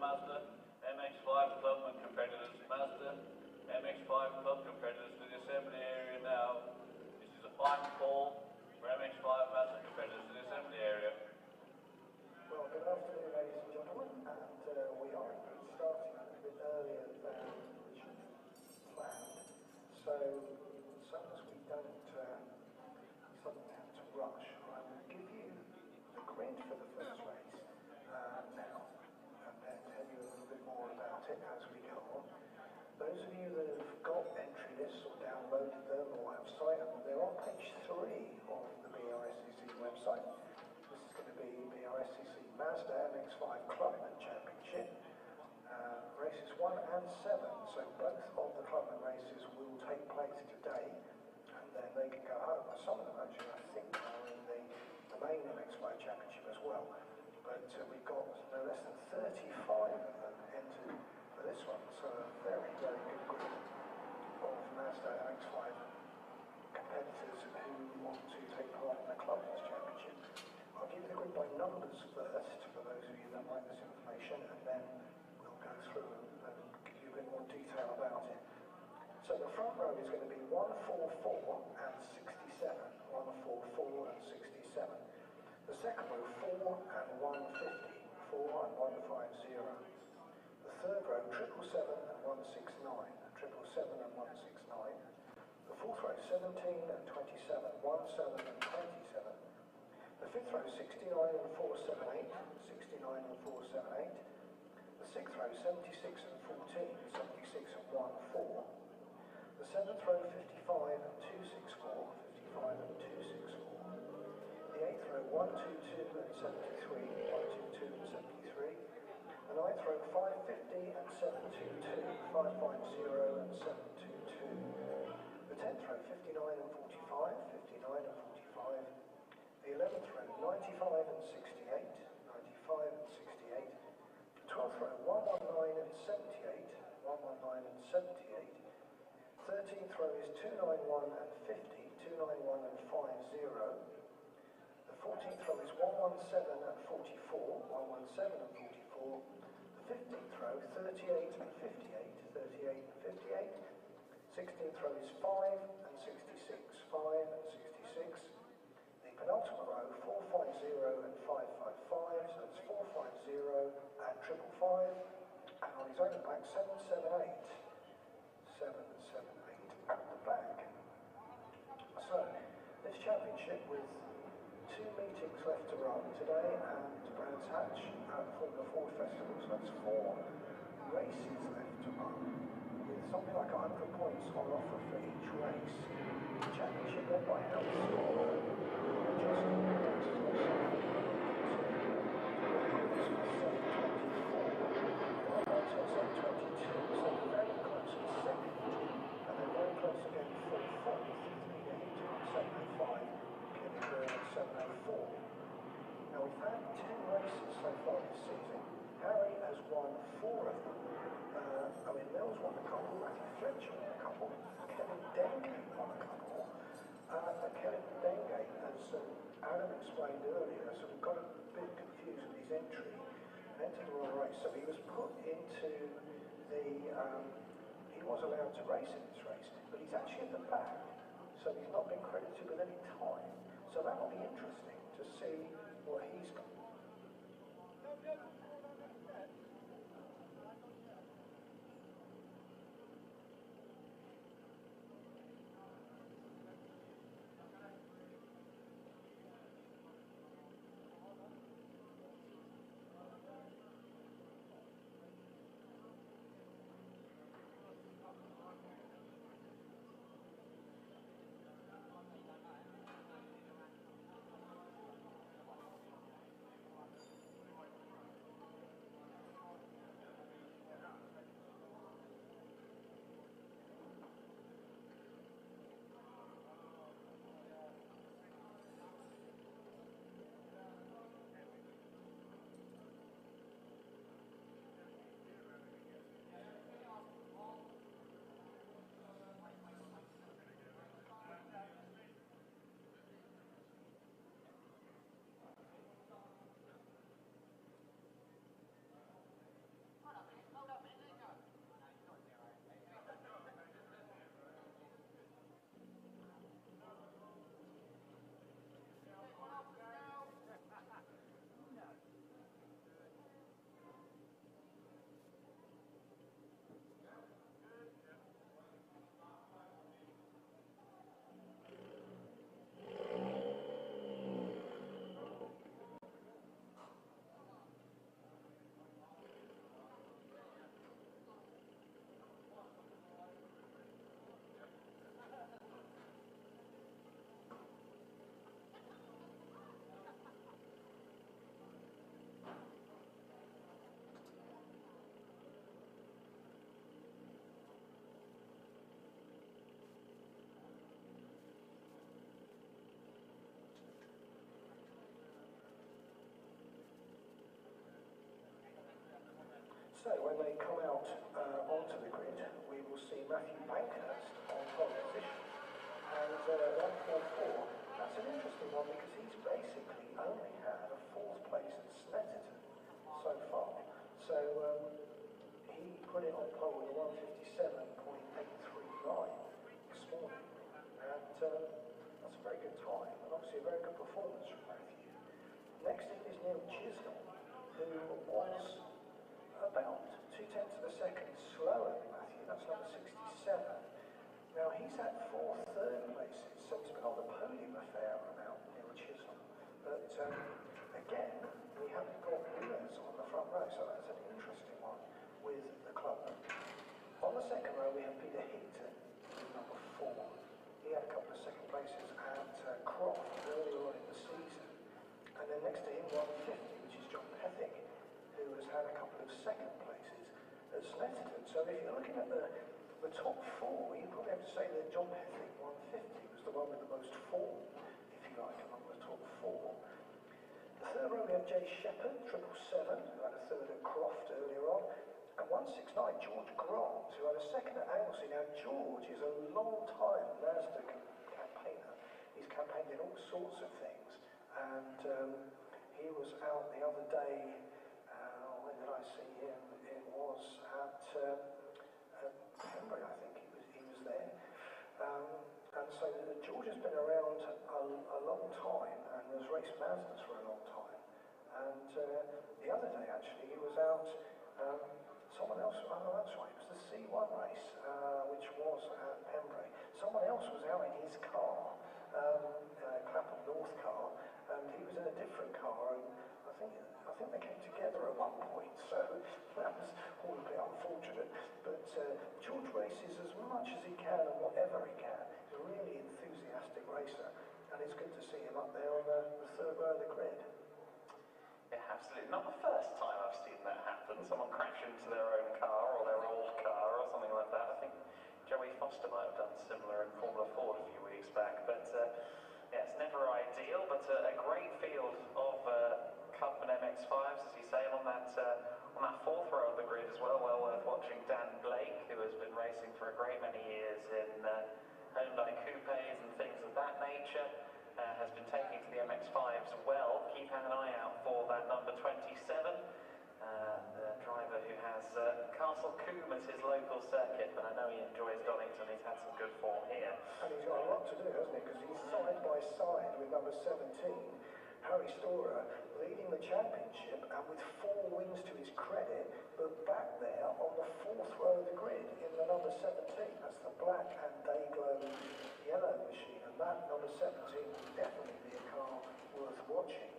Mazda, MX5 Clubman competitors, Mazda, MX5 Club competitors to the assembly area now. This is a final call for MX5 Mazda competitors to the assembly area. Well, good afternoon, ladies and gentlemen, and we are starting a bit earlier than originally planned. So as we don't suddenly have to rush, I will give you the grid for the first race now, and then tell you a little bit more about it as we go on. Those of you that have got entry lists or downloaded them or have sight of them, they're on page 3 of the BRSCC website. This is going to be BRSCC Mazda MX5 Clubman Championship, races 1 and 7. So both of the Clubman races will take place today, and then they can go home. Some of them actually, I think, are in the main MX5 Championship as well. But we've got no less than 35 of them entered for this one. So a very, very good group of Mazda MX5 competitors who want to take part in the Clubman Championship. I'll give you the group by numbers first, for those of you that like this information, and then we'll go through and give you a bit more detail about it. So the front row is going to be 144 and 67. 144 and 67. The second row, 4 and 150. 4 and 150. The third row, 777 and 169. 777 and 169. The fourth row, 17 and 27. 17 and 27. The fifth row, 69 and 478, 69 and 478. The sixth row, 76 and 14, 76 and 14. The seventh row, 55 and 264, 55 and 264. The eighth row, 122 and 73, 122 and 73. The ninth row, 550 and 722, 550 and 722. The 10th row, 59 and 45, 59 and 45. The 11th row, 95 and 68, 95 and 68. The 12th row, 119 and 78, 119 and 78. 13th row is 291 and 50, 291 and 50. The 14th row is 117 and 44, 117 and 44. The 15th row, 38 and 58, 38 and 58. 16th row is 5 and 66, 5 and 66. The penultimate row, 450 and 555, so it's 450 and 555, and on his own back, 778. 778 at the back. So, this championship with 2 meetings left to run today and Brands Hatch at the Formula Ford Festival, so that's 4 races left to run, with something like 100 points on offer for each race. The championship led by House. Now we've had 2 races so far this season. Harry has won 4 of them. Mills won a couple, Matthew Fletcher won a couple, Kevin Dengate won a couple. But Kevin Dengate, as Adam explained earlier, sort of got a bit confused with his entry and entered the wrong race. So he was put into the, he was allowed to race in this race, but he's actually at the back, so he's not been credited with any time. So that will be interesting to see what he's got. So when they come out onto the grid, we will see Matthew Bankhurst on pole position. And 144, that's an interesting one because he's basically only had a fourth place at Snetterton so far. So he put it on pole with a 157.839 this morning. And that's a very good time, and obviously a very good performance from Matthew. Next in is Neil Chisnall, who was about 2/10 of a second slower than Matthew. That's number 67. Now he's had 4 third places, so he's been on the podium a fair amount, Neil Chisnall. But again, we haven't got winners on the front row, so that's an interesting one with the Clubman. On the second row, we have Peter Higton, number 4. He had a couple of second places at Croft earlier on in the season. And then next to him, 150, which is John Pethick, who has had a couple of second places at Snetterton. So if you're looking at the top 4, you probably have to say that John Pethick 150 was the one with the most form, if you like, among the top 4. The third row, we have Jay Shepherd, 777, who had a third at Croft earlier on. And 169, George Grant, who had a second at Anglesey. Now, George is a long-time Mazda campaigner. He's campaigned in all sorts of things. And he was out the other day, when did I see him? It was at Pembrey, I think he was there. And so George has been around a long time and has raced Mazdas for a long time. And the other day, actually, he was out, someone else, oh, that's right, it was the C1 race, which was at Pembrey. Someone else was out in his car, Clapham North car, and he was in a different car, and I think they came together at one point, so that was all a bit unfortunate. But George races as much as he can and whatever he can. He's a really enthusiastic racer, and it's good to see him up there on the third row of the grid. Yeah, absolutely. Not the first time I've seen that happen. Someone crash into their own car or their old car or something like that. I think Joey Foster might have done similar in Formula Ford a few weeks back. But yeah, it's never ideal, but a great field of Clubman MX-5s, as you say, on that fourth row of the grid as well. Well worth watching Dan Blake, who has been racing for a great many years in Hyundai Coupes and things of that nature. Has been taking to the MX-5s well. Keep an eye out for that number 27, the driver who has Castle Combe as his local circuit, but I know he enjoys Donington. He's had some good form here. And he's got a lot to do, hasn't he? Because he's side by side with number 17, Harry Storer, leading the championship and with 4 wins to his credit, but back there on the 4th row of the grid in the number 17. That's the black and day-glow yellow machine. And that number 17 will definitely be a car worth watching.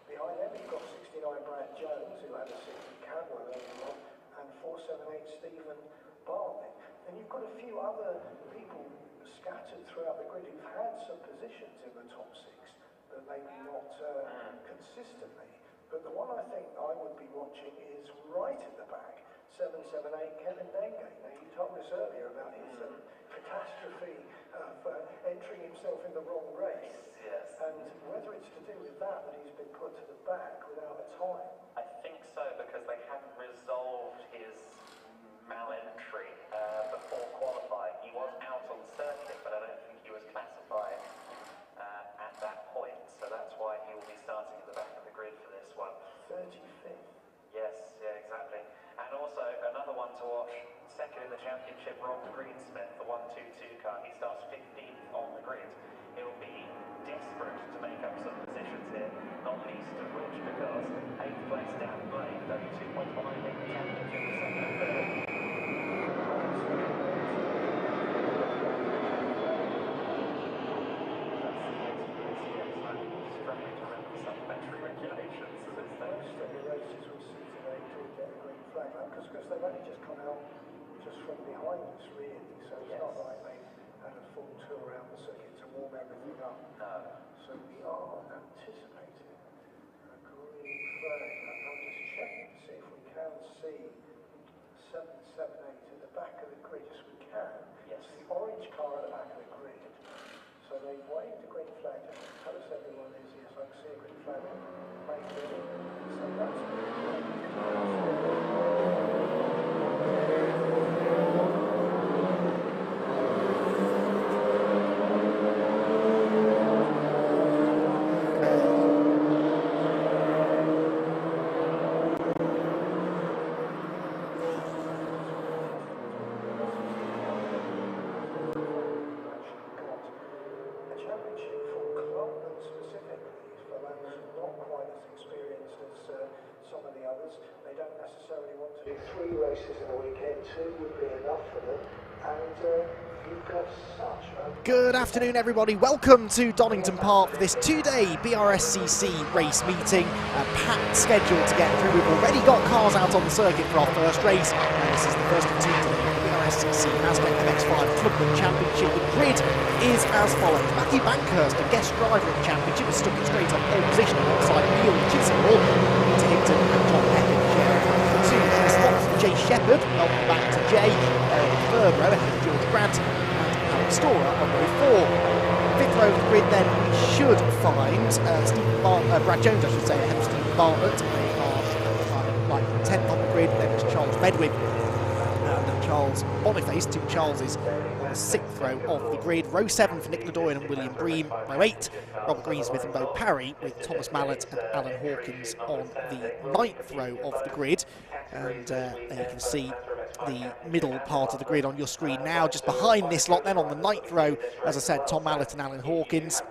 Behind them, you've got 69 Brad Jones, who had a 60 Cadwell earlier on, and 478 Stephen Bartlett. And you've got a few other people scattered throughout the grid who've had some positions in the top 6, but maybe not consistently. But the one I think I would be watching is right at the back, 778 Kevin Dengate. Now, you told us earlier about his catastrophe of entering himself in the wrong race. Yes. And whether it's to do with that he's been put to the back without a time. I think so, because they hadn't resolved his mal-entry before qualifying. He was out on circuit, but I don't think he was classified at that point. So that's why he will be starting at the back of the grid for this one. 35th. Yes, yeah, exactly. And also, another one to watch, second in the championship, Rob Greensmith, the 122 car. He starts 15th on the grid. He'll be desperate to make up some positions here, not least of which because 8th place Dan Blake, 32.5 in the championship, second and third. Struggling to remember supplementary regulations at this stage. Most of the races we see today do get a green flag, because they've only just come out just from behind us, really. So it's not like they had a full tour around the circuit to warm everything up. No. So we are anticipating a green flag. And I'm just checking to see if we can see 778 at the back of the grid. Yes, we can. Yes. It's the orange car at the back of the grid. So they waved a green flag to tell us everyone is here. So I can see a green flag. So that's to do 3 races in a weekend, 2 would be enough for them, and you've got such a... Good afternoon, everybody. Welcome to Donington Park for this 2-day BRSCC race meeting. A packed schedule to get through. We've already got cars out on the circuit for our first race, and this is the first of 2 today. BRSCC Mazda MX-5 Clubman Championship. The grid is as follows. Matthew Bankhurst, a guest driver of the championship, has stuck it straight on pole position alongside Neil Chisholm, Peter Higton and John Epping sharing number 2. Then spots for Jay Shepherd, welcome back to Jay, third row ahead of George Grant and Alex Storer on row 4. Fifth row of the grid then we should find Brad Jones, I should say, ahead of Stephen Bartlett. Like 10th on the grid, then it's Charles Bedwin and Charles Boniface, 2 Charleses on the 6th row of the grid. Row 7 for Nick Ledoyen and William Bream. Row 8, Robert Greensmith and Bo Parry, with Thomas Mallet and Alan Hawkins on the 9th row of the grid. And there you can see the middle part of the grid on your screen now. Just behind this lot then on the 9th row, as I said, Tom Mallet and Alan Hawkins.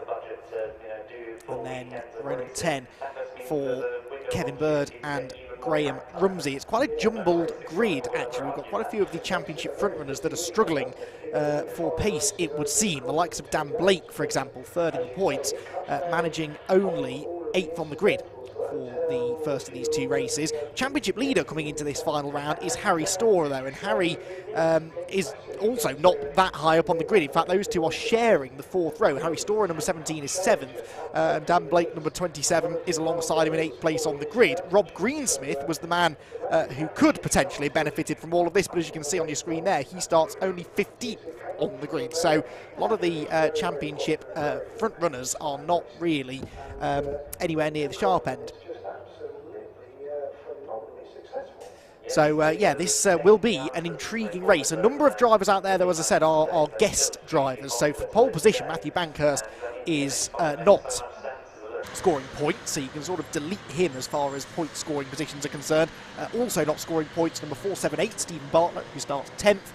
And then row number 10 for Kevin Bird and Graham Rumsey. It's quite a jumbled grid, actually. We've got quite a few of the championship frontrunners that are struggling for pace, it would seem. The likes of Dan Blake, for example, 3rd in the points, managing only 8th on the grid for the first of these 2 races. Championship leader coming into this final round is Harry Storer, though, and Harry is also not that high up on the grid. In fact, those 2 are sharing the 4th row. Harry Storer, number 17, is 7th, and Dan Blake, number 27, is alongside him in 8th place on the grid. Rob Greensmith was the man who could potentially have benefited from all of this, but as you can see on your screen there, he starts only 15th on the grid. So a lot of the championship front runners are not really anywhere near the sharp end. So, yeah, this will be an intriguing race. A number of drivers out there, though, as I said, are guest drivers. So for pole position, Matthew Bankhurst is not scoring points, so you can sort of delete him as far as point scoring positions are concerned. Also not scoring points, number 478, Stephen Bartlett, who starts 10th.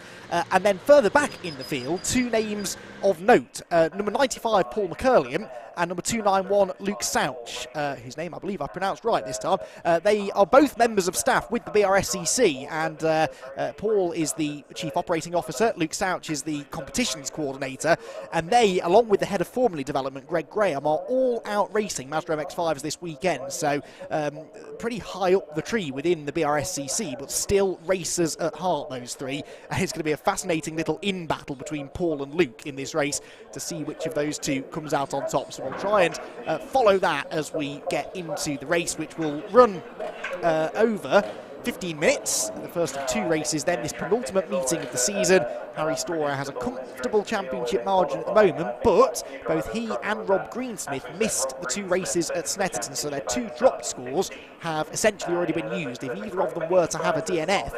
And then further back in the field, 2 names of note. Number 95, Paul McCurlian, and number 291, Luke Souch, whose name I believe I pronounced right this time. They are both members of staff with the BRSCC, and Paul is the Chief Operating Officer, Luke Souch is the Competitions Coordinator, and they, along with the Head of Formula Development, Greg Graham, are all out racing Mazda MX-5s this weekend, so pretty high up the tree within the BRSCC, but still racers at heart, those 3, and it's going to be a fascinating little in-battle between Paul and Luke in this race to see which of those 2 comes out on top. So we'll try and follow that as we get into the race, which will run over 15 minutes. The first of 2 races then, this penultimate meeting of the season. Harry Storer has a comfortable championship margin at the moment, but both he and Rob Greensmith missed the 2 races at Snetterton, so their 2 dropped scores have essentially already been used. If either of them were to have a DNF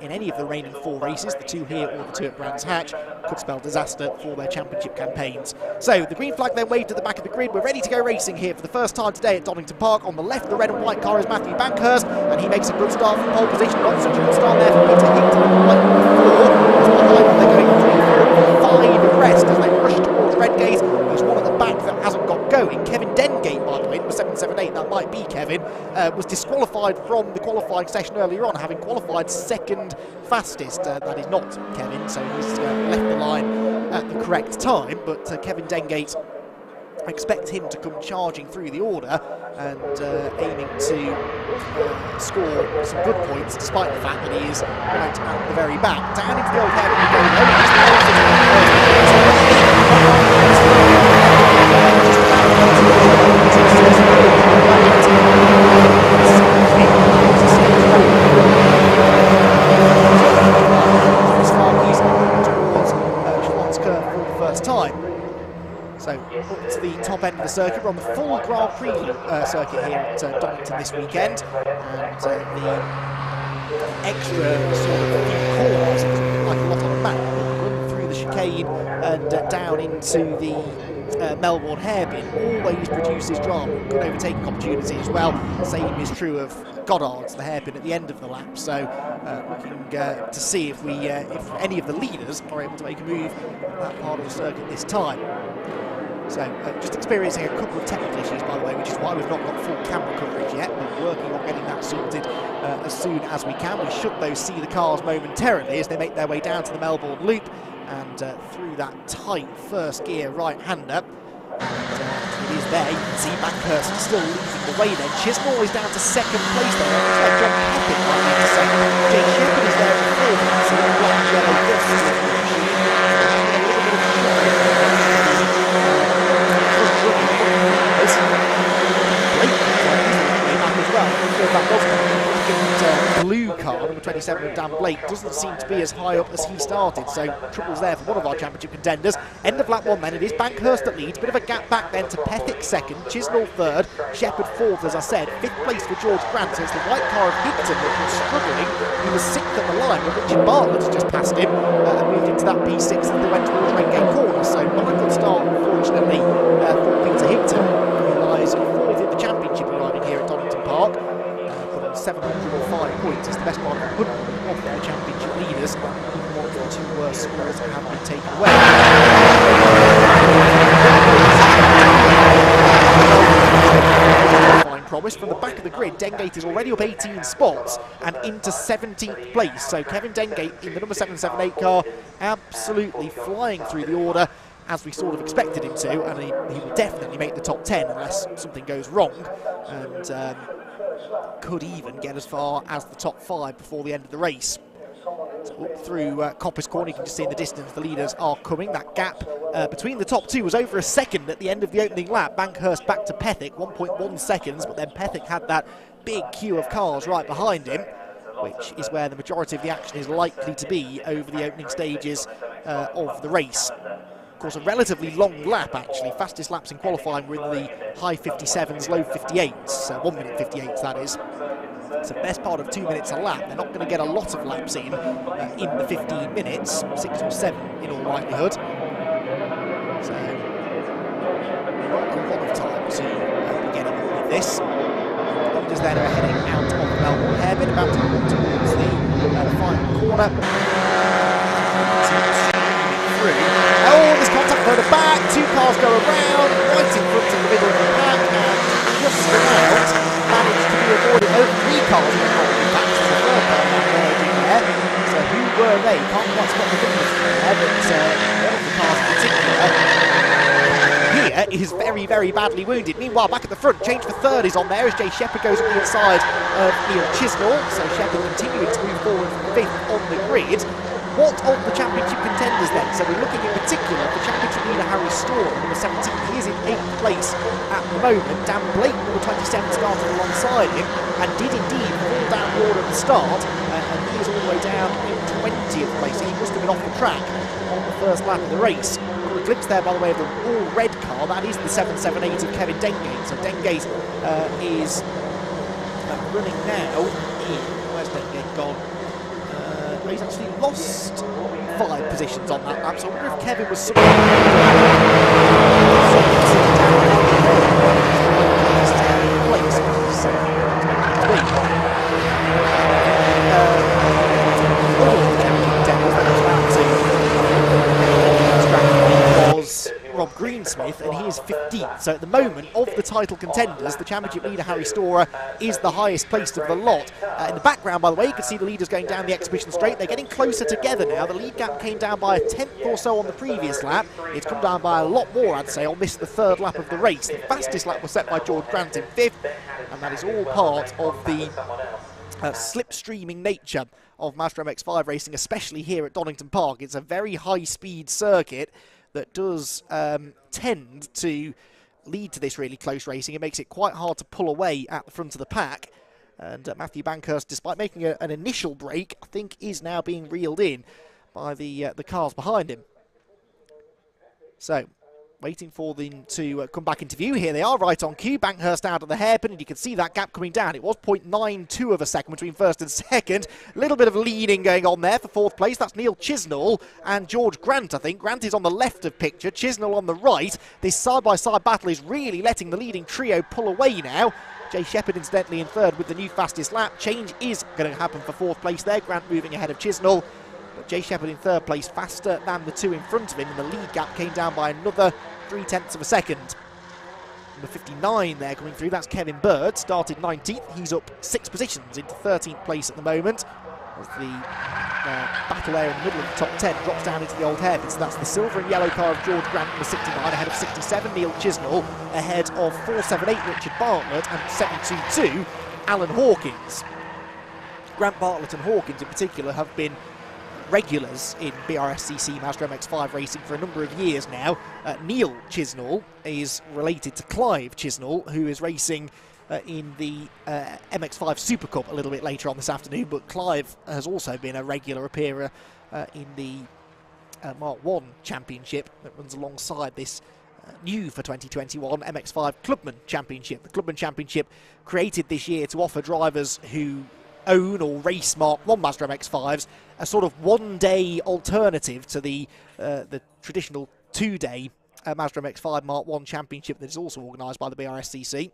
in any of the remaining 4 races, the 2 here or the 2 at Brands Hatch, could spell disaster for their championship campaigns. So the green flag then waved at the back of the grid. We're ready to go racing here for the first time today at Donington Park. On the left, the red and white car is Matthew Bankhurst, and he makes a good start from pole position. Not such a good start there for Peter Higton on white number 4. They're going 3, 4, 5 abreast as they rush towards Redgate. There's one at the back that hasn't got going. Kevin Dengate, by the way, number 778, that might be Kevin, was disqualified from the qualifying session earlier on, having qualified 2nd fastest. That is not Kevin, so he's left the line at the correct time, but Kevin Dengate, I expect him to come charging through the order and aiming to score some good points, despite the fact that he is right at the very back. Down into the old hairpin we towards Curve for the first time. So up to the top end of the circuit. We're on the full Grand Prix circuit here at Donington this weekend, and the extra sort of few corners, like a lot on the map, run through the chicane and down into the Melbourne hairpin, always produces drama. Good overtaking opportunity as well. Same is true of Goddard's, the hairpin at the end of the lap. So looking to see if any of the leaders are able to make a move at that part of the circuit this time. So just experiencing a couple of technical issues, by the way, which is why we've not got full camera coverage yet. We're working on getting that sorted as soon as we can. We should, though, see the cars momentarily as they make their way down to the Melbourne Loop and through that tight first gear right-hander. It is there. You can see Bankhurst still leading the way then. Chisnall is down to second place there. Looks like John Peppin might need to second. Jay Shepherd is there in fourth. So the black yellow dust is a little bit blue car, number 27 of Dan Blake, doesn't seem to be as high up as he started, so troubles there for one of our championship contenders. End of lap one then, it is Bankhurst that leads, bit of a gap back then to Pethick second, Chisnall third, Shepherd fourth as I said, fifth place for George Grant, so it's the white car of Higton that was struggling. He was sixth at the line, but Richard Bartlett has just passed him and moved into that P6 as they went towards Raingate Corner, so not a good start unfortunately for Peter Higton, who lies fourth in the championship arriving here at Donington Park. 705 points is the best part of 100 of their championship leaders, even what the two worst scores have been taken away. Fine promise from the back of the grid. Dengate is already up 18 spots and into 17th place. So Kevin Dengate in the number 778 car absolutely flying through the order as we sort of expected him to, and he will definitely make the top 10 unless something goes wrong, and could even get as far as the top 5 before the end of the race. So up through Coppice Corner, you can just see in the distance the leaders are coming. That gap between the top two was over a second at the end of the opening lap. Bankhurst back to Pethick, 1.1 seconds, but then Pethick had that big queue of cars right behind him, which is where the majority of the action is likely to be over the opening stages of the race. Of course, a relatively long lap actually. Fastest laps in qualifying were in the high 57s, low 58s, so 1 minute 58s that is. So best part of 2 minutes a lap. They're not going to get a lot of laps in the 15 minutes, 6 or 7 in all likelihood. So not a lot of time to be getting on with this. The leaders then are heading out on the Melbourne hairpin, about to come towards the final corner. Oh, there's contact further back, 2 cars go around, right in front of the middle of the pack, and just about managed to be avoided over 3 cars in the back to the third car emerging there. So who were they? Can't quite spot the difference there, but one of the cars in particular here is very, very badly wounded. Meanwhile, back at the front, change for third is on there as Jay Shepherd goes on the inside of Neil Chisnall. So Shepherd continuing to move forward from 5th on the grid. What of the championship contenders then? So we're looking in particular for championship leader Harry Storr, number 17. He is in 8th place at the moment. Dan Blake, number 27, started alongside him and did indeed fall down the order at the start. And he is all the way down in 20th place. So he must have been off the track on the first lap of the race. Got a glimpse there, by the way, of the all-red car. That is the 778 of Kevin Dengate. So Dengate is running now in... Where's Dengate gone? He's actually lost 5 positions on that lap, so I wonder if Kevin was somewhere. was Rob Greensmith, and he is 15th. So at the moment, of the title contenders, the championship leader, Harry Storer, is the highest placed of the lot. In the background, by the way, you can see the leaders going down the exhibition straight. They're getting closer together now. The lead gap came down by a tenth or so on the previous lap. It's come down by a lot more, I'd say, on this, the third lap of the race. The fastest lap was set by George Grant in 5th, and that is all part of the slipstreaming nature of Mazda MX-5 racing, especially here at Donington Park. It's a very high-speed circuit that does tend to lead to this really close racing. It makes it quite hard to pull away at the front of the pack. And Matthew Bankhurst, despite making an initial break, I think is now being reeled in by the cars behind him. So, waiting for them to come back into view. Here they are, right on cue. Bankhurst out at the hairpin, and you can see that gap coming down. It was 0.92 of a second between first and second. A little bit of leading going on there for fourth place. That's Neil Chisnall and George Grant, I think. Grant is on the left of picture, Chisnall on the right. This side-by-side battle is really letting the leading trio pull away now. Jay Shepherd, incidentally, in third with the new fastest lap. Change is going to happen for fourth place there. Grant moving ahead of Chisnall. But Jay Shepherd in third place, faster than the two in front of him, and the lead gap came down by another 0.3 of a second. Number 59 there coming through, that's Kevin Bird, started 19th. He's up 6 positions into 13th place at the moment. As the battle there in the middle of the top 10 drops down into the old hairpin. So that's the silver and yellow car of George Grant, number 69, ahead of 67, Neil Chisnell, ahead of 478, Richard Bartlett, and 722, Alan Hawkins. Grant, Bartlett and Hawkins in particular have been regulars in BRSCC Mazda MX-5 racing for a number of years now. Neil Chisnell is related to Clive Chisnell, who is racing in the MX-5 Super Cup a little bit later on this afternoon, but Clive has also been a regular appearer in the Mark 1 Championship that runs alongside this new for 2021 MX-5 Clubman Championship. The Clubman Championship created this year to offer drivers who own or race Mark 1 Mazda MX-5s a sort of one-day alternative to the traditional two-day Mazda MX-5 Mark 1 Championship that is also organised by the BRSCC,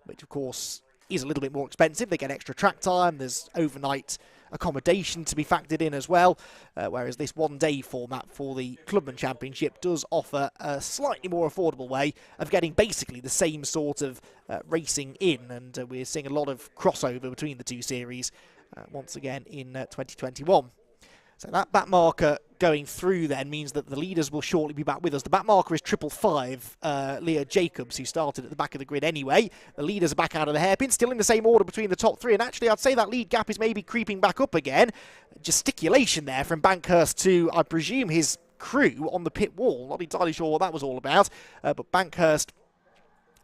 which of course is a little bit more expensive. They get extra track time, there's overnight accommodation to be factored in as well, whereas this one-day format for the Clubman Championship does offer a slightly more affordable way of getting basically the same sort of racing in, and we're seeing a lot of crossover between the two series once again in 2021. So that back marker going through then means that the leaders will shortly be back with us. The back marker is 555, Leah Jacobs, who started at the back of the grid anyway. The leaders are back out of the hairpin, still in the same order between the top three. And actually, I'd say that lead gap is maybe creeping back up again. Gesticulation there from Bankhurst to, I presume, his crew on the pit wall. Not entirely sure what that was all about. But Bankhurst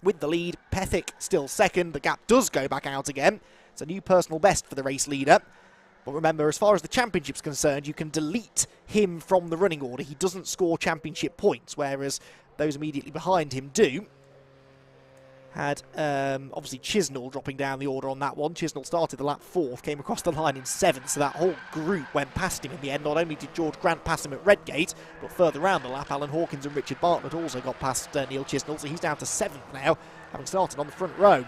with the lead. Pethick still second. The gap does go back out again. It's a new personal best for the race leader. But remember, as far as the championship's concerned, you can delete him from the running order. He doesn't score championship points, whereas those immediately behind him do. Had, obviously, Chisnell dropping down the order on that one. Chisnell started the lap 4th, came across the line in 7th, so that whole group went past him in the end. Not only did George Grant pass him at Redgate, but further round the lap, Alan Hawkins and Richard Bartlett also got past Neil Chisnell, so he's down to 7th now, having started on the front row.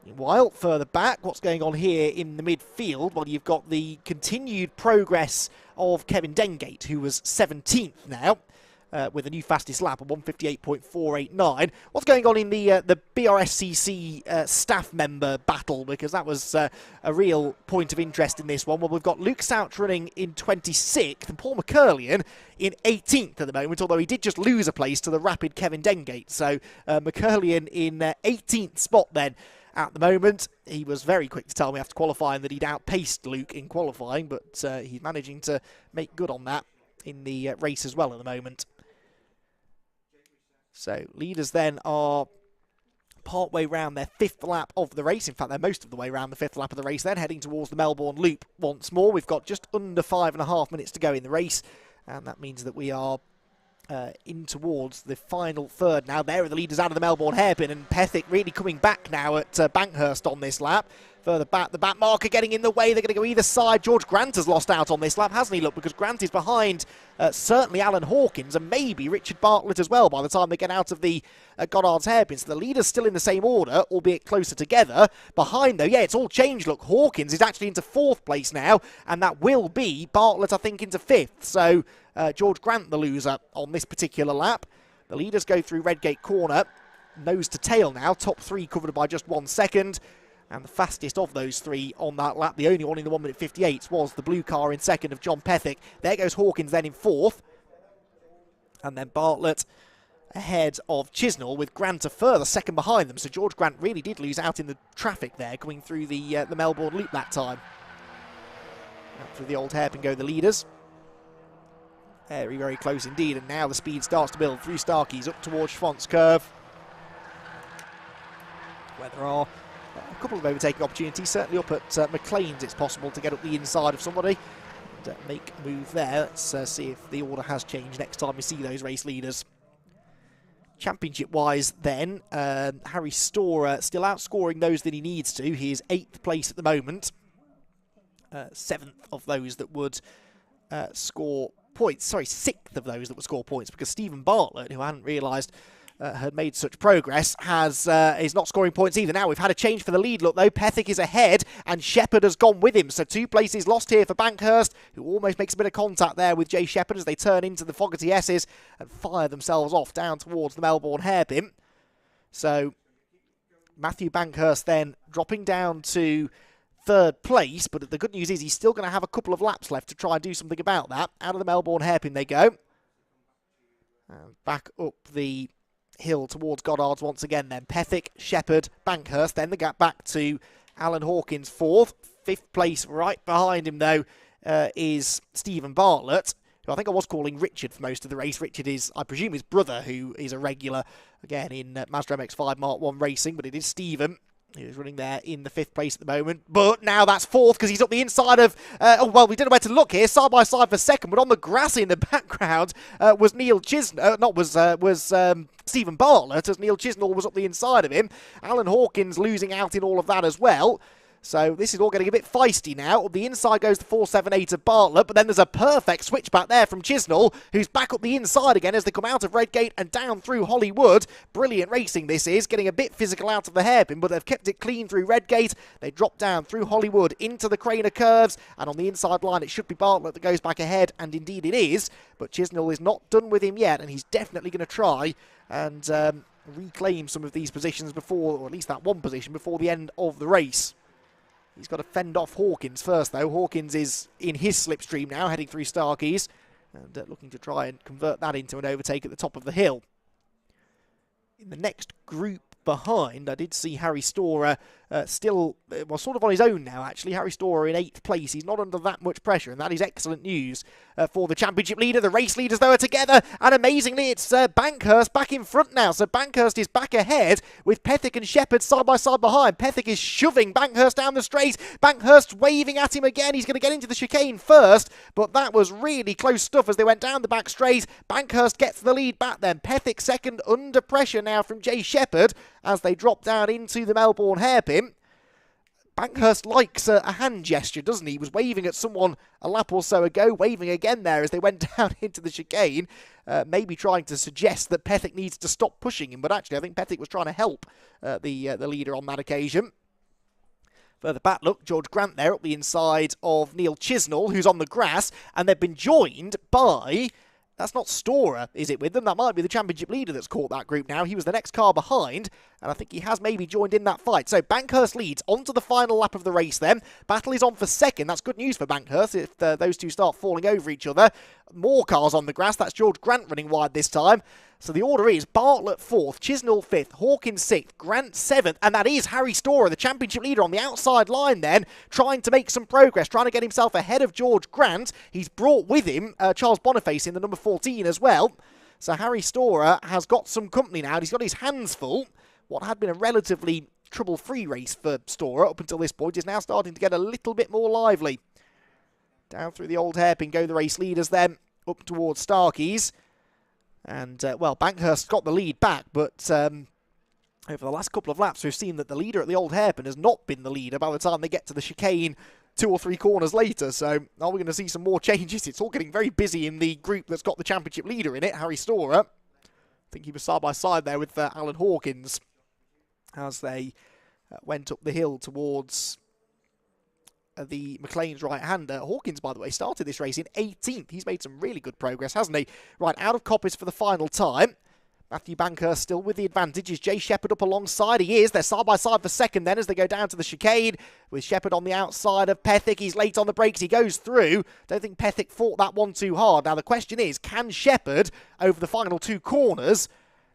Meanwhile, further back, what's going on here in the midfield? Well, you've got the continued progress of Kevin Dengate, who was 17th now, with a new fastest lap of 158.489. What's going on in the BRSCC staff member battle? Because that was a real point of interest in this one. Well, we've got Luke Souch running in 26th and Paul McCurlian in 18th at the moment, although he did just lose a place to the rapid Kevin Dengate. So McCurlian in 18th spot then. At the moment, he was very quick to tell me after qualifying that he'd outpaced Luke in qualifying, but he's managing to make good on that in the race as well at the moment. So leaders then are partway round their 5th lap of the race. In fact, they're most of the way round the 5th lap of the race, then heading towards the Melbourne Loop once more. We've got just under 5.5 minutes to go in the race, and that means that we are in towards the final third now. There are the leaders out of the Melbourne hairpin, and Pethick really coming back now at Bankhurst on this lap. Further back, the back marker getting in the way. They're going to go either side. George Grant has lost out on this lap, hasn't he? Look, because Grant is behind certainly Alan Hawkins and maybe Richard Bartlett as well by the time they get out of the Goddard's hairpin. So the leaders still in the same order, albeit closer together. Behind, though, yeah, it's all changed. Look, Hawkins is actually into 4th place now, and that will be Bartlett, I think, into 5th. So George Grant, the loser on this particular lap. The leaders go through Redgate Corner, nose to tail now. Top 3 covered by just 1 second. And the fastest of those 3 on that lap, the only one in the 1:58, was the blue car in 2nd of John Pethick. There goes Hawkins then in 4th. And then Bartlett ahead of Chisnell, with Grant a further 2nd behind them. So George Grant really did lose out in the traffic there, going through the Melbourne Loop that time. Out through the old hairpin go the leaders. Very, very close indeed. And now the speed starts to build through Starkeys up towards Schwantz Curve, where there are a couple of overtaking opportunities. Certainly up at McLean's it's possible to get up the inside of somebody and make a move there. Let's see if the order has changed next time we see those race leaders. Championship-wise then, Harry Storer still outscoring those that he needs to. He is 8th place at the moment. 7th of those that would score points. Sorry, 6th of those that would score points, because Stephen Bartlett, who I hadn't realised had made such progress, is not scoring points either. Now we've had a change for the lead look though. Pethick is ahead and Shepherd has gone with him. So 2 places lost here for Bankhurst, who almost makes a bit of contact there with Jay Shepherd as they turn into the Fogarty S's and fire themselves off down towards the Melbourne Hairpin. So Matthew Bankhurst then dropping down to 3rd place, but the good news is he's still going to have a couple of laps left to try and do something about that. Out of the Melbourne Hairpin they go. And back up the hill towards Goddard's once again then. Pethick, Shepherd, Bankhurst. Then the gap back to Alan Hawkins 4th. 5th place right behind him though is Stephen Bartlett, who I think I was calling Richard for most of the race. Richard is, I presume, his brother, who is a regular again in Mazda MX-5 Mark 1 racing, but it is Stephen who's running there in the 5th place at the moment. But now that's 4th because he's up the inside of... oh, well, we don't know where to look here. Side by side for 2nd, but on the grass in the background was Neil Chisnell. Was Stephen Bartlett, as Neil Chisnell was up the inside of him. Alan Hawkins losing out in all of that as well. So this is all getting a bit feisty now. Up the inside goes the 478 of Bartlett, but then there's a perfect switch back there from Chisnell, who's back up the inside again as they come out of Redgate and down through Hollywood. Brilliant racing this is, getting a bit physical out of the hairpin, but they've kept it clean through Redgate. They drop down through Hollywood into the Craner curves, and on the inside line it should be Bartlett that goes back ahead, and indeed it is. But Chisnell is not done with him yet, and he's definitely going to try and reclaim some of these positions before, or at least that one position, before the end of the race. He's got to fend off Hawkins first, though. Hawkins is in his slipstream now, heading through Starkeys, and looking to try and convert that into an overtake at the top of the hill. In the next group behind, I did see Harry Storer still, well, sort of on his own now, actually. Harry Storer in 8th place. He's not under that much pressure, and that is excellent news for the championship leader. The race leaders, though, are together, and amazingly, it's Bankhurst back in front now. So Bankhurst is back ahead with Pethick and Shepherd side by side behind. Pethick is shoving Bankhurst down the straight. Bankhurst waving at him again. He's going to get into the chicane first, but that was really close stuff as they went down the back straight. Bankhurst gets the lead back then. Pethick second, under pressure now from Jay Shepherd as they drop down into the Melbourne Hairpin. Bankhurst likes a hand gesture, doesn't he? He was waving at someone a lap or so ago, waving again there as they went down into the chicane, maybe trying to suggest that Pethick needs to stop pushing him, but actually I think Pethick was trying to help the leader on that occasion. Further back, look, George Grant there up the inside of Neil Chisnell, who's on the grass, and they've been joined by... That's not Storer, is it, with them? That might be the championship leader that's caught that group now. He was the next car behind, and I think he has maybe joined in that fight. So Bankhurst leads onto the final lap of the race then. Battle is on for 2nd. That's good news for Bankhurst if those two start falling over each other. More cars on the grass. That's George Grant running wide this time. So the order is Bartlett 4th, Chisnell 5th, Hawkins 6th, Grant 7th, and that is Harry Storer, the championship leader on the outside line then, trying to make some progress, trying to get himself ahead of George Grant. He's brought with him Charles Boniface in the number 14 as well. So Harry Storer has got some company now, and he's got his hands full. What had been a relatively trouble-free race for Storer up until this point is now starting to get a little bit more lively. Down through the old hairpin go the race leaders then, up towards Starkeys. And, well, Bankhurst got the lead back, but over the last couple of laps, we've seen that the leader at the old hairpin has not been the leader by the time they get to the chicane 2 or 3 corners later. So, are we going to see some more changes? It's all getting very busy in the group that's got the championship leader in it, Harry Storer. I think he was side by side there with Alan Hawkins as they went up the hill towards... the McLean's right-hander. Hawkins, by the way, started this race in 18th. He's made some really good progress, hasn't he? Right, out of Coppice for the final time. Matthew Bankhurst still with the advantage. Is Jay Shepherd up alongside? He is. They're side-by-side for 2nd then as they go down to the chicane. With Shepherd on the outside of Pethick. He's late on the brakes. He goes through. Don't think Pethick fought that one too hard. Now, the question is, can Shepherd, over the final 2 corners,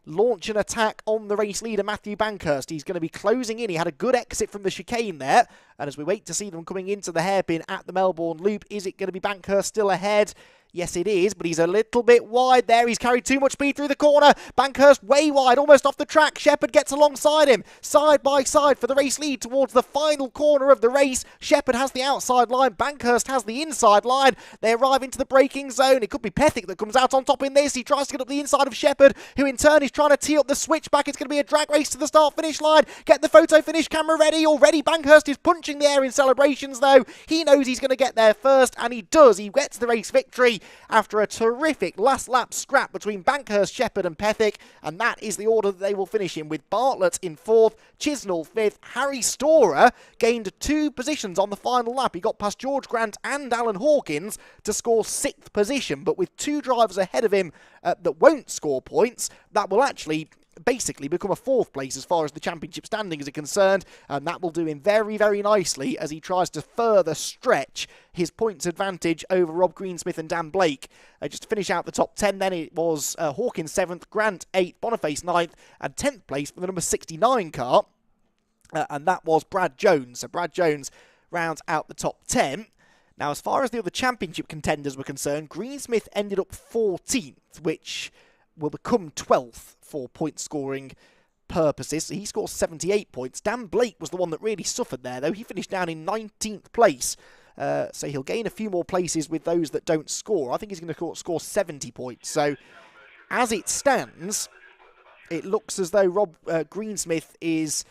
launch an attack on the race leader, Matthew Bankhurst? He's going to be closing in. He had a good exit from the chicane there. And as we wait to see them coming into the hairpin at the Melbourne Loop, is it going to be Bankhurst still ahead? Yes, it is, but he's a little bit wide there. He's carried too much speed through the corner. Bankhurst way wide, almost off the track. Shepherd gets alongside him, side by side for the race lead towards the final corner of the race. Shepherd has the outside line. Bankhurst has the inside line. They arrive into the braking zone. It could be Pethick that comes out on top in this. He tries to get up the inside of Shepherd, who in turn is trying to tee up the switchback. It's going to be a drag race to the start-finish line. Get the photo finish camera ready. Already Bankhurst is punching the air in celebrations, though. He knows he's going to get there first, and he does. He gets the race victory. victory after a terrific last lap scrap between Bankhurst, Shepherd and Pethick, and that is the order that they will finish in, with Bartlett in 4th, Chisnall 5th. Harry Storer gained 2 positions on the final lap. He got past George Grant and Alan Hawkins to score 6th position, but with 2 drivers ahead of him that won't score points, that will actually basically become a 4th place as far as the championship standings are concerned, and that will do him very, very nicely as he tries to further stretch his points advantage over Rob Greensmith and Dan Blake. Just to finish out the top 10 then, it was Hawkins 7th, Grant 8th, Boniface 9th, and 10th place for the number 69 car, and that was Brad Jones. So Brad Jones rounds out the top 10. Now, as far as the other championship contenders were concerned, Greensmith ended up 14th, which will become 12th for point scoring purposes. He scores 78 points. Dan Blake was the one that really suffered there, though. He finished down in 19th place. So he'll gain a few more places with those that don't score. I think he's going to score 70 points. So as it stands, it looks as though Rob Greensmith is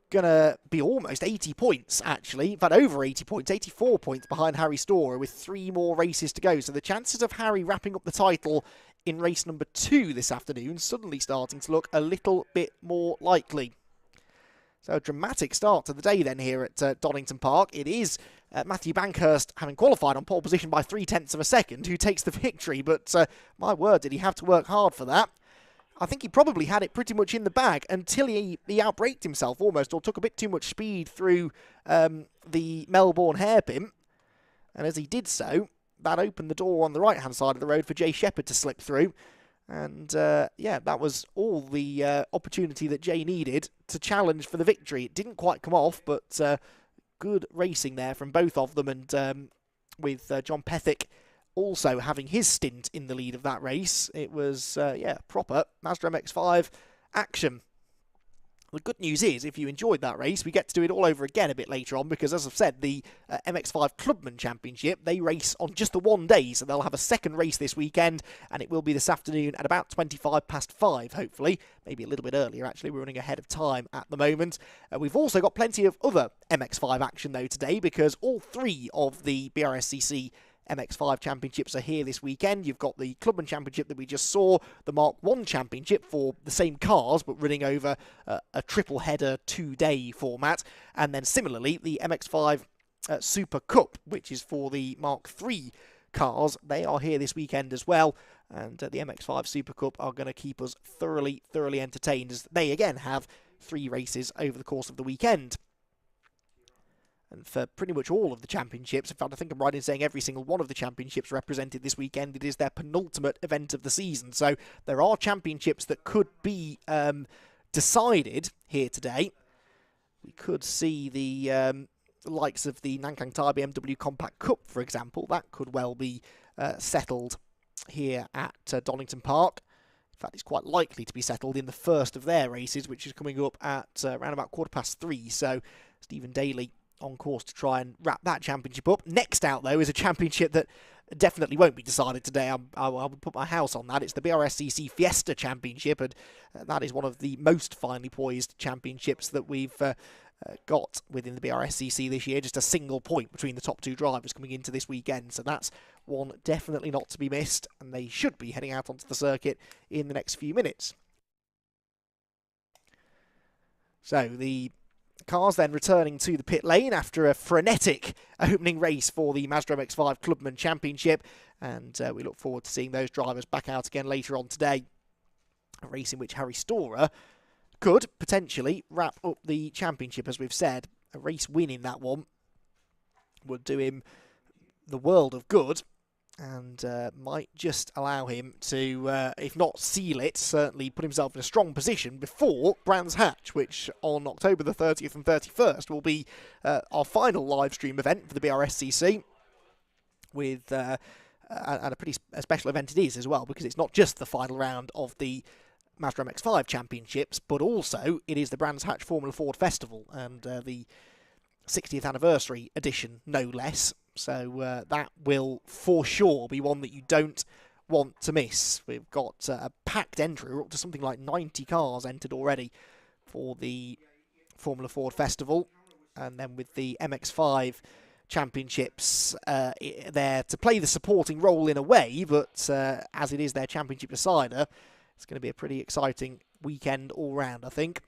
going to be almost 80 points, actually. In fact, over 80 points, 84 points behind Harry Storer with 3 more races to go. So the chances of Harry wrapping up the title in race number 2 this afternoon suddenly starting to look a little bit more likely. So a dramatic start to the day then here at Donington Park. It is Matthew Bankhurst, having qualified on pole position by 0.3 of a second, who takes the victory. But my word, did he have to work hard for that. I think he probably had it pretty much in the bag until he outbraked himself almost, or took a bit too much speed through the Melbourne hairpin. And as he did so, that opened the door on the right-hand side of the road for Jay Shepherd to slip through. And, yeah, that was all the opportunity that Jay needed to challenge for the victory. It didn't quite come off, but good racing there from both of them. And with John Pethick also having his stint in the lead of that race, it was, yeah, proper Mazda MX-5 action. The good news is, if you enjoyed that race, we get to do it all over again a bit later on, because, as I've said, the MX-5 Clubman Championship, they race on just the one day, so they'll have a second race this weekend, and it will be this afternoon at about 5:25, hopefully. Maybe a little bit earlier, actually. We're running ahead of time at the moment. We've also got plenty of other MX-5 action, though, today, because all 3 of the BRSCC MX-5 Championships are here this weekend. You've got the Clubman Championship that we just saw, the Mark 1 Championship for the same cars, but running over a triple header 2-day format. And then similarly, the MX-5 Super Cup, which is for the Mark 3 cars. They are here this weekend as well. And the MX-5 Super Cup are going to keep us thoroughly entertained, as they again have 3 races over the course of the weekend. And for pretty much all of the championships, in fact, I think I'm right in saying every single one of the championships represented this weekend, it is their penultimate event of the season. So there are championships that could be decided here today. We could see the likes of the Nankang Thai BMW Compact Cup, for example. That could well be settled here at Donington Park. In fact, it's quite likely to be settled in the first of their races, which is coming up at around about 3:15. So Stephen Daly on course to try and wrap that championship up. Next out, though, is a championship that definitely won't be decided today. I will put my house on that. It's the BRSCC Fiesta Championship, and that is one of the most finely poised championships that we've got within the BRSCC this year. Just a single point between the top 2 drivers coming into this weekend, so that's one definitely not to be missed, and they should be heading out onto the circuit in the next few minutes. So the cars then returning to the pit lane after a frenetic opening race for the Mazda MX-5 Clubman Championship, and we look forward to seeing those drivers back out again later on today. A race in which Harry Storer could potentially wrap up the championship, as we've said. A race win in that one would do him the world of good, and might just allow him to, if not seal it, certainly put himself in a strong position before Brands Hatch, which on October the 30th and 31st will be our final live stream event for the BRSCC, with and a pretty special event it is as well, because it's not just the final round of the Mazda MX-5 Championships, but also it is the Brands Hatch Formula Ford Festival, and the 60th anniversary edition, no less. So that will for sure be one that you don't want to miss. We've got a packed entry. We're up to something like 90 cars entered already for the Formula Ford Festival. And then with the MX-5 Championships there to play the supporting role in a way, but as it is their championship decider, it's going to be a pretty exciting weekend all round, I think.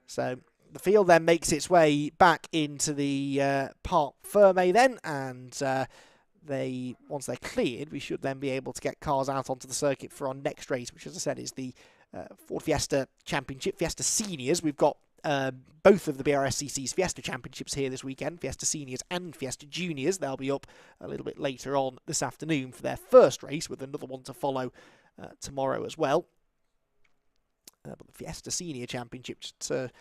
So the field then makes its way back into the Parc Fermé then, and once they're cleared, we should then be able to get cars out onto the circuit for our next race, which, as I said, is the Ford Fiesta Championship, Fiesta Seniors. We've got both of the BRSCC's Fiesta Championships here this weekend, Fiesta Seniors and Fiesta Juniors. They'll be up a little bit later on this afternoon for their first race, with another one to follow tomorrow as well. But the Fiesta Senior Championship, just to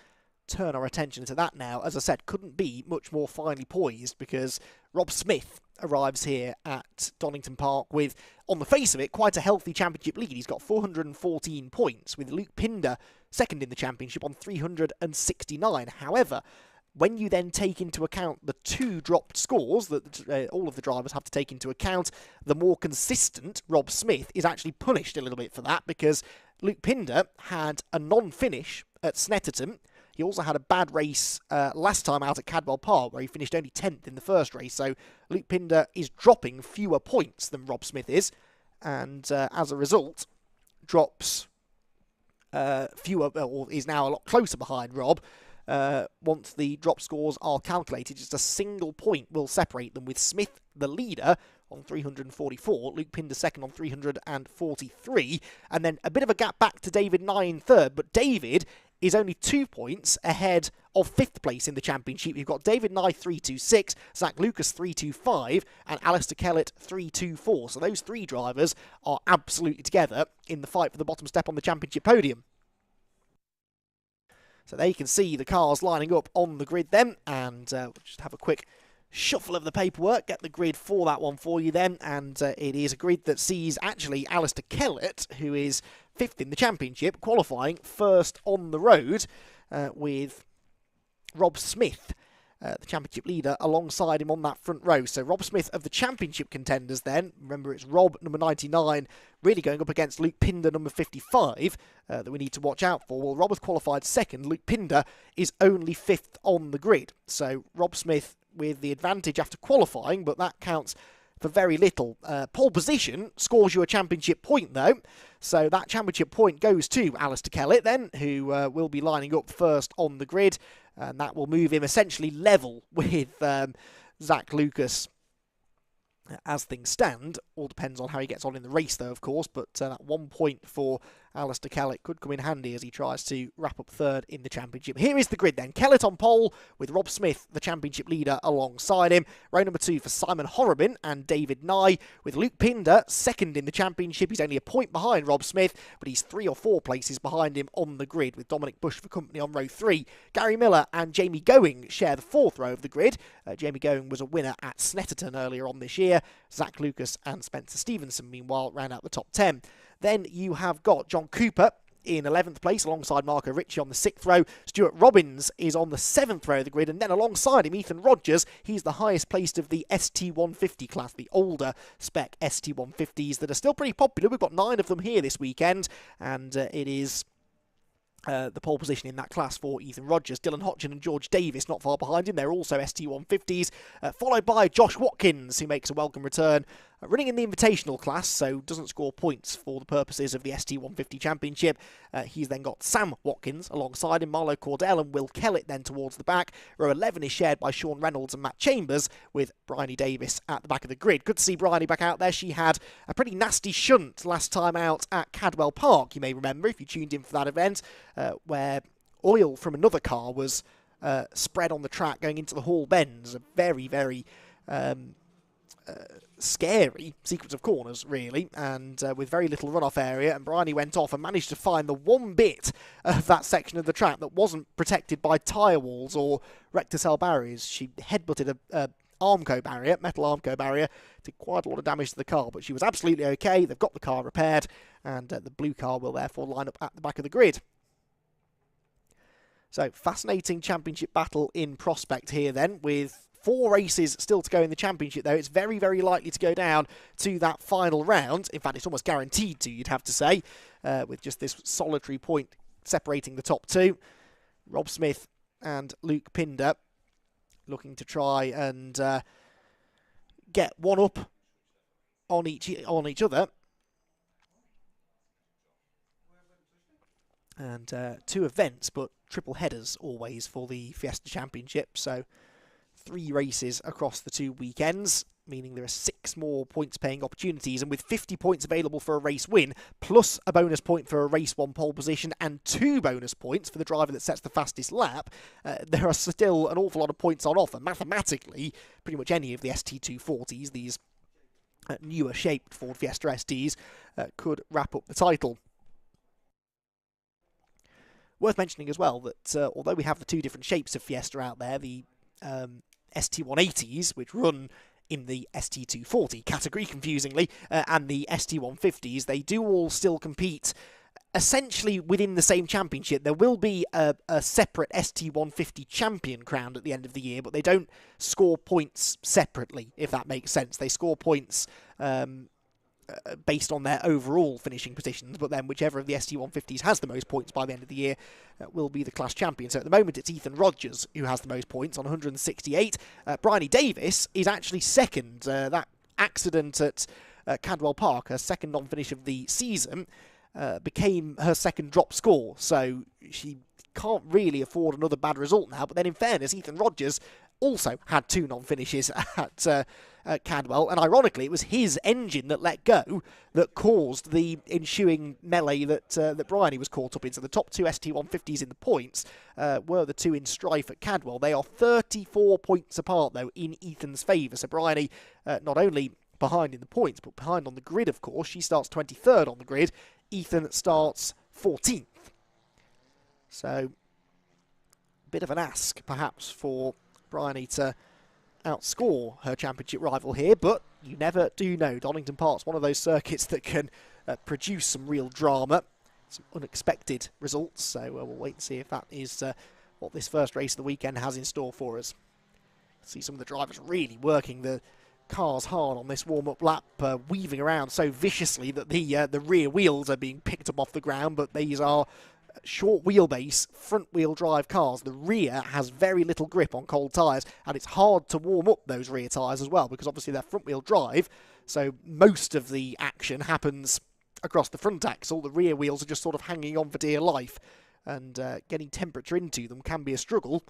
turn our attention to that now, as I said, couldn't be much more finely poised, because Rob Smith arrives here at Donington Park with, on the face of it, quite a healthy championship lead. He's got 414 points, with Luke Pinder second in the championship on 369. However, when you then take into account the 2 dropped scores that all of the drivers have to take into account, the more consistent Rob Smith is actually punished a little bit for that, because Luke Pinder had a non-finish at Snetterton. He also had a bad race last time out at Cadwell Park, where he finished only 10th in the first race. So Luke Pinder is dropping fewer points than Rob Smith is, and as a result, drops fewer, or is now a lot closer behind Rob. Once the drop scores are calculated, just a single point will separate them, with Smith the leader on 344, Luke Pinder second on 343, and then a bit of a gap back to David Nye in third, but David is only 2 points ahead of 5th place in the championship. You've got David Nye 326, Zach Lucas 325, and Alistair Kellett 324. So those 3 drivers are absolutely together in the fight for the bottom step on the championship podium. So there you can see the cars lining up on the grid then, and we'll just have a quick shuffle of the paperwork, get the grid for that one for you then, and it is a grid that sees actually Alistair Kellett, who is 5th in the championship, qualifying first on the road, with Rob Smith, the championship leader, alongside him on that front row. So Rob Smith of the championship contenders then, remember it's Rob, number 99, really going up against Luke Pinder, number 55, that we need to watch out for. Well, Rob has qualified second, Luke Pinder is only 5th on the grid. So Rob Smith with the advantage after qualifying, but that counts for very little. Pole position scores you a championship point though, so that championship point goes to Alistair Kellett then, who will be lining up first on the grid, and that will move him essentially level with Zach Lucas as things stand. All depends on how he gets on in the race though, of course, but that 1 point for Alistair Kellett could come in handy as he tries to wrap up third in the championship. Here is the grid then. Kellett on pole with Rob Smith, the championship leader, alongside him. Row number 2 for Simon Horrobin and David Nye, with Luke Pinder second in the championship. He's only a point behind Rob Smith, but he's 3 or 4 places behind him on the grid, with Dominic Bush for company on row 3. Gary Miller and Jamie Going share the 4th row of the grid. Jamie Going was a winner at Snetterton earlier on this year. Zach Lucas and Spencer Stevenson, meanwhile, round out the top 10. Then you have got John Cooper in 11th place alongside Marco Ricci on the 6th row. Stuart Robbins is on the 7th row of the grid, and then alongside him Ethan Rogers. He's the highest placed of the ST150 class, the older spec ST150s that are still pretty popular. We've got 9 of them here this weekend, and it is the pole position in that class for Ethan Rogers. Dylan Hodgson and George Davis not far behind him. They're also ST150s, followed by Josh Watkins, who makes a welcome return, running in the Invitational class, so doesn't score points for the purposes of the ST150 Championship. He's then got Sam Watkins alongside him, Marlo Cordell and Will Kellett then towards the back. Row 11 is shared by Sean Reynolds and Matt Chambers, with Bryony Davis at the back of the grid. Good to see Bryony back out there. She had a pretty nasty shunt last time out at Cadwell Park, you may remember, if you tuned in for that event, where oil from another car was spread on the track going into the Hall Bends. A very, very scary sequence of corners, really, and with very little runoff area, and Bryony went off and managed to find the one bit of that section of the track that wasn't protected by tyre walls or rector-cell barriers. She headbutted a Armco barrier, metal Armco barrier, did quite a lot of damage to the car, but she was absolutely okay. They've got the car repaired, and the blue car will therefore line up at the back of the grid. So, fascinating championship battle in prospect here then, with 4 races still to go in the championship, though. It's very, very likely to go down to that final round. In fact, it's almost guaranteed to, you'd have to say, with just this solitary point separating the top 2. Rob Smith and Luke Pinder looking to try and get one up on each other. And 2 events, but triple headers always for the Fiesta Championship. So 3 races across the 2 weekends, meaning there are 6 more points-paying opportunities. And with 50 points available for a race win, plus a bonus point for a race 1 pole position, and 2 bonus points for the driver that sets the fastest lap, there are still an awful lot of points on offer. Mathematically, pretty much any of the ST240s, these newer shaped Ford Fiesta STs, could wrap up the title. Worth mentioning as well that although we have the 2 different shapes of Fiesta out there, the ST180s, which run in the ST240 category, confusingly, and the ST150s, they do all still compete essentially within the same championship. There will be a separate ST150 champion crowned at the end of the year, but they don't score points separately, if that makes sense. They score points based on their overall finishing positions, but then whichever of the ST150s has the most points by the end of the year will be the class champion. So at the moment it's Ethan Rogers who has the most points on 168. Bryony Davis is actually second. That accident at Cadwell Park, her second non-finish of the season, became her second drop score, so she can't really afford another bad result now. But then in fairness, Ethan Rogers also had 2 non-finishes at Cadwell, and ironically it was his engine that let go that caused the ensuing melee that Bryony was caught up in. So the top 2 ST150s in the points were the 2 in strife at Cadwell. They are 34 points apart though in Ethan's favour, so Bryony not only behind in the points but behind on the grid, of course. She starts 23rd on the grid, Ethan starts 14th. So a bit of an ask perhaps for Bryony to outscore her championship rival here, but you never do know. Donington Park's one of those circuits that can produce some real drama, some unexpected results, so we'll wait and see if that is what this first race of the weekend has in store for us. See some of the drivers really working the cars hard on this warm-up lap, weaving around so viciously that the rear wheels are being picked up off the ground, but these are short wheelbase front wheel drive cars. The rear has very little grip on cold tyres, and it's hard to warm up those rear tyres as well, because obviously they're front wheel drive, so most of the action happens across the front axle. The rear wheels are just sort of hanging on for dear life, and getting temperature into them can be a struggle.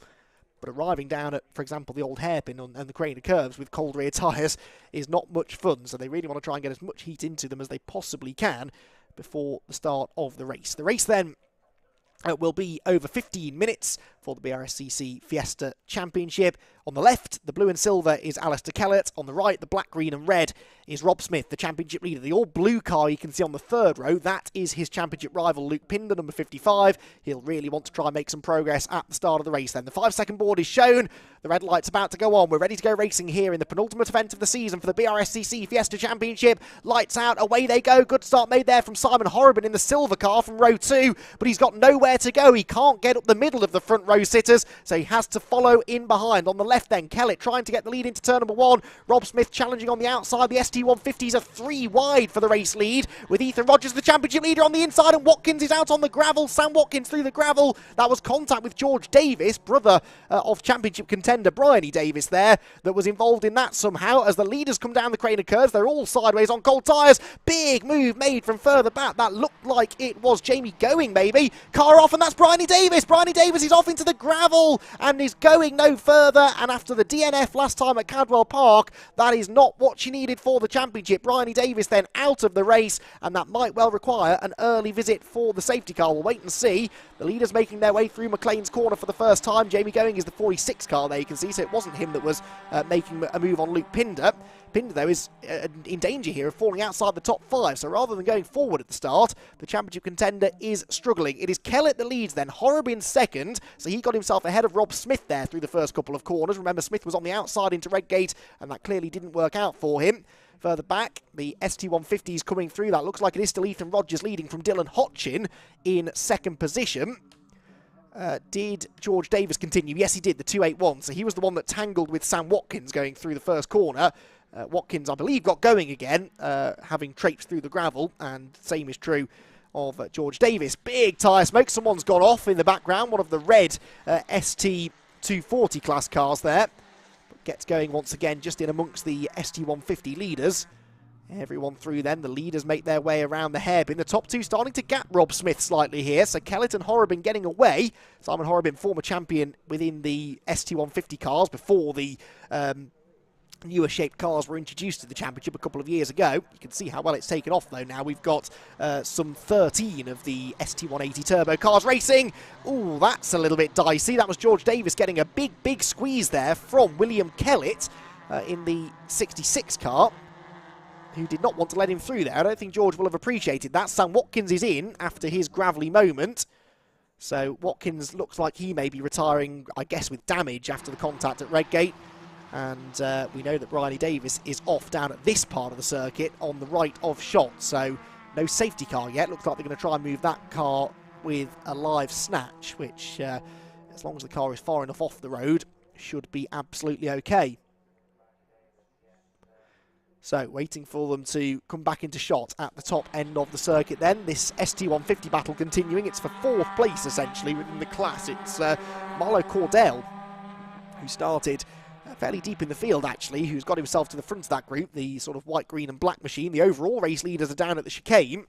But arriving down at, for example, the old hairpin and the crane of curves with cold rear tyres is not much fun, so they really want to try and get as much heat into them as they possibly can before the start of the race. The race then will be over 15 minutes for the BRSCC Fiesta Championship. On the left, the blue and silver is Alistair Kellett. On the right, the black, green and red is Rob Smith, the championship leader. The all-blue car you can see on the 3rd row, that is his championship rival, Luke Pinder, number 55. He'll really want to try and make some progress at the start of the race then. The 5-second board is shown. The red light's about to go on. We're ready to go racing here in the penultimate event of the season for the BRSCC Fiesta Championship. Lights out, away they go. Good start made there from Simon Horrobin in the silver car from row 2, but he's got nowhere to go. He can't get up the middle of the front row sitters, so he has to follow in behind. On the left then, Kellett trying to get the lead into turn number 1. Rob Smith challenging on the outside. The ST150s are 3 wide for the race lead, with Ethan Rogers, the championship leader, on the inside, and Watkins is out on the gravel. Sam Watkins through the gravel. That was contact with George Davis, brother of championship contender Bryony Davis there, that was involved in that somehow. As the leaders come down the crane of curves, they're all sideways on cold tyres. Big move made from further back. That looked like it was Jamie Going, maybe. Car off, and that's Bryony Davis. Bryony Davis is off into the gravel and is going no further, and after the DNF last time at Cadwell Park, that is not what she needed for the championship. Bryony Davis then out of the race, and that might well require an early visit for the safety car. We'll wait and see. The leaders making their way through McLean's corner for the first time. Jamie Going is the 46 car there, you can see, so it wasn't him that was making a move on Luke Pinder. Pinder, though, is in danger here of falling outside the top 5, so rather than going forward at the start, the championship contender is struggling. It is Kellett that leads then, Horrobin second, so he got himself ahead of Rob Smith there through the first couple of corners. Remember, Smith was on the outside into Redgate, and that clearly didn't work out for him. Further back, the ST150 is coming through. That looks like it is still Ethan Rogers leading from Dylan Hotchin in second position. Did George Davis continue? Yes, he did, the 281. So he was the one that tangled with Sam Watkins going through the first corner. Watkins, I believe, got going again, having traipsed through the gravel, and same is true of George Davis. Big tyre smoke. Someone's gone off in the background, one of the red ST240 class cars there. gets going once again just in amongst the ST150 leaders. Everyone through then. The leaders make their way around the hairpin. The top two starting to gap Rob Smith slightly here. So Kellett and Horrobin getting away. Simon Horrobin, former champion within the ST150 cars before the newer shaped cars were introduced to the championship a couple of years ago. You can see how well it's taken off though now. We've got some 13 of the ST180 turbo cars racing. Ooh, that's a little bit dicey. That was George Davis getting a big squeeze there from William Kellett in the 66 car, who did not want to let him through there. I don't think George will have appreciated that. Sam Watkins is in after his gravelly moment. So Watkins looks like he may be retiring, I guess, with damage after the contact at Redgate. And we know that Briley Davis is off down at this part of the circuit on the right of shot. So no safety car yet. Looks like they're going to try and move that car with a live snatch, which, as long as the car is far enough off the road, should be absolutely okay. So, waiting for them to come back into shot at the top end of the circuit then. This ST150 battle continuing. It's for 4th place, essentially, within the class. It's Marlo Cordell, who started fairly deep in the field, actually, who's got himself to the front of that group, the sort of white, green and black machine. The overall race leaders are down at the chicane.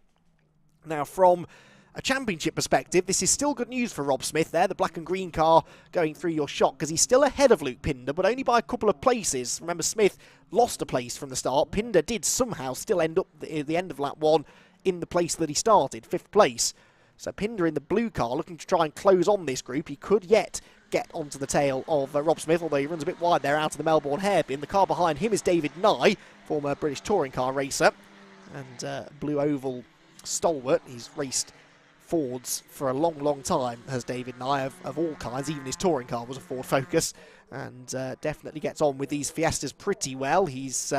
Now, from a championship perspective, this is still good news for Rob Smith there, the black and green car going through your shot, because he's still ahead of Luke Pinder, but only by a couple of places. Remember, Smith lost a place from the start. Pinder did somehow still end up at the end of lap 1 in the place that he started, 5th place. So Pinder in the blue car looking to try and close on this group. He could yet get onto the tail of Rob Smith, although he runs a bit wide there out of the Melbourne hairpin. The car behind him is David Nye, former British touring car racer, and Blue Oval stalwart. He's raced Fords for a long time, has David Nye, of all kinds. Even his touring car was a Ford Focus, and definitely gets on with these Fiestas pretty well. He's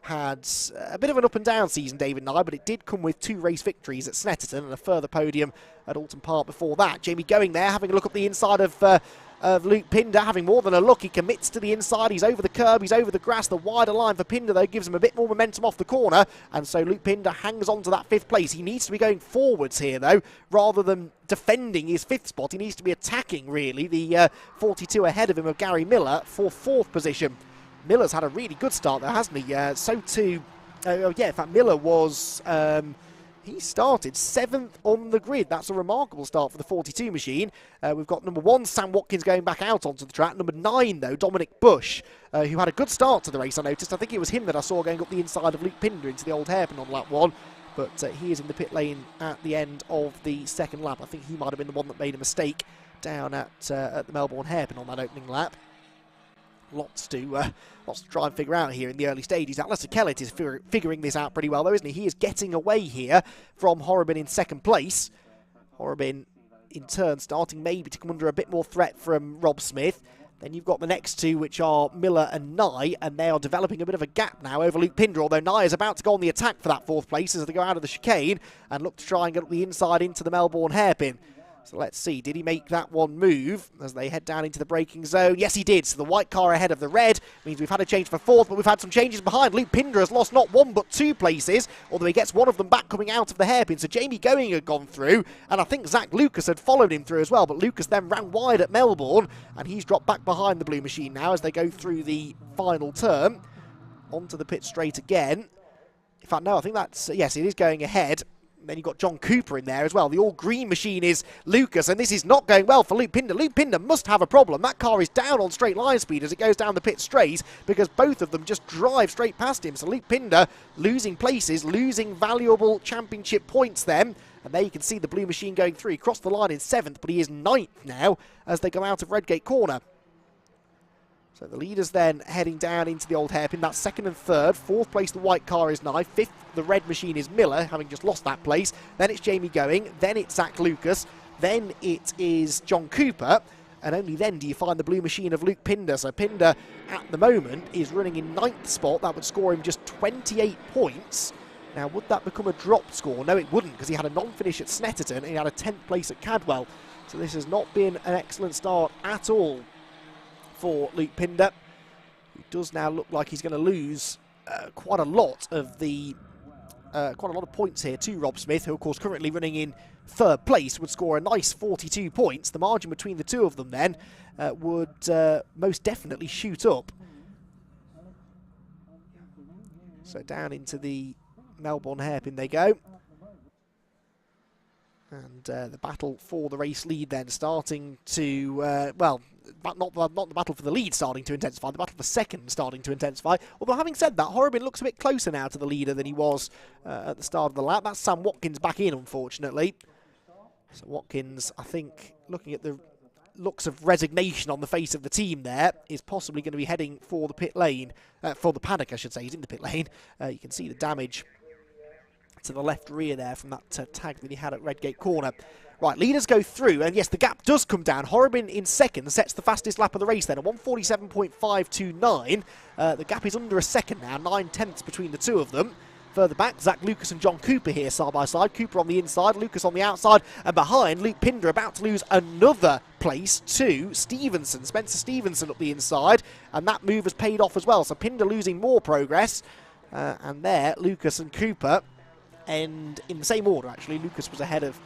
had a bit of an up and down season, David Nye, but it did come with 2 race victories at Snetterton and a further podium at Alton Park before that. Jamie going there, having a look up the inside of Luke Pinder, having more than a look. He commits to the inside, he's over the curb, he's over the grass. The wider line for Pinder, though, gives him a bit more momentum off the corner, and so Luke Pinder hangs on to that 5th place. He needs to be going forwards here, though, rather than defending his 5th spot. He needs to be attacking, really, the 42 ahead of him of Gary Miller for 4th position. Miller's had a really good start there, hasn't he? So too, yeah, in fact, Miller was... he started 7th on the grid. That's a remarkable start for the 42 machine. We've got number 1, Sam Watkins, going back out onto the track. Number 9, though, Dominic Bush, who had a good start to the race, I noticed. I think it was him that I saw going up the inside of Luke Pinder into the old hairpin on lap 1. But he is in the pit lane at the end of the 2nd lap. I think he might have been the one that made a mistake down at the Melbourne hairpin on that opening lap. Lots to try and figure out here in the early stages. Alistair Kellett is figuring this out pretty well, though, isn't he? He is getting away here from Horrobin in 2nd place. Horrobin, in turn, starting maybe to come under a bit more threat from Rob Smith. Then you've got the next 2, which are Miller and Nye, and they are developing a bit of a gap now over Luke Pinder, although Nye is about to go on the attack for that 4th place as they go out of the chicane and look to try and get up the inside into the Melbourne hairpin. So let's see, did he make that one move as they head down into the braking zone? Yes, he did. So the white car ahead of the red means we've had a change for 4th, but we've had some changes behind. Luke Pinder has lost not 1 but 2 places, although he gets one of them back coming out of the hairpin. So Jamie Going had gone through, and I think Zach Lucas had followed him through as well, but Lucas then ran wide at Melbourne, and he's dropped back behind the blue machine now as they go through the final turn. Onto the pit straight again. In fact, no, I think that's, yes, it is going ahead. Then you've got John Cooper in there as well. The all-green machine is Lucas, and this is not going well for Luke Pinder. Luke Pinder must have a problem. That car is down on straight line speed as it goes down the pit straight because both of them just drive straight past him. So Luke Pinder losing places, losing valuable championship points then. And there you can see the blue machine going through. He crossed the line in 7th, but he is 9th now as they go out of Redgate Corner. So the leaders then heading down into the old hairpin. That's 2nd and 3rd. 4th place, the white car is Nye. 5th, the red machine is Miller, having just lost that place. Then it's Jamie Going. Then it's Zach Lucas. Then it is John Cooper. And only then do you find the blue machine of Luke Pinder. So Pinder, at the moment, is running in 9th spot. That would score him just 28 points. Now, would that become a drop score? No, it wouldn't, because he had a non-finish at Snetterton and he had a 10th place at Cadwell. So this has not been an excellent start at all for Luke Pinder, who does now look like he's going to lose quite a lot of points here to Rob Smith, who of course currently running in 3rd place, would score a nice 42 points. The margin between the two of them then would most definitely shoot up So down into the Melbourne hairpin they go. And the battle for the race lead then starting to, well, not the battle for the lead starting to intensify, the battle for second starting to intensify. Although having said that, Horrobin looks a bit closer now to the leader than he was at the start of the lap. That's Sam Watkins back in, unfortunately. So Watkins, I think, looking at the looks of resignation on the face of the team there, is possibly going to be heading for the pit lane, for the paddock, I should say. He's in the pit lane. You can see the damage to the left rear there from that tag that he had at Redgate Corner. Right, leaders go through, and yes, the gap does come down. Horrobin in second sets the fastest lap of the race then, at 1:47.529. The gap is under a second now, 9/10 between the two of them. Further back, Zach Lucas and John Cooper here side by side. Cooper on the inside, Lucas on the outside, and behind, Luke Pinder about to lose another place to Stevenson. Spencer Stevenson up the inside, and that move has paid off as well. So Pinder losing more progress, and there, Lucas and Cooper. And in the same order, actually, Lucas was ahead of...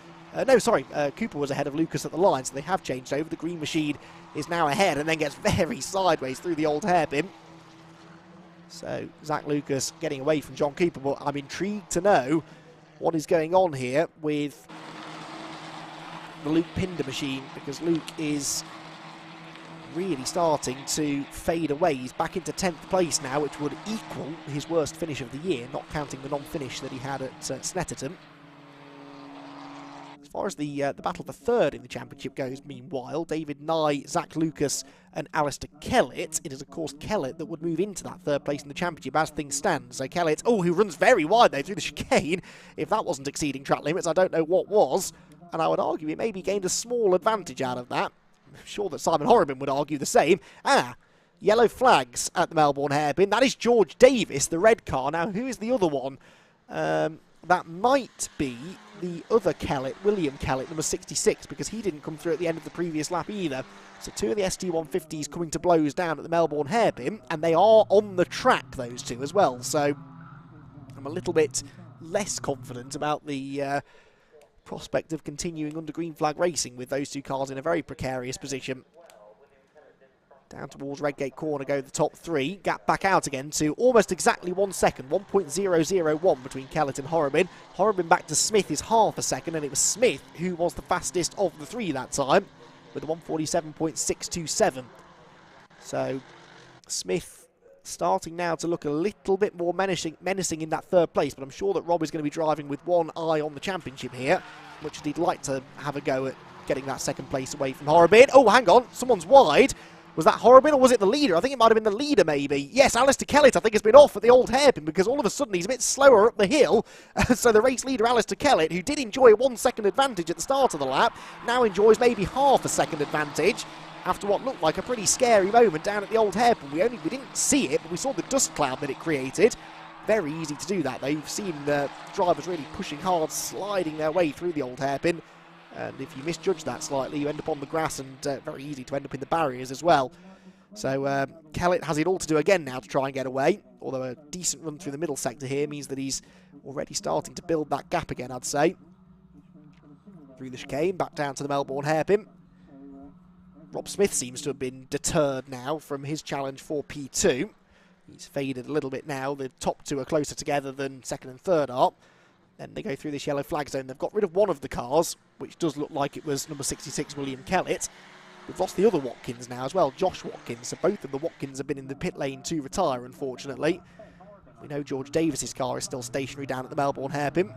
Cooper was ahead of Lucas at the line, so they have changed over. The green machine is now ahead and then gets very sideways through the old hairpin. So Zach Lucas getting away from John Cooper, but I'm intrigued to know what is going on here with the Luke Pinder machine, because Luke is really starting to fade away. He's back into 10th place now, which would equal his worst finish of the year, not counting the non-finish that he had at Snetterton. As far as the battle for third in the championship goes, meanwhile, David Nye, Zach Lucas and Alistair Kellett. It is, of course, Kellett that would move into that third place in the championship as things stand. So Kellett, who runs very wide though through the chicane. If that wasn't exceeding track limits, I don't know what was. And I would argue he maybe gained a small advantage out of that. I'm sure that Simon Horrobin would argue the same. Yellow flags at the Melbourne hairpin. That is George Davis, the red car. Now, who is the other one? That might be the other Kellett, William Kellett, number 66, because he didn't come through at the end of the previous lap either. So two of the ST150s coming to blows down at the Melbourne hairpin, and they are on the track, those two, as well. So I'm a little bit less confident about the prospect of continuing under green flag racing with those two cars in a very precarious position. Down towards Redgate Corner go the top three. Gap back out again to almost exactly 1 second. 1.001 between Kellett and Horrobin. Horrobin back to Smith is half a second, and it was Smith who was the fastest of the three that time with a 1:47.627. So Smith starting now to look a little bit more menacing in that third place, but I'm sure that Rob is going to be driving with one eye on the championship here, much as he'd like to have a go at getting that second place away from Horrobin. Oh, hang on, someone's wide. Was that Horrobin or was it the leader? I think it might have been the leader, maybe. Yes, Alistair Kellett, I think, has been off at the old hairpin because all of a sudden he's a bit slower up the hill. So the race leader, Alistair Kellett, who did enjoy a 1 second advantage at the start of the lap, now enjoys maybe half a second advantage after what looked like a pretty scary moment down at the old hairpin. We didn't see it, but we saw the dust cloud that it created. Very easy to do that, though. You've seen the drivers really pushing hard, sliding their way through the old hairpin. And if you misjudge that slightly, you end up on the grass, and very easy to end up in the barriers as well. So Kellett has it all to do again now to try and get away, although a decent run through the middle sector here means that he's already starting to build that gap again, I'd say. Through the chicane, back down to the Melbourne hairpin. Rob Smith seems to have been deterred now from his challenge for P2. He's faded a little bit now. The top two are closer together than second and third are. Then they go through this yellow flag zone. They've got rid of one of the cars, which does look like it was number 66, William Kellett. We've lost the other Watkins now as well, Josh Watkins. So both of the Watkins have been in the pit lane to retire, unfortunately. We know George Davis's car is still stationary down at the Melbourne hairpin.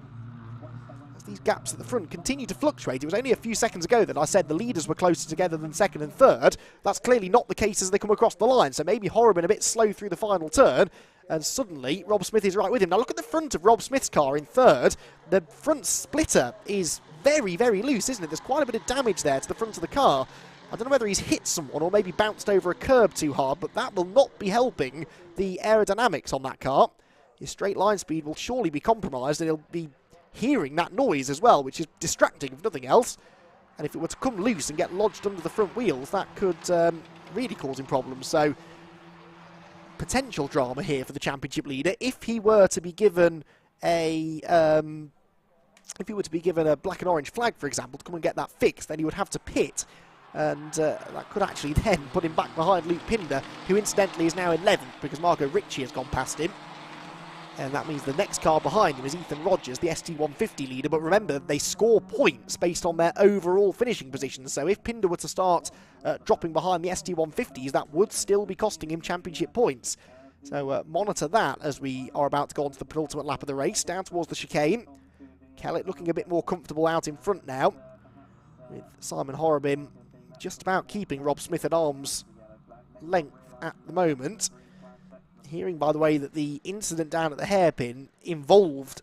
As these gaps at the front continue to fluctuate, it was only a few seconds ago that I said the leaders were closer together than second and third. That's clearly not the case as they come across the line, so maybe Horrobin a bit slow through the final turn, and suddenly Rob Smith is right with him. Now look at the front of Rob Smith's car in third. The front splitter is very, very loose, isn't it? There's quite a bit of damage there to the front of the car. I don't know whether he's hit someone or maybe bounced over a curb too hard, but that will not be helping the aerodynamics on that car. His straight line speed will surely be compromised, and he'll be hearing that noise as well, which is distracting if nothing else. And if it were to come loose and get lodged under the front wheels, that could really cause him problems. So potential drama here for the championship leader. If he were to be given a black and orange flag, for example, to come and get that fixed, then he would have to pit. And that could actually then put him back behind Luke Pinder, who incidentally is now 11th because Margot Ritchie has gone past him. And that means the next car behind him is Ethan Rogers, the ST150 leader. But remember, they score points based on their overall finishing positions. So if Pinder were to start dropping behind the ST150s, that would still be costing him championship points. So monitor that as we are about to go on to the penultimate lap of the race, down towards the chicane. Kellett looking a bit more comfortable out in front now, with Simon Horrobin just about keeping Rob Smith at arm's length at the moment. Hearing, by the way, that the incident down at the hairpin involved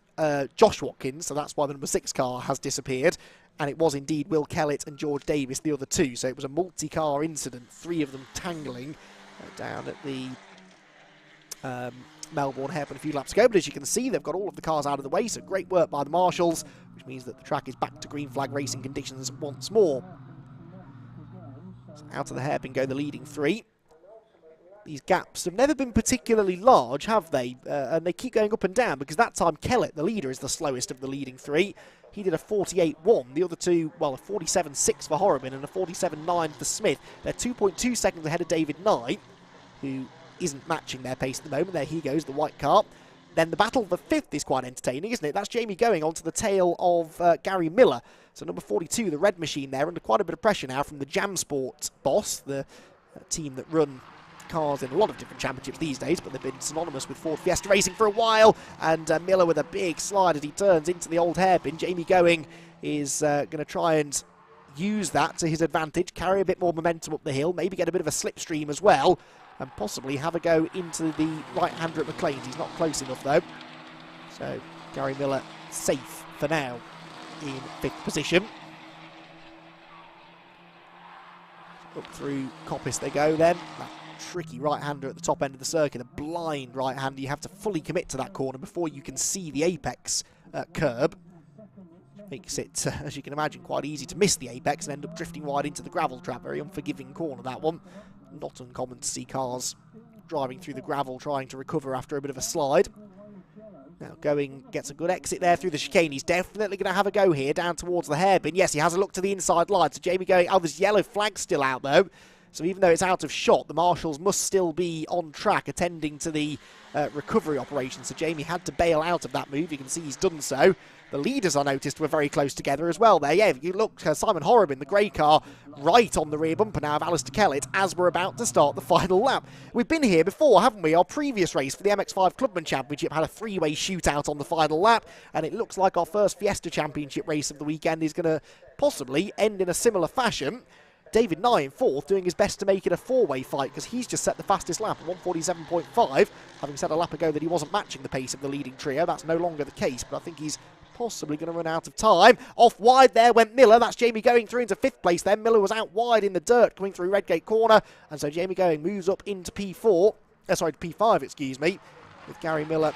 Josh Watkins, so that's why the number 6 car has disappeared, and it was indeed Will Kellett and George Davis, the other two. So it was a multi-car incident, 3 of them tangling down at the Melbourne hairpin a few laps ago. But as you can see, they've got all of the cars out of the way, so great work by the marshals, which means that the track is back to green flag racing conditions once more. So out of the hairpin go the leading 3. These gaps have never been particularly large, have they? And they keep going up and down, because that time Kellett, the leader, is the slowest of the leading 3. He did a 48.1. The other two, well, a 47.6 for Horrobin and a 47.9 for Smith. They're 2.2 seconds ahead of David Knight, who isn't matching their pace at the moment. There he goes, the white car. Then the battle for 5th is quite entertaining, isn't it? That's Jamie going onto the tail of Gary Miller. So number 42, the red machine there, under quite a bit of pressure now from the Jam Sport boss, the team that run cars in a lot of different championships these days, but they've been synonymous with Ford Fiesta Racing for a while. And Miller with a big slide as he turns into the old hairpin. Jamie Going is going to try and use that to his advantage, carry a bit more momentum up the hill, maybe get a bit of a slipstream as well, and possibly have a go into the right-hander at McLean's. He's not close enough though. So Gary Miller safe for now in 5th position. Up through Coppice they go then. That tricky right-hander at the top end of the circuit, a blind right-hander. You have to fully commit to that corner before you can see the apex curb. Makes it, as you can imagine, quite easy to miss the apex and end up drifting wide into the gravel trap. Very unforgiving corner, that one. Not uncommon to see cars driving through the gravel trying to recover after a bit of a slide. Now Going gets a good exit there through the chicane. He's definitely going to have a go here down towards the hairpin. Yes, he has a look to the inside line. So Jamie Going, oh, there's yellow flag still out though. So even though it's out of shot, the marshals must still be on track attending to the recovery operation. So Jamie had to bail out of that move. You can see he's done so. The leaders, I noticed, were very close together as well there. Yeah, if you look, Simon Horrobin, the grey car, right on the rear bumper now of Alistair Kellett as we're about to start the final lap. We've been here before, haven't we? Our previous race for the MX5 Clubman Championship had a 3-way shootout on the final lap, and it looks like our first Fiesta Championship race of the weekend is going to possibly end in a similar fashion. David Nye in 4th, doing his best to make it a 4-way fight, because he's just set the fastest lap at 1:47.5, having said a lap ago that he wasn't matching the pace of the leading trio. That's no longer the case, but I think he's possibly going to run out of time. Off wide there went Miller. That's Jamie Going through into 5th place then. Miller was out wide in the dirt coming through Redgate Corner, and so Jamie Going moves up into P5, excuse me, with Gary Miller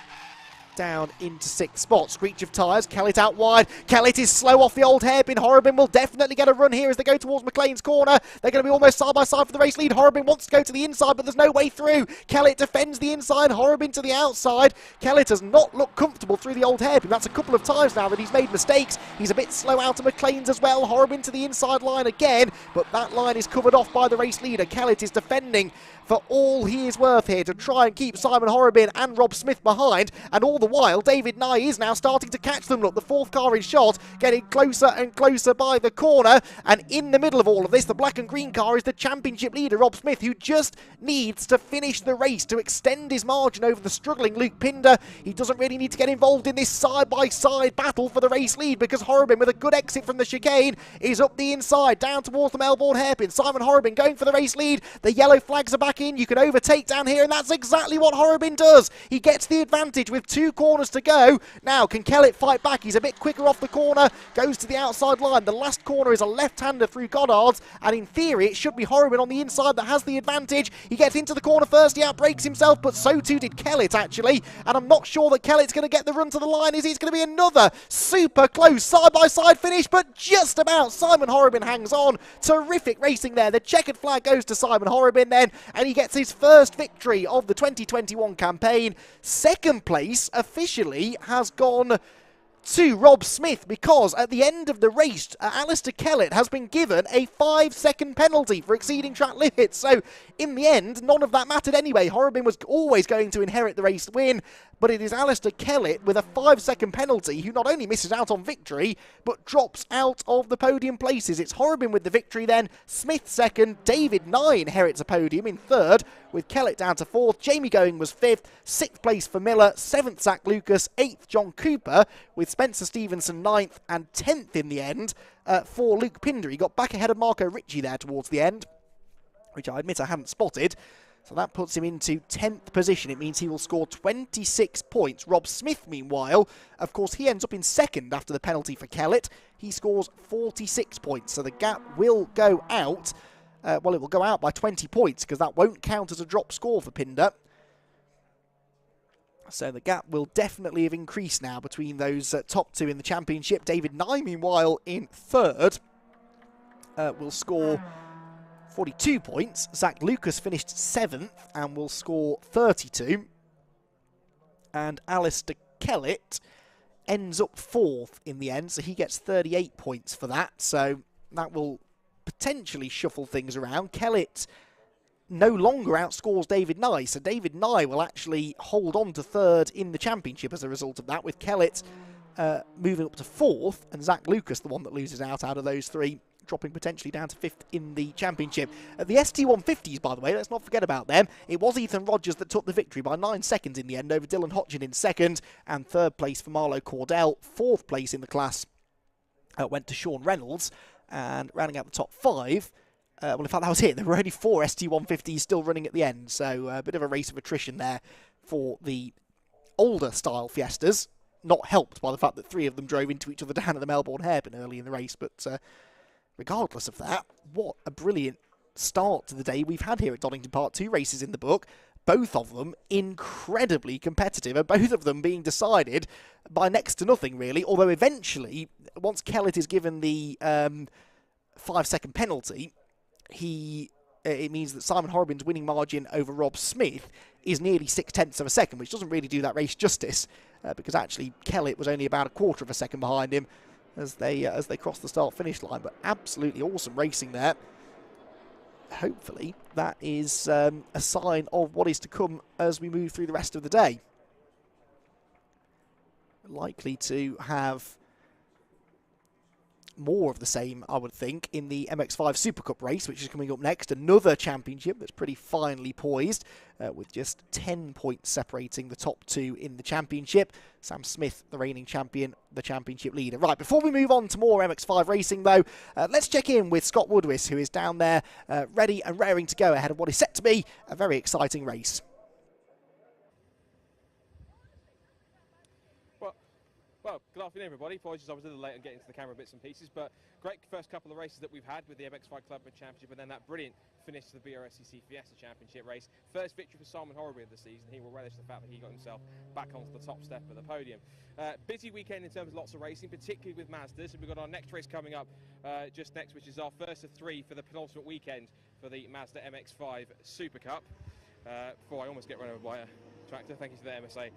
down into 6th spot. Screech of tyres, Kellett out wide. Kellett is slow off the old hairpin. Horrobin will definitely get a run here as they go towards McLean's corner. They're going to be almost side by side for the race lead. Horrobin wants to go to the inside, but there's no way through. Kellett defends the inside, Horrobin to the outside. Kellett has not looked comfortable through the old hairpin. That's a couple of times now that he's made mistakes. He's a bit slow out of McLean's as well. Horrobin to the inside line again, but that line is covered off by the race leader. Kellett is defending for all he is worth here to try and keep Simon Horrobin and Rob Smith behind, and all the while David Nye is now starting to catch them. Look, the 4th car is shot, getting closer and closer by the corner, and in the middle of all of this, the black and green car is the championship leader, Rob Smith, who just needs to finish the race to extend his margin over the struggling Luke Pinder. He doesn't really need to get involved in this side-by-side battle for the race lead, because Horrobin, with a good exit from the chicane, is up the inside, down towards the Melbourne hairpin. Simon Horrobin going for the race lead. The yellow flags are back in. You can overtake down here, and that's exactly what Horrobin does. He gets the advantage with 2 corners to go. Now, can Kellett fight back? He's a bit quicker off the corner, goes to the outside line. The last corner is a left-hander through Goddard's, and in theory, it should be Horrobin on the inside that has the advantage. He gets into the corner first, he outbrakes himself, but so too did Kellett, actually, and I'm not sure that Kellett's going to get the run to the line. It's going to be another super close side-by-side finish, but just about. Simon Horrobin hangs on. Terrific racing there. The checkered flag goes to Simon Horrobin then, and he gets his first victory of the 2021 campaign. 2nd place officially has gone to Rob Smith, because at the end of the race, Alistair Kellett has been given a 5-second penalty for exceeding track limits. So in the end, none of that mattered anyway. Horrobin was always going to inherit the race win. but it is Alistair Kellett with a 5-second penalty who not only misses out on victory, but drops out of the podium places. It's Horrobin with the victory then, Smith second, David Nye inherits a podium in third, with Kellett down to fourth. Jamie Going was fifth, sixth place for Miller, seventh Zach Lucas, eighth John Cooper, with Spencer Stevenson ninth and 10th in the end for Luke Pinder. He got back ahead of Marco Ricci there towards the end, which I admit I hadn't spotted. So that puts him into 10th position. It means he will score 26 points. Rob Smith, meanwhile, of course, he ends up in second after the penalty for Kellett. He scores 46 points. So the gap will go out. Well, it will go out by 20 points because that won't count as a drop score for Pinder. So the gap will definitely have increased now between those top two in the championship. David Nye, meanwhile, in third, will score 42 points. Zach Lucas finished 7th and will score 32. And Alistair Kellett ends up 4th in the end, so he gets 38 points for that. So that will potentially shuffle things around. Kellett no longer outscores David Nye, so David Nye will actually hold on to third in the championship as a result of that, with Kellett moving up to 4th, and Zach Lucas, the one that loses out of those three, dropping potentially down to 5th in the championship. The ST150s, by the way, let's not forget about them. It was Ethan Rogers that took the victory by 9 seconds in the end over Dylan Hodgin in second, and third place for Marlo Cordell. Fourth place in the class went to Sean Reynolds, and rounding out the top 5, well, in fact, that was it. There were only 4 ST150s still running at the end, so a bit of a race of attrition there for the older style Fiestas, not helped by the fact that 3 of them drove into each other down at the Melbourne Hairpin early in the race, but regardless of that, what a brilliant start to the day we've had here at Donington Park. 2 races in the book, both of them incredibly competitive, and both of them being decided by next to nothing, really, although eventually, once Kellett is given the 5-second penalty, it means that Simon Horrobin's winning margin over Rob Smith is nearly 0.6 of a second, which doesn't really do that race justice, because actually Kellett was only about 1/4 of a second behind him as they cross the start-finish line. But absolutely awesome racing there. Hopefully that is a sign of what is to come as we move through the rest of the day. Likely to have more of the same, I would think, in the MX5 Super Cup race, which is coming up next. Another championship that's pretty finely poised, with just 10 points separating the top 2 in the championship. Sam Smith, the reigning champion, the championship leader. Right, before we move on to more MX5 racing, though, let's check in with Scott Woodwis, who is down there ready and raring to go ahead of what is set to be a very exciting race. Well, good afternoon, everybody. Apologies, I was a little late on getting to the camera bits and pieces, but great first couple of races that we've had with the MX5 Clubman Championship, and then that brilliant finish to the BRSCC Fiesta Championship race. First victory for Simon Horrobin this season. He will relish the fact that he got himself back onto the top step of the podium. Busy weekend in terms of lots of racing, particularly with Mazdas. We've got our next race coming up just next, which is our first of 3 for the penultimate weekend for the Mazda MX5 Super Cup. Before I almost get run over by a tractor, thank you to the MSA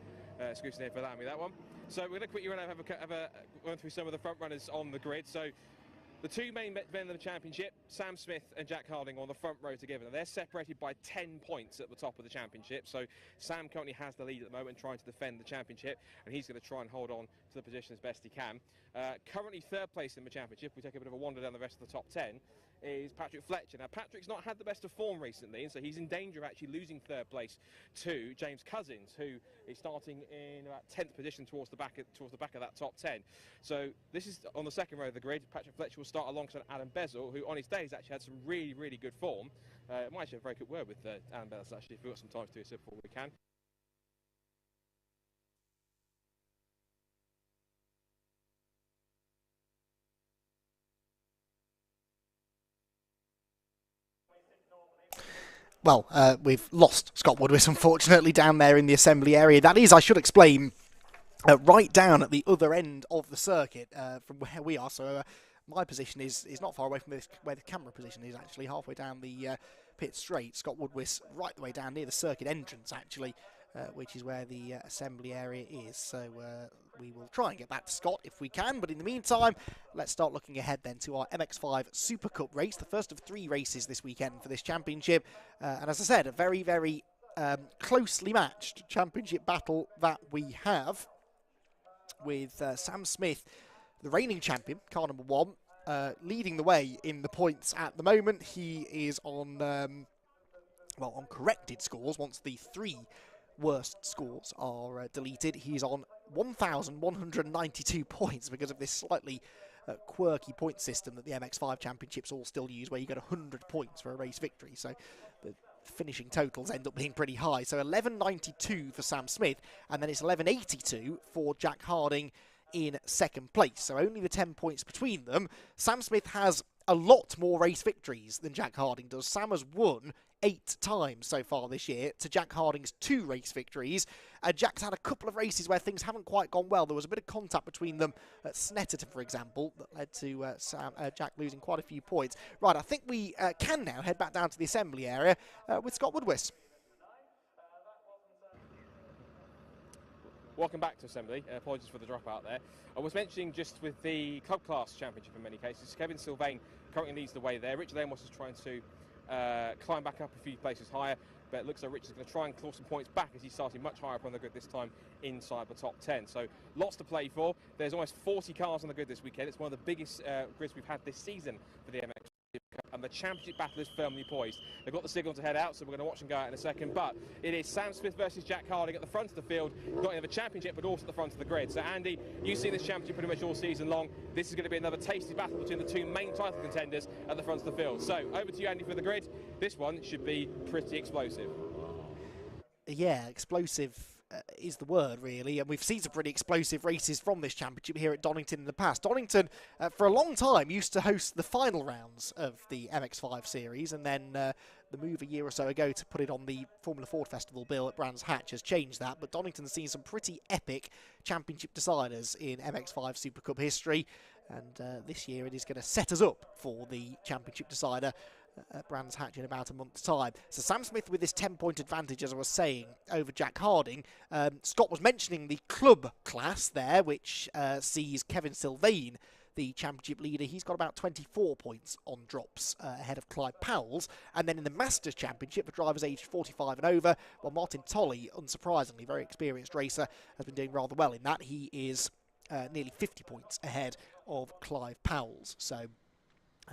scrutiny for allowing me that one. So we're going to quickly have a run through some of the front runners on the grid. So the 2 main men of the championship, Sam Smith and Jack Harding, on the front row together. Now, they're separated by 10 points at the top of the championship. So Sam currently has the lead at the moment, trying to defend the championship, and he's going to try and hold on to the position as best he can. Currently 3rd place in the championship. We take a bit of a wander down the rest of the top 10. Is Patrick Fletcher. Now, Patrick's not had the best of form recently, and so he's in danger of actually losing 3rd place to James Cousins, who is starting in about 10th position towards the back of that top 10. So this is on the 2nd row of the grid. Patrick Fletcher will start alongside Adam Bezel, who on his day has actually had some really, really good form. Might actually have a very good word with Adam Bezel, actually, if we've got some time to do so before we can. Well, we've lost Scott Woodwis, unfortunately, down there in the assembly area. That is, I should explain, right down at the other end of the circuit from where we are. So my position is not far away from where the camera position is, actually, halfway down the pit straight. Scott Woodwis right the way down near the circuit entrance, actually, which is where the assembly area is. So we will try and get back to Scott if we can. But in the meantime, let's start looking ahead then to our MX5 Super Cup race, the first of 3 races this weekend for this championship. And as I said, a very, very closely matched championship battle that we have, with Sam Smith, the reigning champion, car number 1, leading the way in the points at the moment. He is on, on corrected scores. Once the 3 worst scores are deleted, he's on 1,192 points because of this slightly quirky point system that the MX5 Championships all still use, where you get 100 points for a race victory. So the finishing totals end up being pretty high. So 1192 for Sam Smith, and then it's 1182 for Jack Harding in second place. So only the 10 points between them. Sam Smith has a lot more race victories than Jack Harding does. Sam has won 8 times so far this year to Jack Harding's 2 race victories. Jack's had a couple of races where things haven't quite gone well. There was a bit of contact between them at Snetterton, for example, that led to Jack losing quite a few points. Right, I think we can now head back down to the assembly area with Scott Woodwis. Welcome back to assembly. Apologies for the dropout there. I was mentioning just with the club class championship in many cases, Kevin Sylvain currently leads the way there. Richard Amos is trying to climb back up a few places higher, but it looks like Richard's going to try and claw some points back as he's starting much higher up on the grid this time inside the top 10. So lots to play for. There's almost 40 cars on the grid this weekend. It's one of the biggest grids we've had this season for the MX. And the championship battle is firmly poised. They've got the signal to head out, so we're going to watch them go out in a second. But it is Sam Smith versus Jack Harding at the front of the field, not only the championship, but also at the front of the grid. So, Andy, you've seen this championship pretty much all season long. This is going to be another tasty battle between the 2 main title contenders at the front of the field. So, over to you, Andy, for the grid. This one should be pretty explosive. Yeah, explosive is the word, really, and we've seen some pretty explosive races from this championship here at Donington in the past. Donington, for a long time, used to host the final rounds of the MX5 series, and then the move a year or so ago to put it on the Formula Ford Festival bill at Brands Hatch has changed that, but Donington's seen some pretty epic championship deciders in MX5 Super Cup history, and this year it is going to set us up for the championship decider at Brands Hatch in about a month's time. So Sam Smith with this 10-point advantage, as I was saying, over Jack Harding. Scott was mentioning the club class there, which sees Kevin Sylvain, the championship leader. He's got about 24 points on drops ahead of Clive Powell's. And then in the Masters Championship for drivers aged 45 and over, well, Martin Tolley, unsurprisingly, very experienced racer, has been doing rather well in that. He is nearly 50 points ahead of Clive Powell's. So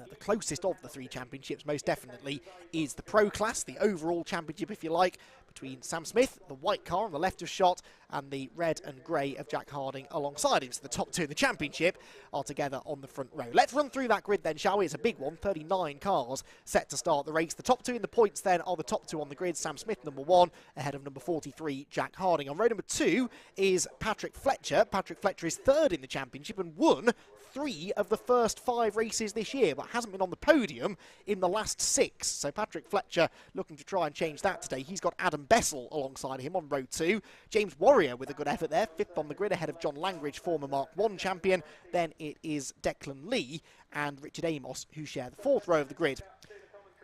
the closest of the 3 championships, most definitely, is the Pro Class, the overall championship, if you like, between Sam Smith, the white car on the left of shot, and the red and grey of Jack Harding alongside him. So the top 2 in the championship are together on the front row. Let's run through that grid then, shall we? It's a big one, 39 cars set to start the race. The top 2 in the points then are the top 2 on the grid. Sam Smith, number 1, ahead of number 43, Jack Harding. On row number 2 is Patrick Fletcher. Patrick Fletcher is 3rd in the championship and won 3 of the first 5 races this year, but hasn't been on the podium in the last 6. So Patrick Fletcher looking to try and change that today. He's got Adam Bessel alongside him on row 2. James Warrior with a good effort there, 5th on the grid ahead of John Langridge, former Mark 1 champion. Then it is Declan Lee and Richard Amos who share the 4th row of the grid.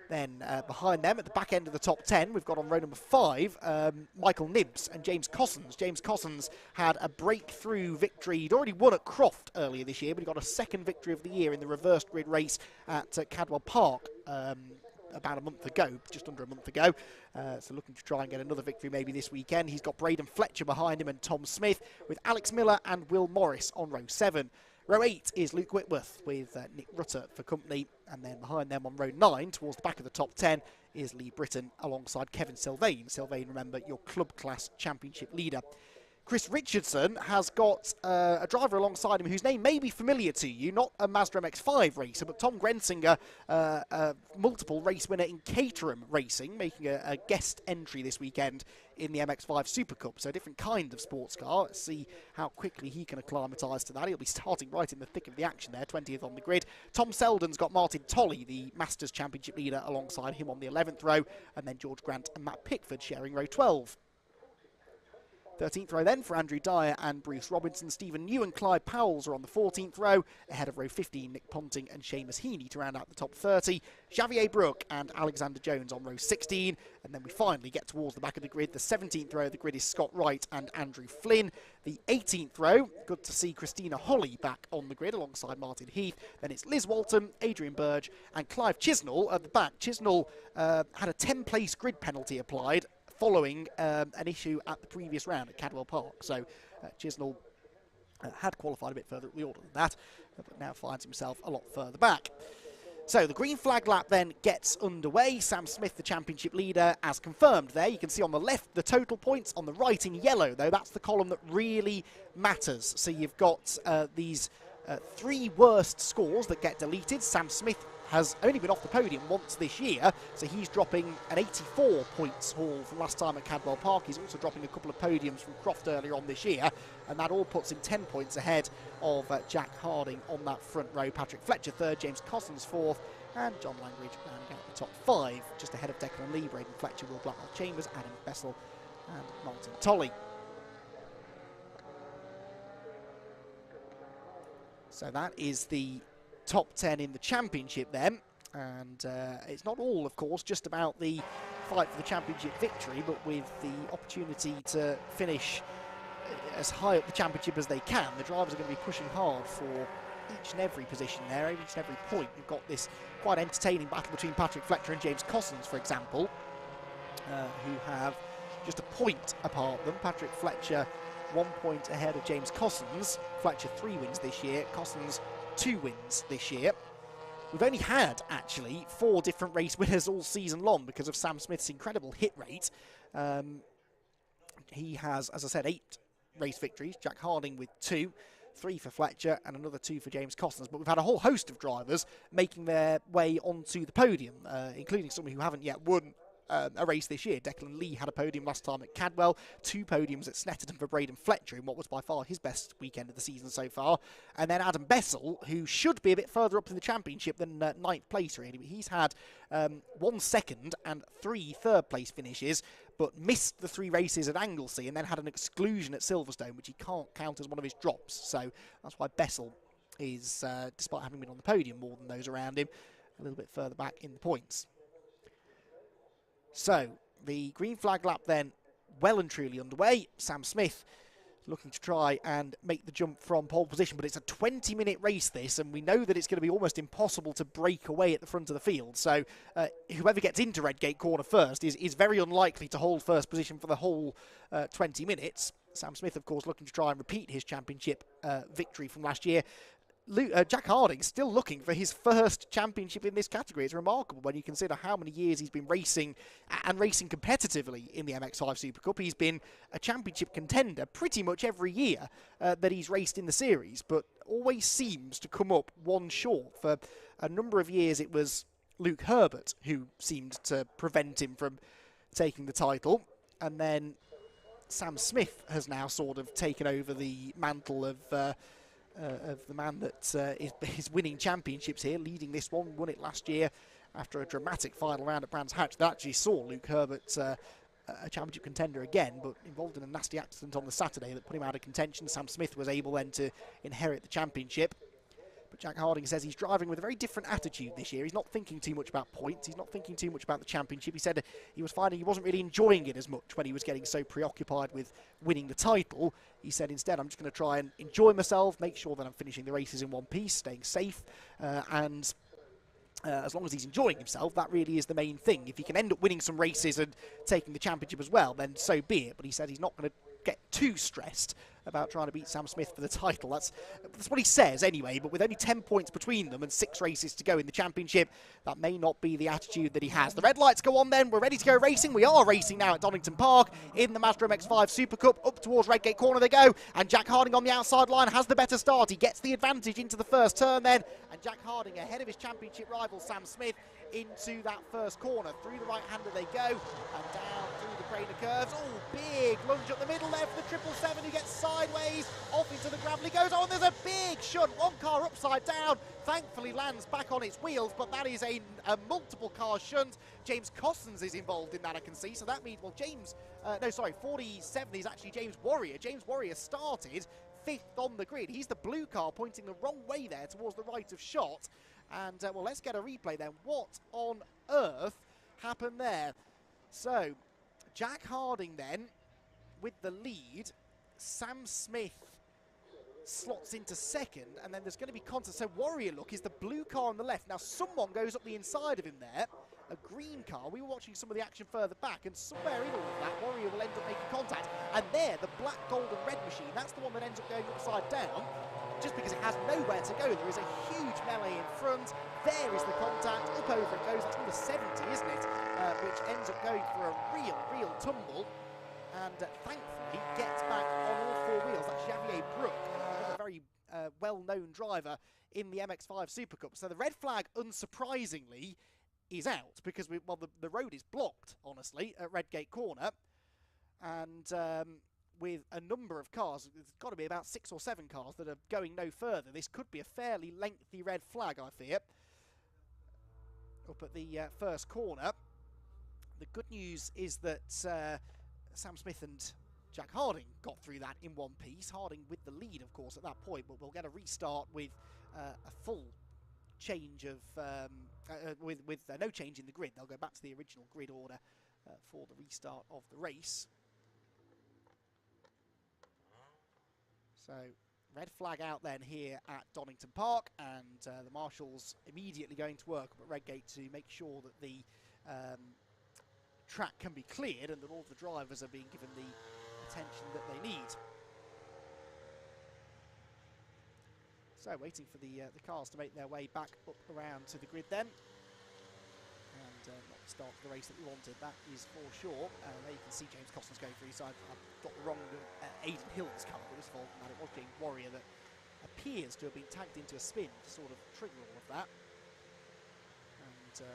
Then behind them, at the back end of the top 10, we've got on row number 5, Michael Nibbs and James Cossons. James Cossons had a breakthrough victory. He'd already won at Croft earlier this year, but he got a 2nd victory of the year in the reversed grid race at Cadwell Park about a month ago, just under a month ago. So looking to try and get another victory maybe this weekend. He's got Braden Fletcher behind him and Tom Smith, with Alex Miller and Will Morris on row 7. Row 8 is Luke Whitworth with Nick Rutter for company, and then behind them on row 9, towards the back of the top 10, is Lee Britton alongside Kevin Sylvain. Sylvain, remember, your club class championship leader. Chris Richardson has got a driver alongside him whose name may be familiar to you, not a Mazda MX-5 racer, but Tom Grensinger, a multiple race winner in Caterham Racing, making a guest entry this weekend in the MX-5 Super Cup. So a different kind of sports car. Let's see how quickly he can acclimatise to that. He'll be starting right in the thick of the action there, 20th on the grid. Tom Selden's got Martin Tolley, the Masters Championship leader, alongside him on the 11th row, and then George Grant and Matt Pickford sharing row 12. 13th row then for Andrew Dyer and Bruce Robinson. Stephen New and Clive Powell's are on the 14th row, ahead of row 15, Nick Ponting and Seamus Heaney to round out the top 30. Xavier Brook and Alexander Jones on row 16. And then we finally get towards the back of the grid. The 17th row of the grid is Scott Wright and Andrew Flynn. The 18th row, good to see Christina Holly back on the grid alongside Martin Heath. Then it's Liz Walton, Adrian Burge and Clive Chisnell at the back. Chisnell had a 10-place grid penalty applied following an issue at the previous round at Cadwell Park. So Chisnall had qualified a bit further up the order than that, but now finds himself a lot further back. So the green flag lap then gets underway. Sam Smith, the championship leader, as confirmed there. You can see on the left the total points, on the right in yellow, though. That's the column that really matters. So you've got these 3 worst scores that get deleted. Sam Smith has only been off the podium once this year, so he's dropping an 84 points haul from last time at Cadwell Park. He's also dropping a couple of podiums from Croft earlier on this year, and that all puts him 10 points ahead of Jack Harding on that front row. Patrick Fletcher third, James Cossins fourth, and John Langridge rounding out the top 5, just ahead of Declan Lee, Braden Fletcher, Will Blackwell Chambers, Adam Bessel and Martin Tolley. So that is the top 10 in the championship then, and it's not all, of course, just about the fight for the championship victory, but with the opportunity to finish as high up the championship as they can. The drivers are going to be pushing hard for each and every position there, each and every point. You've got this quite entertaining battle between Patrick Fletcher and James Cossins, for example, who have just a point apart them. Patrick Fletcher 1 point ahead of James Cossins. Fletcher 3 wins this year, Cossins 2 wins this year. We've only had, actually, 4 different race winners all season long because of Sam Smith's incredible hit rate. He has, as I said, 8 race victories. Jack Harding with 2, 3 for Fletcher and another 2 for James Cossins. But we've had a whole host of drivers making their way onto the podium, including some who haven't yet won a race this year. Declan Lee had a podium last time at Cadwell, 2 podiums at Snetterton for Braden Fletcher in what was by far his best weekend of the season so far. And then Adam Bessel, who should be a bit further up in the championship than 9th place really, but he's had 1 second and 3 third place finishes, but missed the 3 races at Anglesey and then had an exclusion at Silverstone, which he can't count as one of his drops. So that's why Bessel is, despite having been on the podium more than those around him, a little bit further back in the points. So, the green flag lap then well and truly underway. Sam Smith looking to try and make the jump from pole position, but it's a 20-minute race this, and we know that it's going to be almost impossible to break away at the front of the field. So, whoever gets into Redgate Corner first is very unlikely to hold first position for the whole 20 minutes. Sam Smith, of course, looking to try and repeat his championship victory from last year. Jack Harding still looking for his first championship in this category. It's remarkable when you consider how many years he's been racing and racing competitively in the MX5 Super Cup. He's been a championship contender pretty much every year that he's raced in the series, but always seems to come up one short. For a number of years it was Luke Herbert who seemed to prevent him from taking the title, and then Sam Smith has now sort of taken over the mantle of the man that is winning championships here, leading this one. Won it last year after a dramatic final round at Brands Hatch that actually saw Luke Herbert a championship contender again, but involved in a nasty accident on the Saturday that put him out of contention. Sam Smith was able then to inherit the championship. But Jack Harding says he's driving with a very different attitude this year. He's not thinking too much about points. He's not thinking too much about the championship. He said he was finding he wasn't really enjoying it as much when he was getting so preoccupied with winning the title. He said, instead, I'm just going to try and enjoy myself, make sure that I'm finishing the races in one piece, staying safe, and as long as he's enjoying himself, that really is the main thing. If he can end up winning some races and taking the championship as well, then so be it. But he said he's not going to get too stressed about trying to beat Sam Smith for the title. That's what he says anyway, but with only 10 points between them and 6 races to go in the championship, that may not be the attitude that he has. The red lights go on then. We're ready to go racing. We are racing now at Donington Park in the Mazda MX-5 Super Cup. Up towards Redgate Corner they go, and Jack Harding on the outside line has the better start. He gets the advantage into the first turn then, and Jack Harding ahead of his championship rival Sam Smith into that first corner. Through the right-hander they go, and down through the Craner curves. Oh, big lunge up the middle there for the 777, who gets sideways off into the gravel. He goes, oh, and there's a big shunt. One car upside down, thankfully lands back on its wheels, but that is a multiple car shunt. James Cossins is involved in that, I can see. So that means, well, 47 is actually James Warrior. James Warrior started 5th on the grid. He's the blue car pointing the wrong way there towards the right of shot. And, well, let's get a replay then. What on earth happened there? So, Jack Harding then with the lead. Sam Smith slots into second, and then there's going to be contact. So Warrior, look, is the blue car on the left. Now, someone goes up the inside of him there, a green car. We were watching some of the action further back, and somewhere in all of that, Warrior will end up making contact. And there, the black, gold and red machine, that's the one that ends up going upside down, just because it has nowhere to go. There is a huge melee in front. There is the contact. Up over it goes. That's number 70, isn't it? Which ends up going for a real tumble. And thankfully gets back on all four wheels. That's Javier Brook, another very well-known driver in the MX-5 Super Cup. So the red flag, unsurprisingly, is out because the road is blocked, honestly, at Redgate Corner. And with a number of cars, there's got to be about 6 or 7 cars that are going no further. This could be a fairly lengthy red flag, I fear, up at the first corner. The good news is that Sam Smith and Jack Harding got through that in one piece. Harding with the lead, of course, at that point, but we'll get a restart with a full change of with no change in the grid. They'll go back to the original grid order for the restart of the race. So red flag out then here at Donington Park, and the marshals immediately going to work up at Redgate to make sure that the track can be cleared and that all the drivers are being given the attention that they need. So waiting for the cars to make their way back up around to the grid then. And not the start of the race that we wanted, that is for sure. There you can see James Costner's going through, so I've got the wrong Aidan Hill's car that was fault, and it was James Warrior that appears to have been tagged into a spin to sort of trigger all of that. And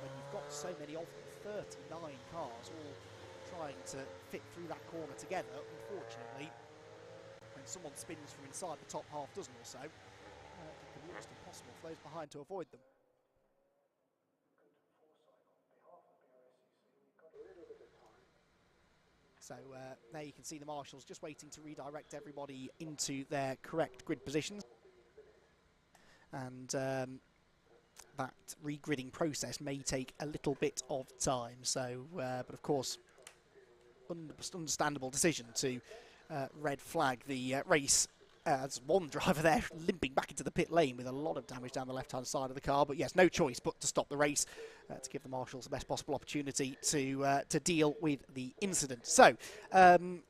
when you've got so many of them, 39 cars all trying to fit through that corner together, unfortunately, when someone spins from inside the top half dozen or so, it can be almost impossible for those behind to avoid them. So there you can see the marshals just waiting to redirect everybody into their correct grid positions. And that regridding process may take a little bit of time. So, but of course, understandable decision to red flag the race. As one driver there limping back into the pit lane with a lot of damage down the left-hand side of the car. But yes, no choice but to stop the race to give the marshals the best possible opportunity to deal with the incident. So, in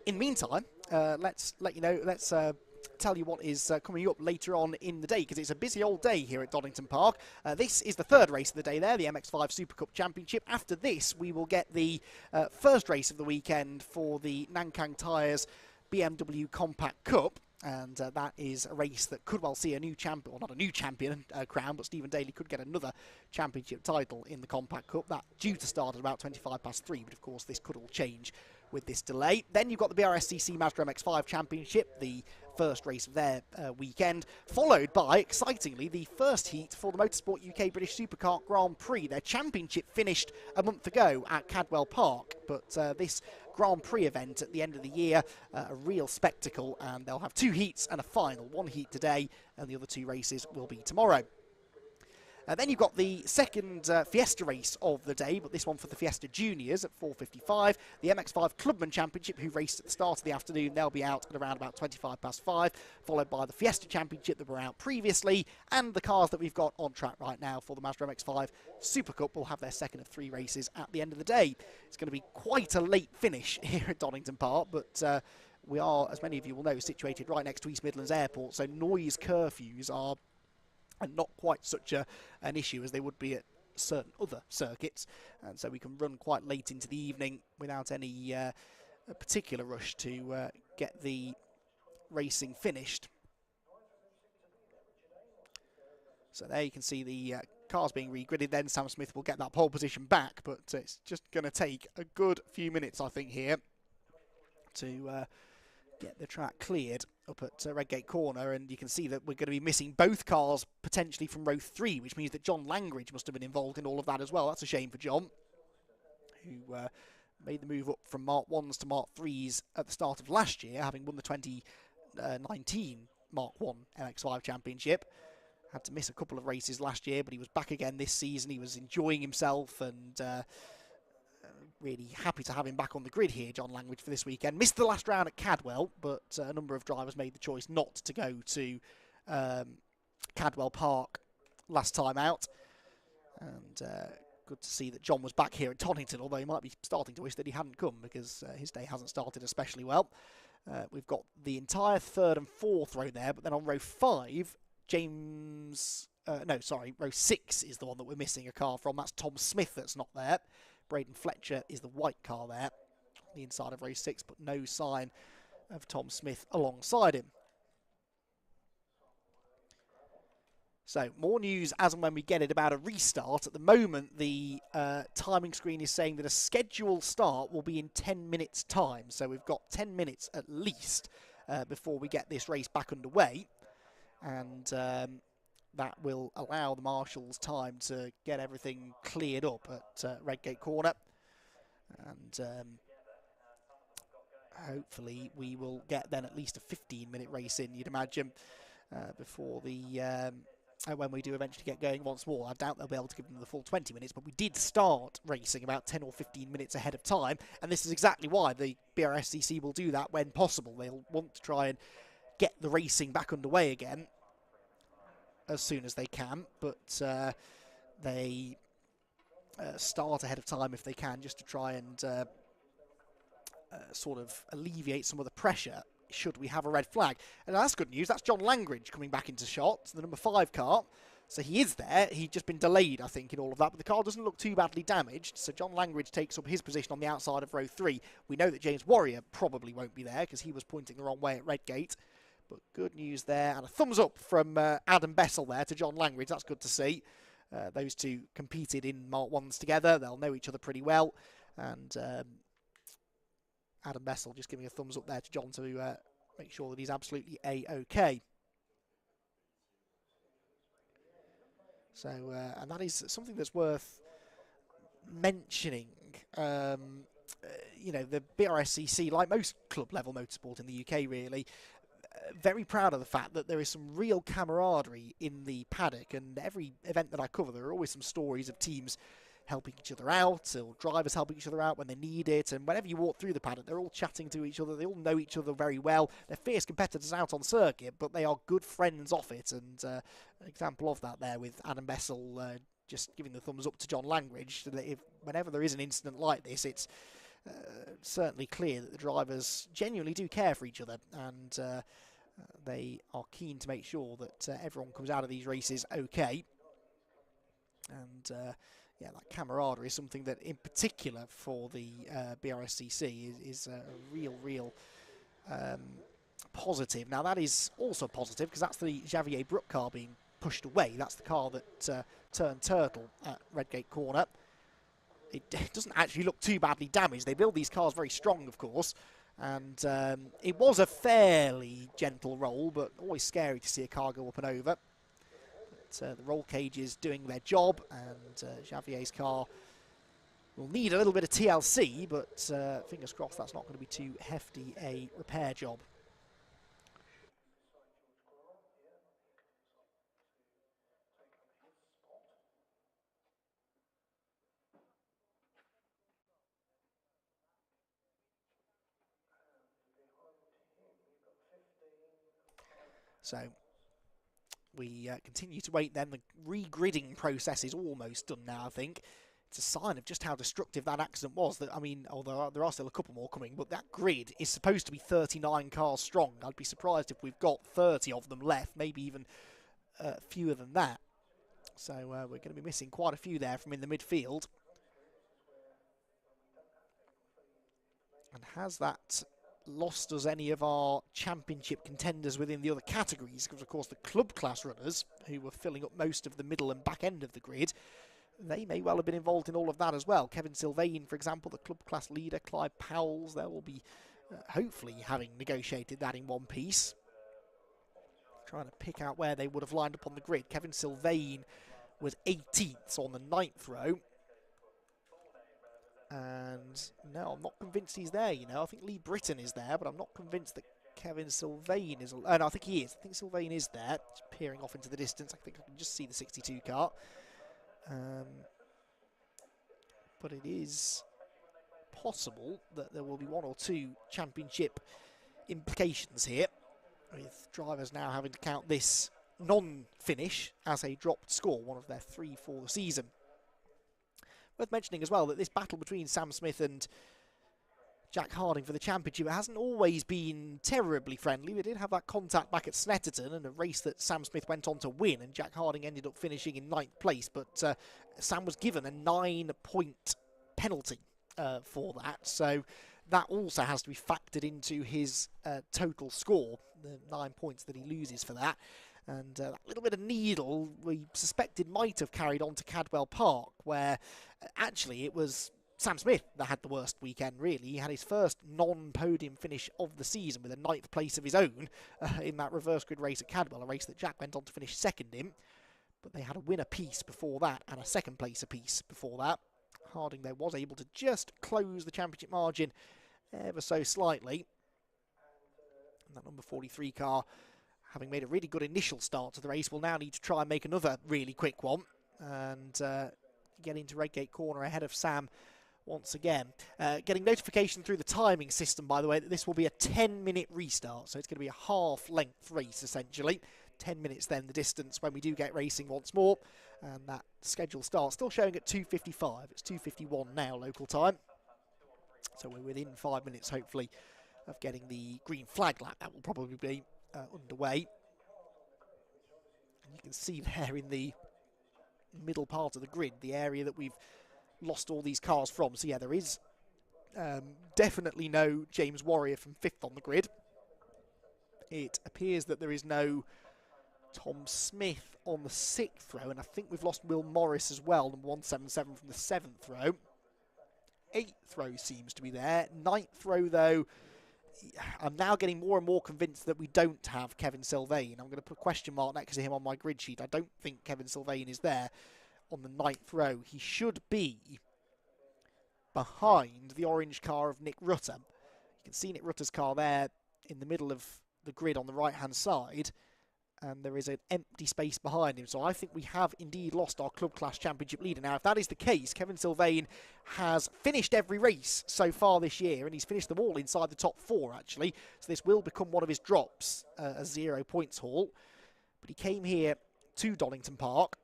the meantime, let's let you know. Let's tell you what is coming up later on in the day, because it's a busy old day here at Donington Park. This is the third race of the day there, the MX-5 Super Cup Championship. After this, we will get the first race of the weekend for the Nankang Tyres BMW Compact Cup, and that is a race that could well see a new champion, well, not a new champion crown, but Stephen Daly could get another championship title in the Compact Cup. That's due to start at about 3:25, but of course this could all change with this delay. Then you've got the BRSCC Mazda MX-5 Championship, the first race of their weekend, followed by, excitingly, the first heat for the Motorsport UK British Supercart Grand Prix. Their championship finished a month ago at Cadwell Park, but this Grand Prix event at the end of the year, a real spectacle, and they'll have 2 heats and a final. 1 heat today, and the other 2 races will be tomorrow. Then you've got the second Fiesta race of the day, but this one for the Fiesta Juniors at 4:55. The MX-5 Clubman Championship, who raced at the start of the afternoon, they'll be out at around about 5:25, followed by the Fiesta Championship that were out previously, and the cars that we've got on track right now for the Mazda MX-5 Super Cup will have their second of 3 races at the end of the day. It's going to be quite a late finish here at Donington Park, but we are, as many of you will know, situated right next to East Midlands Airport, so noise curfews are not quite such an issue as they would be at certain other circuits, and so we can run quite late into the evening without any particular rush to get the racing finished. So there you can see the cars being regridded. Then Sam Smith will get that pole position back, but it's just going to take a good few minutes, I think, here to get the track cleared up at Redgate Corner, and you can see that we're going to be missing both cars potentially from row 3, which means that John Langridge must have been involved in all of that as well. That's a shame for John, who made the move up from Mark 1s to Mark 3s at the start of last year, having won the 2019 Mark 1 MX-5 Championship. Had to miss a couple of races last year, but he was back again this season. He was enjoying himself, and really happy to have him back on the grid here, John Langridge, for this weekend. Missed the last round at Cadwell, but a number of drivers made the choice not to go to Cadwell Park last time out. And good to see that John was back here at Donington, although he might be starting to wish that he hadn't come because his day hasn't started especially well. We've got the entire third and fourth row there, but then on row 5, row 6 is the one that we're missing a car from. That's Tom Smith that's not there. Braden Fletcher is the white car there, on the inside of row 6, but no sign of Tom Smith alongside him. So, more news as and when we get it about a restart. At the moment, the timing screen is saying that a scheduled start will be in 10 minutes' time. So, we've got 10 minutes at least before we get this race back underway. And that will allow the marshals time to get everything cleared up at Redgate Corner. And hopefully we will get then at least a 15-minute race in, you'd imagine, before the... when we do eventually get going once more. I doubt they'll be able to give them the full 20 minutes, but we did start racing about 10 or 15 minutes ahead of time, and this is exactly why the BRSCC will do that when possible. They'll want to try and get the racing back underway again as soon as they can, but they start ahead of time if they can, just to try and sort of alleviate some of the pressure should we have a red flag. And that's good news. That's John Langridge coming back into shot, the number 5 car. So he is there. He's just been delayed, I think, in all of that. But the car doesn't look too badly damaged. So John Langridge takes up his position on the outside of row 3. We know that James Warrior probably won't be there because he was pointing the wrong way at Redgate. But good news there. And a thumbs up from Adam Bessel there to John Langridge. That's good to see. Those two competed in Mark 1s together. They'll know each other pretty well. And... Adam Bessel just giving a thumbs up there to John to make sure that he's absolutely A-OK. So, and that is something that's worth mentioning. You know, the BRSCC, like most club-level motorsport in the UK, really, very proud of the fact that there is some real camaraderie in the paddock. And every event that I cover, there are always some stories of teams helping each other out, or drivers helping each other out when they need it. And whenever you walk through the paddock, they're all chatting to each other. They all know each other very well. They're fierce competitors out on circuit, but they are good friends off it. And an example of that there with Adam Bessel just giving the thumbs up to John Langridge. Whenever there is an incident like this, it's certainly clear that the drivers genuinely do care for each other, and they are keen to make sure that everyone comes out of these races okay. And yeah, that camaraderie is something that, in particular for the BRSCC, is a real positive. Now, that is also positive because that's the Javier Brook car being pushed away. That's the car that turned turtle at Redgate Corner. It doesn't actually look too badly damaged. They build these cars very strong, of course, and it was a fairly gentle roll, but always scary to see a car go up and over. The roll cage is doing their job, and Javier's car will need a little bit of TLC, but fingers crossed that's not going to be too hefty a repair job. So we continue to wait then. The re-gridding process is almost done now, I think. It's a sign of just how destructive that accident was. I mean, although there are still a couple more coming, but that grid is supposed to be 39 cars strong. I'd be surprised if we've got 30 of them left, maybe even fewer than that. So we're going to be missing quite a few there from in the midfield. And has that lost us any of our championship contenders within the other categories? Because, of course, the club class runners, who were filling up most of the middle and back end of the grid, they may well have been involved in all of that as well. Kevin Sylvain, for example, the club class leader, Clive Powells, they will be hopefully having negotiated that in one piece. Trying to pick out where they would have lined up on the grid. Kevin Sylvain was 18th, so on the 9th row. And no, I'm not convinced he's there, you know. I think Lee Britton is there, but I'm not convinced that Kevin Sylvain is... Oh, no, I think he is. I think Sylvain is there, just peering off into the distance. I think I can just see the 62 car. But it is possible that there will be one or two championship implications here, with drivers now having to count this non-finish as a dropped score, one of their 3 for the season. Worth mentioning as well that this battle between Sam Smith and Jack Harding for the championship hasn't always been terribly friendly. We did have that contact back at Snetterton and a race that Sam Smith went on to win, and Jack Harding ended up finishing in 9th place, but Sam was given a 9-point penalty for that, so that also has to be factored into his total score, the 9 points that he loses for that. And that little bit of needle we suspected might have carried on to Cadwell Park, where actually it was Sam Smith that had the worst weekend, really. He had his first non-podium finish of the season with a 9th place of his own in that reverse grid race at Cadwell, a race that Jack went on to finish second in. But they had a win apiece before that and a second place apiece before that. Harding, though, was able to just close the championship margin ever so slightly. And that number 43 car, having made a really good initial start to the race, will now need to try and make another really quick one and get into Redgate Corner ahead of Sam once again. Getting notification through the timing system, by the way, that this will be a 10-minute restart, so it's going to be a half-length race, essentially. 10 minutes then, the distance when we do get racing once more, and that schedule starts. Still showing at 2:55. It's 2:51 now, local time. So we're within 5 minutes, hopefully, of getting the green flag lap. That will probably be underway. And you can see there in the middle part of the grid, the area that we've lost all these cars from. So yeah, there is definitely no James Warrior from 5th on the grid. It appears that there is no Tom Smith on the 6th row, and I think we've lost Will Morris as well, number 177 from the 7th row. 8th row seems to be there. 9th row, though, I'm now getting more and more convinced that we don't have Kevin Sylvain. I'm going to put a question mark next to him on my grid sheet. I don't think Kevin Sylvain is there on the 9th row. He should be behind the orange car of Nick Rutter. You can see Nick Rutter's car there in the middle of the grid on the right-hand side, and there is an empty space behind him. So I think we have indeed lost our Club Class Championship leader. Now, if that is the case, Kevin Sylvain has finished every race so far this year, and he's finished them all inside the top 4, actually. So this will become one of his drops, a 0 points haul. But he came here to Donington Park,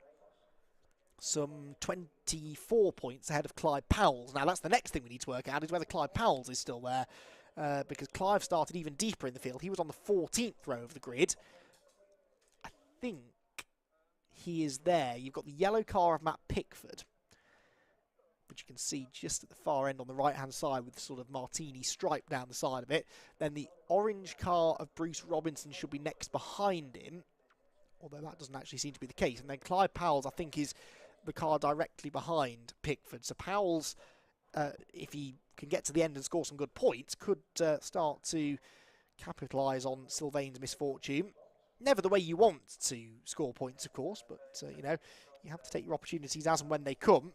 some 24 points ahead of Clive Powell's. Now, that's the next thing we need to work out, is whether Clive Powell's is still there, because Clive started even deeper in the field. He was on the 14th row of the grid. I think he is there. You've got the yellow car of Matt Pickford, which you can see just at the far end on the right-hand side with the sort of martini stripe down the side of it. Then the orange car of Bruce Robinson should be next behind him, although that doesn't actually seem to be the case. And then Clive Powell's, I think, is the car directly behind Pickford. So Powell's, if he can get to the end and score some good points, could start to capitalise on Sylvain's misfortune. Never the way you want to score points, of course, but, you know, you have to take your opportunities as and when they come.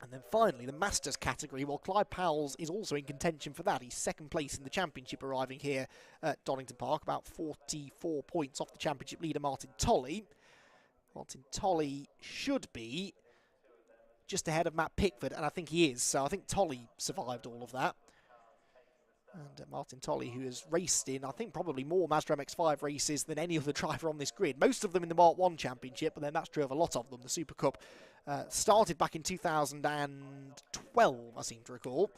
And then finally, the Masters category. Well, Clive Powell's is also in contention for that. He's 2nd place in the championship, arriving here at Donington Park, about 44 points off the championship leader, Martin Tolley. Martin Tolley should be just ahead of Matt Pickford, and I think he is. So I think Tolley survived all of that. And Martin Tolley, who has raced in, I think, probably more Mazda MX-5 races than any other driver on this grid. Most of them in the Mark 1 Championship, but then that's true of a lot of them. The Super Cup started back in 2012, I seem to recall.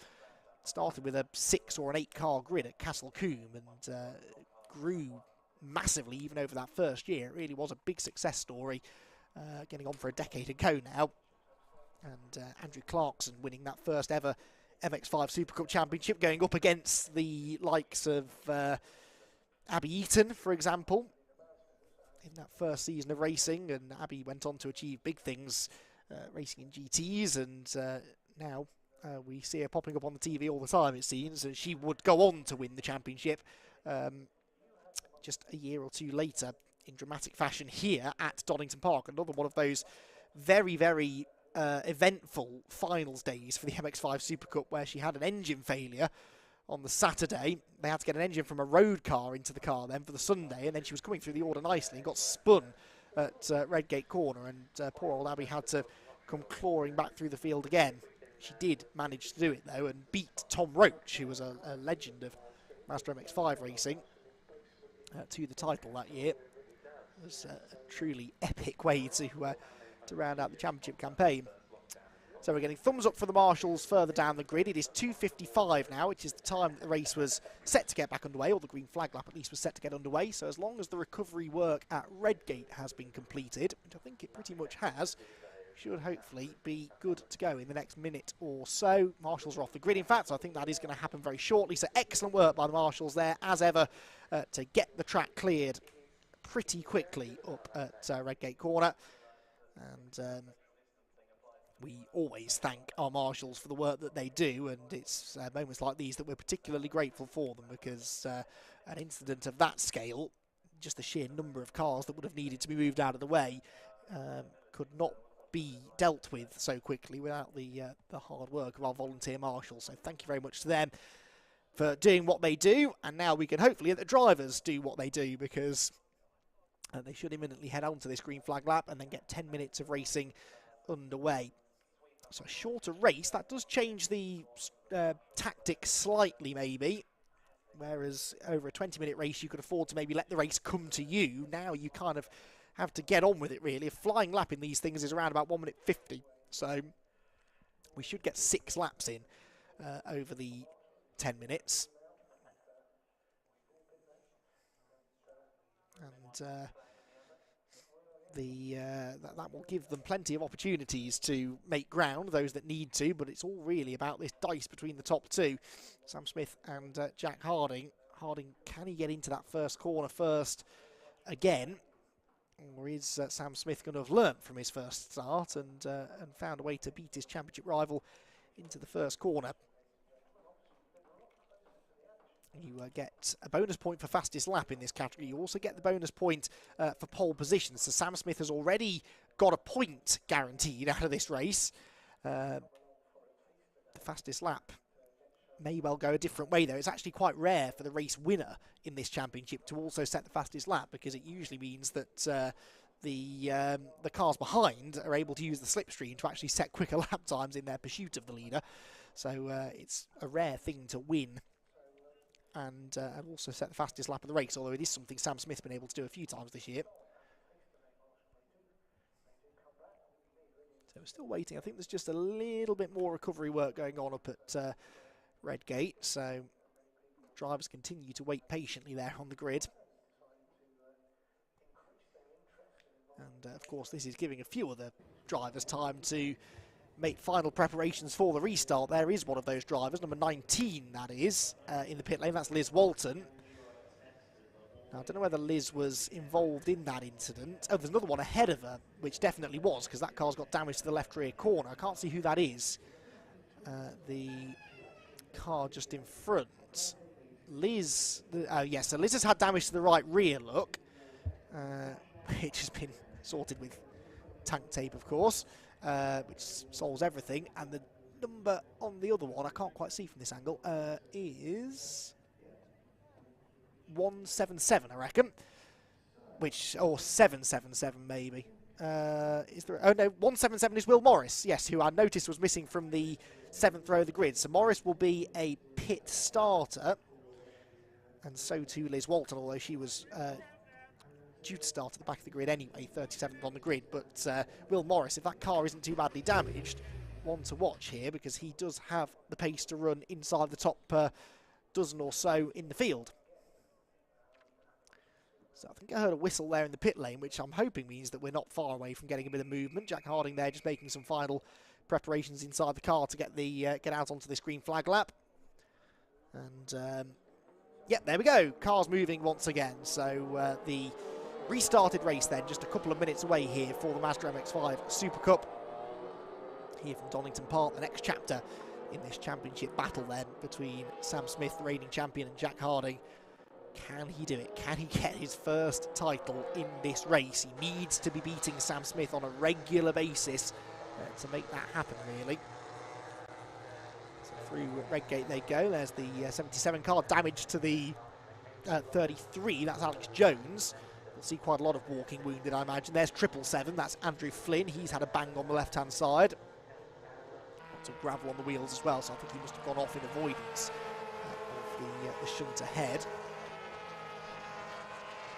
Started with a 6 or an 8 car grid at Castle Combe and grew massively even over that first year. It really was a big success story, getting on for a decade ago now. And Andrew Clarkson winning that first ever MX-5 Super Cup Championship, going up against the likes of Abby Eaton, for example, in that first season of racing. And Abby went on to achieve big things, racing in GTs, and now we see her popping up on the TV all the time, it seems. And she would go on to win the championship just a year or two later in dramatic fashion here at Donington Park. Another one of those very, very eventful finals days for the MX-5 Super Cup, where she had an engine failure on the Saturday. They had to get an engine from a road car into the car then for the Sunday, and then she was coming through the order nicely and got spun at Redgate Corner, and poor old Abby had to come clawing back through the field again. She did manage to do it, though, and beat Tom Roach, who was a legend of Mazda MX-5 racing, to the title that year. It was a truly epic way to round out the championship campaign. So we're getting thumbs up for the marshals further down the grid. It is 2:55 now, which is the time the race was set to get back underway, or the green flag lap at least was set to get underway. So as long as the recovery work at Redgate has been completed, which I think it pretty much has, should hopefully be good to go in the next minute or so. Marshals are off the grid, in fact, so I think that is going to happen very shortly. So excellent work by the marshals there, as ever, to get the track cleared pretty quickly up at Redgate Corner. And we always thank our marshals for the work that they do, and it's moments like these that we're particularly grateful for them, because an incident of that scale, just the sheer number of cars that would have needed to be moved out of the way, could not be dealt with so quickly without the hard work of our volunteer marshals. So thank you very much to them for doing what they do, and now we can hopefully let the drivers do what they do, because they should imminently head on to this green flag lap and then get 10 minutes of racing underway. So a shorter race, that does change the tactics slightly maybe, whereas over a 20-minute race you could afford to maybe let the race come to you. Now you kind of have to get on with it really. A flying lap in these things is around about 1:50, so we should get 6 laps in over the 10 minutes. And that will give them plenty of opportunities to make ground, those that need to, but it's all really about this dice between the top two, Sam Smith and Jack Harding. Harding, can he get into that first corner first again, or is Sam Smith going to have learnt from his first start and found a way to beat his championship rival into the first corner? You get a bonus point for fastest lap in this category. You also get the bonus point for pole position. So Sam Smith has already got a point guaranteed out of this race. The fastest lap may well go a different way, though. It's actually quite rare for the race winner in this championship to also set the fastest lap, because it usually means that the cars behind are able to use the slipstream to actually set quicker lap times in their pursuit of the leader. So it's a rare thing to win and also set the fastest lap of the race, although it is something Sam Smith's been able to do a few times this year. So we're still waiting. I think there's just a little bit more recovery work going on up at Redgate, so drivers continue to wait patiently there on the grid. And of course this is giving a few of the drivers time to make final preparations for the restart. There is one of those drivers, number 19 that is, in the pit lane. That's Liz Walton. Now, I don't know whether Liz was involved in that incident. Oh, there's another one ahead of her, which definitely was, because that car's got damage to the left rear corner. I can't see who that is. The car just in front. Liz, yes, so Liz has had damage to the right rear, look, which has been sorted with tank tape, of course. Which solves everything, and the number on the other one, I can't quite see from this angle, is 177, I reckon, which, or 777 maybe. Is there? Oh no, 177 is Will Morris, yes, who I noticed was missing from the 7th row of the grid. So Morris will be a pit starter, and so too Liz Walton, although she was due to start at the back of the grid anyway, 37th on the grid. But Will Morris, if that car isn't too badly damaged, one to watch here, because he does have the pace to run inside the top dozen or so in the field. So I think I heard a whistle there in the pit lane, which I'm hoping means that we're not far away from getting a bit of movement. Jack Harding there just making some final preparations inside the car to get the get out onto this green flag lap. And yep, there we go, cars moving once again. So the restarted race then, just a couple of minutes away here for the Mazda MX-5 Super Cup here from Donington Park, the next chapter in this championship battle then between Sam Smith, the reigning champion, and Jack Harding. Can he do it? Can he get his first title in this race? He needs to be beating Sam Smith on a regular basis to make that happen, really. So through Redgate they go. There's the 77 car, damage to the 33, that's Alex Jones. We'll see quite a lot of walking wounded, I imagine. There's 777, that's Andrew Flynn. He's had a bang on the left-hand side. Lots of gravel on the wheels as well, so I think he must have gone off in avoidance of the shunt ahead.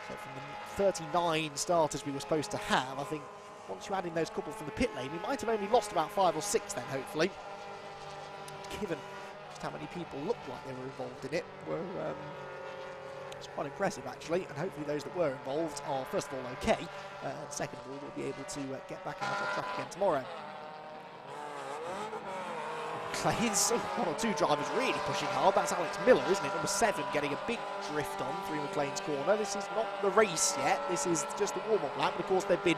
So from the 39 starters we were supposed to have, I think once you add in those couple from the pit lane, we might have only lost about 5 or 6 then, hopefully. Given just how many people looked like they were involved in it, it's quite impressive actually, and hopefully those that were involved are first of all okay, and second of all will be able to get back out on track again tomorrow. Clays, 1 or 2 drivers really pushing hard. That's Alex Miller, isn't it? Number 7 getting a big drift on through McLean's corner. This is not the race yet, this is just the warm-up lap, but of course they've been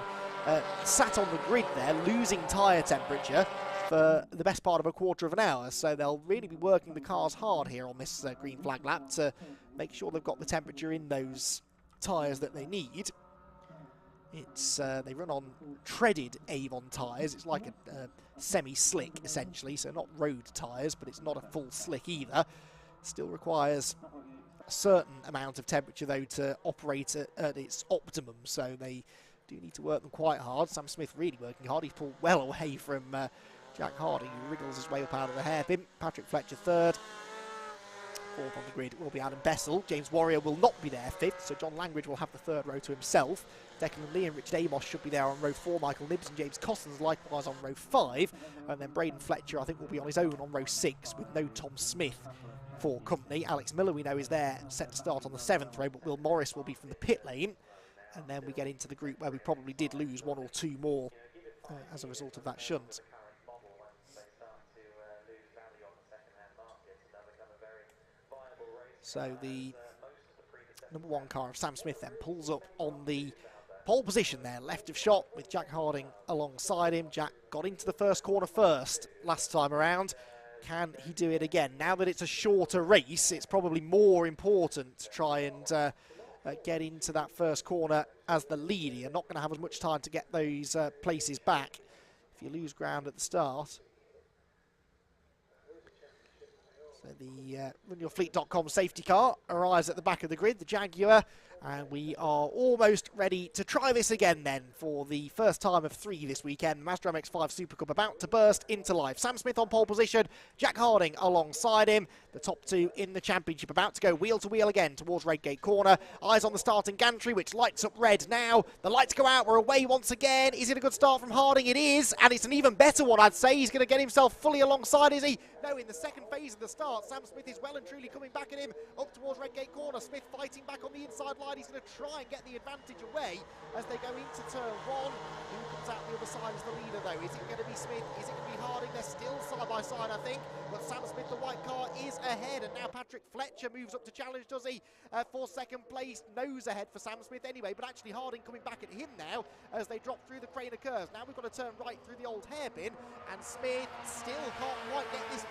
sat on the grid there, losing tyre temperature for the best part of a quarter of an hour, so they'll really be working the cars hard here on this green flag lap to make sure they've got the temperature in those tyres that they need. It's they run on treaded Avon tyres. It's like a semi-slick essentially, so not road tyres, but it's not a full slick either. Still requires a certain amount of temperature though to operate at its optimum, so they do need to work them quite hard. Sam Smith really working hard. He's pulled well away from Jack Harding, who wriggles his way up out of the hairpin. Patrick Fletcher 3rd. 4th on the grid will be Adam Bessel. James Warrior will not be there 5th, so John Langridge will have the 3rd row to himself. Declan Lee and Richard Amos should be there on row 4. Michael Nibbs and James Costons likewise on row 5. And then Braden Fletcher, I think, will be on his own on row 6 with no Tom Smith for company. Alex Miller, we know, is there, set to start on the 7th row, but Will Morris will be from the pit lane. And then we get into the group where we probably did lose 1 or 2 more as a result of that shunt. So the number 1 car of Sam Smith then pulls up on the pole position there, left of shot with Jack Harding alongside him. Jack got into the first corner first last time around. Can he do it again? Now that it's a shorter race, it's probably more important to try and get into that first corner as the leader. You're not going to have as much time to get those places back if you lose ground at the start. So the RunYourFleet.com safety car arrives at the back of the grid, the Jaguar, and we are almost ready to try this again then for the first time of 3 this weekend. Mazda MX-5 Super Cup about to burst into life. Sam Smith on pole position, Jack Harding alongside him. The top 2 in the championship about to go wheel to wheel again towards Redgate Corner. Eyes on the starting gantry, which lights up red now. The lights go out, we're away once again. Is it a good start from Harding? It is, and it's an even better one, I'd say. He's going to get himself fully alongside, is he? No, in the second phase of the start, Sam Smith is well and truly coming back at him up towards Redgate Corner. Smith fighting back on the inside line. He's going to try and get the advantage away as they go into turn 1. Who comes out the other side as the leader, though? Is it going to be Smith? Is it going to be Harding? They're still side by side, I think. But Sam Smith, the white car, is ahead. And now Patrick Fletcher moves up to challenge, does he? For second place. Nose ahead for Sam Smith anyway. But actually Harding coming back at him now as they drop through the Craner curves. Now we've got to turn right through the old hairpin. And Smith still can't quite get this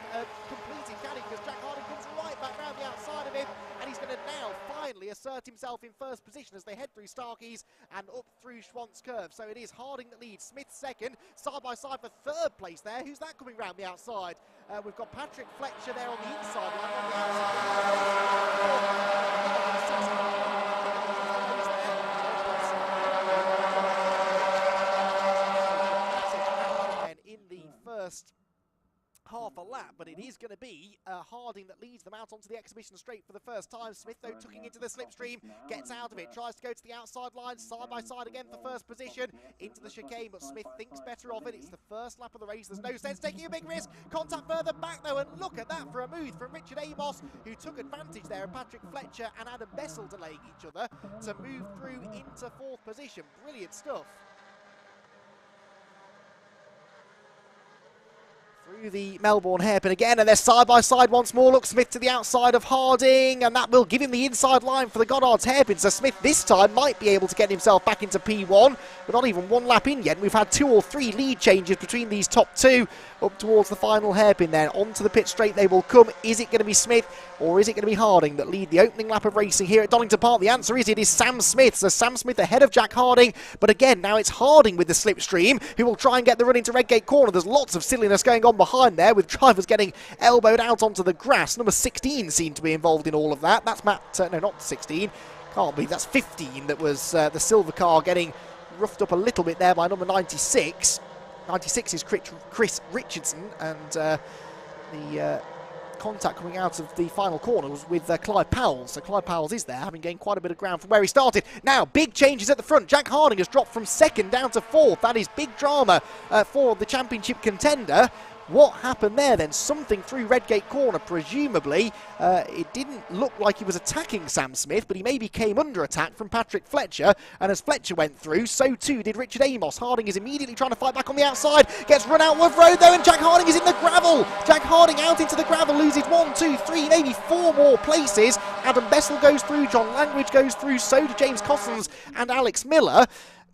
completed, can he? Because Jack Harding comes right back round the outside of him. And he's going to now finally assert himself in first position as they head through Starkeys and up through Schwantz curve. So it is Harding that leads. Smith second. Side by side for 3rd place there. Who's that coming round the outside? We've got Patrick Fletcher there on the inside line. On the outside. In the first half a lap, but it is going to be Harding that leads them out onto the exhibition straight for the first time. Smith, though, tucking into the slipstream, gets out of it, tries to go to the outside line, side by side again for first position, into the chicane, but Smith thinks better of it. It's the first lap of the race, there's no sense taking a big risk. Contact further back, though, and look at that for a move from Richard Amos, who took advantage there of Patrick Fletcher and Adam Bessel delaying each other to move through into 4th position. Brilliant stuff. Through the Melbourne hairpin again, and they're side by side once more. Look, Smith to the outside of Harding, and that will give him the inside line for the Goddard's hairpin. So Smith this time might be able to get himself back into P1, but not even 1 lap in yet. We've had 2 or 3 lead changes between these top 2 up towards the final hairpin then. Onto the pit straight they will come. Is it going to be Smith or is it going to be Harding that lead the opening lap of racing here at Donington Park? The answer is it is Sam Smith. So Sam Smith ahead of Jack Harding, but again now it's Harding with the slipstream who will try and get the run into Redgate Corner. There's lots of silliness going on behind there with drivers getting elbowed out onto the grass. Number 16 seemed to be involved in all of that. That's Matt, no, not 16, can't believe that's 15 that was the silver car getting roughed up a little bit there by number 96. 96 is Chris Richardson, and the contact coming out of the final corner was with Clive Powell. So Clive Powell is there, having gained quite a bit of ground from where he started. Now, big changes at the front. Jack Harding has dropped from second down to fourth. That is big drama for the championship contender. What happened there then? Something through Redgate corner, presumably. It didn't look like he was attacking Sam Smith, but he maybe came under attack from Patrick Fletcher. And as Fletcher went through, so too did Richard Amos. Harding is immediately trying to fight back on the outside. Gets run out of road though, and Jack Harding is in the gravel. Jack Harding out into the gravel, loses 1, 2, 3, maybe 4 more places. Adam Bessel goes through, John Langridge goes through, so do James Cossons and Alex Miller.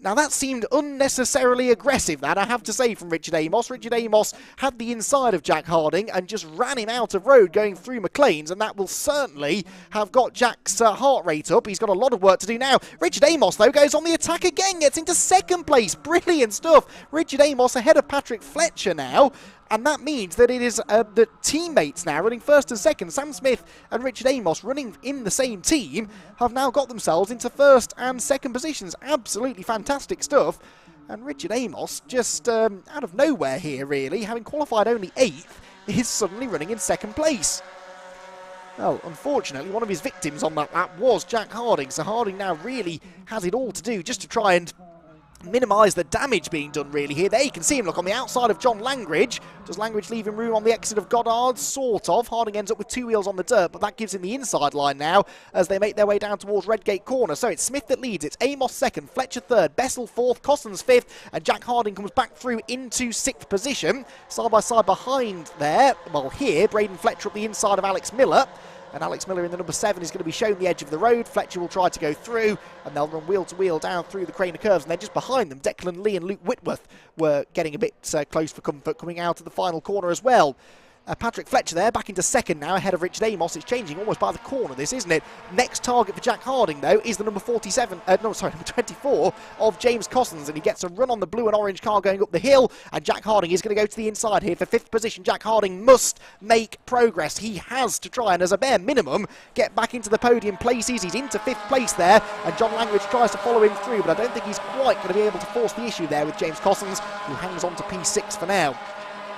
Now that seemed unnecessarily aggressive, that I have to say, from Richard Amos. Richard Amos had the inside of Jack Harding and just ran him out of road going through McLean's, and that will certainly have got Jack's heart rate up. He's got a lot of work to do now. Richard Amos, though, goes on the attack again, gets into second place. Brilliant stuff. Richard Amos ahead of Patrick Fletcher now. And that means that it is the teammates now running first and second. Sam Smith and Richard Amos running in the same team have now got themselves into first and second positions. Absolutely fantastic stuff. And Richard Amos, just out of nowhere here really, having qualified only 8th, is suddenly running in second place. Well, unfortunately, one of his victims on that lap was Jack Harding. So Harding now really has it all to do just to try and minimise the damage being done really here. There you can see him, look, on the outside of John Langridge. Does Langridge leave him room on the exit of Goddard? Sort of. Harding ends up with 2 wheels on the dirt, but that gives him the inside line now as they make their way down towards Redgate corner. So it's Smith that leads. It's Amos second, Fletcher third, Bessel fourth, Cossons fifth, and Jack Harding comes back through into 6th position. Side by side behind there, well here, Braden Fletcher up the inside of Alex Miller. And Alex Miller in the number 7 is going to be shown the edge of the road. Fletcher will try to go through, and they'll run wheel to wheel down through the Craner curves. And then just behind them, Declan Lee and Luke Whitworth were getting a bit close for comfort coming out of the final corner as well. Patrick Fletcher there, back into second now, ahead of Richard Amos. It's changing almost by the corner, this, isn't it? Next target for Jack Harding, though, is the number 24 of James Cossons, and he gets a run on the blue and orange car going up the hill, and Jack Harding is going to go to the inside here for 5th position. Jack Harding must make progress. He has to try and, as a bare minimum, get back into the podium places. He's into 5th place there, and John Langridge tries to follow him through, but I don't think he's quite going to be able to force the issue there with James Cossons, who hangs on to P6 for now.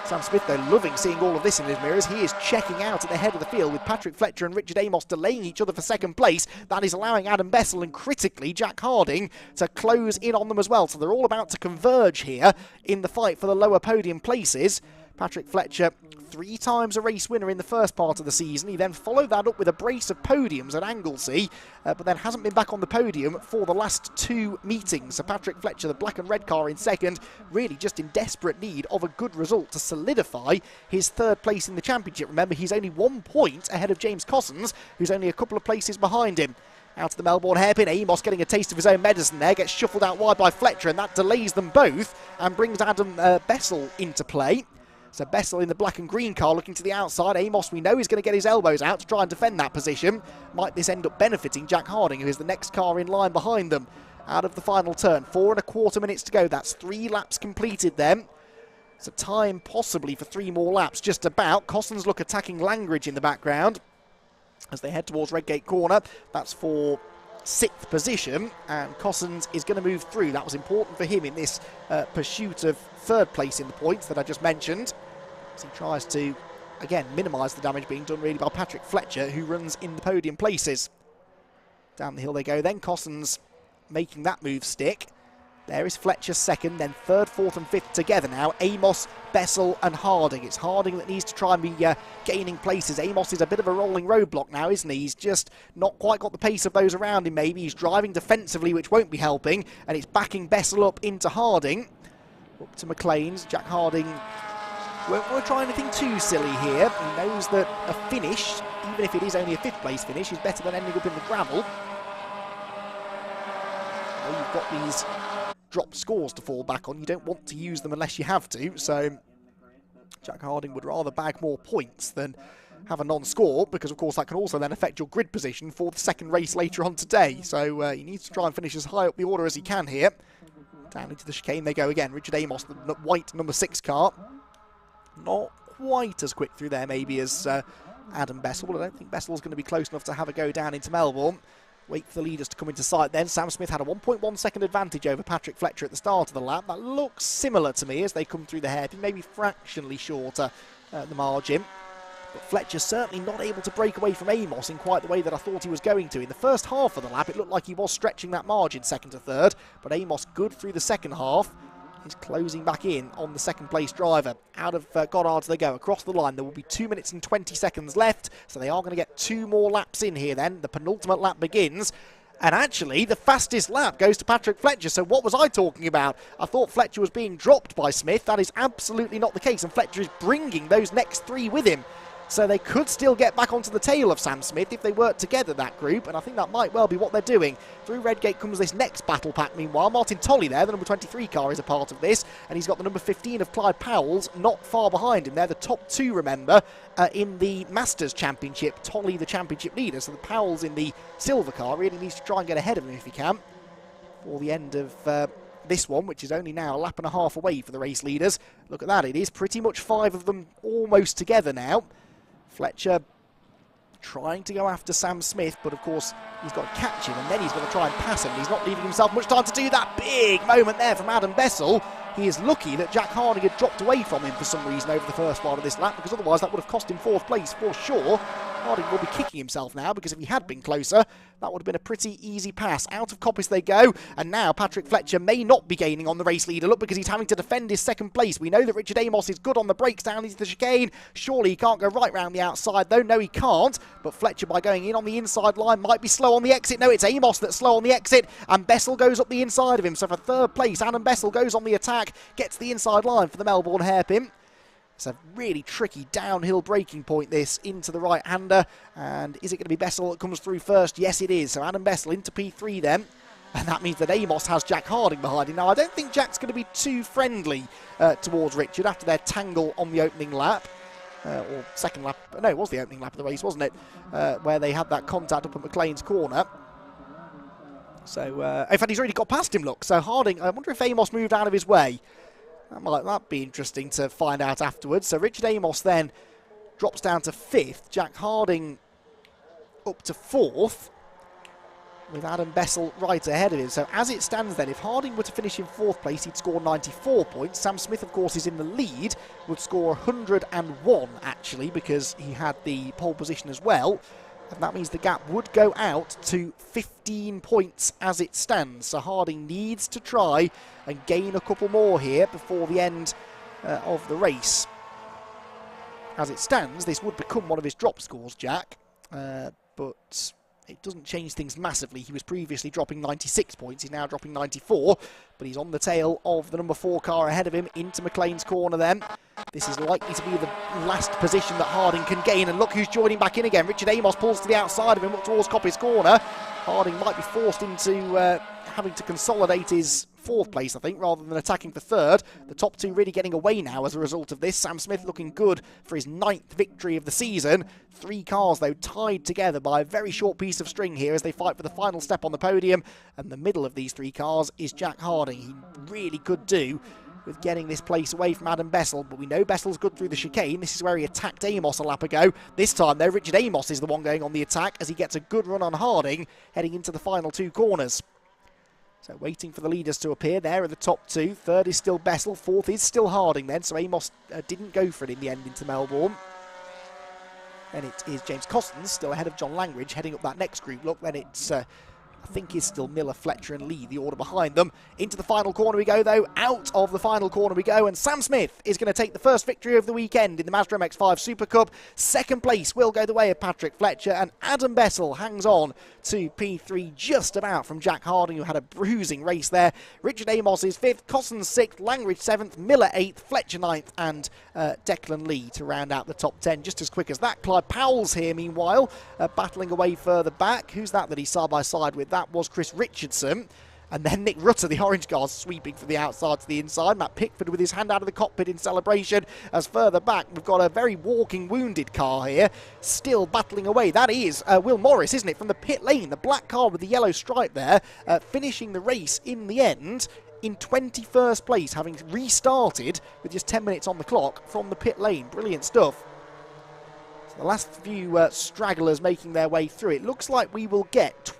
Sam Smith, though, loving seeing all of this in his mirrors. He is checking out at the head of the field with Patrick Fletcher and Richard Amos delaying each other for second place. That is allowing Adam Bessel and, critically, Jack Harding to close in on them as well. So they're all about to converge here in the fight for the lower podium places. Patrick Fletcher, 3 times a race winner in the first part of the season. He then followed that up with a brace of podiums at Anglesey, but then hasn't been back on the podium for the last 2 meetings. So Patrick Fletcher, the black and red car in second, really just in desperate need of a good result to solidify his 3rd place in the championship. Remember, he's only 1 point ahead of James Cossons, who's only a couple of places behind him. Out of the Melbourne hairpin, Amos getting a taste of his own medicine there, gets shuffled out wide by Fletcher, and that delays them both and brings Adam Bessel into play. So Bessel in the black and green car looking to the outside. Amos, we know, is going to get his elbows out to try and defend that position. Might this end up benefiting Jack Harding, who is the next car in line behind them? Out of the final turn, 4 1/4 minutes to go. That's 3 laps completed then. So time possibly for 3 more laps, just about. Cossons look attacking Langridge in the background as they head towards Redgate corner. That's for 6th position, and Cossons is going to move through. That was important for him in this pursuit of 3rd place in the points that I just mentioned. As he tries to, again, minimise the damage being done really by Patrick Fletcher, who runs in the podium places. Down the hill they go then. Cossons making that move stick. There is Fletcher second, then 3rd, 4th and 5th together now. Amos, Bessel and Harding. It's Harding that needs to try and be gaining places. Amos is a bit of a rolling roadblock now, isn't he? He's just not quite got the pace of those around him maybe. He's driving defensively, which won't be helping, and it's backing Bessel up into Harding. Up to McLean's. Jack Harding won't want to try anything too silly here. He knows that a finish, even if it is only a 5th place finish, is better than ending up in the gravel. Well, you've got these drop scores to fall back on. You don't want to use them unless you have to, so Jack Harding would rather bag more points than have a non-score, because of course that can also then affect your grid position for the 2nd race later on today. So he needs to try and finish as high up the order as he can here. Down into the chicane they go again. Richard Amos, the white number 6 car. Not quite as quick through there maybe as Adam Bessel. I don't think Bessel's going to be close enough to have a go down into Melbourne. Wait for the leaders to come into sight then. Sam Smith had a 1.1 second advantage over Patrick Fletcher at the start of the lap. That looks similar to me as they come through the hairpin, maybe fractionally shorter at the margin. But Fletcher certainly not able to break away from Amos in quite the way that I thought he was going to. In the first half of the lap, it looked like he was stretching that margin second to third, but Amos good through the second half. He's closing back in on the second place driver. Out of Goddard's they go across the line. There will be 2 minutes and 20 seconds left, so they are going to get 2 more laps in here then. The penultimate lap begins. And actually, the fastest lap goes to Patrick Fletcher. So what was I talking about? I thought Fletcher was being dropped by Smith. That is absolutely not the case. And Fletcher is bringing those next 3 with him. So they could still get back onto the tail of Sam Smith if they work together, that group. And I think that might well be what they're doing. Through Redgate comes this next battle pack, meanwhile. Martin Tolley there, the number 23 car, is a part of this. And he's got the number 15 of Clyde Powell's not far behind him. They're the top 2, remember, in the Masters Championship. Tolley, the championship leader. So the Powell's in the silver car really needs to try and get ahead of him if he can. For the end of this one, which is only now a lap and a half away for the race leaders. Look at that. It is pretty much 5 of them almost together now. Fletcher trying to go after Sam Smith, but of course he's got to catch him and then he's going to try and pass him. He's not leaving himself much time to do that. Big moment there from Adam Bessel. He is lucky that Jack Harding had dropped away from him for some reason over the first part of this lap, because otherwise that would have cost him 4th place for sure. Harding will be kicking himself now, because if he had been closer, that would have been a pretty easy pass. Out of coppice they go, and now Patrick Fletcher may not be gaining on the race leader, look, because he's having to defend his 2nd place. We know that Richard Amos is good on the brakes down into the chicane. Surely he can't go right round the outside, though. No, he can't, but Fletcher, by going in on the inside line, might be slow on the exit. No, it's Amos that's slow on the exit, and Bessel goes up the inside of him. So for 3rd place, Adam Bessel goes on the attack, gets the inside line for the Melbourne hairpin. It's a really tricky downhill braking point, this, into the right-hander. And is it going to be Bessel that comes through first? Yes, it is. So Adam Bessel into P3 then. And that means that Amos has Jack Harding behind him. Now, I don't think Jack's going to be too friendly towards Richard after their tangle on the opening lap. Or second lap. No, it was the opening lap of the race, wasn't it? Where they had that contact up at McLean's corner. So, in fact, he's already got past him, look. So Harding, I wonder if Amos moved out of his way. That'd be interesting to find out afterwards. So Richard Amos then drops down to 5th. Jack Harding up to 4th, with Adam Bessel right ahead of him. So as it stands then, if Harding were to finish in 4th place, he'd score 94 points. Sam Smith, of course, is in the lead, would score 101, actually, because he had the pole position as well. And that means the gap would go out to 15 points as it stands. So Harding needs to try and gain a couple more here before the end of the race. As it stands, this would become one of his drop scores, Jack. But it doesn't change things massively. He was previously dropping 96 points. He's now dropping 94. But he's on the tail of the number 4 car ahead of him into McLean's corner then. This is likely to be the last position that Harding can gain. And look who's joining back in again. Richard Amos pulls to the outside of him up towards Coppice corner. Harding might be forced into having to consolidate his 4th place, I think, rather than attacking for 3rd. The top 2 really getting away now as a result of this. Sam Smith looking good for his 9th victory of the season. 3 cars, though, tied together by a very short piece of string here as they fight for the final step on the podium. And the middle of these 3 cars is Jack Harding. He really could do with getting this place away from Adam Bessel, but we know Bessel's good through the chicane. This is where he attacked Amos a lap ago. This time, though, Richard Amos is the one going on the attack as he gets a good run on Harding, heading into the final 2 corners. So waiting for the leaders to appear there are the top 2. 3rd is still Bessel, 4th is still Harding then, so Amos didn't go for it in the end into Melbourne. Then it is James Costons, still ahead of John Langridge, heading up that next group. Look, then it's I think is still Miller, Fletcher and Lee, the order behind them. Into the final corner we go, though. Out of the final corner we go, and Sam Smith is going to take the first victory of the weekend in the Mazda MX-5 Super Cup. 2nd place will go the way of Patrick Fletcher, and Adam Bessel hangs on to P3 just about from Jack Harding, who had a bruising race there. Richard Amos is 5th, Cossons 6th, Langridge 7th, Miller 8th, Fletcher 9th, and Declan Lee to round out the top 10 just as quick as that. Clyde Powell's here, meanwhile, battling away further back. Who's that he's side by side with? That was Chris Richardson. And then Nick Rutter, the orange car, sweeping from the outside to the inside. Matt Pickford with his hand out of the cockpit in celebration. As further back, we've got a very walking wounded car here, still battling away. That is Will Morris, isn't it, from the pit lane. The black car with the yellow stripe there, finishing the race in the end in 21st place, having restarted with just 10 minutes on the clock from the pit lane. Brilliant stuff. So the last few stragglers making their way through. It looks like we will get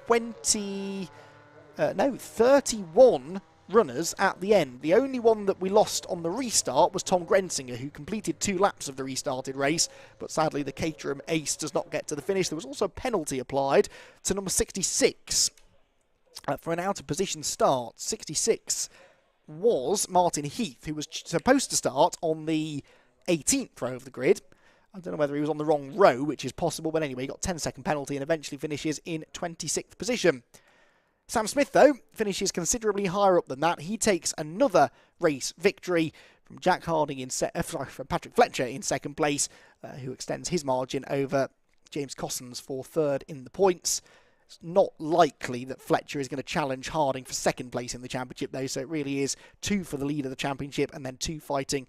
31 runners at the end. The only one that we lost on the restart was Tom Grensinger, who completed 2 laps of the restarted race, but sadly the Caterham ace does not get to the finish. There was also a penalty applied to number 66 for an out-of-position start. 66 was Martin Heath, who was supposed to start on the 18th row of the grid. I don't know whether he was on the wrong row, which is possible, but anyway, he got 10-second penalty and eventually finishes in 26th position. Sam Smith, though, finishes considerably higher up than that. He takes another race victory from Jack Harding from Patrick Fletcher in second place, who extends his margin over James Cossons for third in the points. It's not likely that Fletcher is going to challenge Harding for second place in the championship, though, so it really is 2 for the lead of the championship and then 2 fighting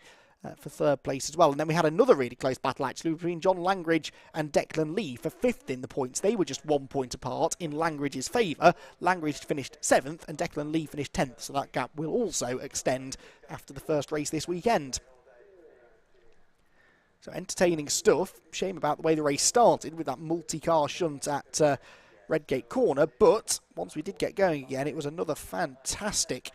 for third place as well. And then we had another really close battle, actually, between John Langridge and Declan Lee for 5th in the points. They were just 1 point apart in Langridge's favour. Langridge finished 7th and Declan Lee finished 10th, so that gap will also extend after the first race this weekend. So entertaining stuff. Shame about the way the race started with that multi-car shunt at Redgate Corner, but once we did get going again, it was another fantastic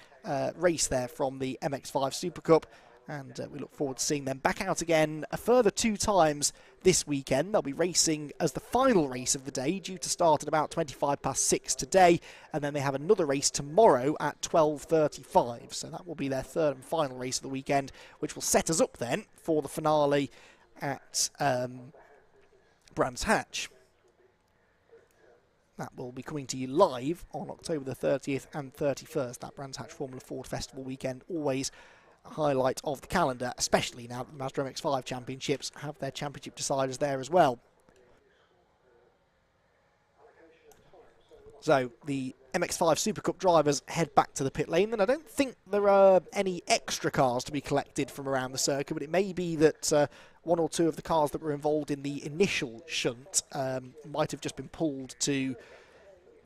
race there from the MX5 Super Cup. And we look forward to seeing them back out again a further 2 times this weekend. They'll be racing as the final race of the day, due to start at about 6:25 today. And then they have another race tomorrow at 12:35. So that will be their third and final race of the weekend, which will set us up then for the finale at Brands Hatch. That will be coming to you live on October the 30th and 31st. That Brands Hatch Formula Ford Festival weekend, always highlight of the calendar, especially now that the Mazda MX-5 Championships have their championship deciders there as well. So the MX-5 Super Cup drivers head back to the pit lane. Then I don't think there are any extra cars to be collected from around the circuit, but it may be that 1 or 2 of the cars that were involved in the initial shunt might have just been pulled to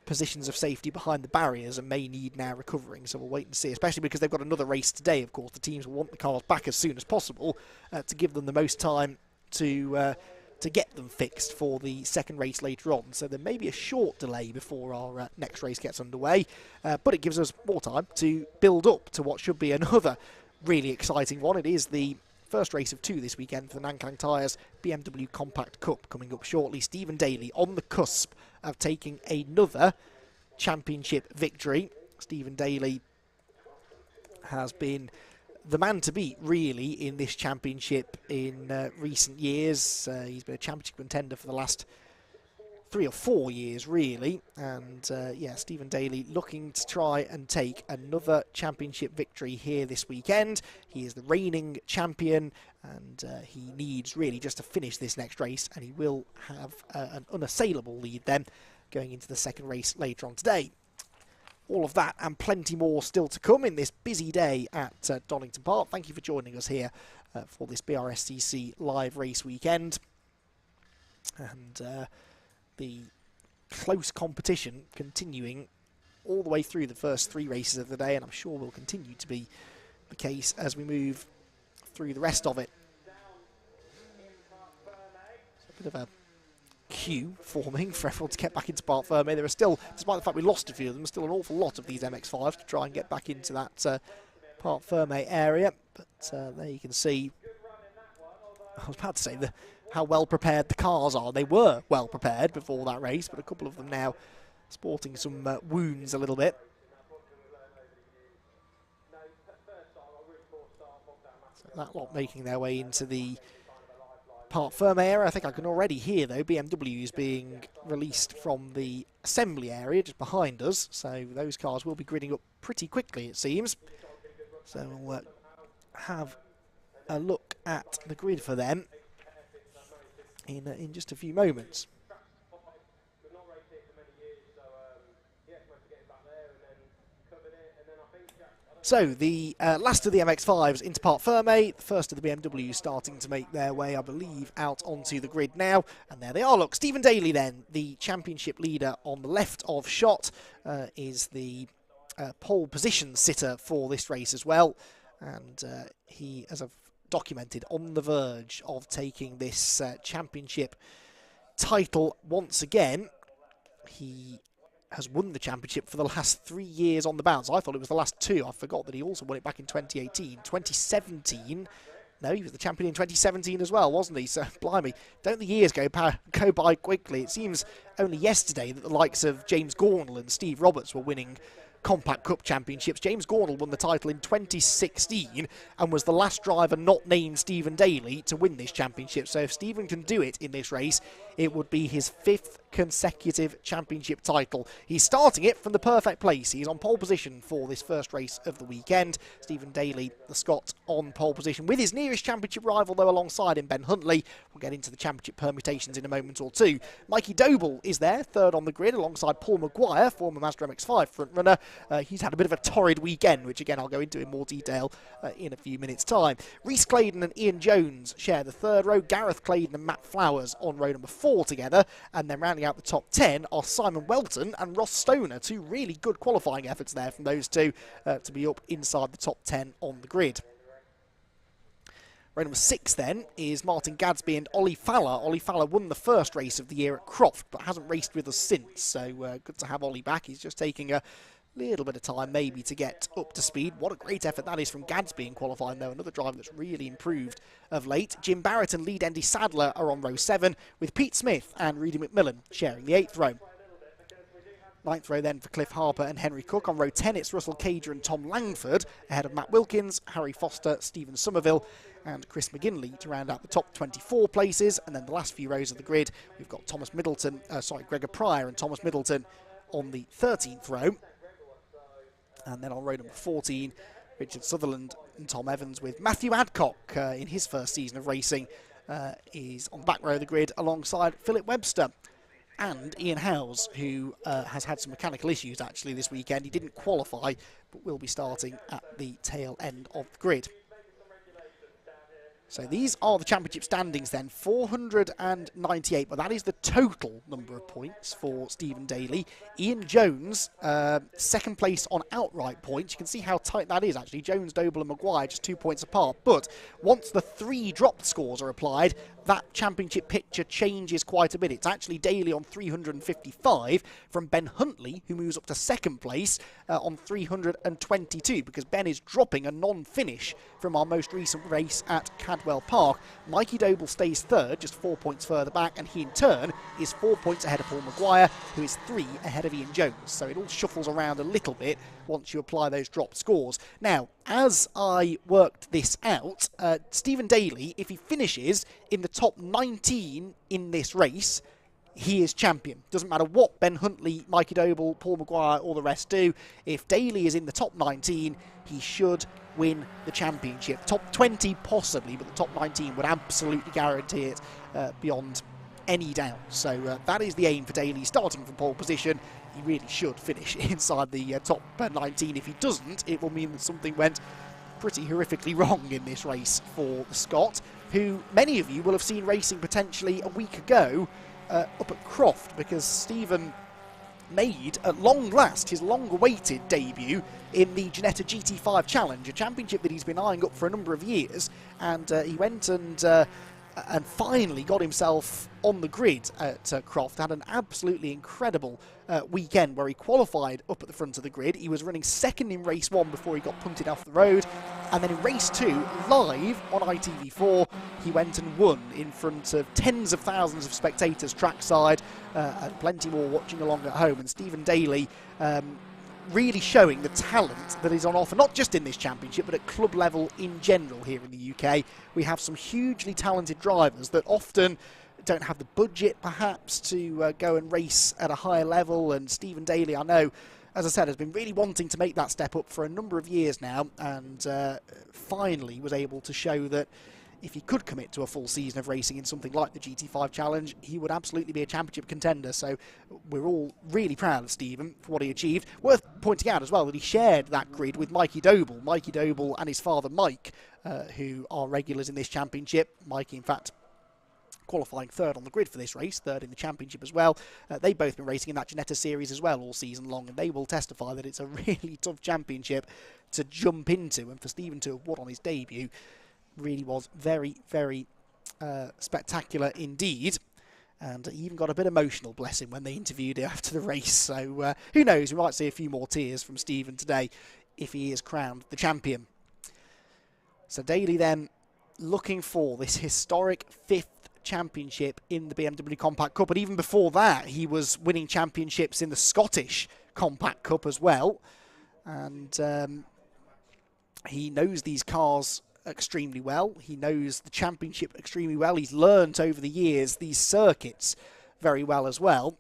positions of safety behind the barriers and may need now recovering, so we'll wait and see, especially because they've got another race today. Of course, the teams will want the cars back as soon as possible to give them the most time to get them fixed for the second race later on. So there may be a short delay before our next race gets underway, but it gives us more time to build up to what should be another really exciting one. It is the first race of 2 this weekend for the Nankang Tyres BMW Compact Cup coming up shortly. Stephen Daly on the cusp of taking another championship victory. Stephen Daly has been the man to beat, really, in this championship in recent years. He's been a championship contender for the last 3 or 4 years, really. And yeah, Stephen Daly looking to try and take another championship victory here this weekend. He is the reigning champion, and he needs really just to finish this next race, and he will have an unassailable lead then going into the second race later on today. All of that and plenty more still to come in this busy day at Donington Park. Thank you for joining us here for this BRSCC live race weekend. And the close competition continuing all the way through the first 3 races of the day, and I'm sure will continue to be the case as we move through the rest of it. It's a bit of a queue forming for everyone to get back into Parc Fermé. There are still, despite the fact we lost a few of them, still an awful lot of these MX-5s to try and get back into that Parc Fermé area. But there you can see, I was about to say how well prepared the cars are. They were well prepared before that race, but a couple of them now sporting some wounds a little bit. So that lot making their way into the Parc Fermé area. I think I can already hear, though, BMWs being released from the assembly area just behind us. So those cars will be gridding up pretty quickly, it seems. So we'll have a look at the grid for them in just a few moments. So the last of the MX-5s into Parc Fermé, the first of the BMWs starting to make their way, I believe, out onto the grid now. And there they are. Look, Stephen Daly then, the championship leader on the left of shot, is the pole position sitter for this race as well. And he, as I've documented, on the verge of taking this championship title once again. He has won the championship for the last 3 years on the bounce. I thought it was the last 2. I forgot that he also won it back in 2018. 2017, no, he was the champion in 2017 as well, wasn't he? So, blimey, don't the years go by quickly? It seems only yesterday that the likes of James Gornall and Steve Roberts were winning Compact Cup Championships. James Gornall won the title in 2016 and was the last driver not named Stephen Daly to win this championship. So if Stephen can do it in this race, it would be his 5th consecutive championship title. He's starting it from the perfect place. He's on pole position for this first race of the weekend. Stephen Daly, the Scot, on pole position with his nearest championship rival, though, alongside him, Ben Huntley. We'll get into the championship permutations in a moment or two. Mikey Doble is there, third on the grid, alongside Paul Maguire, former Mazda MX-5 frontrunner. He's had a bit of a torrid weekend, which again I'll go into in more detail in a few minutes' time. Rhys Claydon and Ian Jones share the third row. Gareth Claydon and Matt Flowers on row number 4 together. And then rounding out the top 10 are Simon Welton and Ross Stoner. 2 really good qualifying efforts there from those two to be up inside the top 10 on the grid. Row number 6 then is Martin Gadsby and Ollie Fowler. Ollie Fowler won the first race of the year at Croft, but hasn't raced with us since. So good to have Ollie back. He's just taking a little bit of time maybe to get up to speed. What a great effort that is from Gadsby in qualifying, though. Another driver that's really improved of late. Jim Barrett and Lee Dendy Sadler are on row 7, with Pete Smith and Reedy McMillan sharing the 8th row. 9th row then for Cliff Harper and Henry Cook. On row 10 it's Russell Cager and Tom Langford ahead of Matt Wilkins, Harry Foster, Stephen Somerville and Chris McGinley to round out the top 24 places. And then the last few rows of the grid, we've got Gregor Pryor and Thomas Middleton on the 13th row. And then on row number 14, Richard Sutherland and Tom Evans, with Matthew Adcock in his first season of racing is on the back row of the grid alongside Philip Webster and Ian Howes, who has had some mechanical issues actually this weekend. He didn't qualify, but will be starting at the tail end of the grid. So these are the championship standings then, 498, but that is the total number of points for Stephen Daly. Ian Jones, second place on outright points. You can see how tight that is actually. Jones, Doble and Maguire just 2 points apart. But once the 3 dropped scores are applied, that championship picture changes quite a bit. It's actually Daly on 355 from Ben Huntley, who moves up to second place on 322, because Ben is dropping a non-finish from our most recent race at Cadwell Park. Mikey Doble stays third, just 4 points further back, and he in turn is 4 points ahead of Paul Maguire, who is 3 ahead of Ian Jones. So it all shuffles around a little bit once you apply those dropped scores. Now, as I worked this out, Stephen Daly, if he finishes in the top 19 in this race, he is champion. Doesn't matter what Ben Huntley, Mikey Doble, Paul Maguire, all the rest do. If Daly is in the top 19, he should win the championship. Top 20 possibly, but the top 19 would absolutely guarantee it beyond any doubt. So that is the aim for Daly, starting from pole position. He really should finish inside the top 19. If he doesn't, it will mean that something went pretty horrifically wrong in this race for the Scot, who many of you will have seen racing potentially a week ago up at Croft, because Stephen made, at long last, his long-awaited debut in the Ginetta GT5 Challenge, a championship that he's been eyeing up for a number of years, and he went and finally got himself on the grid at Croft. Had an absolutely incredible weekend where he qualified up at the front of the grid. He was running second in race 1 before he got punted off the road, and then in race 2, live on ITV4, he went and won in front of tens of thousands of spectators trackside, and plenty more watching along at home. And Stephen Daly really showing the talent that is on offer, not just in this championship, but at club level in general here in the UK. We have some hugely talented drivers that often don't have the budget, perhaps, to go and race at a higher level. And Stephen Daly, I know, as I said, has been really wanting to make that step up for a number of years now, and finally was able to show that if he could commit to a full season of racing in something like the GT5 Challenge, he would absolutely be a championship contender. So we're all really proud of Stephen for what he achieved. Worth pointing out as well that he shared that grid with Mikey Doble. Mikey Doble and his father Mike, who are regulars in this championship. Mikey, in fact, qualifying third on the grid for this race, third in the championship as well. They've both been racing in that Ginetta series as well all season long, and they will testify that it's a really tough championship to jump into, and for Stephen to have won on his debut really was very, very spectacular indeed. And he even got a bit emotional, bless him, when they interviewed him after the race. So who knows, we might see a few more tears from Stephen today if he is crowned the champion. So Daly then looking for this historic 5th championship in the BMW Compact Cup. But even before that, he was winning championships in the Scottish Compact Cup as well. And he knows these cars extremely well. He knows the championship extremely well. He's learnt over the years these circuits very well as well.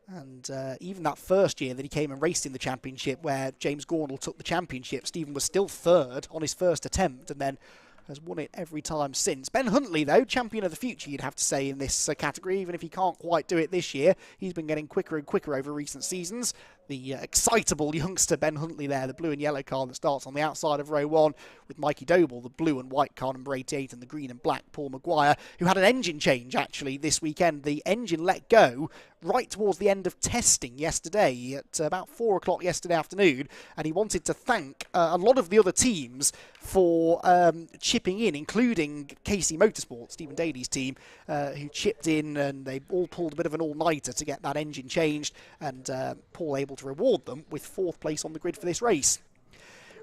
And even that first year that he came and raced in the championship where James Gornall took the championship, Stephen was still 3rd on his first attempt and then has won it every time since. Ben Huntley, though, champion of the future, you'd have to say, in this category. Even if he can't quite do it this year, he's been getting quicker and quicker over recent seasons. The excitable youngster Ben Huntley there, the blue and yellow car that starts on the outside of row 1 with Mikey Doble, the blue and white car number 88, and the green and black Paul Maguire, who had an engine change actually this weekend. The engine let go right towards the end of testing yesterday at about 4 o'clock yesterday afternoon, and he wanted to thank a lot of the other teams for chipping in, including KC Motorsport, Stephen Daly's team, who chipped in, and they all pulled a bit of an all-nighter to get that engine changed, and Paul able to reward them with 4th place on the grid for this race.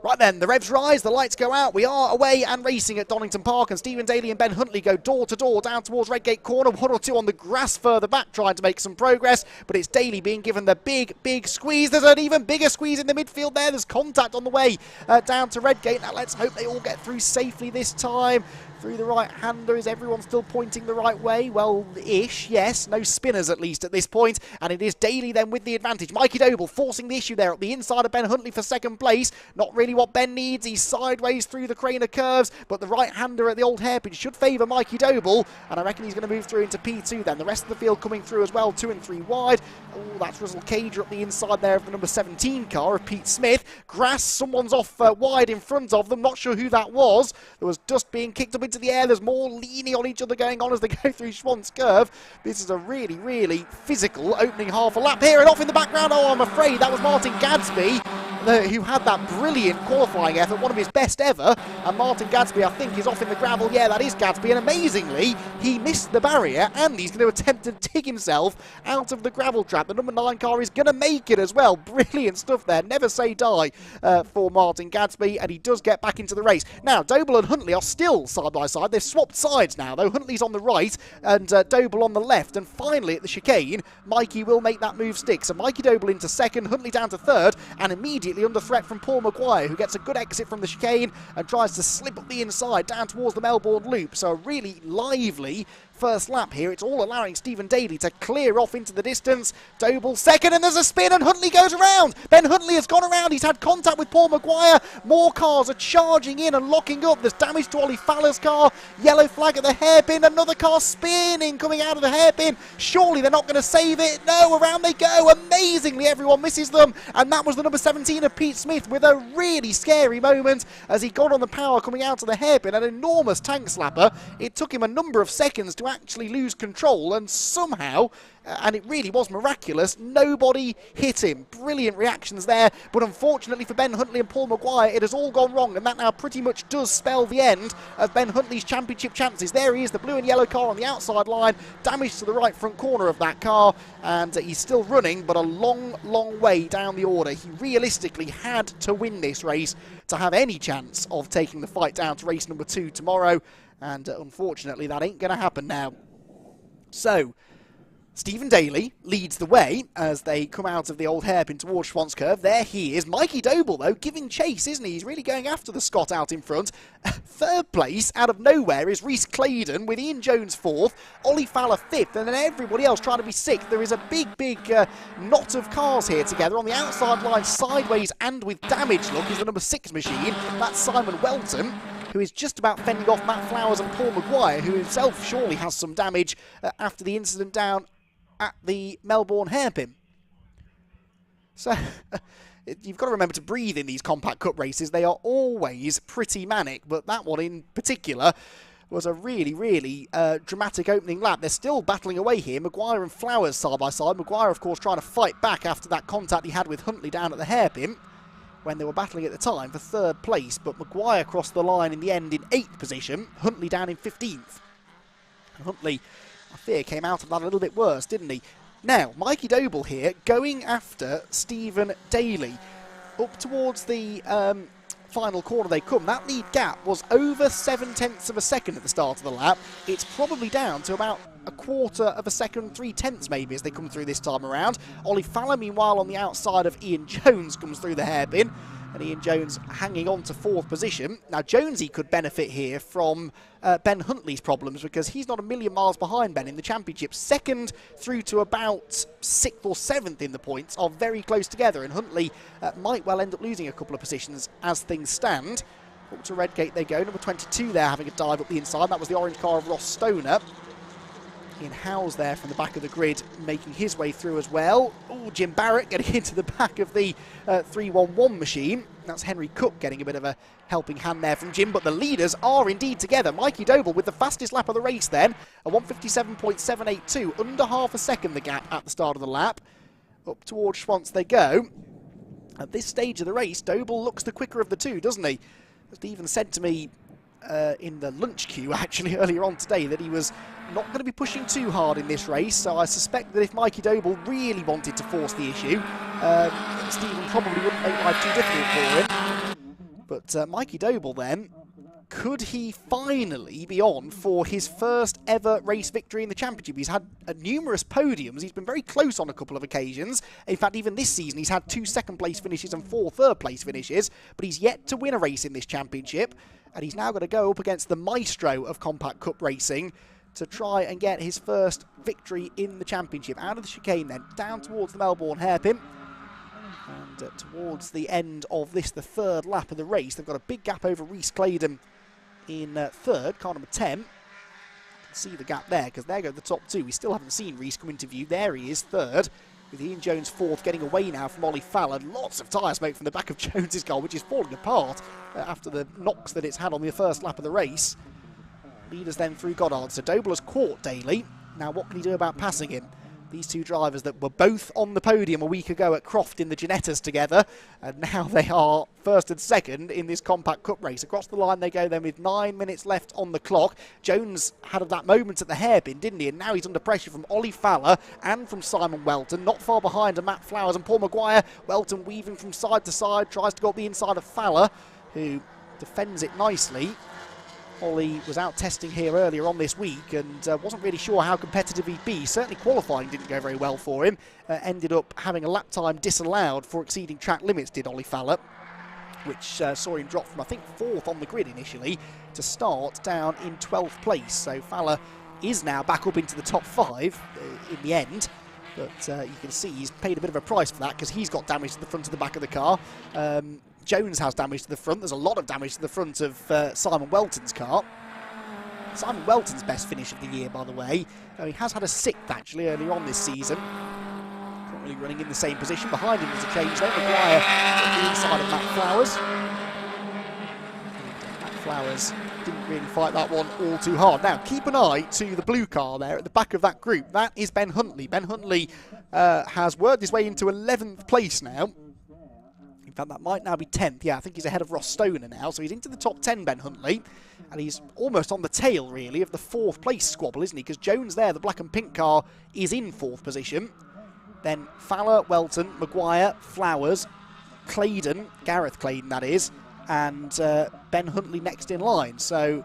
Right then, the revs rise, the lights go out. We are away and racing at Donington Park, and Stephen Daly and Ben Huntley go door to door down towards Redgate Corner. 1 or 2 on the grass further back trying to make some progress, but it's Daly being given the big squeeze. There's an even bigger squeeze in the midfield there. There's contact on the way down to Redgate. Now let's hope they all get through safely this time. Through the right-hander. Is everyone still pointing the right way? Well-ish, yes. No spinners, at least, at this point. And it is Daly then with the advantage. Mikey Doble forcing the issue there at the inside of Ben Huntley for 2nd place. Not really what Ben needs. He's sideways through the crane of curves, but the right-hander at the old hairpin should favour Mikey Doble, and I reckon he's going to move through into P2 then. The rest of the field coming through as well, 2 and 3 wide. Oh, that's Russell Cager up the inside there of the number 17 car of Pete Smith. Grass, someone's off wide in front of them. Not sure who that was. There was dust being kicked up into the air. There's more leaning on each other going on as they go through Schwantz Curve. This is a really physical opening half a lap here, and off in the background, oh, I'm afraid that was Martin Gadsby, who had that brilliant qualifying effort, one of his best ever. And Martin Gadsby, I think, is off in the gravel. Yeah, that is Gadsby, and amazingly, he missed the barrier, and he's going to attempt to dig himself out of the gravel trap. The number 9 car is going to make it as well. Brilliant stuff there. Never say die for Martin Gadsby, and he does get back into the race. Now, Doble and Huntley are still side by side. They've swapped sides now, though. Huntley's on the right and Doble on the left, and finally at the chicane, Mikey will make that move stick. So Mikey Doble into 2nd, Huntley down to 3rd, and immediately under threat from Paul Maguire, who gets a good exit from the chicane and tries to slip up the inside down towards the Melbourne Loop. So a really lively first lap here. It's all allowing Stephen Daly to clear off into the distance. Doble 2nd, and there's a spin, and Huntley goes around. Ben Huntley has gone around. He's had contact with Paul Maguire. More cars are charging in and locking up. There's damage to Ollie Fowler's car. Yellow flag at the hairpin. Another car spinning, coming out of the hairpin. Surely they're not going to save it. No, around they go. Amazingly, everyone misses them. And that was the number 17 of Pete Smith with a really scary moment as he got on the power coming out of the hairpin. An enormous tank slapper. It took him a number of seconds to actually lose control, and somehow, and it really was miraculous, nobody hit him. Brilliant reactions there, but unfortunately for Ben Huntley and Paul Maguire, it has all gone wrong, and that now pretty much does spell the end of Ben Huntley's championship chances. There he is, the blue and yellow car on the outside line, damage to the right front corner of that car, and he's still running, but a long way down the order. He realistically had to win this race to have any chance of taking the fight down to race number 2 tomorrow, and unfortunately that ain't going to happen now. So, Stephen Daly leads the way as they come out of the old hairpin towards Schwantz Curve. There he is. Mikey Doble, though, giving chase, isn't he? He's really going after the Scot out in front. 3rd place, out of nowhere, is Rhys Claydon with Ian Jones 4th, Ollie Fowler 5th, and then everybody else trying to be 6th. There is a big knot of cars here together. On the outside line, sideways and with damage, look, is the number 6 machine. That's Simon Welton, who is just about fending off Matt Flowers and Paul Maguire, who himself surely has some damage after the incident down at the Melbourne hairpin. So you've got to remember to breathe in these Compact Cup races. They are always pretty manic, but that one in particular was a really dramatic opening lap. They're still battling away here. Maguire and Flowers side by side. Maguire, of course, trying to fight back after that contact he had with Huntley down at the hairpin when they were battling at the time for 3rd place, but Maguire crossed the line in the end in 8th position, Huntley down in 15th. And Huntley I fear came out of that a little bit worse, didn't he? Now, Mikey Doble here going after Stephen Daly. Up towards the final corner they come. That lead gap was over 0.7 of a second at the start of the lap. It's probably down to about a quarter of a second, 0.3 maybe, as they come through this time around. Ollie Fowler, meanwhile, on the outside of Ian Jones, comes through the hairpin. And Ian Jones hanging on to 4th position. Now, Jonesy could benefit here from Ben Huntley's problems, because he's not a million miles behind Ben in the championship. 2nd through to about 6th or 7th in the points are very close together, and Huntley might well end up losing a couple of positions as things stand. Up to Redgate they go. Number 22 there having a dive up the inside. That was the orange car of Ross Stoner. Ian Howes there from the back of the grid making his way through as well. Oh, Jim Barrett getting into the back of the 311 machine. That's Henry Cook getting a bit of a helping hand there from Jim, but the leaders are indeed together. Mikey Doble with the fastest lap of the race then, a 1:57.782, under half a second the gap at the start of the lap. Up towards Schwantz they go. At this stage of the race, Doble looks the quicker of the two, doesn't he? Stephen said to me in the lunch queue actually earlier on today that he was not going to be pushing too hard in this race, so I suspect that if Mikey Doble really wanted to force the issue, Stephen probably wouldn't make life too difficult for him. But Mikey Doble then, could he finally be on for his first ever race victory in the championship? He's had numerous podiums, he's been very close on a couple of occasions. In fact, even this season he's had 2 second-place finishes and 4 third-place finishes, but he's yet to win a race in this championship, and he's now got to go up against the maestro of Compact Cup racing to try and get his first victory in the championship. Out of the chicane then, down towards the Melbourne hairpin. And towards the end of this, the 3rd lap of the race, they've got a big gap over Rhys Claydon in 3rd, car number 10. You can see the gap there, because there go the top 2. We still haven't seen Rhys come into view. There he is, 3rd, with Ian Jones 4th, getting away now from Ollie Fowler. Lots of tyre smoke from the back of Jones's car, which is falling apart after the knocks that it's had on the first lap of the race. Leaders then through Goddard. So Doble has caught Daly. Now what can he do about passing him? These two drivers that were both on the podium a week ago at Croft in the Ginettas together, and now they are 1st and 2nd in this Compact Cup race. Across the line they go then with 9 minutes left on the clock. Jones had that moment at the hairpin, didn't he? And now he's under pressure from Ollie Fowler and from Simon Welton. Not far behind are Matt Flowers and Paul Maguire. Welton weaving from side to side, tries to go up the inside of Fowler, who defends it nicely. Ollie was out testing here earlier on this week and wasn't really sure how competitive he'd be. Certainly qualifying didn't go very well for him. Ended up having a lap time disallowed for exceeding track limits, did Ollie Fowler, which saw him drop from, I think, 4th on the grid initially to start down in 12th place. So Fowler is now back up into the top 5 in the end. But you can see he's paid a bit of a price for that, because he's got damage to the front of the back of the car. Jones has damage to the front. There's a lot of damage to the front of Simon Welton's car. Simon Welton's best finish of the year, by the way. He has had a 6th, actually, earlier on this season. Currently running in the same position. Behind him there's a change there. Maguire on the inside of Matt Flowers. Matt Flowers didn't really fight that one all too hard. Now, keep an eye to the blue car there at the back of that group. That is Ben Huntley. Ben Huntley has worked his way into 11th place now. In fact, that might now be 10th. Yeah, I think he's ahead of Ross Stoner now. So he's into the top 10, Ben Huntley. And he's almost on the tail, really, of the 4th place squabble, isn't he? Because Jones there, the black and pink car, is in 4th position. Then Fowler, Welton, Maguire, Flowers, Claydon, Gareth Claydon, that is, and Ben Huntley next in line. So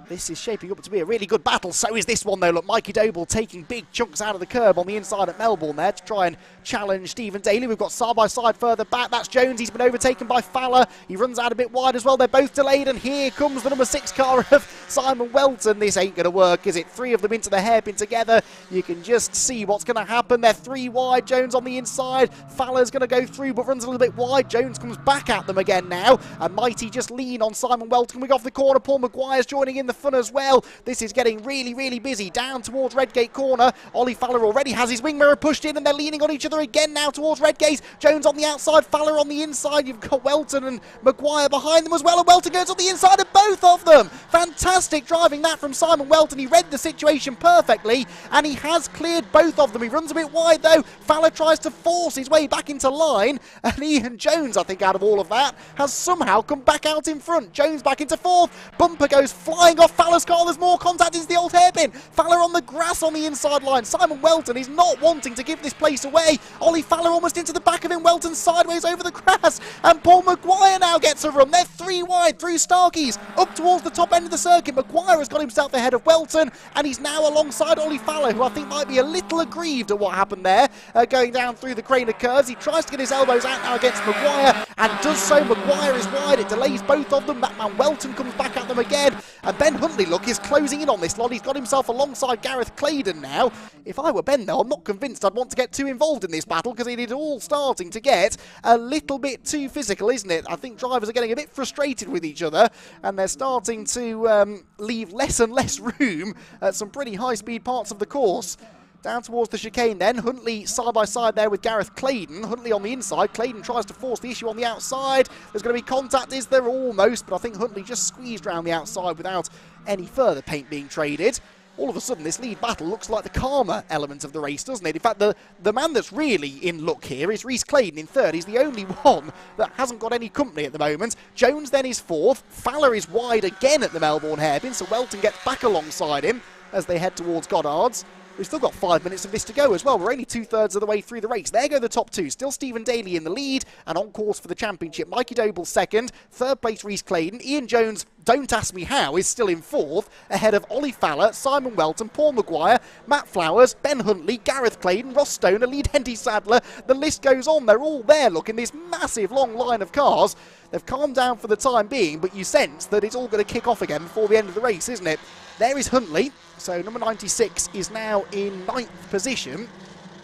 this is shaping up to be a really good battle. So is this one, though. Look, Mikey Doble taking big chunks out of the curb on the inside at Melbourne there to try and challenge Stephen Daly. We've got side by side further back. That's Jones. He's been overtaken by Fowler. He runs out a bit wide as well. They're both delayed, and here comes the number 6 car of Simon Welton. This ain't going to work, is it? 3 of them into the hairpin together. You can just see what's going to happen. They're 3 wide. Jones on the inside. Fowler's going to go through, but runs a little bit wide. Jones comes back at them again now, and Mighty just lean on Simon Welton. Coming off the corner, Paul Maguire's joining in the fun as well. This is getting really, really busy. Down towards Redgate corner. Ollie Fowler already has his wing mirror pushed in, and they're leaning on each other again now towards Redgate. Jones on the outside, Fowler on the inside. You've got Welton and Maguire behind them as well, and Welton goes on the inside of both of them. Fantastic driving that from Simon Welton. He read the situation perfectly, and he has cleared both of them. He runs a bit wide though. Fowler tries to force his way back into line, and Ian Jones, I think, out of all of that, has somehow come back out in front. Jones back into 4th. Bumper goes flying off off Faller's car. There's more contact into the old hairpin. Faller on the grass on the inside line. Simon Welton is not wanting to give this place away. Ollie Faller almost into the back of him. Welton sideways over the grass. And Paul Maguire now gets a run. They're 3 wide through Starkey's up towards the top end of the circuit. Maguire has got himself ahead of Welton, and he's now alongside Ollie Faller, who I think might be a little aggrieved at what happened there, going down through the crane of curves. He tries to get his elbows out now against Maguire, and does so. Maguire is wide. It delays both of them. That man Welton comes back at them again, and Ben Huntley, look, is closing in on this lot. He's got himself alongside Gareth Claydon now. If I were Ben, though, I'm not convinced I'd want to get too involved in this battle, because it is all starting to get a little bit too physical, isn't it? I think drivers are getting a bit frustrated with each other, and they're starting to leave less and less room at some pretty high-speed parts of the course. Down towards the chicane then, Huntley side by side there with Gareth Claydon. Huntley on the inside, Claydon tries to force the issue on the outside. There's going to be contact, is there? Almost, but I think Huntley just squeezed around the outside without any further paint being traded. All of a sudden, this lead battle looks like the calmer element of the race, doesn't it? In fact, the man that's really in luck here is Rhys Claydon in third. He's the only one that hasn't got any company at the moment. Jones then is fourth. Faller is wide again at the Melbourne hairpin, so Welton gets back alongside him as they head towards Goddard's. We've still got 5 minutes of this to go as well. We're only 2/3 of the way through the race. There go the top two. Still Stephen Daly in the lead and on course for the championship. Mikey Doble second. Third place Rhys Claydon. Ian Jones, don't ask me how, is still in fourth. Ahead of Ollie Faller, Simon Welton, Paul Maguire, Matt Flowers, Ben Huntley, Gareth Claydon, Ross Stoner, Lee Hendy Sadler. The list goes on. They're all there, look, in this massive long line of cars. They've calmed down for the time being, but you sense that it's all going to kick off again before the end of the race, isn't it? There is Huntley. So number 96 is now in 9th position.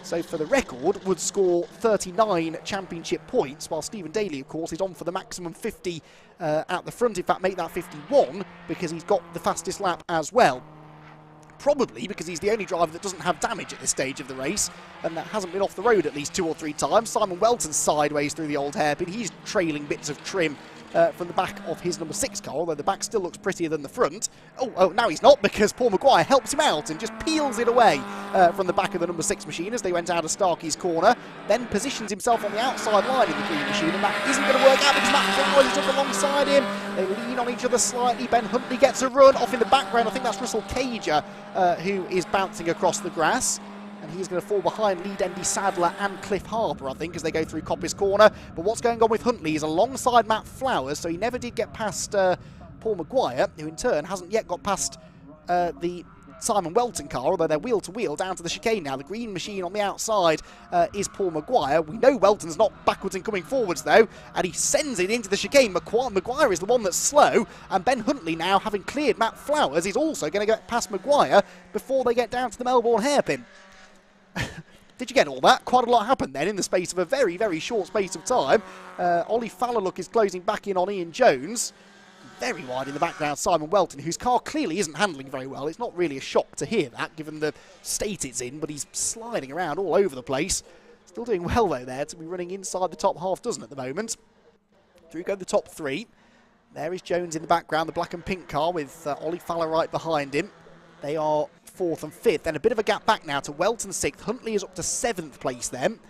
So for the record, would score 39 championship points, while Stephen Daly, of course, is on for the maximum 50 at the front. In fact, make that 51 because he's got the fastest lap as well. Probably because he's the only driver that doesn't have damage at this stage of the race, and that hasn't been off the road at least 2 or 3 times. Simon Welton sideways through the old hairpin. He's trailing bits of trim from the back of his number 6 car, although the back still looks prettier than the front. Oh, now he's not, because Paul Maguire helps him out and just peels it away from the back of the number 6 machine as they went out of Starkey's corner, then positions himself on the outside line in the green machine, and that isn't going to work out because Matt Flowers is up alongside him. They lean on each other slightly. Ben Huntley gets a run off in the background. I think that's Russell Cager who is bouncing across the grass. And he's going to fall behind Lee Dendy Sadler and Cliff Harper, I think, as they go through Coppice Corner. But what's going on with Huntley? He's alongside Matt Flowers, so he never did get past Paul Maguire, who in turn hasn't yet got past the Simon Welton car, although they're wheel-to-wheel down to the chicane now. The green machine on the outside is Paul Maguire. We know Welton's not backwards and coming forwards, though, and he sends it into the chicane. Maguire is the one that's slow, and Ben Huntley now, having cleared Matt Flowers, is also going to get past Maguire before they get down to the Melbourne hairpin. Did you get all that? Quite a lot happened then in the space of a very, very short space of time. Ollie Faller, look, is closing back in on Ian Jones. Very wide in the background, Simon Welton, whose car clearly isn't handling very well. It's not really a shock to hear that, given the state it's in, but he's sliding around all over the place. Still doing well, though, there, to be running inside the top half dozen at the moment. Through go the top 3. There is Jones in the background, the black and pink car, with Ollie Faller right behind him. They are 4th and 5th, and a bit of a gap back now to Welton 6th. Huntley is up to 7th place then,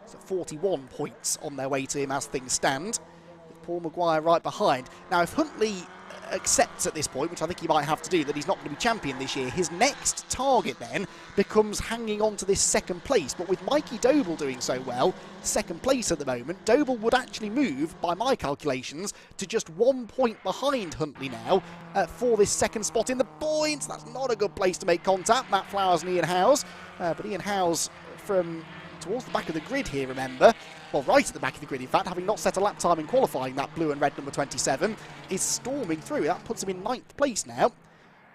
so 41 points on their way to him as things stand, with Paul Maguire right behind. Now, if Huntley accepts at this point, which I think he might have to do, that he's not going to be champion this year, his next target then becomes hanging on to this 2nd place. But with Mikey Doble doing so well, 2nd place at the moment, Doble would actually move, by my calculations, to just 1 point behind Huntley now for this 2nd spot in the points. That's not a good place to make contact. Matt Flowers and Ian Howes, but Ian Howes from towards the back of the grid here, remember. Well, right at the back of the grid, in fact, having not set a lap time in qualifying, that blue and red number 27, is storming through. That puts him in 9th place now,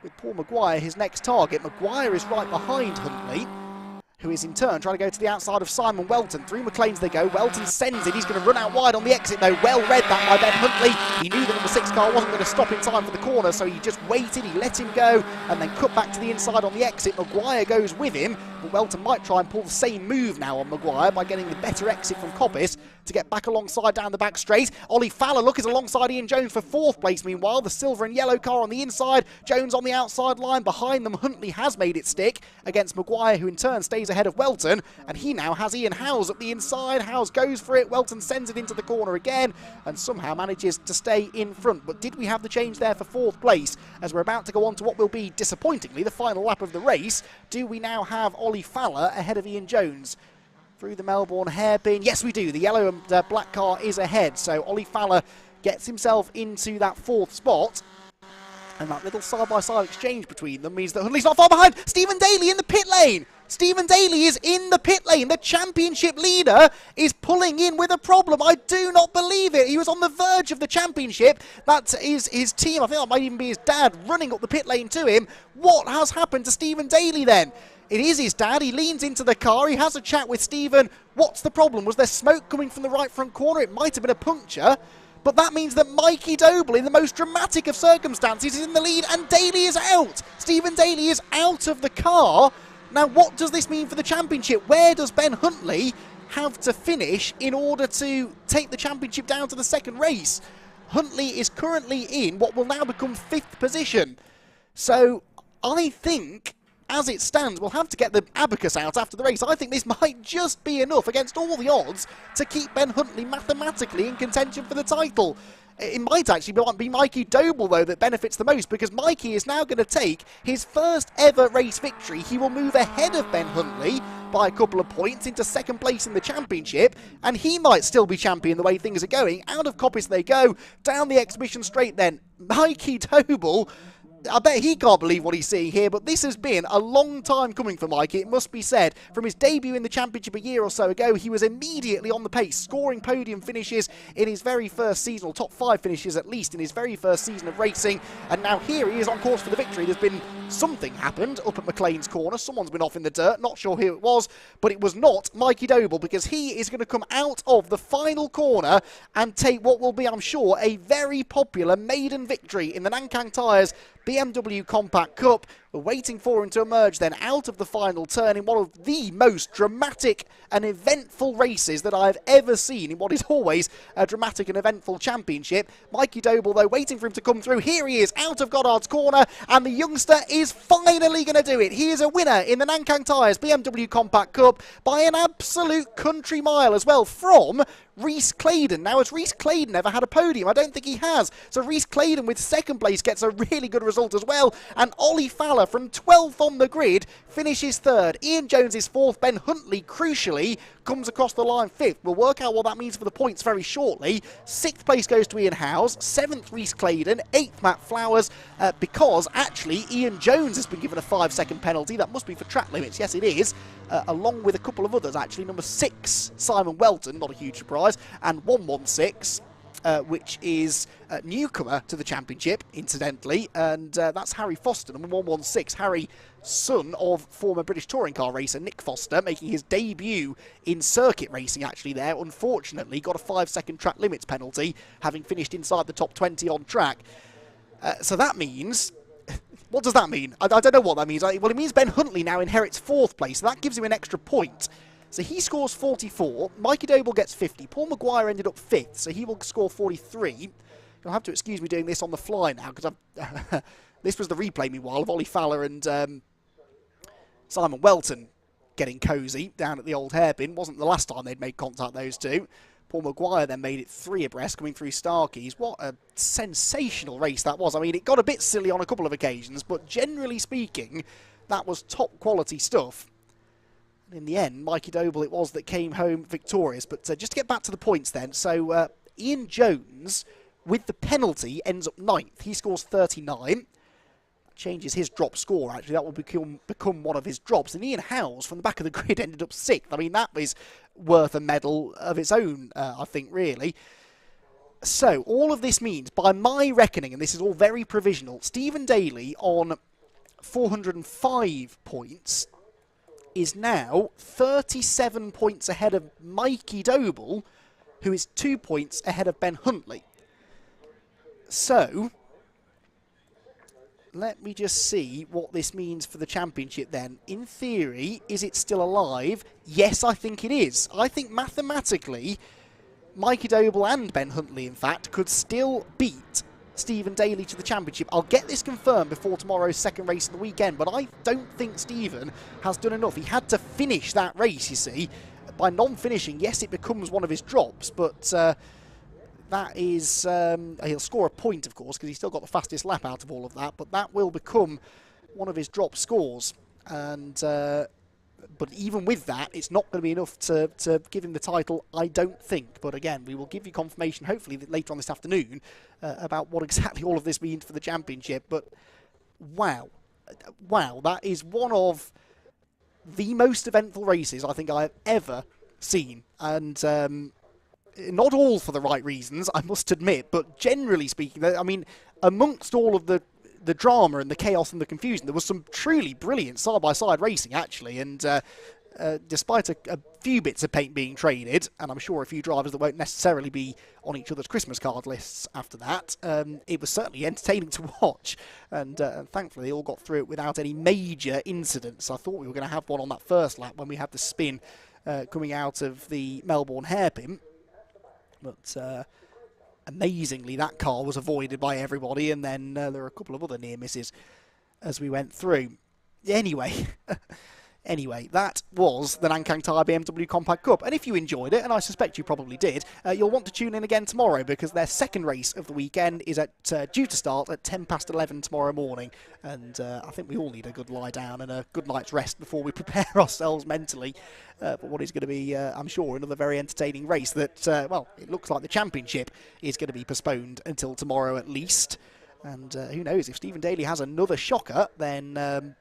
with Paul Maguire his next target. Maguire is right behind Huntley, who is in turn trying to go to the outside of Simon Welton. Through McLean's they go. Welton sends it. He's going to run out wide on the exit, though. Well read that by Ben Huntley. He knew the number 6 car wasn't going to stop in time for the corner, so he just waited. He let him go and then cut back to the inside on the exit. Maguire goes with him. but Welton might try and pull the same move now on Maguire by getting the better exit from Coppice to get back alongside down the back straight. Ollie Fowler looking alongside Ian Jones for 4th place. Meanwhile, the silver and yellow car on the inside, Jones on the outside line. Behind them, Huntley has made it stick against Maguire, who in turn stays ahead of Welton, and he now has Ian Howes up the inside. Howes goes for it, Welton sends it into the corner again, and somehow manages to stay in front. But did we have the change there for 4th place? As we're about to go on to what will be, disappointingly, the final lap of the race, do we now have Ollie Fowler ahead of Ian Jones? Through the Melbourne hairpin, yes we do, the yellow and black car is ahead, so Ollie Fowler gets himself into that 4th spot. And that little side-by-side exchange between them means that Huntley's not far behind. Stephen Daly in the pit lane. Stephen Daly is in the pit lane. The championship leader is pulling in with a problem. I do not believe it. He was on the verge of the championship. That is his team. I think that might even be his dad running up the pit lane to him. What has happened to Stephen Daly then? It is his dad. He leans into the car. He has a chat with Stephen. What's the problem? Was there smoke coming from the right front corner? It might have been a puncture. But that means that Mikey Doble, in the most dramatic of circumstances, is in the lead and Daly is out. Stephen Daly is out of the car. Now, what does this mean for the championship? Where does Ben Huntley have to finish in order to take the championship down to the second race? Huntley is currently in what will now become 5th position. So I think, as it stands, we'll have to get the abacus out after the race. I think this might just be enough against all the odds to keep Ben Huntley mathematically in contention for the title. It might actually be Mikey Doble, though, that benefits the most, because Mikey is now going to take his first ever race victory. He will move ahead of Ben Huntley by a couple of points into 2nd place in the championship, and he might still be champion the way things are going. Out of Coppice they go, down the exhibition straight then. Mikey Doble, I bet he can't believe what he's seeing here, but this has been a long time coming for Mikey, it must be said. From his debut in the championship a year or so ago, he was immediately on the pace, scoring podium finishes in his very first season, or top 5 finishes at least in his very first season of racing, and now here he is on course for the victory. There's been something happened up at McLean's corner, someone's been off in the dirt, not sure who it was, but it was not Mikey Doble, because he is going to come out of the final corner and take what will be, I'm sure, a very popular maiden victory in the Nankang Tyres BMW Compact Cup. We're waiting for him to emerge then out of the final turn in one of the most dramatic and eventful races that I've ever seen in what is always a dramatic and eventful championship. Mikey Doble, though, waiting for him to come through. Here he is out of Goddard's corner, and the youngster is finally going to do it. He is a winner in the Nankang Tyres BMW Compact Cup by an absolute country mile as well, from Reese Claydon. Now, has Reese Claydon ever had a podium? I don't think he has. So Reese Claydon with 2nd place gets a really good result as well. And Ollie Fowler from 12th on the grid finishes 3rd. Ian Jones is 4th. Ben Huntley, crucially, comes across the line 5th. We'll work out what that means for the points very shortly. 6th place goes to Ian Howes. 7th, Reese Claydon. 8th, Matt Flowers, because actually Ian Jones has been given a 5-second penalty. That must be for track limits. Yes, it is. Along with a couple of others, actually. Number 6, Simon Welton, not a huge surprise, and 116, which is a newcomer to the championship, incidentally, and that's Harry Foster, number 116. Harry, son of former British touring car racer Nick Foster, making his debut in circuit racing, actually, there. Unfortunately, got a 5-second track limits penalty, having finished inside the top 20 on track. So that means... What does that mean? I don't know what that means. Well, it means Ben Huntley now inherits 4th place, so that gives him an extra point. So he scores 44. Mikey Doble gets 50. Paul Maguire ended up 5th, so he will score 43. You'll have to excuse me doing this on the fly now, because this was the replay, meanwhile, of Ollie Fowler and Simon Welton getting cosy down at the old hairpin. Wasn't the last time they'd made contact, those two. Paul Maguire then made it 3 abreast, coming through Starkeys. What a sensational race that was. I mean, it got a bit silly on a couple of occasions, but generally speaking, that was top quality stuff. And in the end, Mikey Doble it was that came home victorious. But just to get back to the points then, so Ian Jones, with the penalty, ends up 9th. He scores 39. Changes his drop score, actually. That will become one of his drops. And Ian Howes, from the back of the grid, ended up 6th. I mean, that was worth a medal of its own, I think, really. So, all of this means, by my reckoning, and this is all very provisional, Stephen Daly on 405 points is now 37 points ahead of Mikey Doble, who is 2 points ahead of Ben Huntley. So... let me just see what this means for the championship then. In theory, is it still alive? Yes, I think it is. I think mathematically, Mikey Doble and Ben Huntley, in fact, could still beat Stephen Daly to the championship. I'll get this confirmed before tomorrow's second race of the weekend, but I don't think Stephen has done enough. He had to finish that race, you see. By non-finishing, yes, it becomes one of his drops, but that is... he'll score a point, of course, because he's still got the fastest lap out of all of that, but that will become one of his drop scores. And but even with that, it's not going to be enough to give him the title, I don't think. But again, we will give you confirmation, hopefully later on this afternoon, about what exactly all of this means for the championship. But wow, that is one of the most eventful races I think I have ever seen. And not all for the right reasons, I must admit, but generally speaking, I mean, amongst all of the drama and the chaos and the confusion, there was some truly brilliant side-by-side racing, actually, and despite a few bits of paint being traded, and I'm sure a few drivers that won't necessarily be on each other's Christmas card lists after that, it was certainly entertaining to watch, and thankfully they all got through it without any major incidents. I thought we were going to have one on that first lap when we had the spin coming out of the Melbourne hairpin, but amazingly that car was avoided by everybody, and then there were a couple of other near misses as we went through. Anyway, that was the Nankang Tyre BMW Compact Cup, and if you enjoyed it, and I suspect you probably did, you'll want to tune in again tomorrow, because their second race of the weekend is due to start at 11:10 tomorrow morning, and I think we all need a good lie down and a good night's rest before we prepare ourselves mentally for what is going to be, I'm sure, another very entertaining race that, well, it looks like the championship is going to be postponed until tomorrow at least, and who knows, if Stephen Daly has another shocker, then...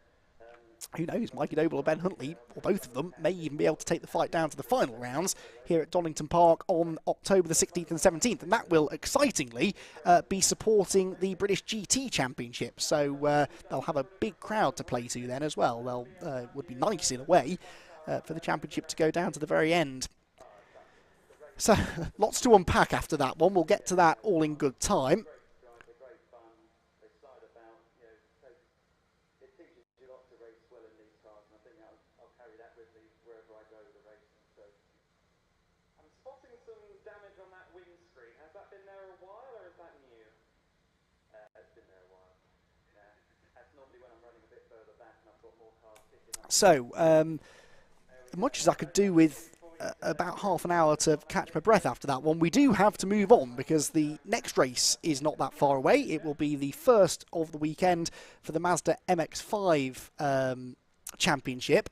who knows, Mikey Doble or Ben Huntley, or both of them, may even be able to take the fight down to the final rounds here at Donington Park on October the 16th and 17th. And that will, excitingly, be supporting the British GT Championship. So they'll have a big crowd to play to then as well. Would be nice in a way for the championship to go down to the very end. So lots to unpack after that one. We'll get to that all in good time. So, much as I could do with about half an hour to catch my breath after that one, we do have to move on because the next race is not that far away. It will be the first of the weekend for the Mazda MX-5 Championship.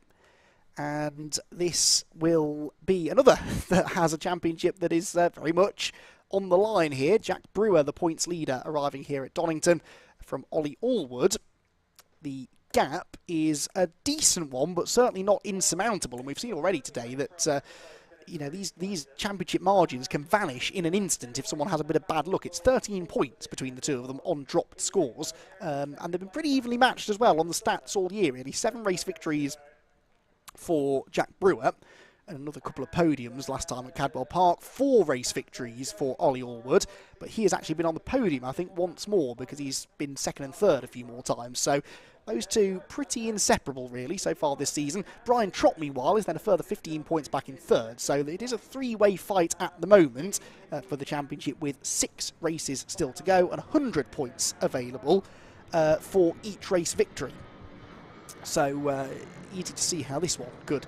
And this will be another that has a championship that is very much on the line here. Jack Brewer, the points leader, arriving here at Donington from Ollie Allwood. The gap is a decent one, but certainly not insurmountable. And we've seen already today that you know, these championship margins can vanish in an instant if someone has a bit of bad luck. It's 13 points between the two of them on dropped scores, and they've been pretty evenly matched as well on the stats all year. Really, 7 race victories for Jack Brewer, and another couple of podiums last time at Cadwell Park. 4 race victories for Ollie Allwood, but he has actually been on the podium, I think, once more because he's been second and third a few more times. So those two pretty inseparable, really, so far this season. Brian Trott, meanwhile, is then a further 15 points back in third. So it is a 3-way fight at the moment for the championship, with 6 races still to go and 100 points available for each race victory. So easy to see how this one could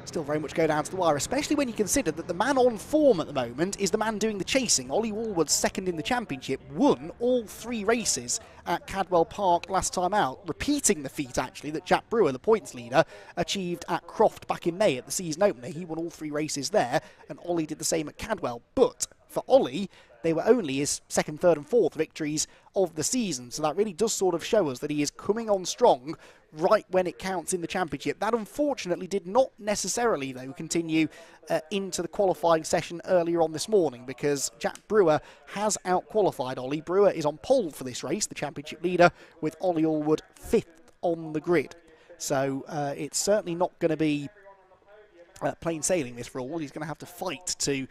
still very much go down to the wire, especially when you consider that the man on form at the moment is the man doing the chasing. Ollie Allwood, second in the championship, won all 3 races at Cadwell Park last time out, repeating the feat, actually, that Jack Brewer, the points leader, achieved at Croft back in May at the season opener. He won all 3 races there, and Ollie did the same at Cadwell. But for Ollie, they were only his second, third and fourth victories of the season. So that really does sort of show us that he is coming on strong right when it counts in the championship. That unfortunately did not necessarily, though, continue into the qualifying session earlier on this morning, because Jack Brewer has out-qualified Ollie. Brewer is on pole for this race, the championship leader, with Ollie Allwood 5th on the grid. So it's certainly not going to be plain sailing this for Allwood. He's going to have to fight to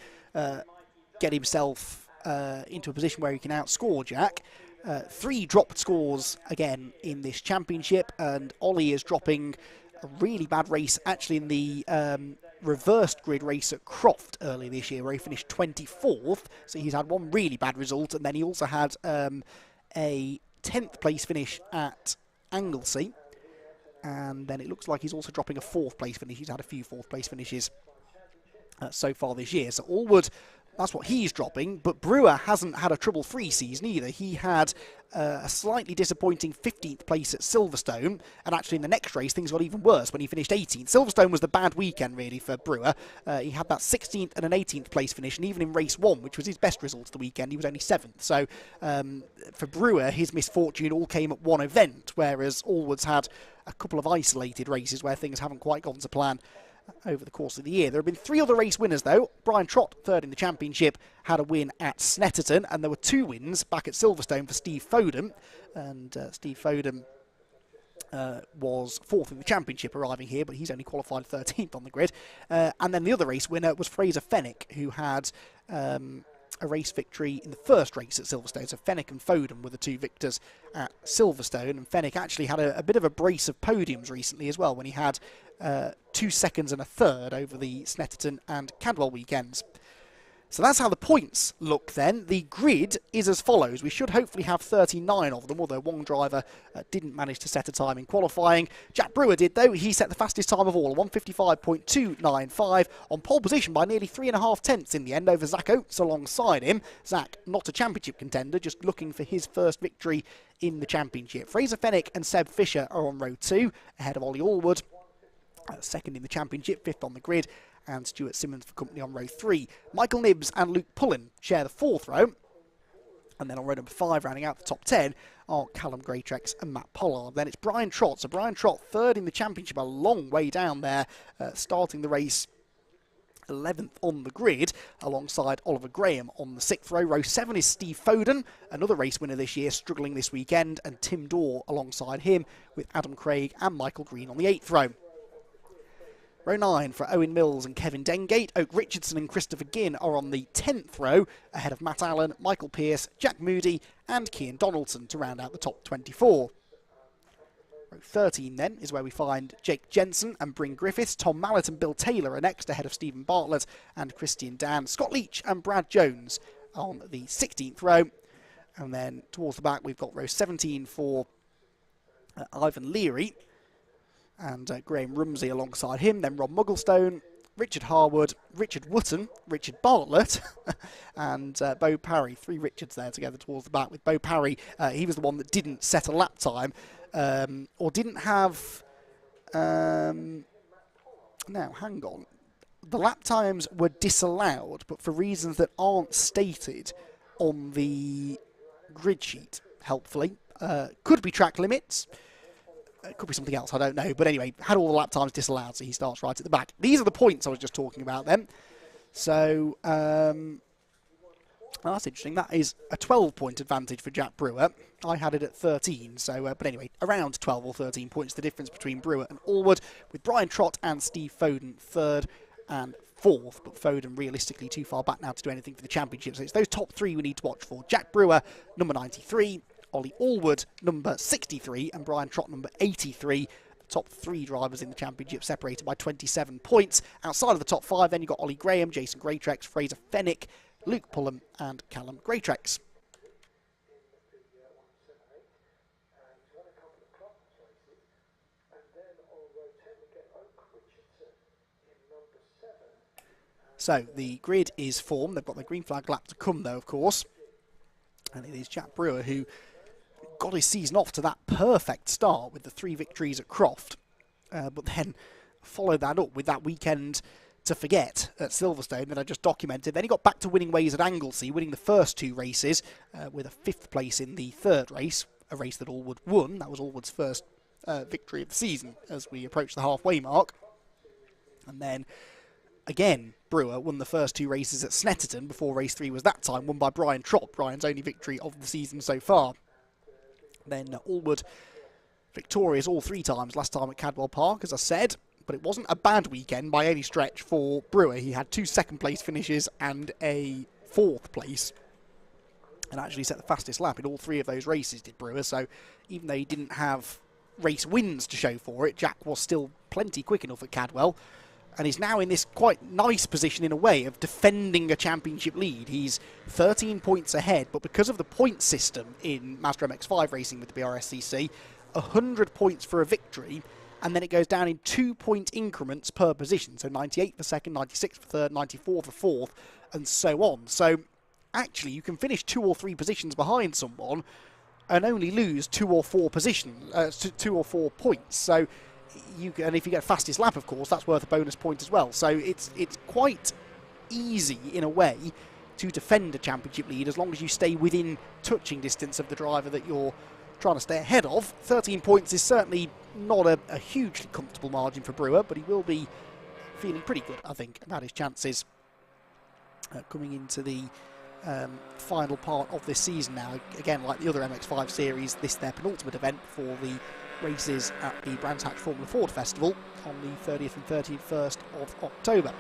get himself into a position where he can outscore Jack. 3 dropped scores again in this championship, and Ollie is dropping a really bad race actually in the reversed grid race at Croft earlier this year, where he finished 24th. So he's had one really bad result, and then he also had a 10th place finish at Anglesey, and then it looks like he's also dropping a 4th place finish. He's had a few 4th place finishes so far this year. So Allwood, that's what he's dropping, but Brewer hasn't had a trouble-free season either. He had a slightly disappointing 15th place at Silverstone, and actually in the next race things got even worse when he finished 18th. Silverstone was the bad weekend really for Brewer. He had that 16th and an 18th place finish, and even in race 1, which was his best result of the weekend, he was only 7th. So for Brewer, his misfortune all came at one event, whereas Allwood's had a couple of isolated races where things haven't quite gone to plan over the course of the year. There have been 3 other race winners though. Brian Trott, 3rd in the championship, had a win at Snetterton, and there were 2 wins back at Silverstone for Steve Foden, and Steve Foden was 4th in the championship arriving here, but he's only qualified 13th on the grid. And then the other race winner was Fraser Fennick, who had a race victory in the first race at Silverstone. So Fennick and Foden were the 2 victors at Silverstone, and Fennick actually had a bit of a brace of podiums recently as well, when he had 2 seconds and a 3rd over the Snetterton and Cadwell weekends. So that's how the points look then. The grid is as follows. We should hopefully have 39 of them, although one driver didn't manage to set a time in qualifying. Jack Brewer did though. He set the fastest time of all, 1:55.295, on pole position by nearly 3.5 tenths in the end over Zach Oates alongside him. Zach, not a championship contender, just looking for his first victory in the championship. Fraser Fennick and Seb Fisher are on row 2, ahead of Ollie Allwood, 2nd in the championship, 5th on the grid, and Stuart Simmons for company on row 3. Michael Nibbs and Luke Pullen share the 4th row. And then on row number 5, rounding out the top 10, are Callum Greatrex and Matt Pollard. Then it's Brian Trott. So Brian Trott, 3rd in the championship, a long way down there, starting the race 11th on the grid, alongside Oliver Graham on the 6th row. Row 7 is Steve Foden, another race winner this year, struggling this weekend, and Tim Dorr alongside him, with Adam Craig and Michael Green on the 8th row. Row 9 for Owen Mills and Kevin Dengate. Oak Richardson and Christopher Ginn are on the 10th row, ahead of Matt Allen, Michael Pearce, Jack Moody and Cian Donaldson to round out the top 24. Row 13 then is where we find Jake Jensen and Bryn Griffiths. Tom Mallet and Bill Taylor are next, ahead of Stephen Bartlett and Christian Dan. Scott Leach and Brad Jones on the 16th row. And then towards the back we've got row 17 for Ivan Leary and Graham Rumsey alongside him. Then Rob Mugglestone, Richard Harwood, Richard Wotton, Richard Bartlett and Bo Parry. 3 Richards there together towards the back, with Bo Parry, he was the one that didn't set a lap time, or didn't have... now, hang on. The lap times were disallowed, but for reasons that aren't stated on the grid sheet, helpfully. Could be track limits. It could be something else, I don't know. But anyway, had all the lap times disallowed, so he starts right at the back. These are the points I was just talking about then. So, that's interesting. That is a 12-point advantage for Jack Brewer. I had it at 13. So, but anyway, around 12 or 13 points, the difference between Brewer and Allwood, with Brian Trott and Steve Foden 3rd and 4th. But Foden realistically too far back now to do anything for the championship. So it's those top 3 we need to watch for. Jack Brewer, number 93. Ollie Allwood, number 63, and Brian Trott, number 83. The top 3 drivers in the championship separated by 27 points. Outside of the top 5, then you've got Ollie Graham, Jason Greatrex, Fraser Fennick, Luke Pullen, and Callum Greatrex. So the grid is formed. They've got the green flag lap to come, though, of course. And it is Jack Brewer who got his season off to that perfect start with the 3 victories at Croft, but then followed that up with that weekend to forget at Silverstone that I just documented. Then he got back to winning ways at Anglesey, winning the first 2 races with a 5th place in the 3rd race, a race that Allwood won. That was Allwood's first victory of the season as we approach the halfway mark. And then again, Brewer won the first 2 races at Snetterton before race 3 was that time won by Brian Trott, Brian's only victory of the season so far. Then Allwood victorious all 3 times, last time at Cadwell Park, as I said, but it wasn't a bad weekend by any stretch for Brewer. He had 2 second place finishes and a 4th place and actually set the fastest lap in all 3 of those races, did Brewer. So even though he didn't have race wins to show for it, Jack was still plenty quick enough at Cadwell, and he's now in this quite nice position in a way of defending a championship lead. He's 13 points ahead, but because of the point system in Mazda MX-5 racing with the BRSCC, 100 points for a victory, and then it goes down in 2-point increments per position. So 98 for second, 96 for third, 94 for fourth, and so on. So actually, you can finish 2 or 3 positions behind someone and only lose 2 or 4 positions, 2 or 4 points. So and if you get fastest lap, of course, that's worth a bonus point as well. So it's quite easy in a way to defend a championship lead as long as you stay within touching distance of the driver that you're trying to stay ahead of. 13 points is certainly not a hugely comfortable margin for Brewer, but he will be feeling pretty good, I think, about his chances coming into the final part of this season now. Again, like the other MX-5 series, this their penultimate event for the races at the Brands Hatch Formula Ford Festival on the 30th and 31st of October.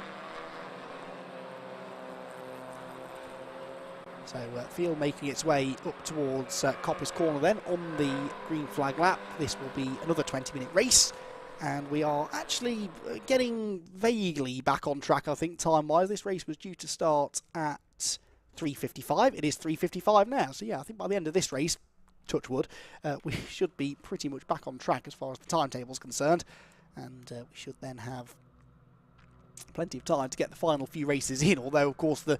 So field making its way up towards Coppice Corner then on the green flag lap. This will be another 20-minute race, and we are actually getting vaguely back on track, I think, time-wise. This race was due to start at 3:55. It is 3:55 now, so yeah, I think by the end of this race, touch wood, we should be pretty much back on track as far as the timetable is concerned, and we should then have plenty of time to get the final few races in, although of course the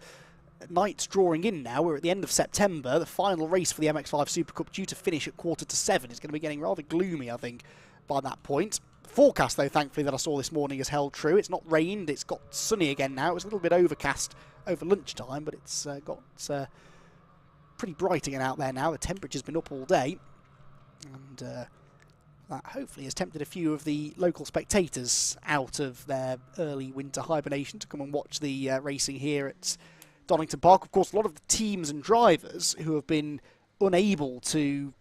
night's drawing in now. We're at the end of September. The final race for the MX-5 Super Cup due to finish at 6:45. It's going to be getting rather gloomy, I think, by that point. The forecast, though, thankfully, that I saw this morning has held true. It's not rained. It's got sunny again now. It was a little bit overcast over lunchtime, but it's got pretty bright again out there now. The temperature's been up all day, and that hopefully has tempted a few of the local spectators out of their early winter hibernation to come and watch the racing here at Donington Park. Of course, a lot of the teams and drivers who have been unable to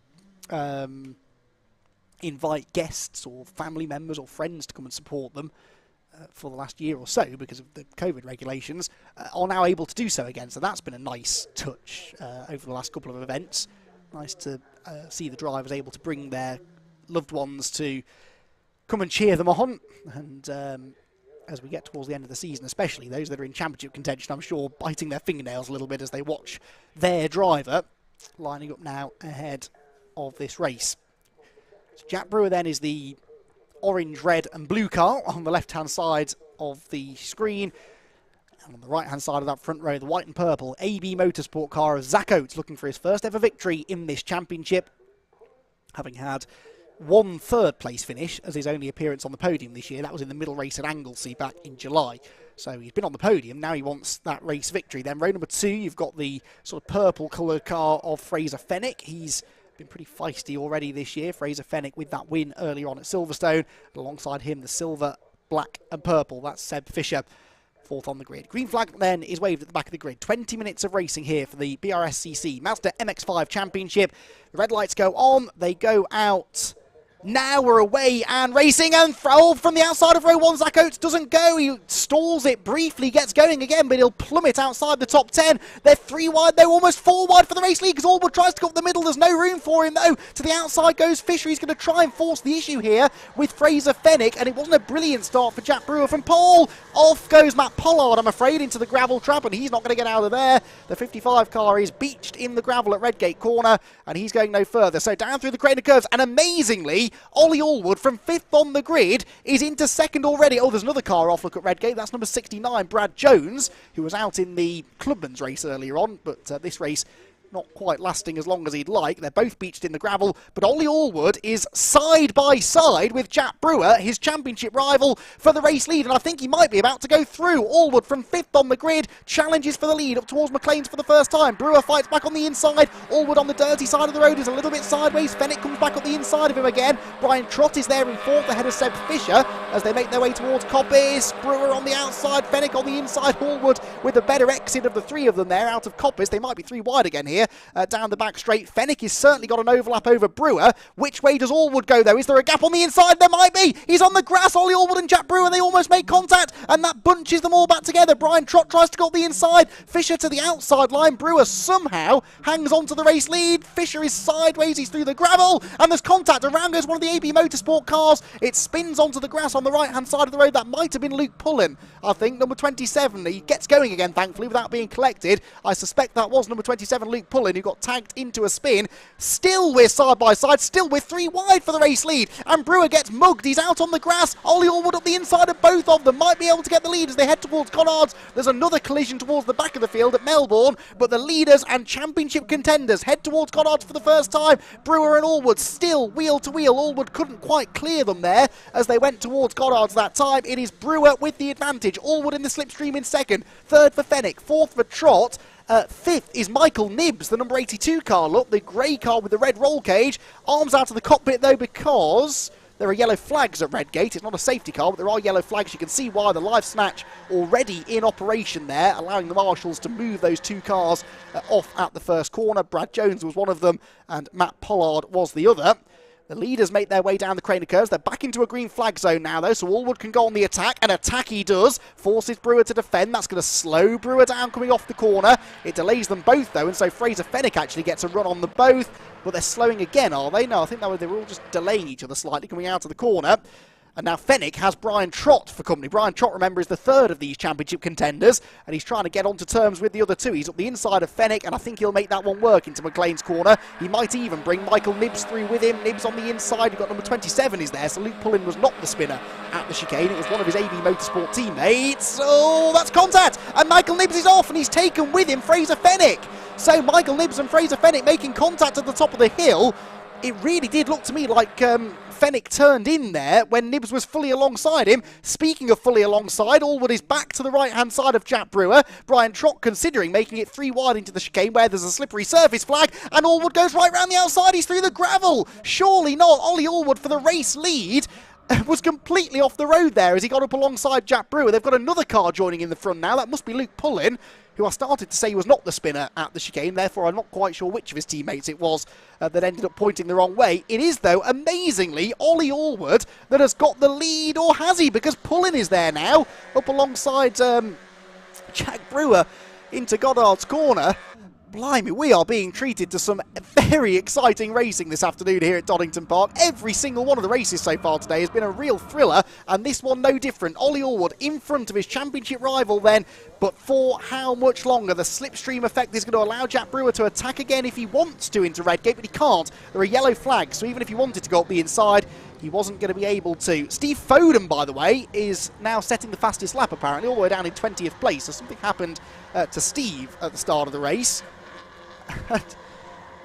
invite guests or family members or friends to come and support them for the last year or so because of the COVID regulations are now able to do so again. So that's been a nice touch over the last couple of events. Nice to see the drivers able to bring their loved ones to come and cheer them on. And as we get towards the end of the season, especially those that are in championship contention, I'm sure biting their fingernails a little bit as they watch their driver lining up now ahead of this race. So Jack Brewer then is the orange, red and blue car on the left-hand side of the screen. And on the right-hand side of that front row, the white and purple AB Motorsport car of Zach Oates, looking for his first ever victory in this championship, having had 1 third-place finish as his only appearance on the podium this year. That was in the middle race at Anglesey back in July. So he's been on the podium. Now he wants that race victory. Then row number 2, you've got the sort of purple-coloured car of Fraser Fenwick. He's been pretty feisty already this year. Fraser Fenwick with that win earlier on at Silverstone. And alongside him, the silver, black and purple. That's Seb Fisher, 4th on the grid. Green flag then is waved at the back of the grid. 20 minutes of racing here for the BRSCC Mazda MX-5 Championship. The red lights go on. They go out. Now we're away and racing, and throw from the outside of row 1. Zach Oates doesn't go. He stalls it briefly, gets going again, but he'll plummet outside the top 10. They're 3 wide, though, almost 4 wide for the race lead, because Allwood tries to go up the middle. There's no room for him, though. To the outside goes Fisher. He's going to try and force the issue here with Fraser Fenwick, and it wasn't a brilliant start for Jack Brewer from pole. Off goes Matt Pollard, I'm afraid, into the gravel trap, and he's not going to get out of there. The 55 car is beached in the gravel at Redgate Corner, and he's going no further. So down through the crater curves, and amazingly, Ollie Allwood from 5th on the grid is into 2nd already. Oh, there's another car off. Look at Redgate. That's number 69, Brad Jones, who was out in the Clubman's race earlier on, but this race not quite lasting as long as he'd like. They're both beached in the gravel, but Ollie Allwood is side by side with Jack Brewer, his championship rival, for the race lead, and I think he might be about to go through. Allwood from 5th on the grid, challenges for the lead up towards McLean's for the first time. Brewer fights back on the inside. Allwood on the dirty side of the road is a little bit sideways. Fenwick comes back up the inside of him again. Brian Trott is there in 4th ahead of Seb Fisher as they make their way towards Coppice. Brewer on the outside, Fenwick on the inside. Allwood with the better exit of the 3 of them there out of Coppice. They might be 3 wide again here. here. Down the back straight, Fennick has certainly got an overlap over Brewer. Which way does Allwood go, though? Is there a gap on the inside? There might be. He's on the grass. Ollie Allwood and Jack Brewer, they almost make contact, and that bunches them all back together. Brian Trott tries to go up the inside. Fisher to the outside line. Brewer somehow hangs on to the race lead. Fisher is sideways. He's through the gravel, and there's contact. Around goes one of the AB Motorsport cars. It spins onto the grass on the right-hand side of the road. That might have been Luke Pullen, I think, number 27. He gets going again, thankfully, without being collected. I suspect that was number 27, Luke Pullen, who got tagged into a spin. Still we're side by side. Still we're 3 wide for the race lead. And Brewer gets mugged. He's out on the grass. Ollie Allwood up the inside of both of them. Might be able to get the lead as they head towards Goddard's. There's another collision towards the back of the field at Melbourne. But the leaders and championship contenders head towards Goddard's for the first time. Brewer and Allwood still wheel to wheel. Allwood couldn't quite clear them there as they went towards Goddard's that time. It is Brewer with the advantage. Allwood in the slipstream in second. Third for Fennick. Fourth for Trott. Fifth is Michael Nibbs, the number 82 car. Look, the grey car with the red roll cage. Arms out of the cockpit, though, because there are yellow flags at Redgate. It's not a safety car, but there are yellow flags. You can see why. The live snatch already in operation there, allowing the marshals to move those 2 cars off at the first corner. Brad Jones was one of them, and Matt Pollard was the other. The leaders make their way down the Craner curves. They're back into a green flag zone now, though, so Allwood can go on the attack, and attack he does. Forces Brewer to defend. That's going to slow Brewer down coming off the corner. It delays them both, though, and so Fraser Fennick actually gets a run on them both. But they're slowing again, are they? No, I think they were all just delaying each other slightly coming out of the corner. And now Fennick has Brian Trott for company. Brian Trott, remember, is the third of these championship contenders, and he's trying to get onto terms with the other 2. He's up the inside of Fennick, and I think he'll make that one work into McLean's corner. He might even bring Michael Nibbs through with him. Nibbs on the inside. You've got number 27 is there, so Luke Pullen was not the spinner at the chicane. It was one of his AB Motorsport teammates. Oh, that's contact! And Michael Nibbs is off, and he's taken with him Fraser Fennick. So Michael Nibbs and Fraser Fennick making contact at the top of the hill. It really did look to me like Fennick turned in there when Nibbs was fully alongside him. Speaking of fully alongside, Allwood is back to the right-hand side of Jack Brewer. Brian Trott considering making it 3 wide into the chicane where there's a slippery surface flag, and Allwood goes right round the outside. He's through the gravel. Surely not. Ollie Allwood for the race lead was completely off the road there as he got up alongside Jack Brewer. They've got another car joining in the front now. That must be Luke Pullen, who I started to say was not the spinner at the chicane. Therefore, I'm not quite sure which of his teammates it was that ended up pointing the wrong way. It is, though, amazingly, Ollie Allwood that has got the lead, or has he? Because Pullen is there now, up alongside Jack Brewer into Goddard's corner. Blimey, we are being treated to some very exciting racing this afternoon here at Donington Park. Every single one of the races so far today has been a real thriller, and this one no different. Ollie Allwood in front of his championship rival then, but for how much longer? The slipstream effect is going to allow Jack Brewer to attack again if he wants to into Redgate, but he can't. There are yellow flags, so even if he wanted to go up the inside, he wasn't going to be able to. Steve Foden, by the way, is now setting the fastest lap, apparently, all the way down in 20th place. So something happened to Steve at the start of the race.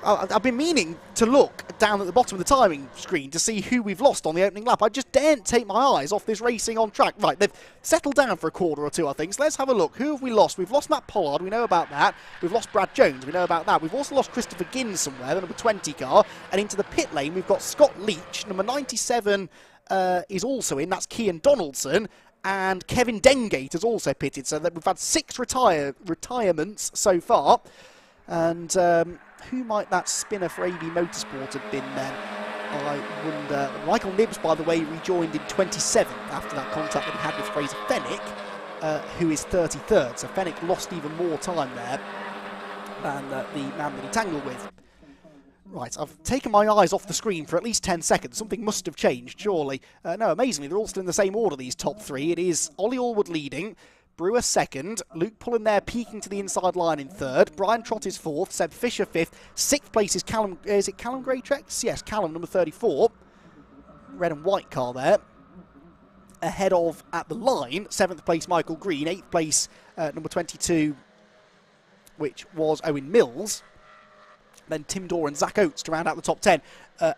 I've been meaning to look down at the bottom of the timing screen to see who we've lost on the opening lap. I just daren't take my eyes off this racing on track. Right, they've settled down for a quarter or 2, I think. So let's have a look. Who have we lost? We've lost Matt Pollard. We know about that. We've lost Brad Jones. We know about that. We've also lost Christopher Ginn somewhere, the number 20 car. And into the pit lane, we've got Scott Leach. Number 97 is also in. That's Cian Donaldson. And Kevin Dengate has also pitted. So that we've had 6 retirements so far. And who might that spinner for AB Motorsport have been then? I wonder. Michael Nibbs, by the way, rejoined in 27th after that contact that he had with Fraser Fennick, who is 33rd. So Fennick lost even more time there than the man that he tangled with. Right, I've taken my eyes off the screen for at least 10 seconds. Something must have changed, surely. No, amazingly, they're all still in the same order, these top 3. It is Ollie Allwood leading, Brewer second, Luke Pullen there peeking to the inside line in third, Brian Trott is fourth, Seb Fisher fifth, 6th place is Callum, is it Callum Greytrex? Yes, Callum, number 34, red and white car there. Ahead of, at the line, 7th place Michael Green, 8th place number 22, which was Owen Mills. Then Tim Dorr and Zach Oates to round out the top 10.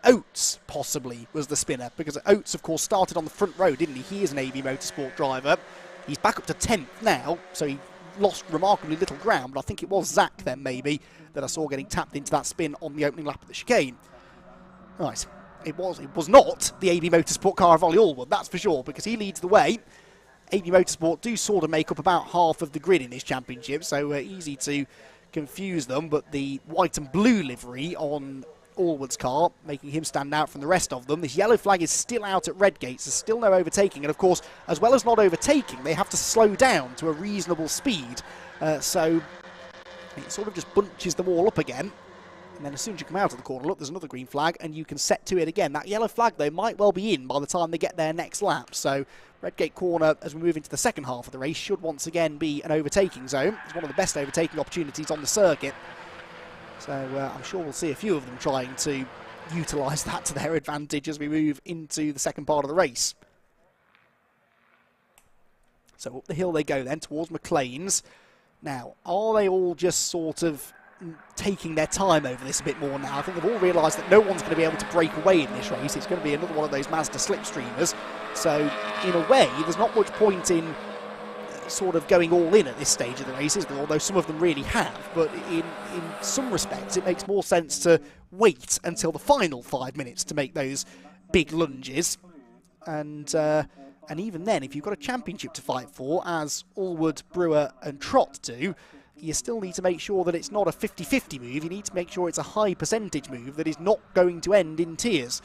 Oates, possibly, was the spinner, because Oates, of course, started on the front row, didn't he? He is an AB Motorsport driver. He's back up to 10th now, so he lost remarkably little ground, but I think it was Zach then, maybe, that I saw getting tapped into that spin on the opening lap of the chicane. Right, it was not the AB Motorsport car of Ollie Allwood, that's for sure, because he leads the way. AB Motorsport do sort of make up about half of the grid in this championship, so easy to confuse them, but the white and blue livery on Allwood's car, making him stand out from the rest of them. This yellow flag is still out at red gates. There's still no overtaking. And, of course, as well as not overtaking, they have to slow down to a reasonable speed. So it sort of just bunches them all up again. And then as soon as you come out of the corner, look, there's another green flag, and you can set to it again. That yellow flag, though, might well be in by the time they get their next lap. So Redgate corner, as we move into the second half of the race, should once again be an overtaking zone. It's one of the best overtaking opportunities on the circuit. So I'm sure we'll see a few of them trying to utilise that to their advantage as we move into the second part of the race. So up the hill they go then, towards McLean's. Now, are they all just sort of taking their time over this a bit more now? I think they've all realised that no one's going to be able to break away in this race. It's going to be another one of those Mazda slipstreamers. So, in a way, there's not much point in sort of going all in at this stage of the race, is there? Although some of them really have. But in some respects, it makes more sense to wait until the final 5 minutes to make those big lunges. And even then, if you've got a championship to fight for, as Allwood, Brewer and Trott do, you still need to make sure that it's not a 50-50 move. You need to make sure it's a high percentage move that is not going to end in tears.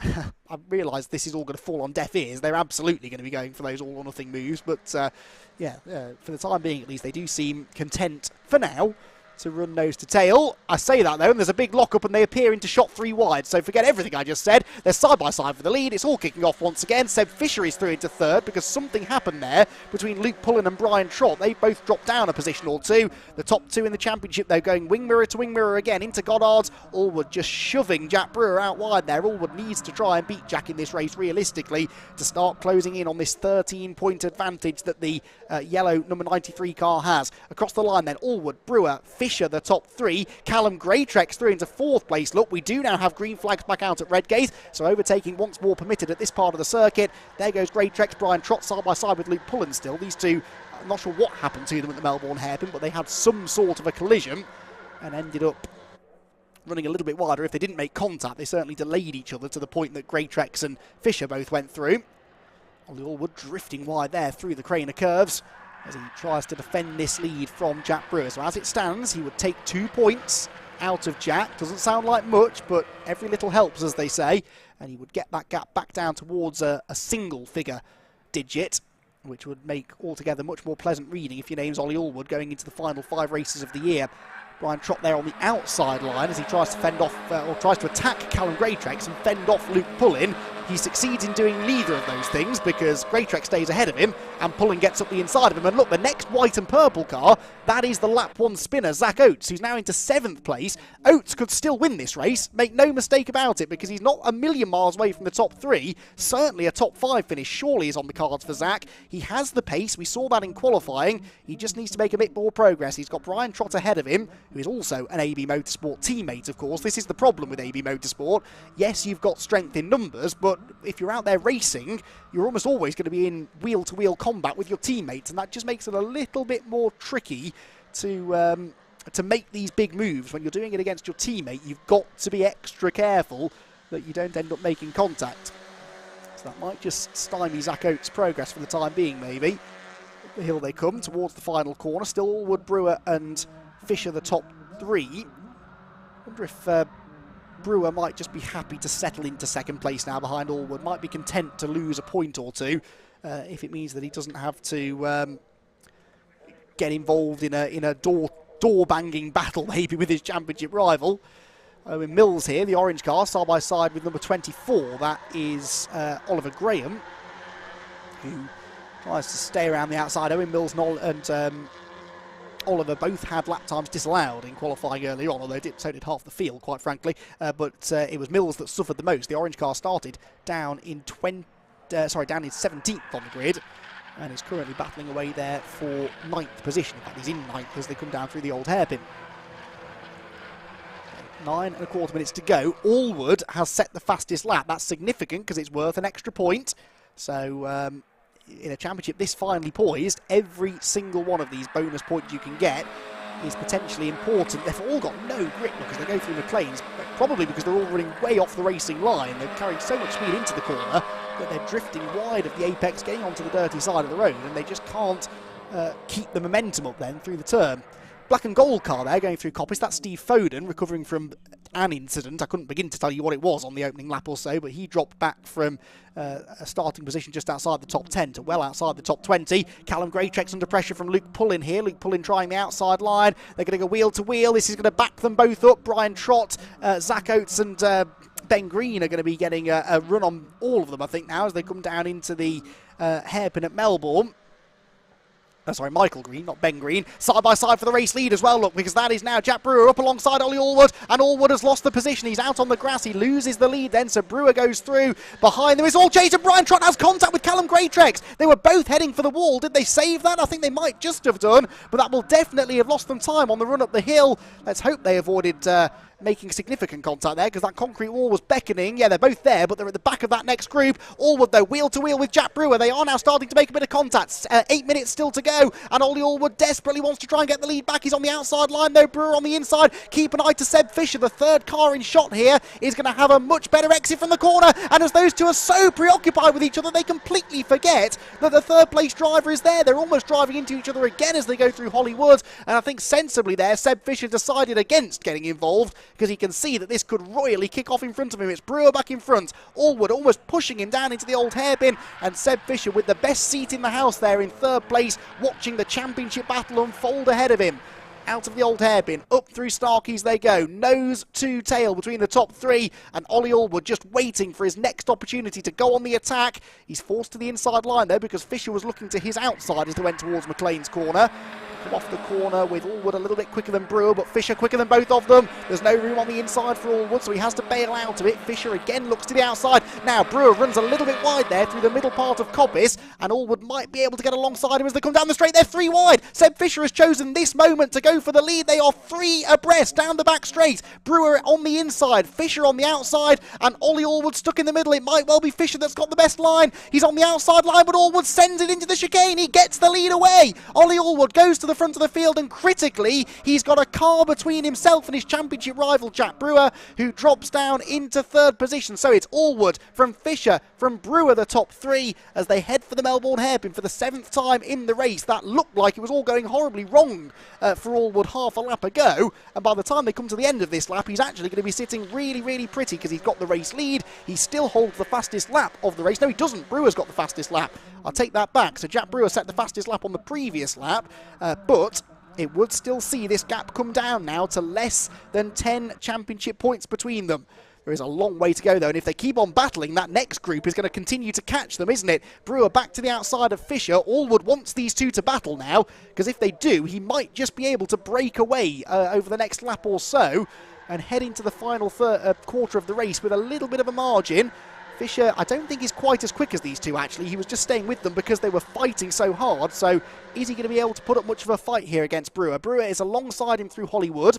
I realise this is all going to fall on deaf ears. They're absolutely going to be going for those all-or-nothing moves. But, for the time being, at least, they do seem content, for now, to run nose to tail. I say that, though, and there's a big lock-up, and they appear into shot 3 wide. So forget everything I just said. They're side-by-side for the lead. It's all kicking off once again. Seb Fisher is through into third because something happened there between Luke Pullen and Brian Trott. They both dropped down a position or two. The top 2 in the championship, though, going wing mirror to wing mirror again into Goddard's. Allwood just shoving Jack Brewer out wide there. Allwood needs to try and beat Jack in this race realistically to start closing in on this 13-point advantage that the yellow number 93 car has. Across the line then, Allwood, Brewer, Fisher, the top 3. Callum Greytrex through into 4th place. Look, we do now have green flags back out at Redgate, so overtaking once more permitted at this part of the circuit. There goes Greytrex, Brian Trott side by side with Luke Pullen still. These two, I'm not sure what happened to them at the Melbourne hairpin, but they had some sort of a collision and ended up running a little bit wider. If they didn't make contact, they certainly delayed each other to the point that Greytrex and Fisher both went through. Allwood drifting wide there through the Craner curves as he tries to defend this lead from Jack Brewer. So as it stands, he would take 2 points out of Jack. Doesn't sound like much, but every little helps, as they say. And he would get that gap back down towards a single-figure digit, which would make altogether much more pleasant reading if your name's Ollie Allwood going into the final 5 races of the year. Brian Trott there on the outside line as he tries to fend off, or tries to attack Callum Greytrex and fend off Luke Pullen. He succeeds in doing neither of those things because Greytrex stays ahead of him and Pullen gets up the inside of him. And look, the next white and purple car, that is the lap 1 spinner, Zach Oates, who's now into 7th place. Oates could still win this race, make no mistake about it, because he's not a million miles away from the top 3. Certainly a top 5 finish surely is on the cards for Zach. He has the pace, we saw that in qualifying. He just needs to make a bit more progress. He's got Brian Trott ahead of him, who is also an AB Motorsport teammate, of course. This is the problem with AB Motorsport. Yes, you've got strength in numbers, but if you're out there racing, you're almost always going to be in wheel-to-wheel combat with your teammates, and that just makes it a little bit more tricky to make these big moves. When you're doing it against your teammate, you've got to be extra careful that you don't end up making contact. So that might just stymie Zach Oates' progress for the time being, maybe. Up the hill they come towards the final corner. Still Allwood, Brewer and Fisher the top 3. Wonder if Brewer might just be happy to settle into 2nd place now behind Allwood. Might be content to lose a point or two if it means that he doesn't have to get involved in a door-banging battle maybe with his championship rival. Owen Mills here, the orange car, side by side with number 24. That is Oliver Graham, who tries to stay around the outside. Owen Mills and Oliver both had lap times disallowed in qualifying early on, although so did half the field, quite frankly. But it was Mills that suffered the most. The orange car started down in 17th on the grid, and is currently battling away there for 9th position. In fact, he's in 9th as they come down through the old hairpin. 9 1/4 minutes to go. Allwood has set the fastest lap. That's significant because it's worth an extra point. So in a championship this finely poised, every single one of these bonus points you can get is potentially important. They've all got no grip because they go through McLean's, probably because they're all running way off the racing line. They've carried so much speed into the corner that they're drifting wide of the apex, getting onto the dirty side of the road, and they just can't keep the momentum up then through the turn. black and gold car there going through Coppice. That's Steve Foden recovering from an incident. I couldn't begin to tell you what it was on the opening lap or so, but he dropped back from a starting position just outside the top 10 to well outside the top 20. Callum Graytrex under pressure from Luke Pullin here. Luke Pullin trying the outside line. They're going to go wheel to wheel. This is going to back them both up. Brian Trott, Zach Oates and Ben Green are going to be getting a run on all of them, I think, now as they come down into the hairpin at Melbourne. Sorry, Michael Green, not Ben Green. Side by side for the race lead as well, look, because that is now Jack Brewer up alongside Ollie Allwood, and Allwood has lost the position. He's out on the grass. He loses the lead then, so Brewer goes through. Behind them is all chase, and Brian Trott has contact with Callum Graytrex. They were both heading for the wall. Did they save that? I think they might just have done, but that will definitely have lost them time on the run up the hill. Let's hope they avoided making significant contact there, because that concrete wall was beckoning. Yeah, they're both there, but they're at the back of that next group. Allwood, though, wheel to wheel with Jack Brewer. They are now starting to make a bit of contact. 8 minutes still to go, and Ollie Allwood desperately wants to try and get the lead back. He's on the outside line, though. Brewer on the inside. Keep an eye to Seb Fisher. The third car in shot here is going to have a much better exit from the corner, and as those two are so preoccupied with each other, they completely forget that the third place driver is there. They're almost driving into each other again as they go through Hollywood, and I think sensibly there, Seb Fisher decided against getting involved, because he can see that this could royally kick off in front of him. It's Brewer back in front. Allwood almost pushing him down into the old hairpin, and Seb Fisher with the best seat in the house there in third place, watching the championship battle unfold ahead of him. Out of the old hairpin, up through Starkeys they go, nose to tail between the top three, and Ollie Allwood just waiting for his next opportunity to go on the attack. He's forced to the inside line though, because Fisher was looking to his outside as they went towards McLean's corner. Come off the corner with Allwood a little bit quicker than Brewer, but Fisher quicker than both of them. There's no room on the inside for Allwood, so he has to bail out of it. Fisher again looks to the outside. Now Brewer runs a little bit wide there through the middle part of Coppice, and Allwood might be able to get alongside him as they come down the straight. They're 3 wide. Seb Fisher has chosen this moment to go for the lead. They are 3 abreast down the back straight. Brewer on the inside, Fisher on the outside, and Ollie Allwood stuck in the middle. It might well be Fisher that's got the best line. He's on the outside line, but Allwood sends it into the chicane. He gets the lead away. Ollie Allwood goes to the front of the field, and critically, he's got a car between himself and his championship rival, Jack Brewer, who drops down into third position. So it's Allwood from Fisher, from Brewer, the top 3, as they head for the Melbourne hairpin for the 7th time in the race. That looked like it was all going horribly wrong for Allwood half a lap ago, and by the time they come to the end of this lap, he's actually going to be sitting really, really pretty, because he's got the race lead. He still holds the fastest lap of the race. No, he doesn't. Brewer's got the fastest lap. I'll take that back. So Jack Brewer set the fastest lap on the previous lap, but it would still see this gap come down now to less than 10 championship points between them. There is a long way to go, though, and if they keep on battling, that next group is going to continue to catch them, isn't it? Brewer back to the outside of Fisher. Allwood wants these two to battle now, because if they do, he might just be able to break away over the next lap or so and head into the final quarter of the race with a little bit of a margin. Fisher, I don't think he's quite as quick as these two, actually. He was just staying with them because they were fighting so hard. So is he going to be able to put up much of a fight here against Brewer? Brewer is alongside him through Hollywood.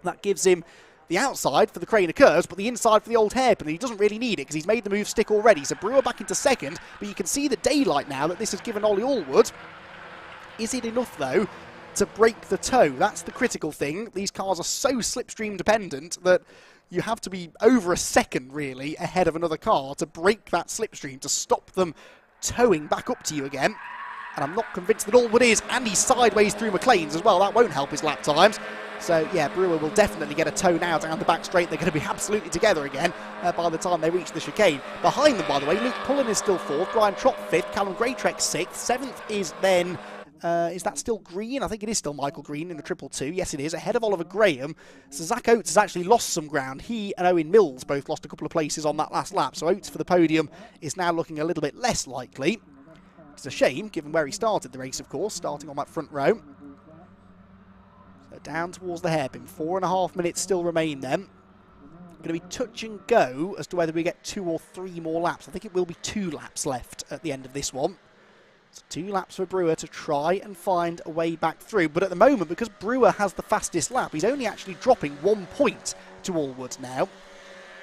That gives him the outside for the Craner Curves, but the inside for the old hairpin. He doesn't really need it because he's made the move stick already. So Brewer back into second, but you can see the daylight now that this has given Ollie Allwood. Is it enough, though, to break the toe? That's the critical thing. These cars are so slipstream dependent that you have to be over a second, really, ahead of another car to break that slipstream, to stop them towing back up to you again. And I'm not convinced that Allwood is, and he's sideways through McLean's as well. That won't help his lap times. So, yeah, Brewer will definitely get a tow now down the back straight. They're going to be absolutely together again by the time they reach the chicane. Behind them, by the way, Luke Pullen is still 4th, Brian Trott 5th, Callum Graytrex 6th, 7th is then... is that still Green? I think it is still Michael Green in the 222. Yes, it is, ahead of Oliver Graham. So Zach Oates has actually lost some ground. He and Owen Mills both lost a couple of places on that last lap. So Oates for the podium is now looking a little bit less likely. It's a shame, given where he started the race, of course, starting on that front row. So down towards the hairpin. 4.5 minutes still remain then. Going to be touch and go as to whether we get 2 or 3 more laps. I think it will be 2 laps left at the end of this one. So 2 laps for Brewer to try and find a way back through. But at the moment, because Brewer has the fastest lap, he's only actually dropping 1 point to Allwood now.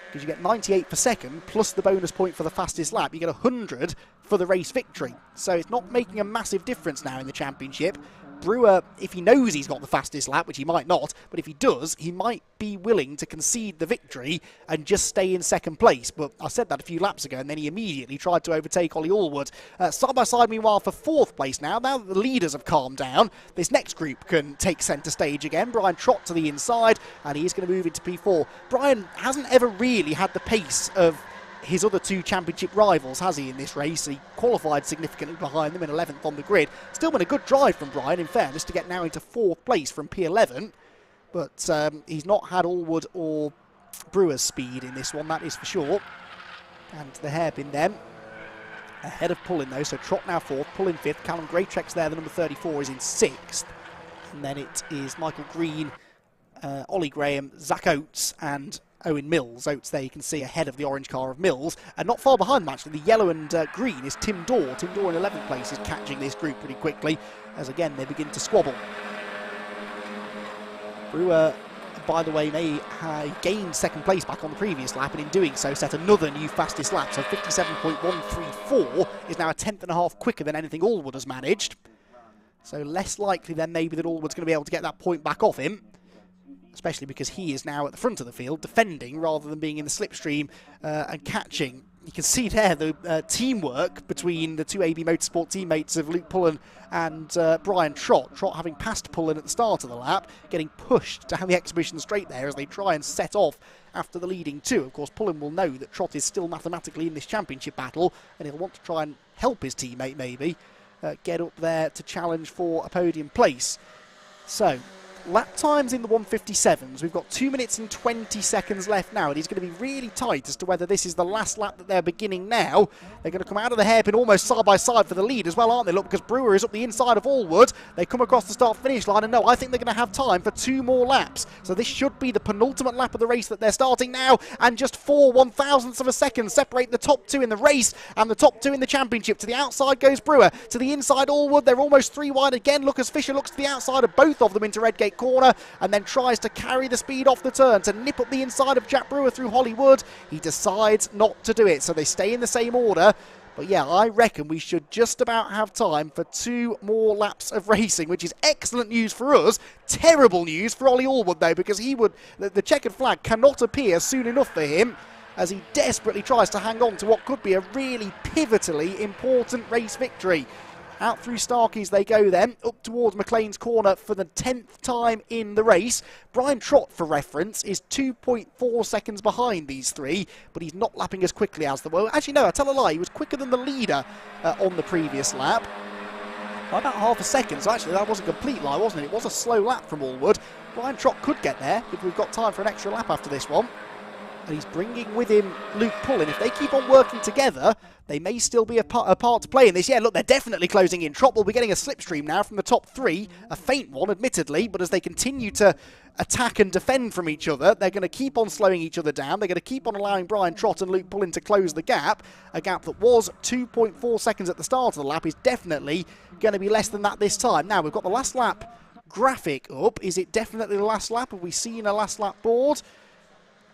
Because you get 98 per second, plus the bonus point for the fastest lap. You get 100 for the race victory. So it's not making a massive difference now in the championship. Brewer, if he knows he's got the fastest lap, which he might not, but if he does, he might be willing to concede the victory and just stay in second place. But I said that a few laps ago, and then he immediately tried to overtake Ollie Allwood. Side by side, meanwhile, for fourth place now. Now that the leaders have calmed down, this next group can take centre stage again. Brian Trott to the inside, and he is going to move into P4. Brian hasn't ever really had the pace of his other two championship rivals, has he, in this race? He qualified significantly behind them in 11th on the grid. Still been a good drive from Brian, in fairness, to get now into fourth place from P11. But he's not had Allwood or Brewer's speed in this one, that is for sure. And the hairpin then ahead of Pullen, though. So Trott now fourth, Pullen fifth. Callum Greatrex there, the number 34, is in sixth. And then it is Michael Green, Ollie Graham, Zach Oates and Owen Mills. Oates there you can see ahead of the orange car of Mills, and not far behind them actually, the yellow and green is Tim Dorr. Tim Dorr in 11th place is catching this group pretty quickly as again they begin to squabble. Brewer, by the way, may have gained second place back on the previous lap, and in doing so set another new fastest lap, so 57.134 is now a tenth and a half quicker than anything Allwood has managed. So less likely then maybe that Allwood's going to be able to get that point back off him, especially because he is now at the front of the field defending rather than being in the slipstream and catching. You can see there the teamwork between the two AB Motorsport teammates of Luke Pullen and Brian Trott. Trott having passed Pullen at the start of the lap, getting pushed down the exhibition straight there as they try and set off after the leading two. Of course, Pullen will know that Trott is still mathematically in this championship battle, and he'll want to try and help his teammate maybe get up there to challenge for a podium place. So lap times in the 157s. We've got 2 minutes and 20 seconds left now. It is going to be really tight as to whether this is the last lap that they're beginning now. They're going to come out of the hairpin almost side by side for the lead as well, aren't they? Look, because Brewer is up the inside of Allwood. They come across the start-finish line, and no, I think they're going to have time for 2 more laps. So this should be the penultimate lap of the race that they're starting now, and just 4 1/1000ths of a second separate the top 2 in the race and the top 2 in the championship. To the outside goes Brewer. To the inside, Allwood. They're almost 3 wide again. Look as Fisher looks to the outside of both of them into Redgate corner, and then tries to carry the speed off the turn to nip up the inside of Jack Brewer through Hollywood. He decides not to do it, so they stay in the same order. But yeah, I reckon we should just about have time for 2 more laps of racing, which is excellent news for us. Terrible news for Ollie Allwood, though, because the checkered flag cannot appear soon enough for him as he desperately tries to hang on to what could be a really pivotally important race victory. Out through Starkey's they go then, up towards McLean's corner for the 10th time in the race. Brian Trott, for reference, is 2.4 seconds behind these three, but he's not lapping as quickly as them. Well, actually, no, I tell a lie. He was quicker than the leader on the previous lap by about half a second. So actually, that was a complete lie, wasn't it? It was a slow lap from Allwood. Brian Trott could get there if we've got time for an extra lap after this one. And he's bringing with him Luke Pullen. If they keep on working together, they may still be a part to play in this. Yeah, look, they're definitely closing in. Trott will be getting a slipstream now from the top 3. A faint one, admittedly, but as they continue to attack and defend from each other, they're going to keep on slowing each other down. They're going to keep on allowing Brian Trott and Luke Pullen to close the gap. A gap that was 2.4 seconds at the start of the lap is definitely going to be less than that this time. Now, we've got the last lap graphic up. Is it definitely the last lap? Have we seen a last lap board?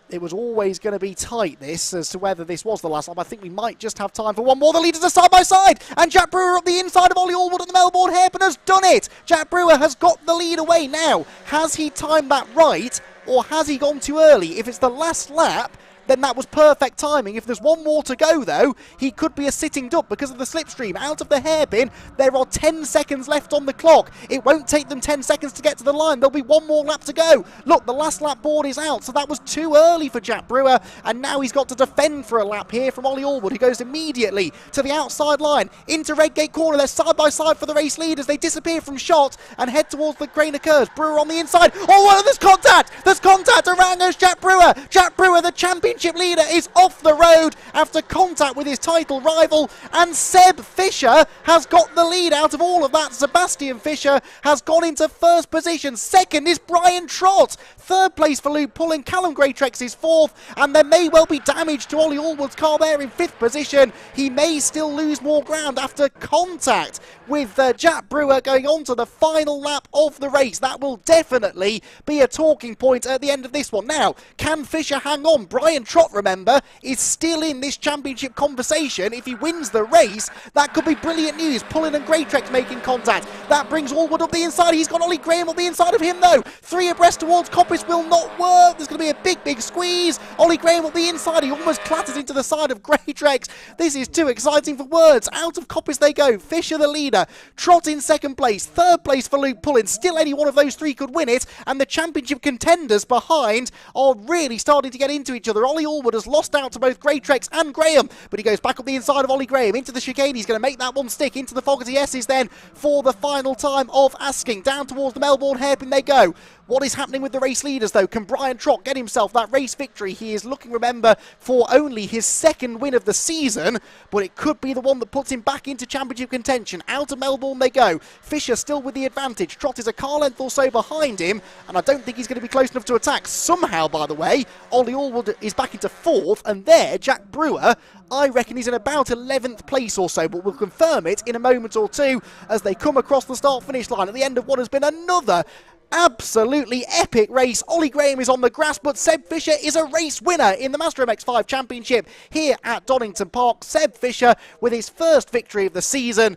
It was always going to be tight, this, as to whether this was the last lap. I think we might just have time for one more. The leaders are side by side, and Jack Brewer up the inside of Ollie Allwood at the Melbourne hairpin has done it. Jack Brewer has got the lead away now. Has he timed that right, or has he gone too early? If it's the last lap, then that was perfect timing. If there's one more to go, though, he could be a sitting duck because of the slipstream. Out of the hairpin, there are 10 seconds left on the clock. It won't take them 10 seconds to get to the line. There'll be one more lap to go. Look, the last lap board is out, so that was too early for Jack Brewer, and now he's got to defend for a lap here from Ollie Allwood, who goes immediately to the outside line, into Redgate corner. They're side by side for the race lead as they disappear from shot and head towards the grain occurs. Brewer on the inside. Oh, well, there's contact! There's contact! Around goes Jack Brewer. Jack Brewer, the championship leader, is off the road after contact with his title rival, and Seb Fisher has got the lead out of all of that. Sebastian Fisher has gone into first position. Second is Brian Trott. Third place for Luke Pullen. Callum Greatrex is fourth, and there may well be damage to Ollie Allwood's car there in fifth position. He may still lose more ground after contact with Jack Brewer going on to the final lap of the race. That will definitely be a talking point at the end of this one. Now, can Fisher hang on? Brian Trott, remember, is still in this championship conversation. If he wins the race, that could be brilliant news. Pullen and Greatrex making contact. That brings Allwood up the inside. He's got Ollie Graham up the inside of him, though. 3 abreast towards Coppice will not work. There's going to be a big squeeze. Ollie Graham up the inside. He almost clatters into the side of Greatrex. This is too exciting for words. Out of Coppice they go. Fisher the leader. Trott in second place. Third place for Luke Pullen. Still any one of those 3 could win it. And the championship contenders behind are really starting to get into each other. Ollie Allwood has lost out to both Greatrex and Graham, but he goes back up the inside of Ollie Graham into the chicane. He's going to make that one stick into the Fogarty S's then for the final time of asking. Down towards the Melbourne hairpin they go. What is happening with the race leaders, though? Can Brian Trott get himself that race victory? He is looking, remember, for only his 2nd win of the season, but it could be the one that puts him back into championship contention. Out of Melbourne they go. Fisher still with the advantage. Trott is a car length or so behind him, and I don't think he's going to be close enough to attack. Somehow, by the way, Ollie Allwood is back into 4th, and there, Jack Brewer, I reckon he's in about 11th place or so, but we'll confirm it in a moment or two as they come across the start-finish line at the end of what has been another absolutely epic race. Ollie Graham is on the grass, but Seb Fisher is a race winner in the Master MX-5 Championship here at Donington Park. Seb Fisher with his first victory of the season.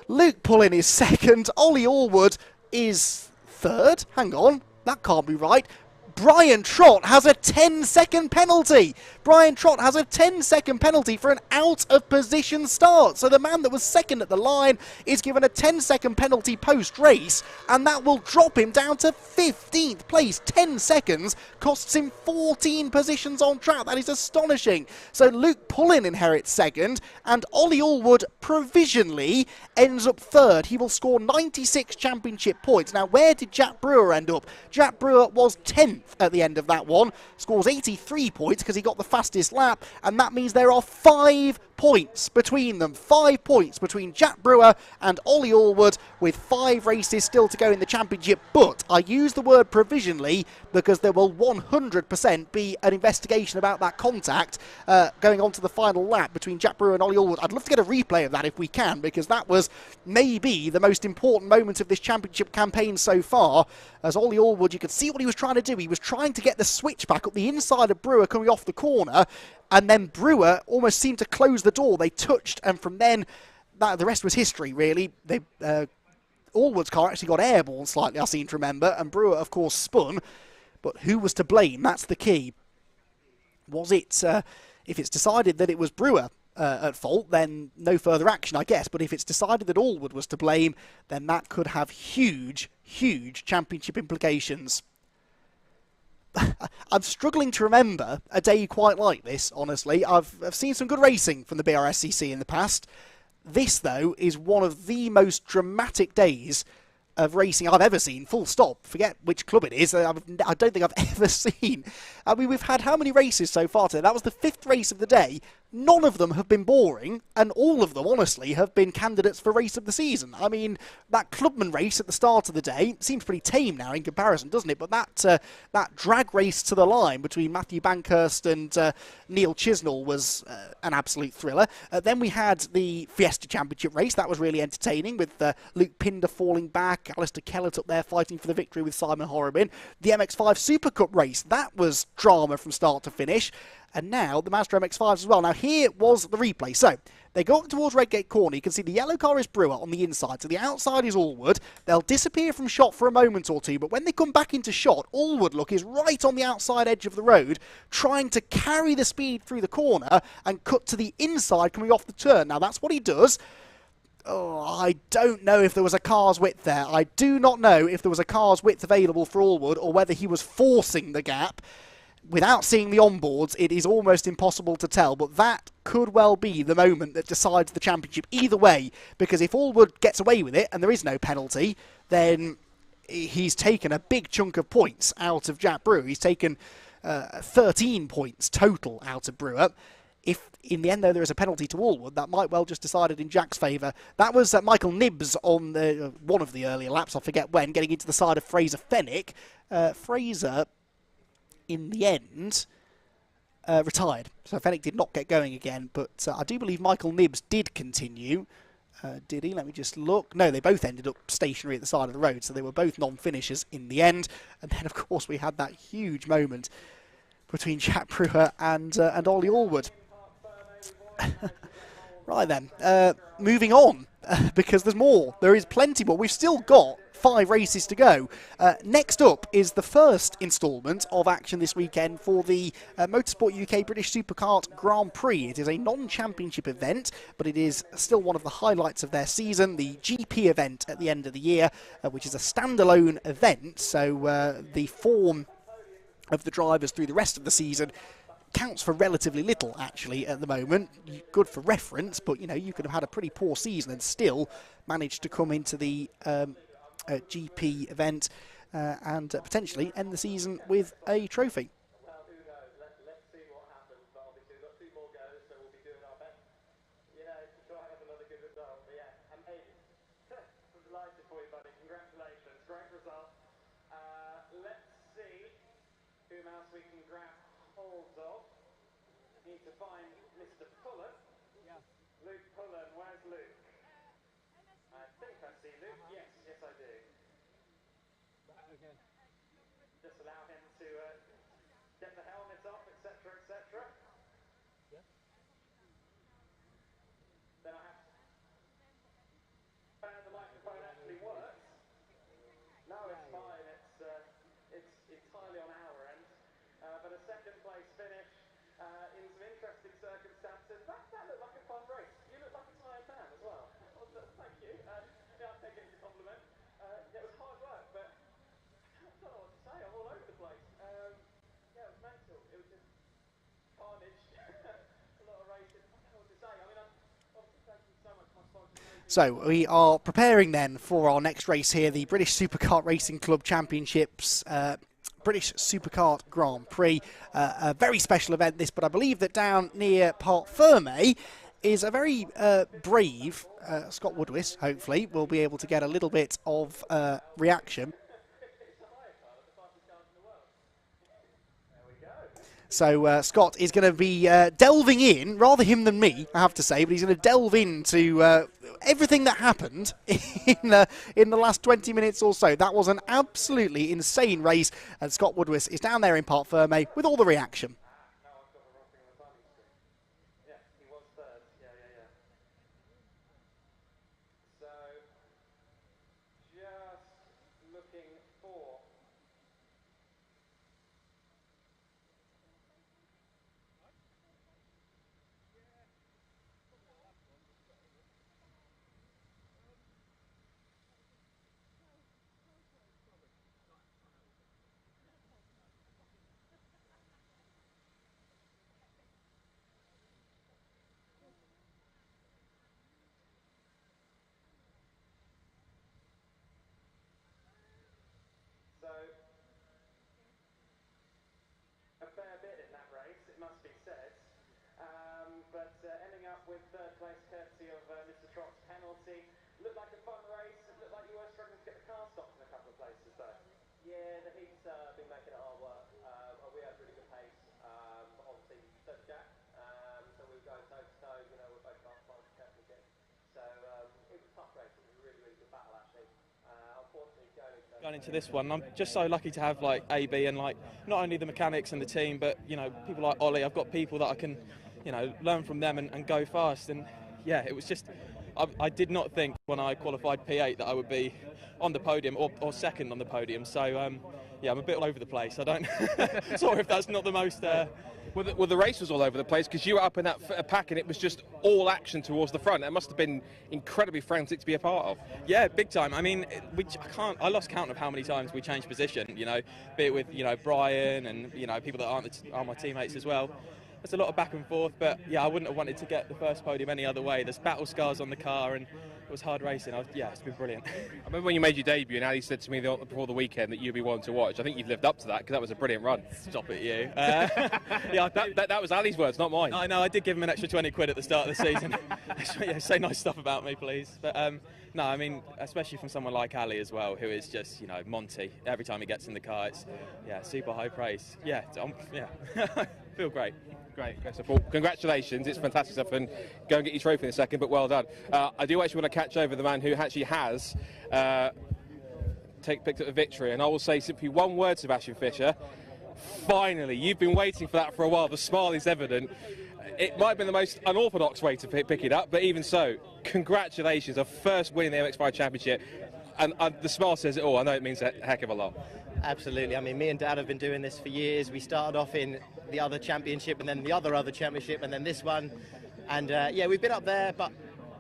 Luke Pullen is 2nd. Ollie Allwood is 3rd. Hang on, that can't be right. Brian Trott has a 10-second penalty. Brian Trott has a 10-second penalty for an out-of-position start. So the man that was 2nd at the line is given a 10-second penalty post-race, and that will drop him down to 15th place. 10 seconds costs him 14 positions on track. That is astonishing. So Luke Pullen inherits 2nd, and Ollie Allwood provisionally ends up 3rd. He will score 96 championship points. Now, where did Jack Brewer end up? Jack Brewer was 10th at the end of that one, scores 83 points because he got the fastest lap, and that means there are 5 points between them. 5 points between Jack Brewer and Ollie Allwood, with 5 races still to go in the championship. But I use the word provisionally because there will 100% be an investigation about that contact going on to the final lap between Jack Brewer and Ollie Allwood. I'd love to get a replay of that if we can, because that was maybe the most important moment of this championship campaign so far. As Ollie Allwood, you could see what he was trying to do. He was trying to get the switchback up the inside of Brewer coming off the corner, and then Brewer almost seemed to close the door. They touched, and from then, the rest was history, really. Allwood's car actually got airborne slightly, I seem to remember, and Brewer, of course, spun. But who was to blame? That's the key. Was it, if it's decided that it was Brewer at fault, then no further action, I guess. But if it's decided that Allwood was to blame, then that could have huge championship implications. I'm struggling to remember a day quite like this, honestly. I've seen some good racing from the BRSCC in the past. This, though, is one of the most dramatic days of racing I've ever seen, full stop. Forget which club it is. I don't think I've ever seen. I mean, we've had how many races so far today? That was the 5th race of the day. None of them have been boring, and all of them, honestly, have been candidates for race of the season. I mean, that Clubman race at the start of the day seems pretty tame now in comparison, doesn't it? But that drag race to the line between Matthew Bankhurst and Neil Chisnall was an absolute thriller. Then we had the Fiesta Championship race. That was really entertaining, with Luke Pinder falling back, Alistair Kellett up there fighting for the victory with Simon Horrobin. The MX-5 Supercup race, that was drama from start to finish. And now the Mazda MX-5s as well. Now here was the replay. So they go up towards Redgate Corner. You can see the yellow car is Brewer on the inside. To the outside is Allwood. They'll disappear from shot for a moment or two. But when they come back into shot, Allwood, look, is right on the outside edge of the road, trying to carry the speed through the corner and cut to the inside coming off the turn. Now that's what he does. Oh, I don't know if there was a car's width there. I do not know if there was a car's width available for Allwood, or whether he was forcing the gap. Without seeing the onboards, it is almost impossible to tell, but that could well be the moment that decides the championship either way, because if Allwood gets away with it and there is no penalty, then he's taken a big chunk of points out of Jack Brewer. He's taken 13 points total out of Brewer. If in the end, though, there is a penalty to Allwood, that might well just decided in Jack's favour. That was Michael Nibbs on one of the earlier laps, I forget when, getting into the side of Fraser Fenwick. Fraser, in the end, retired. So Fenwick did not get going again, but I do believe Michael Nibbs did continue. Did he? Let me just look. No, they both ended up stationary at the side of the road, so they were both non-finishers in the end. And then, of course, we had that huge moment between Jack Brewer and Ollie Allwood. Right then, moving on, because there's more. There is plenty more. We've still got 5 races to go. Next up is the first instalment of action this weekend for the Motorsport UK British Supercart Grand Prix. It is a non-championship event, but it is still one of the highlights of their season, the GP event at the end of the year, which is a standalone event. So the form of the drivers through the rest of the season counts for relatively little, actually, at the moment. Good for reference, but, you know, you could have had a pretty poor season and still managed to come into the GP event and potentially end the season with a trophy. Let's see what happens, but obviously we've got 2 more goes, so we'll be doing our best, you know, to try and have another good result. But yeah, amazing. I'm delighted for you, buddy. Congratulations. Great result. Let's see whom else we can grab hold of. Need to find Mr. Pullen. Yeah. Luke Pullen. Where's Luke? I think I see Luke. Yes, I do. Okay. Just allow him to get the helmet off, etc., etc. Yeah. Then I have to the microphone actually works. No, it's fine. It's entirely on our end. But a second place finish in some interesting circumstances. That looked like a fun race. You look like a tired man as well. Thank you. Yeah, I'm taking it as a compliment. It was hard work, but I don't know what to say. I'm all over the place. Yeah, it was mental. It was just carnage. A lot of racing. I don't know what to say. I mean, obviously thank you so much for my sponsors. So we are preparing then for our next race here, the British Supercart Racing Club Championships British Supercart Grand Prix. A very special event this, but I believe that down near Parc Ferme is a very brave Scott Woodwis, hopefully, will be able to get a little bit of reaction. So Scott is going to be delving in, rather him than me, I have to say, but he's going to delve into everything that happened in the last 20 minutes or so. That was an absolutely insane race, and Scott Woodwis is down there in Parc Ferme with all the reaction. A fair bit in that race, it must be said. But ending up with 3rd place courtesy of Mr. Trott's penalty. Looked like a fun race. It looked like you were struggling to get the car stopped in a couple of places though. Yeah, the heat's been making it hard work. We had really good pace. Obviously, so did Jack. So we were going toe to toe. You know, we're both last time championship. So it was a tough race. It was a really, really good battle actually. Unfortunately, going into this one, I'm just so lucky to have like AB and like not only the mechanics and the team, but you know, people like Ollie. I've got people that I can, you know, learn from them and go fast. And yeah, it was just, I did not think when I qualified P8 that I would be on the podium or second on the podium. So yeah, I'm a bit all over the place. I don't, sorry if that's not the most. Well, the race was all over the place because you were up in that pack and it was just all action towards the front. It must have been incredibly frantic to be a part of. Yeah, big time. I mean, I lost count of how many times we changed position, you know, be it with, you know, Brian and, you know, people that aren't my teammates as well. There's a lot of back and forth, but yeah, I wouldn't have wanted to get the first podium any other way. There's battle scars on the car and it was hard racing. Yeah, it's been brilliant. I remember when you made your debut and Ali said to me before the weekend that you'd be one to watch. I think you've lived up to that because that was a brilliant run. Stop it, you. Yeah, that was Ali's words, not mine. I know, I did give him an extra 20 quid at the start of the season. Yeah, say nice stuff about me, please. But no, I mean, especially from someone like Ali as well, who is just, you know, Monty. Every time he gets in the car, it's, yeah, super high praise. Yeah, yeah. Feel great. Great. So, Paul, congratulations. It's fantastic stuff. And go and get your trophy in a second, but well done. I do actually want to catch over the man who actually has picked up the victory. And I will say simply one word, Sebastian Fischer. Finally, you've been waiting for that for a while. The smile is evident. It might have been the most unorthodox way to pick it up, but even so, congratulations. A first win in the MX5 Championship. And the smile says it all. I know it means a heck of a lot. Absolutely. I mean, me and Dad have been doing this for years. We started off in the other championship and then the other championship and then this one. And yeah, we've been up there, but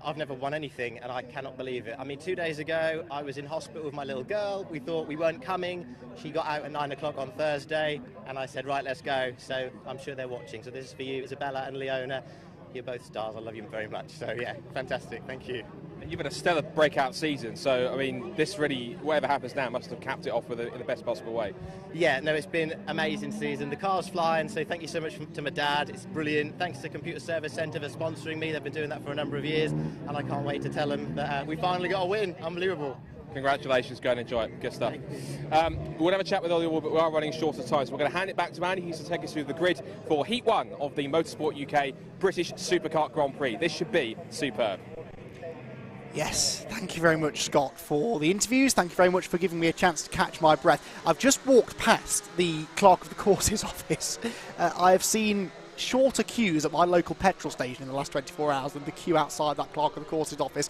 I've never won anything and I cannot believe it. I mean, 2 days ago, I was in hospital with my little girl. We thought we weren't coming. She got out at 9 o'clock on Thursday and I said, right, let's go. So I'm sure they're watching. So this is for you, Isabella and Leona. You're both stars. I love you very much. So yeah, fantastic. Thank you. You've had a stellar breakout season, so I mean, this really, whatever happens now, must have capped it off in the best possible way. Yeah, no, it's been an amazing season. The car's flying, so thank you so much to my dad. It's brilliant. Thanks to Computer Service Centre for sponsoring me. They've been doing that for a number of years, and I can't wait to tell them that we finally got a win. Unbelievable. Congratulations, go and enjoy it. Good stuff. We'll have a chat with Ollie, but we are running short of time, so we're going to hand it back to Andy, who's to take us through the grid for Heat 1 of the Motorsport UK British Supercart Grand Prix. This should be superb. Yes, thank you very much, Scott, for the interviews. Thank you very much for giving me a chance to catch my breath. I've just walked past the Clerk of the Courses office. I have seen shorter queues at my local petrol station in the last 24 hours than the queue outside that Clerk of the Courses office,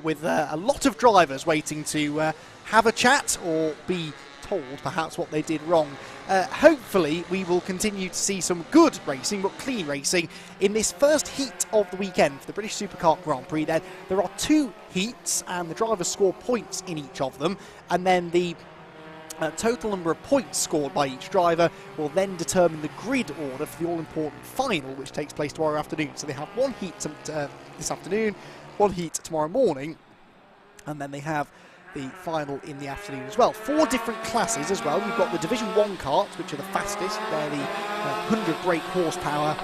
with a lot of drivers waiting to have a chat or be told perhaps what they did wrong. Hopefully we will continue to see some good racing, but clean racing, in this first heat of the weekend for the British Supercart Grand Prix. Then there are 2 heats and the drivers score points in each of them, and then the total number of points scored by each driver will then determine the grid order for the all-important final, which takes place tomorrow afternoon. So they have 1 heat this afternoon, 1 heat tomorrow morning, and then they have the final in the afternoon as well. 4 different classes as well. You've got the Division 1 carts, which are the fastest. They're the 100 brake horsepower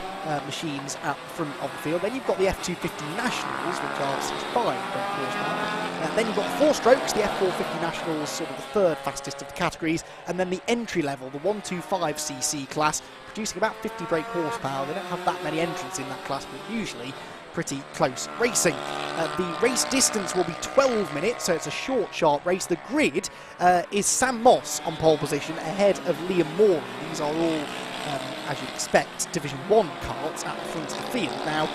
machines at the front of the field. Then you've got the F250 Nationals, which are 65 brake horsepower. Then you've got the 4 strokes, the F450 Nationals, sort of the 3rd fastest of the categories. And then the entry level, the 125cc class, producing about 50 brake horsepower. They don't have that many entrants in that class, but usually pretty close racing. The race distance will be 12 minutes, so it's a short, sharp race. The grid is Sam Moss on pole position ahead of Liam Morley. These are all, as you'd expect, Division 1 carts at the front of the field. Now,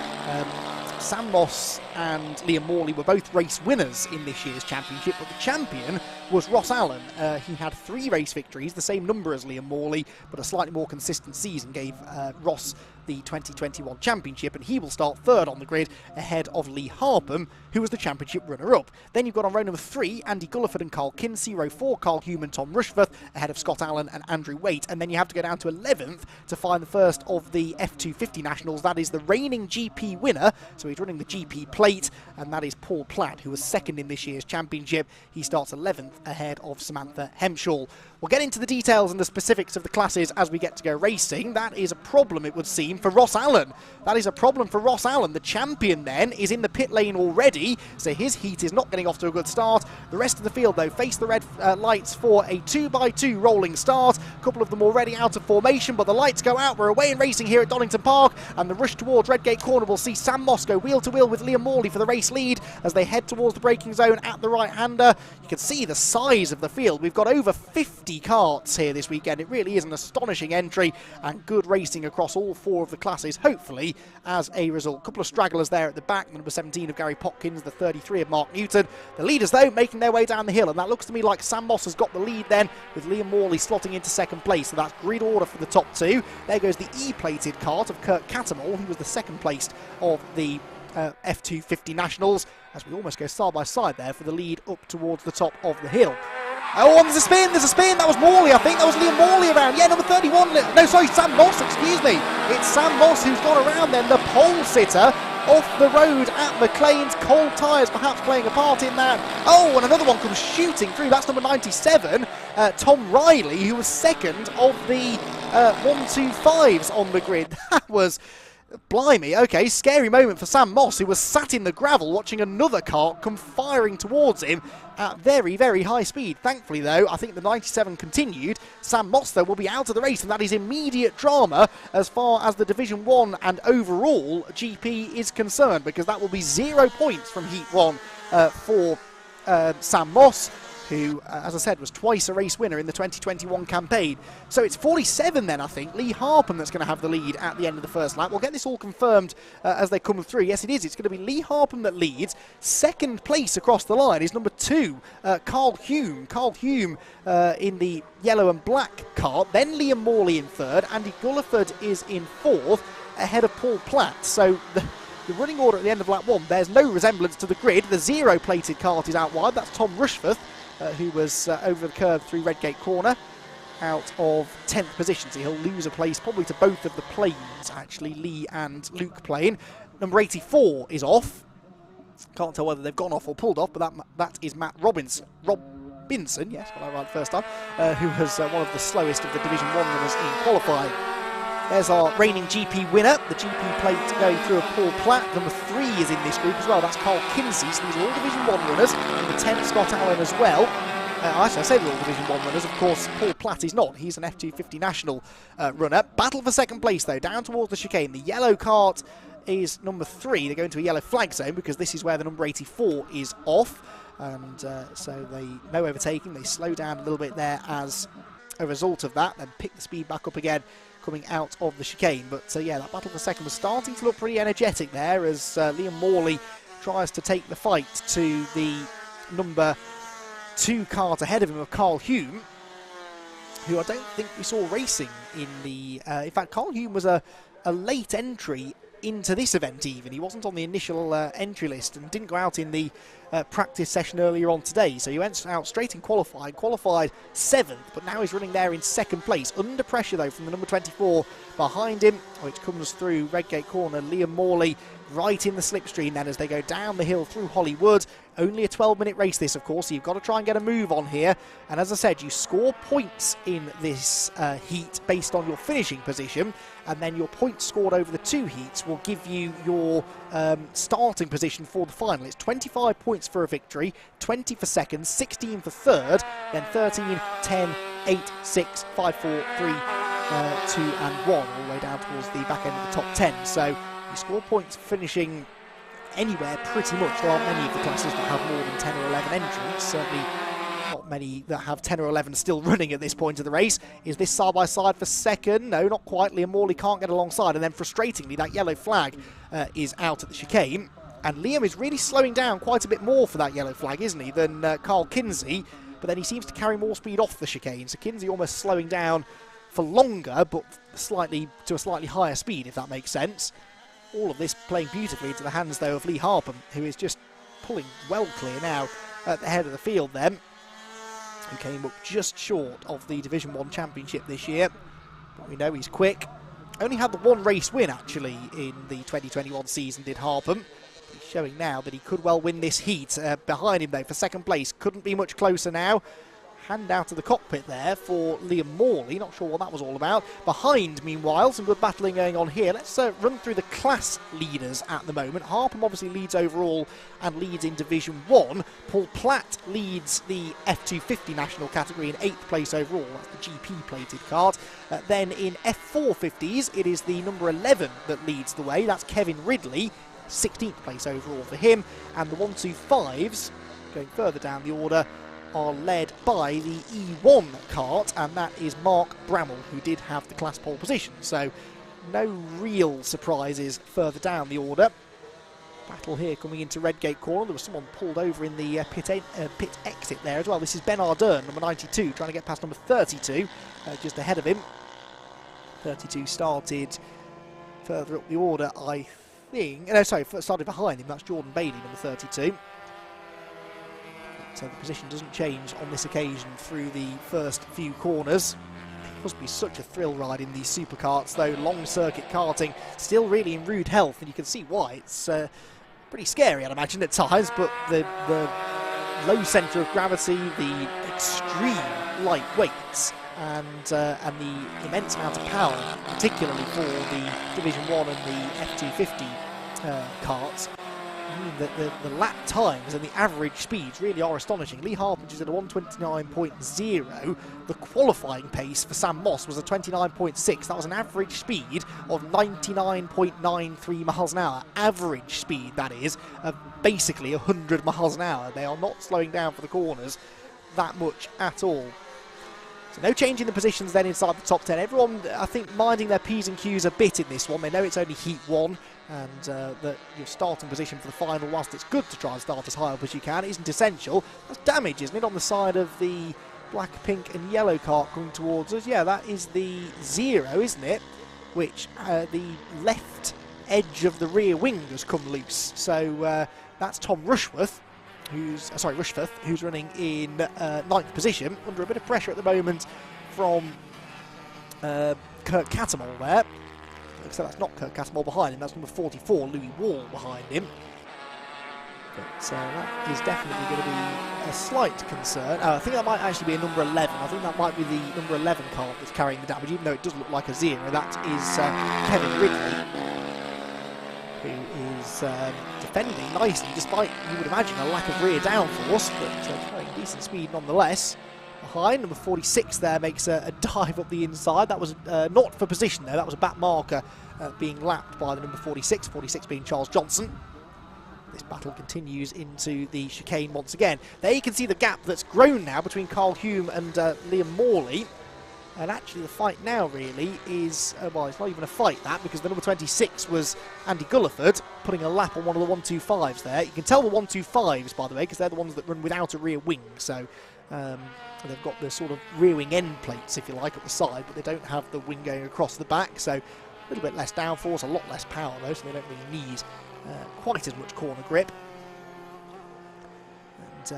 Sam Moss and Liam Morley were both race winners in this year's championship, but the champion was Ross Allen. He had 3 race victories, the same number as Liam Morley, but a slightly more consistent season gave Ross the 2021 championship, and he will start 3rd on the grid ahead of Lee Harpham, who was the championship runner-up. Then you've got on row number 3, Andy Gulliford and Carl Kinsey, row 4, Carl Hume and Tom Rushforth, ahead of Scott Allen and Andrew Waite, and then you have to go down to 11th to find the first of the F250 Nationals. That is the reigning GP winner, so he's running the GP plate, and that is Paul Platt, who was 2nd in this year's championship. He starts 11th ahead of Samantha Hemshall. We'll get into the details and the specifics of the classes as we get to go racing. That is a problem, it would seem, for Ross Allen. That is a problem for Ross Allen. The champion, then, is in the pit lane already, so his heat is not getting off to a good start. The rest of the field, though, face the red lights for a 2x2 rolling start. A couple of them already out of formation, but the lights go out. We're away in racing here at Donington Park, and the rush towards Redgate Corner will see Sam Moss go wheel-to-wheel with Liam Morley for the race lead as they head towards the braking zone at the right-hander. You can see the size of the field. We've got over 50 carts here this weekend. It really is an astonishing entry and good racing across all 4 of the classes, hopefully, as a result. A couple of stragglers there at the back, number 17 of Gary Popkins, the 33 of Mark Newton. The leaders, though, making their way down the hill, and that looks to me like Sam Moss has got the lead then, with Liam Morley slotting into 2nd place, so that's grid order for the top 2. There goes the E-plated cart of Kirk Cattermole, who was the 2nd placed of the F250 Nationals, as we almost go side by side there for the lead up towards the top of the hill. Oh, and there's a spin, that was Morley, I think, that was Liam Morley around, yeah, number 31, no, sorry, Sam Moss, excuse me, it's Sam Moss who's gone around then, the pole sitter off the road at McLean's. Cold tyres perhaps playing a part in that. Oh, and another one comes shooting through, that's number 97, Tom Riley, who was 2nd of the 125s on the grid. Blimey, okay, scary moment for Sam Moss, who was sat in the gravel watching another kart come firing towards him at very, very high speed. Thankfully, though, I think the 97 continued. Sam Moss, though, will be out of the race, and that is immediate drama as far as the Division 1 and overall GP is concerned, because that will be 0 points from Heat 1 for Sam Moss, who, as I said, was twice a race winner in the 2021 campaign. So it's 47 then, I think. Lee Harpham that's going to have the lead at the end of the first lap. We'll get this all confirmed as they come through. Yes, it is. It's going to be Lee Harpham that leads. Second place across the line is number 2, Carl Hume. Carl Hume in the yellow and black car. Then Liam Morley in third. Andy Gulliford is in fourth, ahead of Paul Platt. So the running order at the end of lap 1, there's no resemblance to the grid. The zero-plated kart is out wide. That's Tom Rushforth, who was over the curve through Redgate Corner, out of 10th position. So he'll lose a place probably to both of the planes, actually, Lee and Luke Plane. Number 84 is off. Can't tell whether they've gone off or pulled off, but that is Matt Robinson, yes, got that right the first time, who was one of the slowest of the Division 1 runners in qualifying. There's our reigning GP winner, the GP plate going through a Paul Platt. Number 3 is in this group as well, that's Carl Kinsey, so these are all Division 1 runners. Number 10, Scott Allen as well. Actually, I say they're all Division 1 runners, of course Paul Platt is not, he's an F250 national runner. Battle for second place though, down towards the chicane. The yellow kart is number 3, they go into a yellow flag zone because this is where the number 84 is off. And so they no overtaking, they slow down a little bit there as a result of that, then pick the speed back up again coming out of the chicane. But yeah, that battle for second was starting to look pretty energetic there as Liam Morley tries to take the fight to the number 2 kart ahead of him of Carl Hume, who I don't think we saw racing in the... in fact, Carl Hume was a late entry into this event even. He wasn't on the initial entry list and didn't go out in the practice session earlier on today. So he went out straight in qualified 7th, but now he's running there in second place. Under pressure though from the number 24 behind him, which comes through Redgate Corner. Liam Morley right in the slipstream then as they go down the hill through Hollywood. Only a 12-minute race this, of course, so you've got to try and get a move on here. And as I said, you score points in this heat based on your finishing position, and then your points scored over the 2 heats will give you your starting position for the final. It's 25 points for a victory, 20 for second, 16 for third, then 13, 10, 8, 6, 5, 4, 3, 2 and 1, all the way down towards the back end of the top 10. So you score points finishing anywhere pretty much. There aren't many of the classes that have more than 10 or 11 entries, certainly not many that have 10 or 11 still running at this point of the race. Is this side by side for second? No, not quite. Liam Morley can't get alongside, and then frustratingly that yellow flag is out at the chicane, and Liam is really slowing down quite a bit more for that yellow flag, isn't he, than Carl Kinsey, but then he seems to carry more speed off the chicane, so Kinsey almost slowing down for longer but to a slightly higher speed, if that makes sense. All of this playing beautifully into the hands, though, of Lee Harpham, who is just pulling well clear now at the head of the field then, who came up just short of the Division 1 Championship this year. But we know he's quick. Only had the 1 race win, actually, in the 2021 season, did Harpham. He's showing now that he could well win this heat. Behind him, though, for second place. Couldn't be much closer now. Hand out of the cockpit there for Liam Morley. Not sure what that was all about. Behind, meanwhile, some good battling going on here. Let's run through the class leaders at the moment. Harpham obviously leads overall and leads in Division 1. Paul Platt leads the F250 national category in 8th place overall. That's the GP-plated kart. Then in F450s, it is the number 11 that leads the way. That's Kevin Ridley, 16th place overall for him. And the 125s, going further down the order, are led by the E1 kart, and that is Mark Bramall, who did have the class pole position. So no real surprises further down the order. Battle here coming into Redgate Corner. There was someone pulled over in the pit exit there as well. This is Ben Ardern, number 92, trying to get past number 32, just ahead of him. 32 started further up the order, I think. No, sorry, started behind him. That's Jordan Bailey, number 32. So the position doesn't change on this occasion through the first few corners. It must be such a thrill ride in these supercarts, though. Long circuit karting, still really in rude health, and you can see why. It's pretty scary, I'd imagine, at times, but the low centre of gravity, the extreme light weights and the immense amount of power, particularly for the Division 1 and the F250 carts, mean that the lap times and the average speeds really are astonishing. Lee Harpage is at a 1:29.0. The qualifying pace for Sam Moss was a 29.6. That was an average speed of 99.93 miles an hour. Average speed, that is, of basically 100 miles an hour. They are not slowing down for the corners that much at all. So no change in the positions then inside the top 10. Everyone, I think, minding their P's and Q's a bit in this one. They know it's only Heat 1 and that your starting position for the final, whilst it's good to try and start as high up as you can, isn't essential. That's damage, isn't it, on the side of the black, pink and yellow cart coming towards us? Yeah, that is the 0, isn't it? Which the left edge of the rear wing has come loose. So that's Tom Rushworth, who's running in 9th position, under a bit of pressure at the moment from Kurt Cattermole there. So that's not Kurt Cattermole behind him, that's number 44, Louis Wall, behind him. But that is definitely going to be a slight concern. I think that might actually be a number 11. I think that might be the number 11 cart that's carrying the damage, even though it does look like a 0. That is Kevin Ridley, who is defending nicely, despite, you would imagine, a lack of rear downforce, but carrying decent speed nonetheless. Behind, number 46 there makes a dive up the inside. That was not for position though, that was a back marker being lapped by the number 46, 46 being Charles Johnson. This battle continues into the chicane once again. There you can see the gap that's grown now between Carl Hume and Liam Morley. And actually the fight now really is, well, it's not even a fight that, because the number 26 was Andy Gulliford putting a lap on one of the 125s there. You can tell the 125s, by the way, because they're the ones that run without a rear wing. So they've got the sort of rear wing end plates, if you like, at the side, but they don't have the wing going across the back. So a little bit less downforce, a lot less power though, so they don't really need quite as much corner grip. And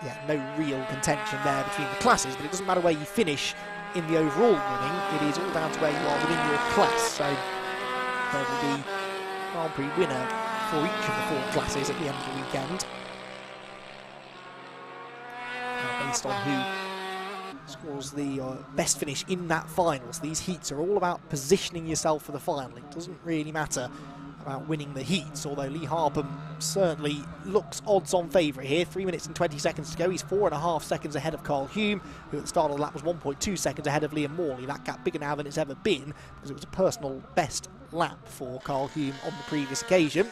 yeah, no real contention there between the classes, but it doesn't matter where you finish in the overall running, it is all down to where you are within your class. So there will be Grand Prix winner for each of the 4 classes at the end of the weekend, based on who scores the best finish in that final. So these heats are all about positioning yourself for the final. It doesn't really matter about winning the heats, although Lee Harpham certainly looks odds-on favourite here. 3 minutes and 20 seconds to go. He's 4.5 seconds ahead of Carl Hume, who at the start of the lap was 1.2 seconds ahead of Liam Morley. That gap bigger now than it's ever been, because it was a personal best lap for Carl Hume on the previous occasion.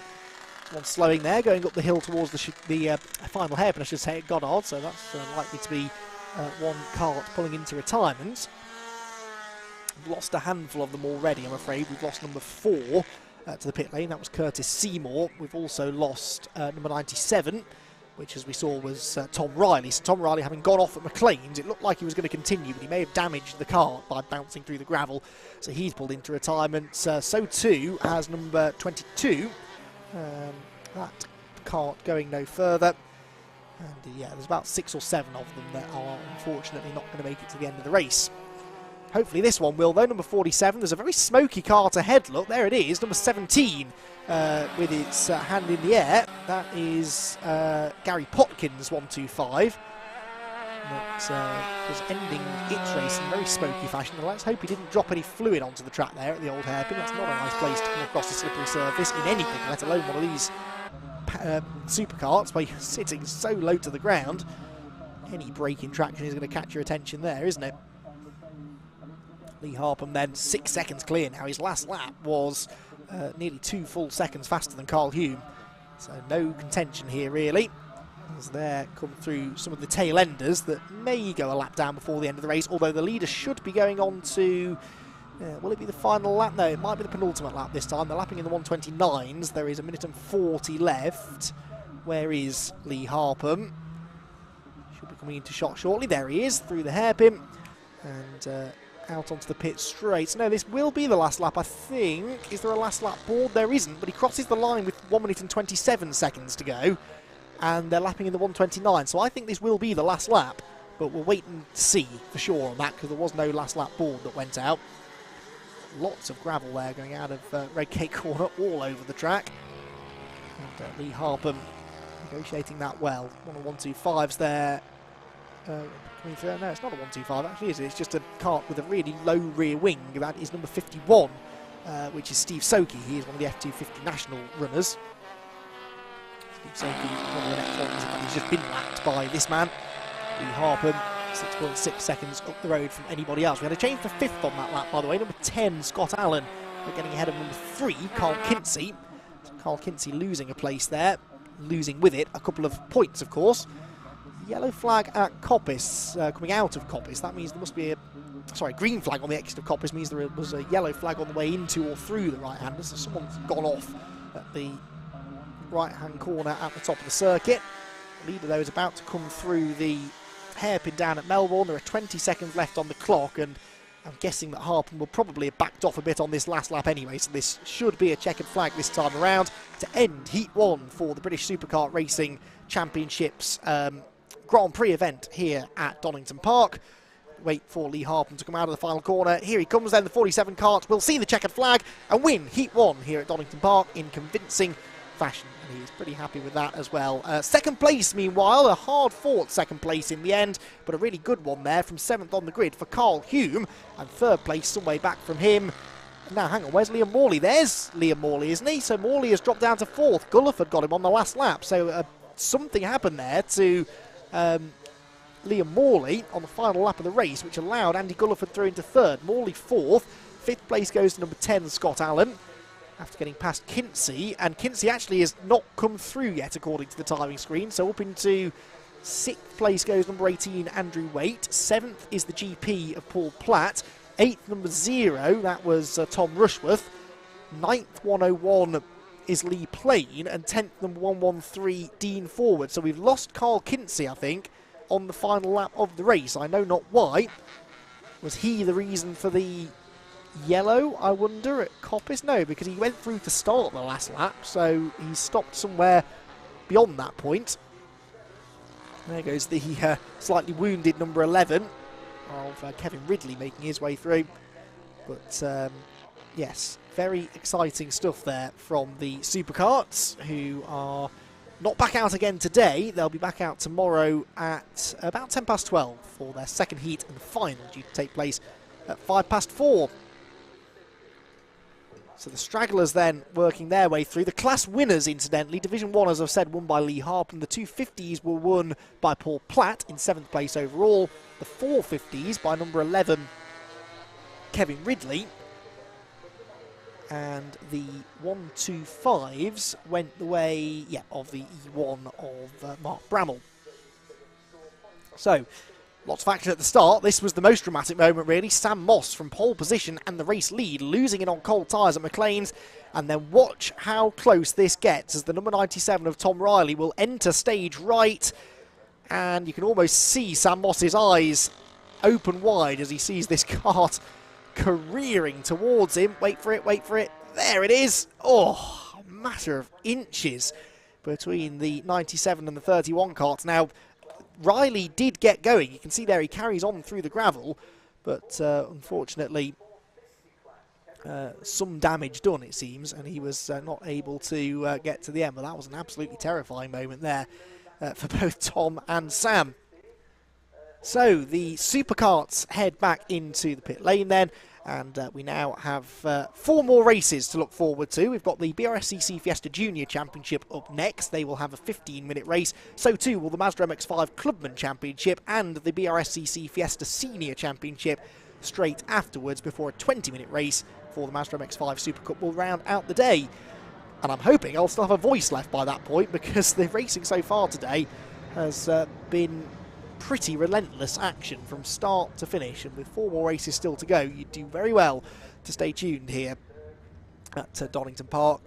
One slowing there, going up the hill towards the final hairpin, I should say, at Goddard, so that's likely to be one cart pulling into retirement. We've lost a handful of them already, I'm afraid. We've lost number 4 to the pit lane. That was Curtis Seymour. We've also lost number 97, which, as we saw, was Tom Riley. So Tom Riley, having gone off at McLean's, it looked like he was going to continue, but he may have damaged the cart by bouncing through the gravel. So he's pulled into retirement. So too has number 22. That cart going no further. And yeah, there's about 6 or 7 of them that are unfortunately not going to make it to the end of the race. Hopefully this one will, though. Number 47, there's a very smoky cart ahead. Look, there it is, number 17 with its hand in the air. That is Gary Potkins, 125. That was ending its race in very smoky fashion. And let's hope he didn't drop any fluid onto the track there at the old hairpin. That's not a nice place to come across the slippery surface in anything, let alone one of these supercarts where you're sitting so low to the ground. Any braking traction is going to catch your attention there, isn't it? Lee Harpham then 6 seconds clear now. His last lap was nearly 2 full seconds faster than Carl Hume. So no contention here really, as there come through some of the tail enders that may go a lap down before the end of the race, although the leader should be going on to, will it be the final lap? No, it might be the penultimate lap this time. They're lapping in the 129s. There is 1 minute and 40 left. Where is Lee Harpham? Should be coming into shot shortly. There he is, through the hairpin. And out onto the pit straight. So no, this will be the last lap, I think. Is there a last lap board? There isn't, but he crosses the line with 1 minute and 27 seconds to go. And they're lapping in the 129. So I think this will be the last lap, but we'll wait and see for sure on that, because there was no last lap board that went out. Lots of gravel there going out of Red Cake Corner all over the track. And Lee Harpham negotiating that well. One of the 125s there coming through. No, it's not a 125 actually, is it? It's just a cart with a really low rear wing. That is number 51, which is Steve Soki. He is one of the F250 national runners. Steve Soki is one of the next ones, and he's just been lapped by this man, Lee Harpham, 6.6 seconds up the road from anybody else. We had a change for 5th on that lap, by the way. Number 10, Scott Allen, getting ahead of number 3, Carl Kinsey. So Carl Kinsey losing a place there, losing with it a couple of points, of course. Yellow flag at Coppice, coming out of Coppice. That means there must be a, sorry, green flag on the exit of Coppice means there was a yellow flag on the way into or through the right-hander. So someone's gone off at the right-hand corner at the top of the circuit. The leader, though, is about to come through the hairpin down at Melbourne. There are 20 seconds left on the clock, and I'm guessing that Harpen will probably have backed off a bit on this last lap anyway, so this should be a checkered flag this time around to end Heat 1 for the British Supercart Racing Championships Grand Prix event here at Donington Park. Wait for Lee Harpen to come out of the final corner. Here he comes then, the 47 cart will see the checkered flag and win Heat 1 here at Donington Park in convincing fashion, and he's pretty happy with that as well. Second place, meanwhile, a hard-fought second place in the end, but a really good one there from 7th on the grid for Carl Hume, and 3rd place some way back from him. Now, hang on, where's Liam Morley? There's Liam Morley, isn't he? So Morley has dropped down to 4th. Gulliford got him on the last lap, so something happened there to Liam Morley on the final lap of the race, which allowed Andy Gulliford through into 3rd. Morley 4th. 5th place goes to number 10, Scott Allen, after getting past Kinsey, and Kinsey actually has not come through yet according to the timing screen, so up into 6th place goes number 18, Andrew Waite. 7th is the GP of Paul Platt. 8th, number 0, that was Tom Rushworth. 9th, 101 is Lee Plain, and 10th, number 113, Dean Forward. So we've lost Carl Kinsey, I think, on the final lap of the race. I know not why. Was he the reason for the yellow, I wonder, at Coppice? No, because he went through to start the last lap, so he stopped somewhere beyond that point. There goes the slightly wounded number 11 of Kevin Ridley making his way through. But yes, very exciting stuff there from the Supercarts, who are not back out again today. They'll be back out tomorrow at about 10 past 12 for their second heat and the final, due to take place at 5 past 4. So the stragglers then working their way through. The class winners, incidentally, Division 1, as I've said, won by Lee Harpen. The 250s were won by Paul Platt in 7th place overall. The 450s by number 11, Kevin Ridley. And the 125s went the way, of the E1 of Mark Bramall. So, lots of action at the start. This was the most dramatic moment, really. Sam Moss from pole position and the race lead, losing it on cold tyres at McLean's. And then watch how close this gets, as the number 97 of Tom Riley will enter stage right. And you can almost see Sam Moss's eyes open wide as he sees this kart careering towards him. Wait for it, wait for it. There it is. Oh, a matter of inches between the 97 and the 31 karts. Now, Riley did get going. You can see there he carries on through the gravel, but unfortunately some damage done, it seems, and he was not able to get to the end. But that was an absolutely terrifying moment there for both Tom and Sam. So the Supercarts head back into the pit lane then, and we now have 4 more races to look forward to. We've got the BRSCC Fiesta Junior Championship up next. They will have a 15-minute race. So too will the Mazda MX-5 Clubman Championship and the BRSCC Fiesta Senior Championship straight afterwards, before a 20-minute race for the Mazda MX-5 Super Cup will round out the day. And I'm hoping I'll still have a voice left by that point, because the racing so far today has been pretty relentless action from start to finish, and with 4 more races still to go, you do very well to stay tuned here at Donington Park.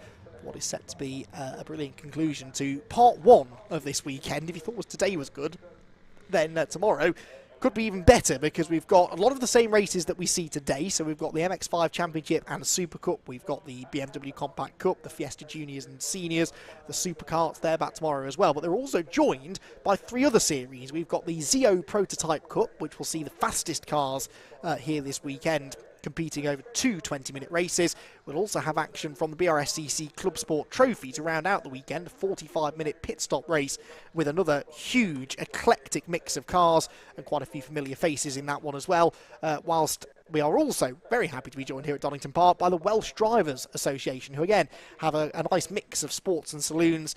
What is set to be a brilliant conclusion to part 1 of this weekend. If you thought today was good, then tomorrow could be even better, because we've got a lot of the same races that we see today. So we've got the MX-5 Championship and Super Cup. We've got the BMW Compact Cup, the Fiesta Juniors and Seniors, the Supercarts, they're back tomorrow as well. But they're also joined by 3 other series. We've got the Zio Prototype Cup, which will see the fastest cars here this weekend competing over 2 20-minute races. We'll also have action from the BRSCC Club Sport Trophy to round out the weekend, a 45-minute pit stop race with another huge eclectic mix of cars and quite a few familiar faces in that one as well, whilst we are also very happy to be joined here at Donington Park by the Welsh Drivers Association, who again have a nice mix of sports and saloons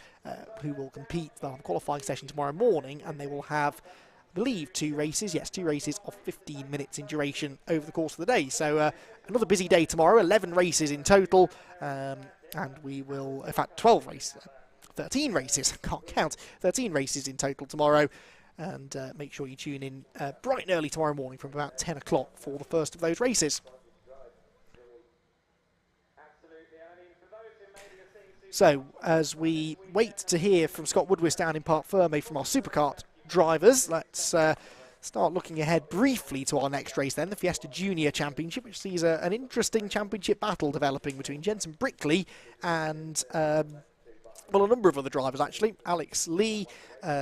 who will compete. They'll have a qualifying session tomorrow morning, and they will have, I believe, 2 races. Yes, 2 races of 15 minutes in duration over the course of the day. So another busy day tomorrow, 11 races in total, and we will, in fact, 12 races, 13 races, I can't count, 13 races in total tomorrow. And make sure you tune in bright and early tomorrow morning from about 10 o'clock for the first of those races. So, as we wait to hear from Scott Woodwis down in Parc Fermé from our Supercart drivers, let's start looking ahead briefly to our next race then, the Fiesta Junior Championship, which sees an interesting championship battle developing between Jensen Brickley and well, a number of other drivers actually. Alex Lee,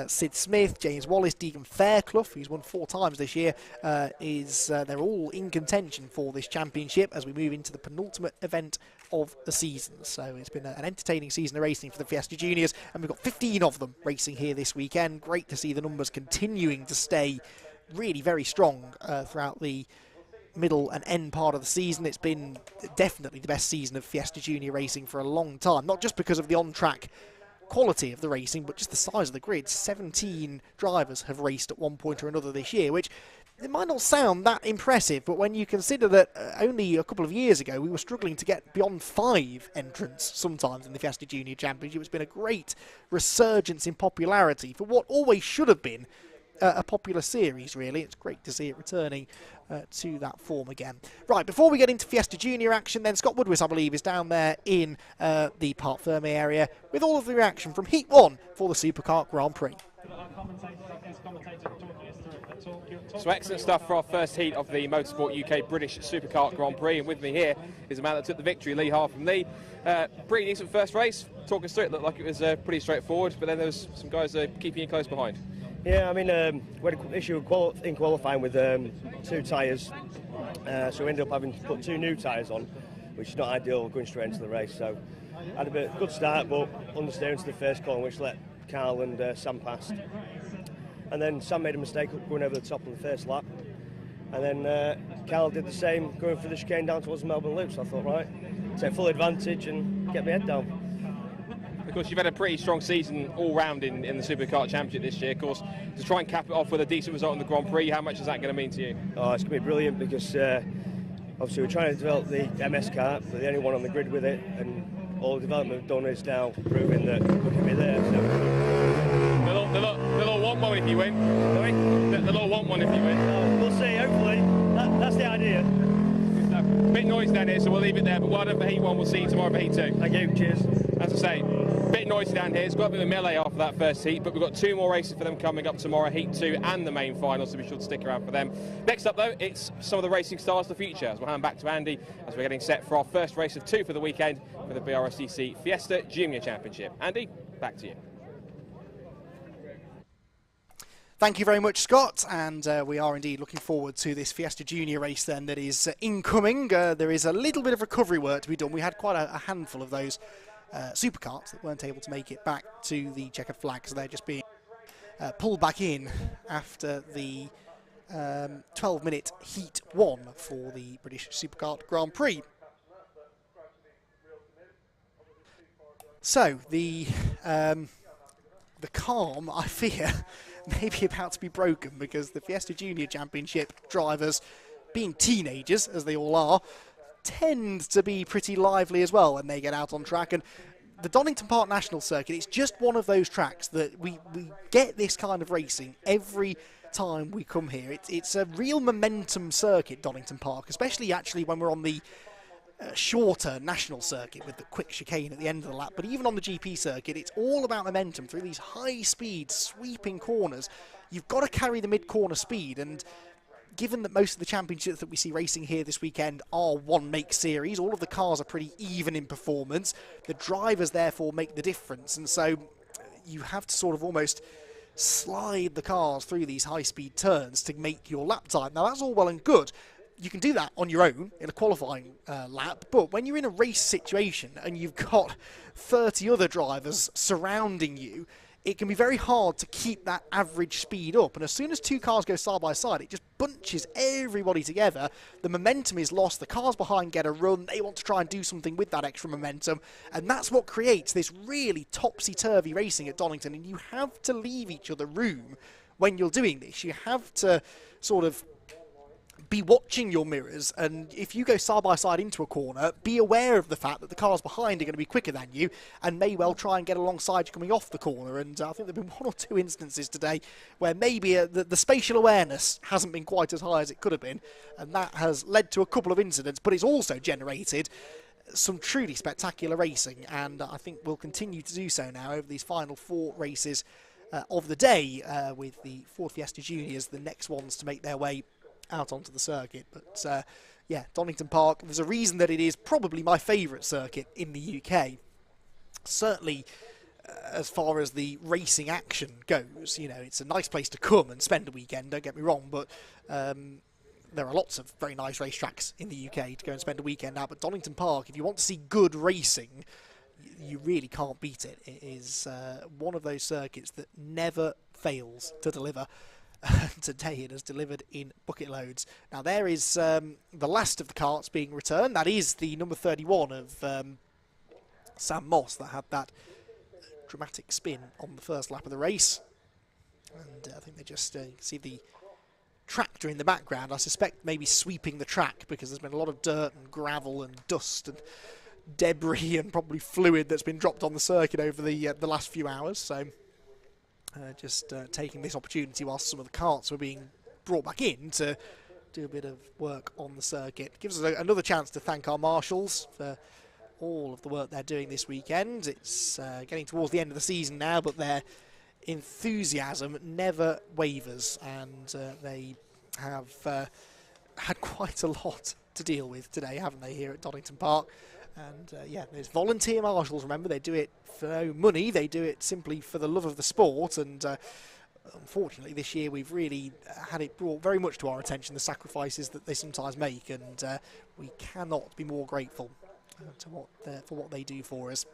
Sid Smith, James Wallace, Deegan Fairclough, who's won 4 times this year, they're all in contention for this championship as we move into the penultimate event of the season. So it's been an entertaining season of racing for the Fiesta Juniors, and we've got 15 of them racing here this weekend. Great to see the numbers continuing to stay really very strong throughout the middle and end part of the season. It's been definitely the best season of Fiesta Junior racing for a long time, not just because of the on-track quality of the racing, but just the size of the grid. 17 drivers have raced at one point or another this year, which it might not sound that impressive, but when you consider that only a couple of years ago we were struggling to get beyond 5 entrants sometimes in the Fiesta Junior Championship, it's been a great resurgence in popularity for what always should have been a popular series, really. It's great to see it returning to that form again. Right, before we get into Fiesta Junior action, then Scott Woodwis, I believe, is down there in the Parc Fermé area with all of the reaction from Heat 1 for the Supercart Grand Prix. So excellent stuff for our first heat of the Motorsport UK British Supercart Grand Prix, and with me here is the man that took the victory, Lee Hart from Lee. Pretty decent first race. Talk us through it. Looked like it was pretty straightforward, but then there was some guys keeping you close behind. Yeah, I mean, we had an issue in qualifying with 2 tyres, so we ended up having to put 2 new tyres on, which is not ideal going straight into the race. So had a good start, but understeer into the first corner, which let Carl and Sam past. And then Sam made a mistake going over the top on the first lap. And then Carl did the same, going for the chicane down towards the Melbourne Loop. So I thought, right, take full advantage and get my head down. Of course, you've had a pretty strong season all round in the Supercart Championship this year. Of course, to try and cap it off with a decent result in the Grand Prix, how much is that going to mean to you? Oh, it's going to be brilliant because obviously we're trying to develop the MS kart, but the only one on the grid with it, and all the development we've done is now proving that we can be there. So. They'll all want one if you win. Sorry? They'll all want one if you win. We'll see, hopefully. That's the idea. Bit noisy down here, so we'll leave it there. But well done for Heat 1. We'll see you tomorrow for Heat 2. Thank you. Cheers. As I say, bit noisy down here. It's got a bit of a melee after that first heat, but we've got 2 more races for them coming up tomorrow, Heat 2 and the main final, so be sure to stick around for them. Next up, though, it's some of the racing stars of the future, as we'll hand back to Andy as we're getting set for our first race of 2 for the weekend for the BRSCC Fiesta Junior Championship. Andy, back to you. Thank you very much, Scott, and we are indeed looking forward to this Fiesta Junior race then that is incoming. There is a little bit of recovery work to be done. We had quite a handful of those supercarts that weren't able to make it back to the checkered flag, so they're just being pulled back in after the 12-minute Heat 1 for the British Supercart Grand Prix. So, the calm, I fear, may be about to be broken because the Fiesta Junior Championship drivers, being teenagers, as they all are, tend to be pretty lively as well when they get out on track. And the Donington Park National Circuit, it's just one of those tracks that we get this kind of racing every time we come here. It's a real momentum circuit, Donington Park, especially actually when we're on the shorter national circuit with the quick chicane at the end of the lap. But even on the GP circuit, it's all about momentum through these high-speed sweeping corners. You've got to carry the mid-corner speed, and given that most of the championships that we see racing here this weekend are one-make series, all of the cars are pretty even in performance. The drivers, therefore, make the difference, and so you have to sort of almost slide the cars through these high-speed turns to make your lap time. Now, that's all well and good. you can do that on your own in a qualifying lap, but when you're in a race situation and you've got 30 other drivers surrounding you, it can be very hard to keep that average speed up. And as soon as two cars go side by side, it just bunches everybody together. The momentum is lost. The cars behind get a run. They want to try and do something with that extra momentum. And that's what creates this really topsy-turvy racing at Donington. And you have to leave each other room when you're doing this. You have to sort of be watching your mirrors, and if you go side by side into a corner, be aware of the fact that the cars behind are going to be quicker than you and may well try and get alongside you coming off the corner. And I think there have been one or two instances today where maybe the spatial awareness hasn't been quite as high as it could have been, and that has led to a couple of incidents, but it's also generated some truly spectacular racing, and I think we'll continue to do so now over these final 4 races of the day, with the Ford Fiesta Juniors, the next ones to make their way out onto the circuit. But yeah, Donington Park, there's a reason that it is probably my favourite circuit in the UK. Certainly as far as the racing action goes, you know, it's a nice place to come and spend a weekend, don't get me wrong, but there are lots of very nice racetracks in the UK to go and spend a weekend at. But Donington Park, if you want to see good racing, you really can't beat it. It is one of those circuits that never fails to deliver. Today it has delivered in bucket loads. Now there is the last of the carts being returned. That is the number 31 of Sam Moss that had that dramatic spin on the first lap of the race. And I think they just you can see the tractor in the background. I suspect maybe sweeping the track, because there's been a lot of dirt and gravel and dust and debris and probably fluid that's been dropped on the circuit over the last few hours. So just taking this opportunity whilst some of the carts were being brought back in to do a bit of work on the circuit. Gives us another chance to thank our marshals for all of the work they're doing this weekend. It's getting towards the end of the season now, but their enthusiasm never wavers, and they have had quite a lot to deal with today, haven't they, here at Donington Park? And yeah, there's volunteer marshals, remember, they do it for no money, they do it simply for the love of the sport. And unfortunately this year we've really had it brought very much to our attention, the sacrifices that they sometimes make, and we cannot be more grateful for what they do for us.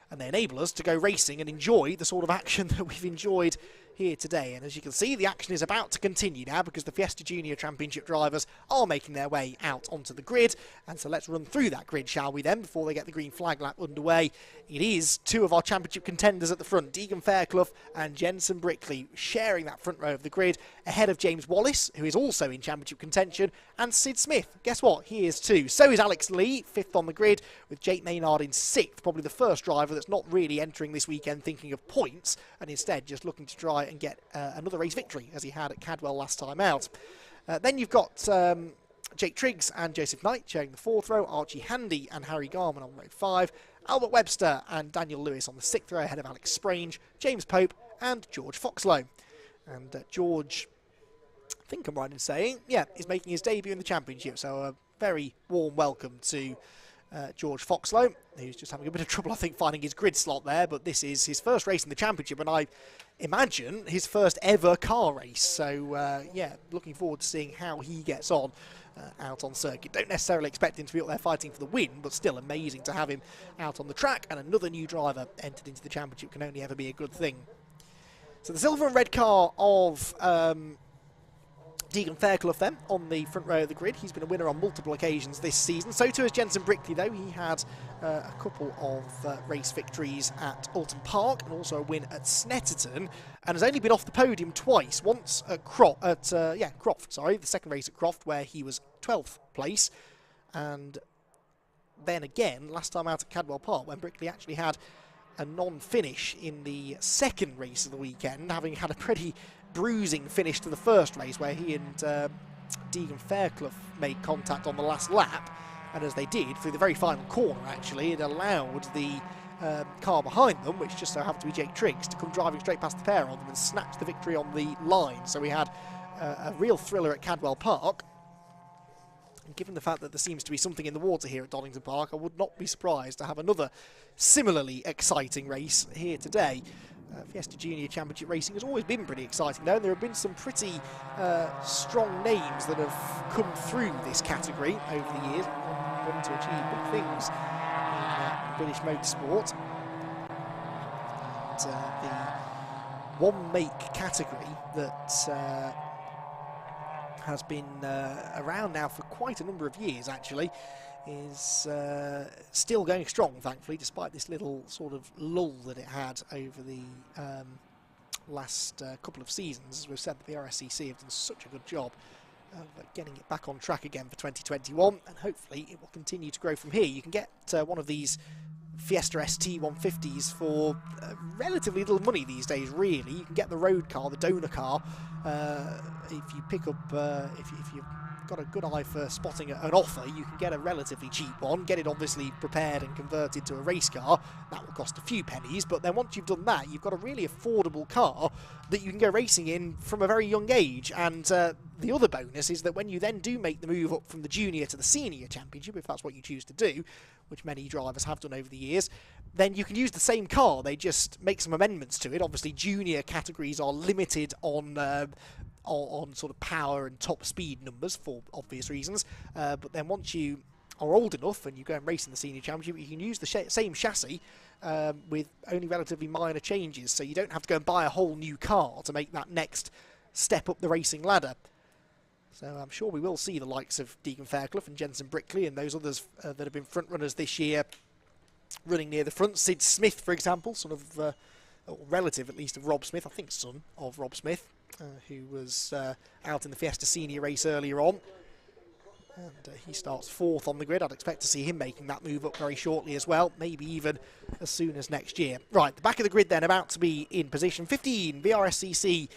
And they enable us to go racing and enjoy the sort of action that we've enjoyed here today. And as you can see, the action is about to continue now, because the Fiesta Junior Championship drivers are making their way out onto the grid. And so let's run through that grid, shall we then, before they get the green flag lap underway. It is 2 of our championship contenders at the front, Deegan Fairclough and Jensen Brickley, sharing that front row of the grid, ahead of James Wallace, who is also in championship contention, and Sid Smith. Guess what? He is too. So is Alex Lee, 5th on the grid, with Jake Maynard in 6th, probably the first driver that's not really entering this weekend thinking of points, and instead just looking to try and get another race victory, as he had at Cadwell last time out. Then you've got Jake Triggs and Joseph Knight sharing the 4th row, Archie Handy and Harry Garman on row 5, Albert Webster and Daniel Lewis on the 6th row, ahead of Alex Sprange, James Pope and George Foxlow. And George, I think I'm right in saying, yeah, is making his debut in the championship, so a very warm welcome to George Foxlow, who's just having a bit of trouble, I think, finding his grid slot there, but this is his first race in the championship, and I imagine his first ever car race. So, yeah, looking forward to seeing how he gets on out on circuit. Don't necessarily expect him to be up there fighting for the win, but still amazing to have him out on the track, and another new driver entered into the championship can only ever be a good thing. So the silver and red car of Deegan Fairclough then on the front row of the grid. He's been a winner on multiple occasions this season. So too has Jensen Brickley, though. He had a couple of race victories at Alton Park and also a win at Snetterton, and has only been off the podium twice. Once at Croft, the second race at Croft, where he was 12th place, and then again last time out at Cadwell Park, when Brickley actually had a non-finish in the second race of the weekend, having had a pretty bruising finish to the first race, where he and Deegan Fairclough made contact on the last lap, and as they did through the very final corner, actually, it allowed the car behind them, which just so happened to be Jake Triggs, to come driving straight past the pair of them and snatch the victory on the line. So we had a real thriller at Cadwell Park. And given the fact that there seems to be something in the water here at Donington Park, I would not be surprised to have another similarly exciting race here today. Fiesta Junior Championship racing has always been pretty exciting though, and there have been some pretty strong names that have come through this category over the years and gone to achieve big things in British motorsport. And the one make category that has been around now for quite a number of years actually is still going strong, thankfully, despite this little sort of lull that it had over the last couple of seasons. As we've said, the BRSCC have done such a good job of getting it back on track again for 2021, and hopefully it will continue to grow from here. You can get one of these Fiesta ST 150s for relatively little money these days, really. You can get the road car, the donor car, if you pick up, if you've got a good eye for spotting an offer, you can get a relatively cheap one, get it obviously prepared and converted to a race car. That will cost a few pennies, but then once you've done that, you've got a really affordable car that you can go racing in from a very young age. And the other bonus is that when you then do make the move up from the junior to the senior championship, if that's what you choose to do, which many drivers have done over the years, then you can use the same car. They just make some amendments to it. Obviously, junior categories are limited on sort of power and top speed numbers for obvious reasons. But then once you are old enough and you go and race in the senior championship, you can use the same chassis with only relatively minor changes. So you don't have to go and buy a whole new car to make that next step up the racing ladder. So I'm sure we will see the likes of Deegan Fairclough and Jensen Brickley and those others that have been front runners this year running near the front. Sid Smith, for example, sort of or relative at least of Rob Smith, I think son of Rob Smith, who was out in the Fiesta Senior race earlier on. And he starts 4th on the grid. I'd expect to see him making that move up very shortly as well, maybe even as soon as next year. Right, the back of the grid then about to be in position. 15 BRSCC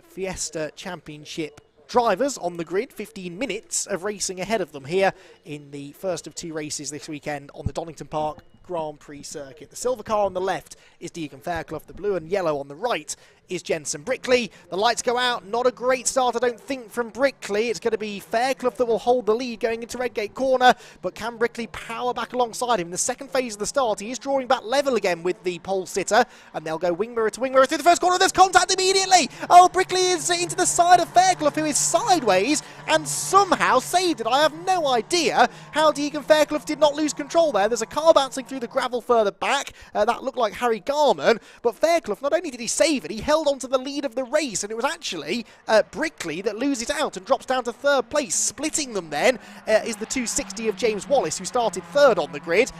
Fiesta Championship drivers on the grid, 15 minutes of racing ahead of them here in the first of 2 races this weekend on the Donington Park Grand Prix circuit. The silver car on the left is Deegan Fairclough, the blue and yellow on the right is Jensen Brickley. The lights go out, not a great start I don't think from Brickley. It's going to be Fairclough that will hold the lead going into Redgate corner, but can Brickley power back alongside him in the second phase of the start? He is drawing back level again with the pole sitter, and they'll go wing mirror to wing mirror through the first corner. There's contact immediately. Oh, Brickley is into the side of Fairclough, who is sideways and somehow saved it. I have no idea how Deegan Fairclough did not lose control there. There's a car bouncing through the gravel further back. That looked like Harry Garman, but Fairclough, not only did he save it, he held on to the lead of the race, and it was actually Brickley that loses out and drops down to 3rd place. Splitting them then is the 260 of James Wallace, who started 3rd on the grid.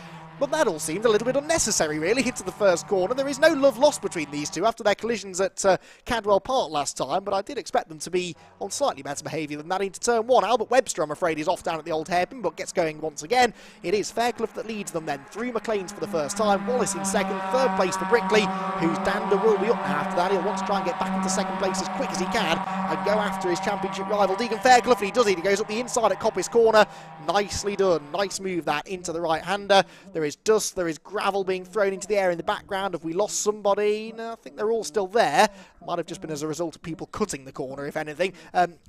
But that all seemed a little bit unnecessary, really, into the first corner. There is no love lost between these two after their collisions at Cadwell Park last time, but I did expect them to be on slightly better behaviour than that into turn 1. Albert Webster, I'm afraid, is off down at the old hairpin, but gets going once again. It is Fairclough that leads them then through McLean's for the first time. Wallace in 2nd, 3rd place for Brickley, whose dander will be up now after that. He'll want to try and get back into 2nd place as quick as he can and go after his championship rival, Deegan Fairclough, and he does it. He goes up the inside at Coppice corner. Nicely done. Nice move that into the right-hander. There is dust, there is gravel being thrown into the air in the background. Have we lost somebody? No, I think they're all still there. Might have just been as a result of people cutting the corner, if anything.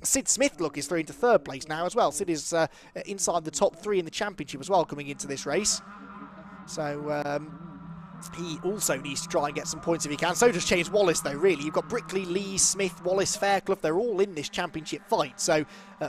Sid Smith, look, is through into 3rd place now as well. Sid is inside the top 3 in the championship as well coming into this race. So he also needs to try and get some points if he can. So does James Wallace, though, really. You've got Brickley, Lee, Smith, Wallace, Fairclough. They're all in this championship fight. So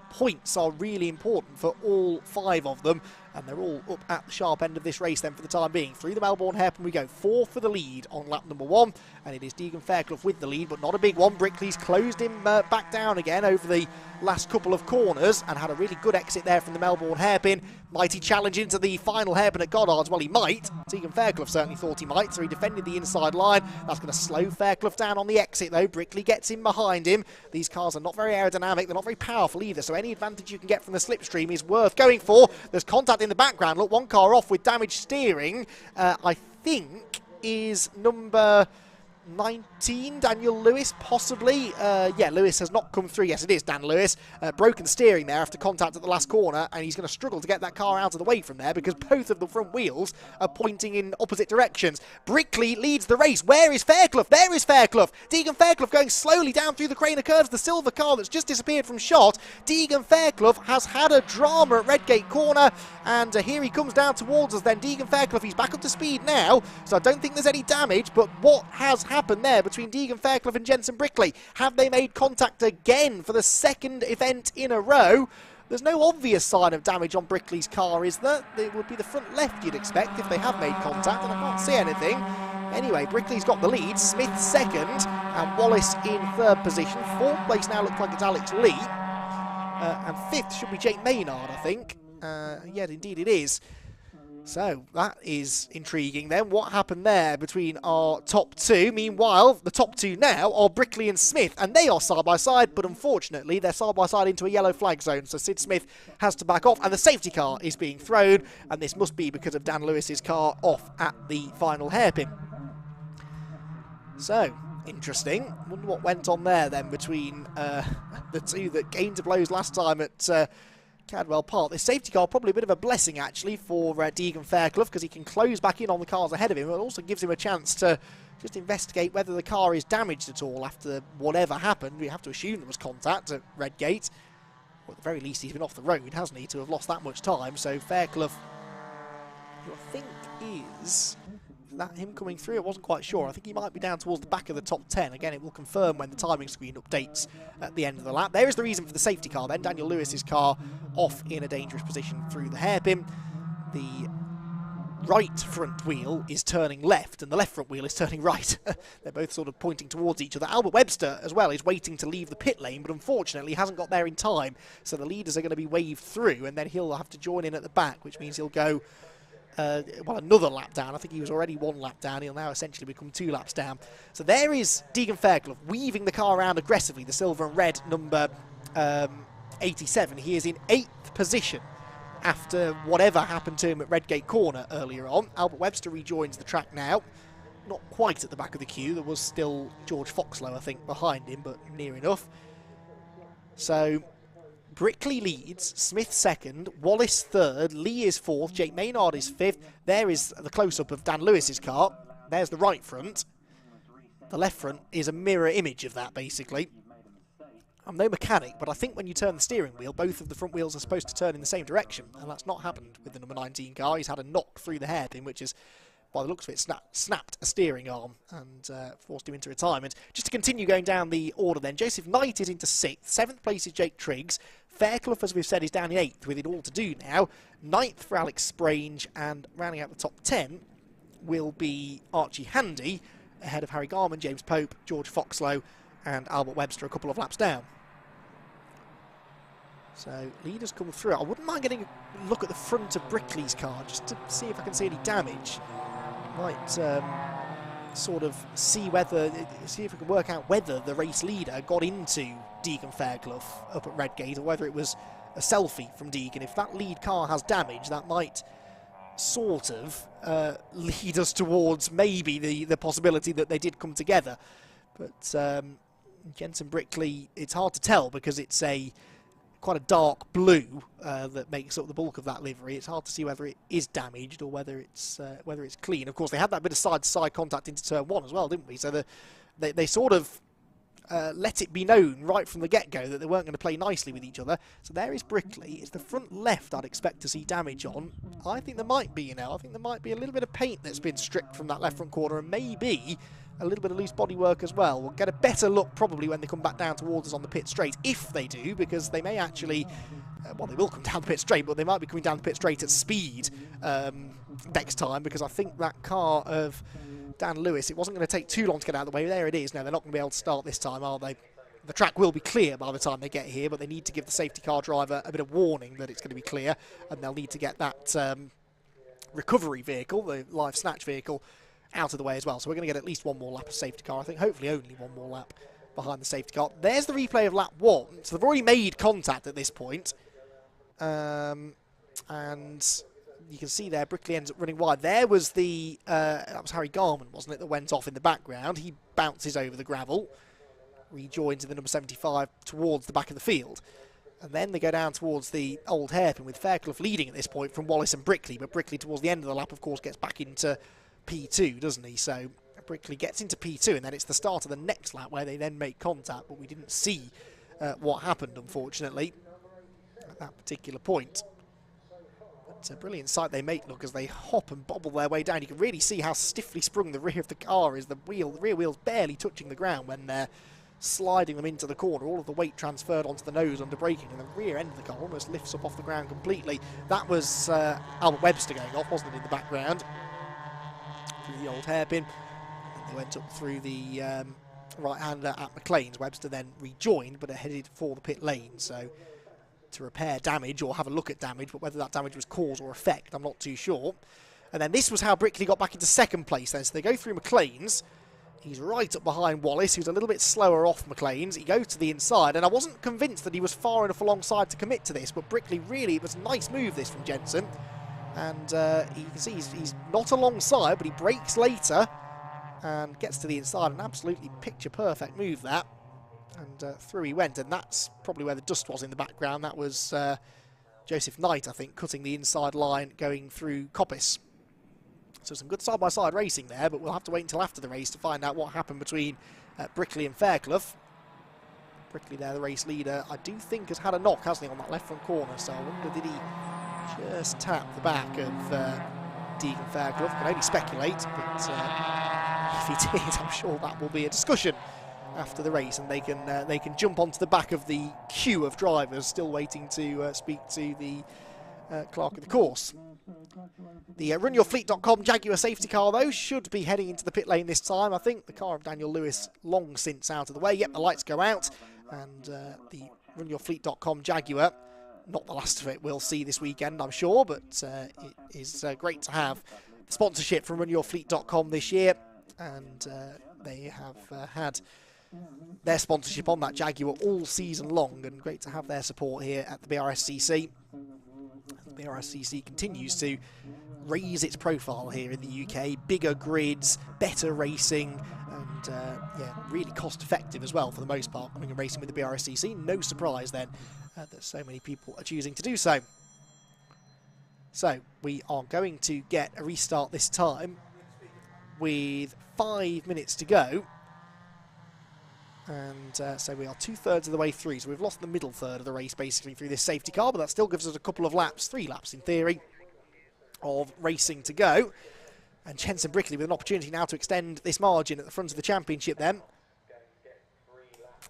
points are really important for all 5 of them. And they're all up at the sharp end of this race then for the time being. Through the Melbourne hairpin we go. 4 for the lead on lap number 1. And it is Deegan Fairclough with the lead, but not a big one. Brickley's closed him back down again over the last couple of corners and had a really good exit there from the Melbourne hairpin. Might he challenge into the final hairpin at Goddard's? Well, he might. Deegan Fairclough certainly thought he might, so he defended the inside line. That's going to slow Fairclough down on the exit, though. Brickley gets in behind him. These cars are not very aerodynamic. They're not very powerful either, so any advantage you can get from the slipstream is worth going for. There's contact in the background. Look, one car off with damaged steering. I think is number 19, Daniel Lewis, possibly. Yeah, Lewis has not come through. Yes, it is Dan Lewis. Broken steering there after contact at the last corner, and he's going to struggle to get that car out of the way from there because both of the front wheels are pointing in opposite directions. Brickley leads the race. Where is Fairclough? There is Fairclough. Deegan Fairclough going slowly down through the crane of curves. The silver car that's just disappeared from shot. Deegan Fairclough has had a drama at Redgate corner, and here he comes down towards us then. Deegan Fairclough, he's back up to speed now, so I don't think there's any damage, but what has happened happened there between Deegan Fairclough and Jensen Brickley? Have they made contact again for the second event in a row? There's no obvious sign of damage on Brickley's car, is there? It would be the front left you'd expect if they have made contact, and I can't see anything. Anyway, Brickley's got the lead, Smith second, and Wallace in third position. Fourth place now looks like it's Alex Lee. And fifth should be Jake Maynard, I think. Yeah, indeed it is. So, that is intriguing then. What happened there between our top two? Meanwhile, the top two now are Brickley and Smith, and they are side-by-side, but unfortunately, they're side-by-side into a yellow flag zone, so Sid Smith has to back off, and the safety car is being thrown, and this must be because of Dan Lewis's car off at the final hairpin. So, interesting. Wonder what went on there then between the two that came to blows last time at Cadwell Park. This safety car probably a bit of a blessing actually for Deegan Fairclough, because he can close back in on the cars ahead of him. It also gives him a chance to just investigate whether the car is damaged at all after whatever happened. We have to assume there was contact at Redgate. Or at the very least he's been off the road, hasn't he, to have lost that much time. So Fairclough, who I think is that him coming through, I wasn't quite sure. I think he might be down towards the back of the top 10. Again, it will confirm when the timing screen updates at the end of the lap. There is the reason for the safety car then. Daniel Lewis's car off in a dangerous position through the hairpin. The right front wheel is turning left and the left front wheel is turning right. They're both sort of pointing towards each other. Albert Webster as well is waiting to leave the pit lane, but unfortunately hasn't got there in time. So the leaders are going to be waved through, and then he'll have to join in at the back, which means he'll go well, another lap down. I think he was already 1 lap down. He'll now essentially become 2 laps down. So there is Deegan Fairclough weaving the car around aggressively, the silver and red number 87. He is in 8th position after whatever happened to him at Redgate Corner earlier on. Albert Webster rejoins the track now. Not quite at the back of the queue. There was still George Foxlow, I think, behind him, but near enough. So Brickley leads, Smith second, Wallace third, Lee is fourth, Jake Maynard is fifth. There is the close-up of Dan Lewis's car. There's the right front. The left front is a mirror image of that, basically. I'm no mechanic, but I think when you turn the steering wheel, both of the front wheels are supposed to turn in the same direction, and that's not happened with the number 19 car. He's had a knock through the hairpin, which is, by the looks of it, snapped a steering arm and forced him into retirement. Just to continue going down the order then, Joseph Knight is into 6th, 7th place is Jake Triggs, Fairclough, as we've said, is down in 8th with it all to do now, 9th for Alex Sprange, and rounding out the top 10 will be Archie Handy, ahead of Harry Garman, James Pope, George Foxlow and Albert Webster a couple of laps down. So leaders come through. I wouldn't mind getting a look at the front of Brickley's car just to see if I can see any damage. Might sort of see if we can work out whether the race leader got into Deegan Fairclough up at Redgate, or whether it was a selfie from Deegan. If that lead car has damage, that might sort of lead us towards maybe the possibility that they did come together. But Jensen Brickley, it's hard to tell because it's quite a dark blue that makes up the bulk of that livery. It's hard to see whether it is damaged or whether it's clean. Of course, they had that bit of side-to-side contact into turn 1 as well, didn't we? So they sort of let it be known right from the get-go that they weren't going to play nicely with each other. So there is Brickley. It's the front left I'd expect to see damage on. I think there might be, I think there might be a little bit of paint that's been stripped from that left front corner, and maybe a little bit of loose bodywork as well. We'll get a better look probably when they come back down towards us on the pit straight, if they do, because they may actually, well, they will come down the pit straight, but they might be coming down the pit straight at speed next time, because I think that car of Dan Lewis, it wasn't going to take too long to get out of the way. There it is. No, they're not going to be able to start this time, are they? The track will be clear by the time they get here, but they need to give the safety car driver a bit of warning that it's going to be clear, and they'll need to get that recovery vehicle, the live snatch vehicle, out of the way as well. So we're going to get at least one more lap of safety car. I think hopefully only one more lap behind the safety car. There's the replay of lap 1. So they've already made contact at this point. And you can see there, Brickley ends up running wide. There was that was Harry Garman, wasn't it, that went off in the background. He bounces over the gravel, rejoins in the number 75 towards the back of the field. And then they go down towards the old hairpin with Fairclough leading at this point from Wallace and Brickley. But Brickley towards the end of the lap, of course, gets back into P2, doesn't he? So Brickley gets into P2, and then it's the start of the next lap where they then make contact, but we didn't see what happened, unfortunately, at that particular point. But a brilliant sight they make look as they hop and bobble their way down. You can really see how stiffly sprung the rear of the car is. The rear wheel's barely touching the ground when they're sliding them into the corner. All of the weight transferred onto the nose under braking, and the rear end of the car almost lifts up off the ground completely. That was Albert Webster going off, wasn't it, in the background? Through the old hairpin. And they went up through the right-hander at McLean's. Webster then rejoined, but headed for the pit lane. So to repair damage or have a look at damage, but whether that damage was cause or effect, I'm not too sure. And then this was how Brickley got back into second place then. So they go through McLean's. He's right up behind Wallace, who's a little bit slower off McLean's. He goes to the inside, and I wasn't convinced that he was far enough alongside to commit to this, but Brickley really, it was a nice move this from Jensen. And you can see he's not alongside, but he brakes later and gets to the inside. An absolutely picture-perfect move, that. And through he went, and that's probably where the dust was in the background. That was Joseph Knight, I think, cutting the inside line going through Coppice. So some good side-by-side racing there, but we'll have to wait until after the race to find out what happened between Brickley and Fairclough. Brickley there, the race leader, I do think has had a knock, hasn't he, on that left front corner, so I wonder, did he just tap the back of Deegan Fairclough? Can only speculate, but if he did, I'm sure that will be a discussion after the race, and they can jump onto the back of the queue of drivers still waiting to speak to the clerk of the course. The RunYourFleet.com Jaguar safety car, though, should be heading into the pit lane this time. I think the car of Daniel Lewis long since out of the way. Yep, the lights go out, and the RunYourFleet.com Jaguar, not the last of it, we'll see this weekend, I'm sure, but it is great to have sponsorship from RunYourFleet.com this year, and they have had their sponsorship on that Jaguar all season long, and great to have their support here at the BRSCC. The BRSCC continues to raise its profile here in the UK. Bigger grids, better racing, and yeah, really cost effective as well for the most part, coming and racing with the BRSCC. No surprise then that so many people are choosing to do so. So we are going to get a restart this time with 5 minutes to go. And so we are 2/3 of the way through, so we've lost the middle third of the race basically through this safety car, but that still gives us a couple of laps, 3 laps in theory, of racing to go. And Jensen Brickley with an opportunity now to extend this margin at the front of the championship then.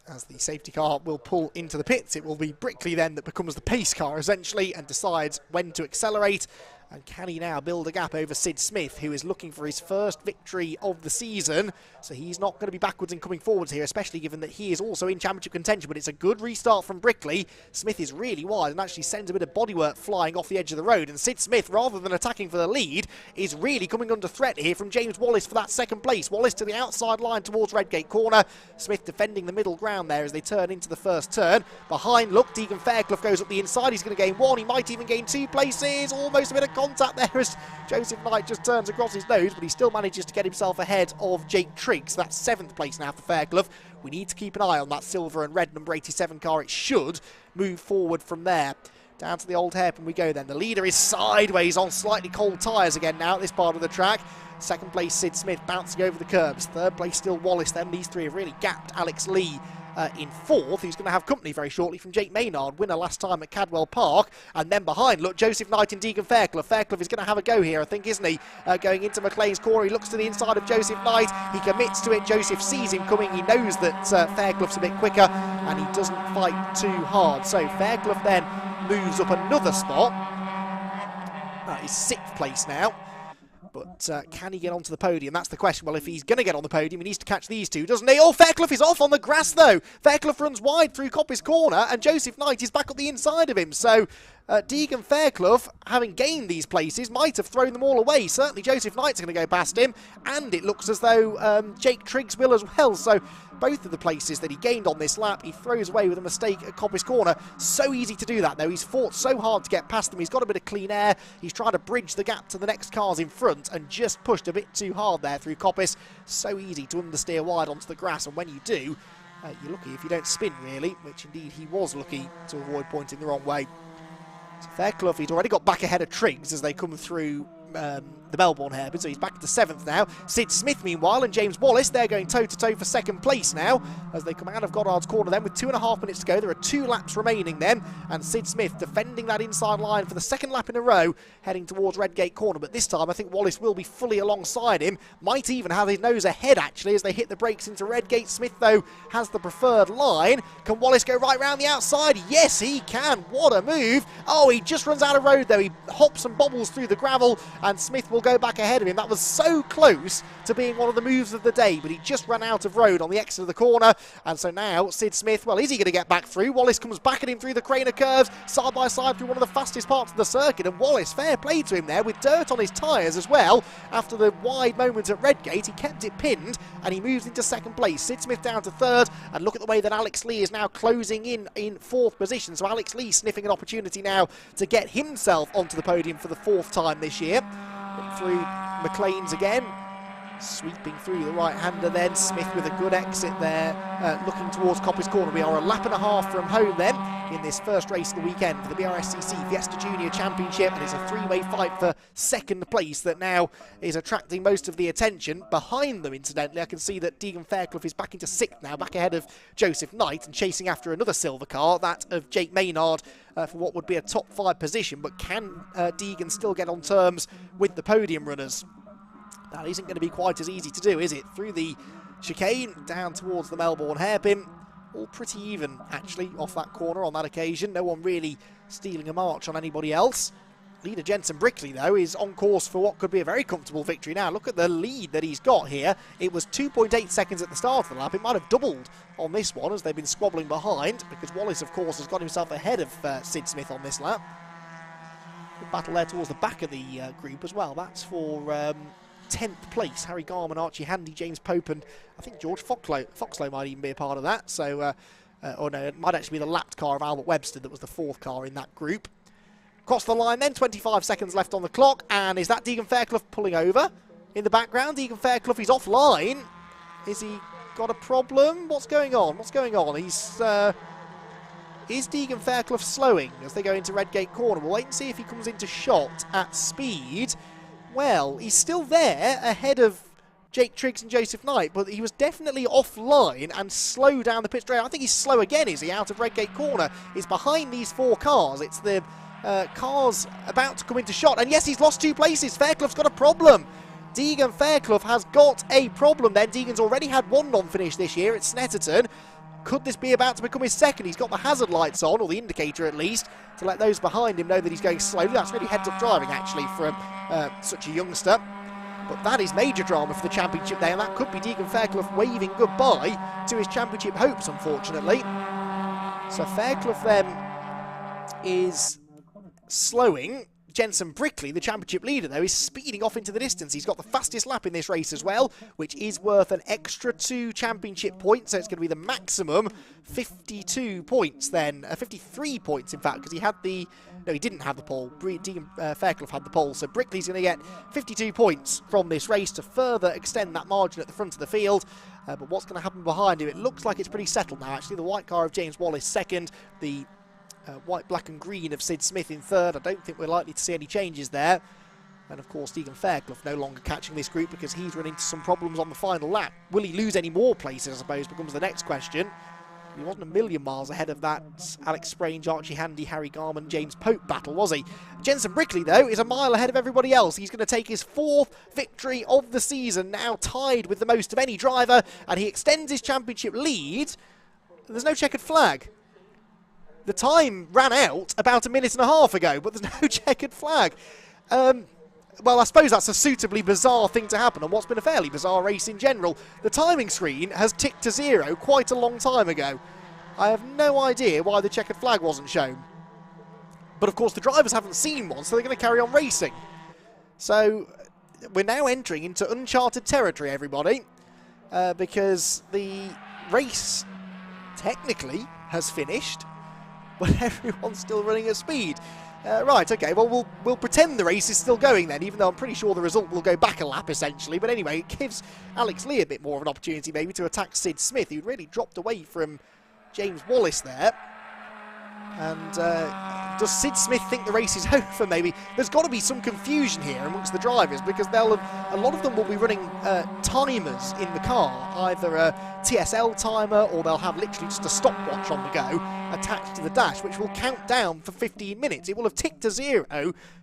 As the safety car will pull into the pits, it will be Brickley then that becomes the pace car essentially and decides when to accelerate. And can he now build a gap over Sid Smith, who is looking for his first victory of the season? So he's not going to be backwards and coming forwards here, especially given that he is also in championship contention. But it's a good restart from Brickley. Smith is really wide and actually sends a bit of bodywork flying off the edge of the road. And Sid Smith, rather than attacking for the lead, is really coming under threat here from James Wallace for that second place. Wallace to the outside line towards Redgate Corner. Smith defending the middle ground there as they turn into the first turn. Behind, look, Deegan Fairclough goes up the inside. He's going to gain 1. He might even gain 2 places. Almost a bit of contact there as Joseph Knight just turns across his nose, but he still manages to get himself ahead of Jake Triggs. That's 7th place now for Fairclough. We need to keep an eye on that silver and red number 87 car. It should move forward from there. Down to the old hairpin we go then. The leader is sideways on slightly cold tyres again now at this part of the track. 2nd place Sid Smith bouncing over the curbs. 3rd place still Wallace then. These three have really gapped Alex Lee in 4th. He's going to have company very shortly from Jake Maynard, winner last time at Cadwell Park. And then behind, look, Joseph Knight and Deegan Fairclough. Fairclough is going to have a go here, I think, isn't he? Going into McLean's corner, he looks to the inside of Joseph Knight. He commits to it. Joseph sees him coming. He knows that Fairclough's a bit quicker, and he doesn't fight too hard. So Fairclough then moves up another spot. That is 6th place now. But can he get onto the podium? That's the question. Well, if he's going to get on the podium, he needs to catch these two, doesn't he? Oh, Fairclough is off on the grass, though. Fairclough runs wide through Coppice Corner, and Joseph Knight is back up the inside of him. So Deegan Fairclough, having gained these places, might have thrown them all away. Certainly Joseph Knight's going to go past him, and it looks as though Jake Triggs will as well. So both of the places that he gained on this lap, he throws away with a mistake at Coppice Corner. So easy to do that, though. He's fought so hard to get past them. He's got a bit of clean air. He's trying to bridge the gap to the next cars in front and just pushed a bit too hard there through Coppice. So easy to understeer wide onto the grass, and when you do, you're lucky if you don't spin, really, which indeed he was lucky to avoid pointing the wrong way. So Fairclough, he's already got back ahead of Triggs as they come through the Melbourne hairpin, so he's back to 7th now. Sid Smith, meanwhile, and James Wallace, they're going toe-to-toe for 2nd place now as they come out of Goddard's corner then with 2.5 minutes to go. There are 2 laps remaining then, and Sid Smith defending that inside line for the 2nd lap in a row, heading towards Redgate corner. But this time I think Wallace will be fully alongside him, might even have his nose ahead actually as they hit the brakes into Redgate. Smith though has the preferred line. Can Wallace go right round the outside? Yes, he can. What a move. Oh, he just runs out of road though. He hops and bobbles through the gravel, and Smith will go back ahead of him. That was so close to being one of the moves of the day, but he just ran out of road on the exit of the corner. And so now Sid Smith, well, is he going to get back through? Wallace comes back at him through the Craner curves, side by side through one of the fastest parts of the circuit, and Wallace, fair play to him there, with dirt on his tyres as well. After the wide moment at Redgate, he kept it pinned and he moves into 2nd place. Sid Smith down to 3rd, and look at the way that Alex Lee is now closing in 4th position. So Alex Lee sniffing an opportunity now to get himself onto the podium for the 4th time this year. Through McLean's again, sweeping through the right-hander then. Smith with a good exit there, looking towards Coppice Corner. We are a lap and a half from home then in this first race of the weekend for the BRSCC Fiesta Junior Championship, and it's a 3-way fight for 2nd place that now is attracting most of the attention. Behind them, incidentally, I can see that Deegan Fairclough is back into 6th now, back ahead of Joseph Knight, and chasing after another silver car, that of Jake Maynard, for what would be a top 5 position. But can Deegan still get on terms with the podium runners? That isn't going to be quite as easy to do, is it? Through the chicane, down towards the Melbourne hairpin. All pretty even, actually, off that corner on that occasion. No one really stealing a march on anybody else. Leader Jensen Brickley, though, is on course for what could be a very comfortable victory. Now, look at the lead that he's got here. It was 2.8 seconds at the start of the lap. It might have doubled on this one as they've been squabbling behind, because Wallace, of course, has got himself ahead of Sid Smith on this lap. Good battle there towards the back of the group as well. That's for 10th place. Harry Garman, Archie Handy, James Pope, and I think George Foxlow might even be a part of that. So, or no, it might actually be the lapped car of Albert Webster that was the 4th car in that group. Across the line then, 25 seconds left on the clock, and is that Deegan Fairclough pulling over in the background? Deegan Fairclough is offline. Is he got a problem? What's going on? What's going on? He's is Deegan Fairclough slowing as they go into Redgate corner? We'll wait and see if he comes into shot at speed. Well, he's still there ahead of Jake Triggs and Joseph Knight, but he was definitely offline and slow down the pit straight. I think he's slow again, is he, out of Redgate corner? He's behind these 4 cars. It's the cars about to come into shot, and yes, he's lost 2 places. Fairclough's got a problem. Deegan Fairclough has got a problem then. Deegan's already had 1 non-finish this year at Snetterton. Could this be about to become his 2nd? He's got the hazard lights on, or the indicator at least, to let those behind him know that he's going slowly. That's really heads-up driving, actually, from such a youngster. But that is major drama for the championship there, and that could be Deegan Fairclough waving goodbye to his championship hopes, unfortunately. So Fairclough then is slowing. Jensen Brickley, the championship leader, though, is speeding off into the distance. He's got the fastest lap in this race as well, which is worth an extra 2 championship points, so it's going to be the maximum 52 points then. 53 points, in fact, because he had the... No, he didn't have the pole. Deegan Fairclough had the pole, so Brickley's going to get 52 points from this race to further extend that margin at the front of the field. But what's going to happen behind him? It looks like it's pretty settled now, actually. The white car of James Wallace 2nd, the white, black and green of Sid Smith in 3rd. I don't think we're likely to see any changes there. And of course Deegan Fairclough no longer catching this group because he's run into some problems on the final lap. Will he lose any more places, I suppose, becomes the next question. He wasn't a million miles ahead of that Alex Sprange, Archie Handy, Harry Garman, James Pope battle, was he? Jensen Brickley, though, is a mile ahead of everybody else. He's going to take his 4th victory of the season, now tied with the most of any driver, and he extends his championship lead. There's no checkered flag. The time ran out about a minute and a half ago, but there's no checkered flag. Well, I suppose that's a suitably bizarre thing to happen on what's been a fairly bizarre race in general. The timing screen has ticked to 0 quite a long time ago. I have no idea why the checkered flag wasn't shown. But of course the drivers haven't seen one, so they're going to carry on racing. So we're now entering into uncharted territory, everybody, because the race technically has finished, but everyone's still running at speed. Right, okay, well, we'll pretend the race is still going then, even though I'm pretty sure the result will go back a lap, essentially. But anyway, it gives Alex Lee a bit more of an opportunity, maybe, to attack Sid Smith, who'd really dropped away from James Wallace there. And Does Sid Smith think the race is over, maybe? There's got to be some confusion here amongst the drivers, because a lot of them will be running timers in the car, either a TSL timer, or they'll have literally just a stopwatch on the go attached to the dash, which will count down for 15 minutes. It will have ticked to 0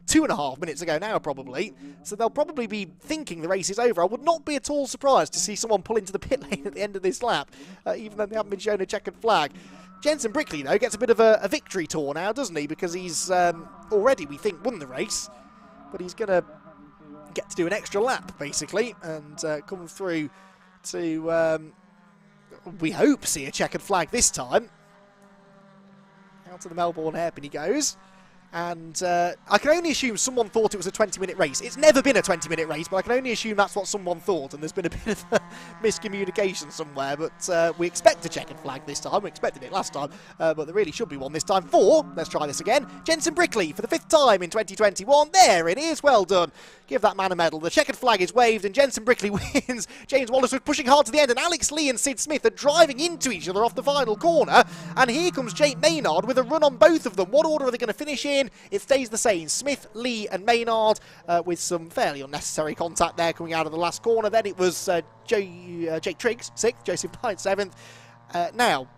2.5 minutes ago now, probably. So they'll probably be thinking the race is over. I would not be at all surprised to see someone pull into the pit lane at the end of this lap, even though they haven't been shown a checkered flag. Jensen Brickley, though, gets a bit of a victory tour now, doesn't he? Because he's already, we think, won the race. But he's going to get to do an extra lap, basically, and come through to, we hope, see a checkered flag this time. Out to the Melbourne hairpin he goes. And I can only assume someone thought it was a 20-minute race. It's never been a 20-minute race, but I can only assume that's what someone thought, and there's been a bit of miscommunication somewhere. But we expect a checkered flag this time. We expected it last time, but there really should be one this time for, let's try this again, Jensen Brickley for the 5th time in 2021. There it is, well done. Give that man a medal. The checkered flag is waved, and Jensen Brickley wins. James Wallace was pushing hard to the end, and Alex Lee and Sid Smith are driving into each other off the final corner. And here comes Jake Maynard with a run on both of them. What order are they going to finish in? It stays the same. Smith, Lee and Maynard with some fairly unnecessary contact there coming out of the last corner. Then it was Jake Triggs, 6th, Joseph Knight, 7th. Now,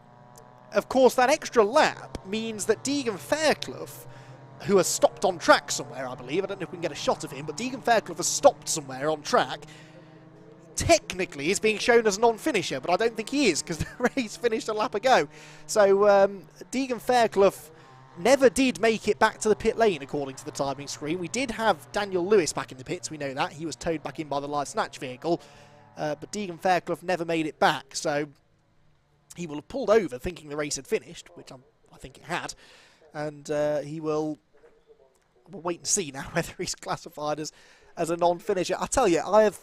of course, that extra lap means that Deegan Fairclough, who has stopped on track somewhere, I believe. I don't know if we can get a shot of him, but Deegan Fairclough has stopped somewhere on track. Technically, is being shown as a non-finisher, but I don't think he is, because the race finished a lap ago. So, Deegan Fairclough never did make it back to the pit lane, according to the timing screen. We did have Daniel Lewis back in the pits, we know that. He was towed back in by the live snatch vehicle, but Deegan Fairclough never made it back, so he will have pulled over thinking the race had finished, which I think it had, and he will... We'll wait and see now whether he's classified as a non-finisher. I tell you, I have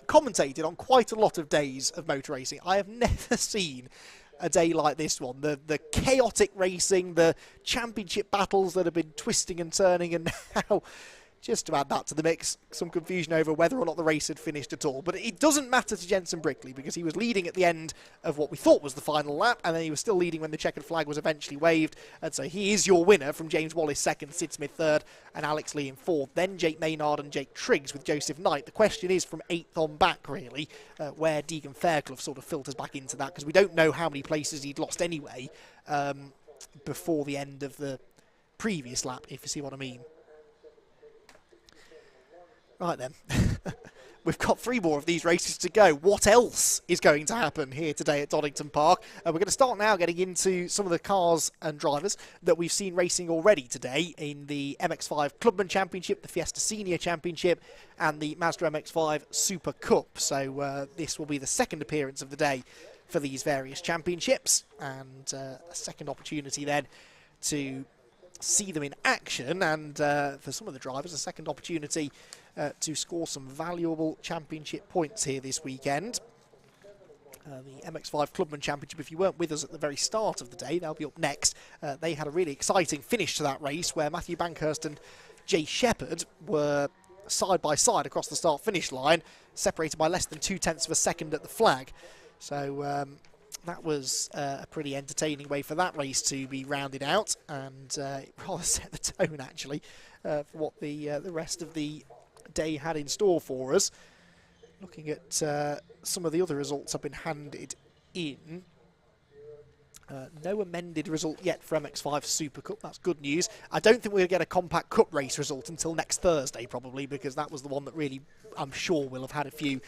commentated on quite a lot of days of motor racing. I have never seen a day like this one. The chaotic racing, the championship battles that have been twisting and turning, and now, just to add that to the mix, some confusion over whether or not the race had finished at all. But it doesn't matter to Jensen Brickley, because he was leading at the end of what we thought was the final lap, and then he was still leading when the checkered flag was eventually waved. And so he is your winner, from James Wallace 2nd, Sid Smith 3rd, and Alex Lee in 4th. Then Jake Maynard and Jake Triggs with Joseph Knight. The question is from 8th on back, really, where Deegan Fairclough sort of filters back into that, because we don't know how many places he'd lost anyway before the end of the previous lap, if you see what I mean. Right then, we've got 3 more of these races to go. What else is going to happen here today at Donington Park? We're going to start now getting into some of the cars and drivers that we've seen racing already today in the MX-5 Clubman Championship, the Fiesta Senior Championship, and the Mazda MX-5 Super Cup. So this will be the 2nd appearance of the day for these various championships, and a second opportunity then to see them in action, and for some of the drivers, a second opportunity to score some valuable championship points here this weekend. The MX-5 Clubman Championship, if you weren't with us at the very start of the day, they'll be up next. They had a really exciting finish to that race where Matthew Bankhurst and Jay Shepherd were side by side across the start-finish line, separated by less than 0.2 of a second at the flag. So that was a pretty entertaining way for that race to be rounded out, and it rather set the tone, actually, for what the rest of the day had in store for us. Looking at some of the other results have been handed in. No amended result yet for MX-5 Super Cup. That's good news. I don't think we're going to get a compact cup race result until next Thursday, probably, because that was the one that really, I'm sure, will have had a few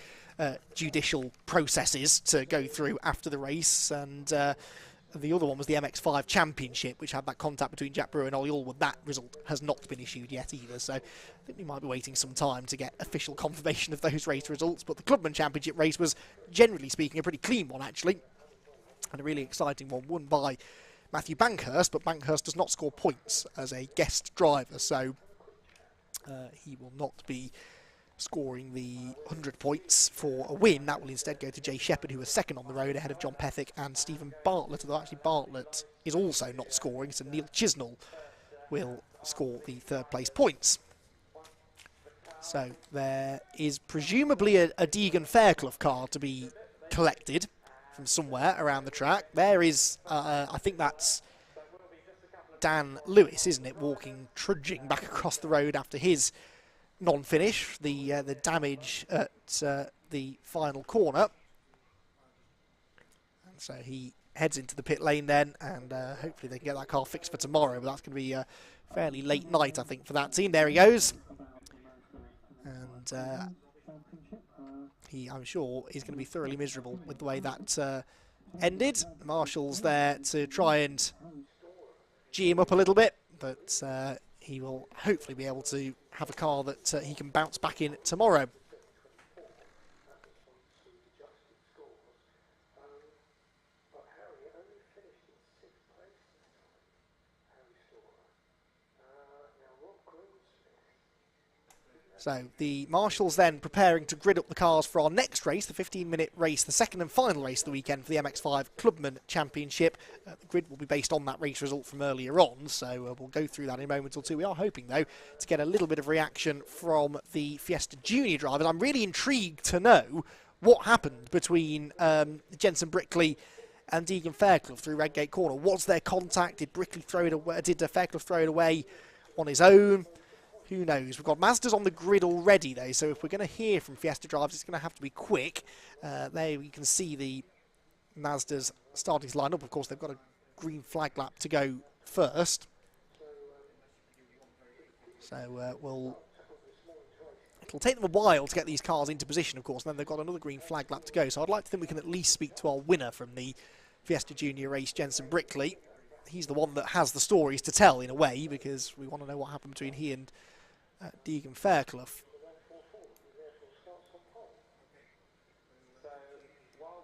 judicial processes to go through after the race, and the other one was the MX-5 Championship, which had that contact between Jack Brewer and Ollie Allwood. That result has not been issued yet either, so I think we might be waiting some time to get official confirmation of those race results. But the Clubman Championship race was, generally speaking, a pretty clean one, actually, and a really exciting one, won by Matthew Bankhurst, but Bankhurst does not score points as a guest driver, so he will not be scoring the 100 points for a win. That will instead go to Jay Shepherd, who was 2nd on the road ahead of John Pethick and Stephen Bartlett, although actually Bartlett is also not scoring, so Neil Chisnell will score the 3rd place points. So there is presumably a Deegan Fairclough car to be collected from somewhere around the track. There is, I think that's Dan Lewis, isn't it, trudging back across the road after his non-finish, the damage at the final corner. And so he heads into the pit lane then, and hopefully they can get that car fixed for tomorrow, but that's going to be a fairly late night, I think, for that team. There he goes. And I'm sure he's going to be thoroughly miserable with the way that ended. The Marshall's there to try and G him up a little bit, but he will hopefully be able to have a car that he can bounce back in tomorrow. So the Marshals then preparing to grid up the cars for our next race, the 15-minute race, the second and final race of the weekend for the MX5 Clubman Championship. The grid will be based on that race result from earlier on, so we'll go through that in a moment or two. We are hoping, though, to get a little bit of reaction from the Fiesta Junior drivers. I'm really intrigued to know what happened between Jensen Brickley and Deegan Fairclough through Redgate Corner. Was there contact? Did Brickley throw it away? Did Fairclough throw it away on his own? Who knows? We've got Mazdas on the grid already, though, so if we're going to hear from Fiesta drivers, it's going to have to be quick. There we can see the Mazdas starting to line up. Of course, they've got a green flag lap to go first. So it'll take them a while to get these cars into position, of course, and then they've got another green flag lap to go. So I'd like to think we can at least speak to our winner from the Fiesta Junior race, Jensen Brickley. He's the one that has the stories to tell, in a way, because we want to know what happened between he and Deegan Fairclough.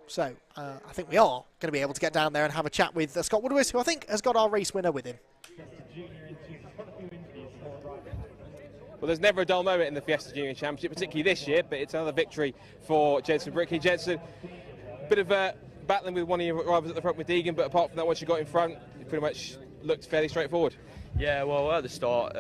So I think we are going to be able to get down there and have a chat with Scott Woodward, who I think has got our race winner with him. Well, there's never a dull moment in the Fiesta Junior Championship, particularly this year, but it's another victory for Jensen Brickley. Jensen, bit of battling with one of your rivals at the front with Deegan, but apart from that, once you got in front, it pretty much looked fairly straightforward. Yeah, well, at the start, we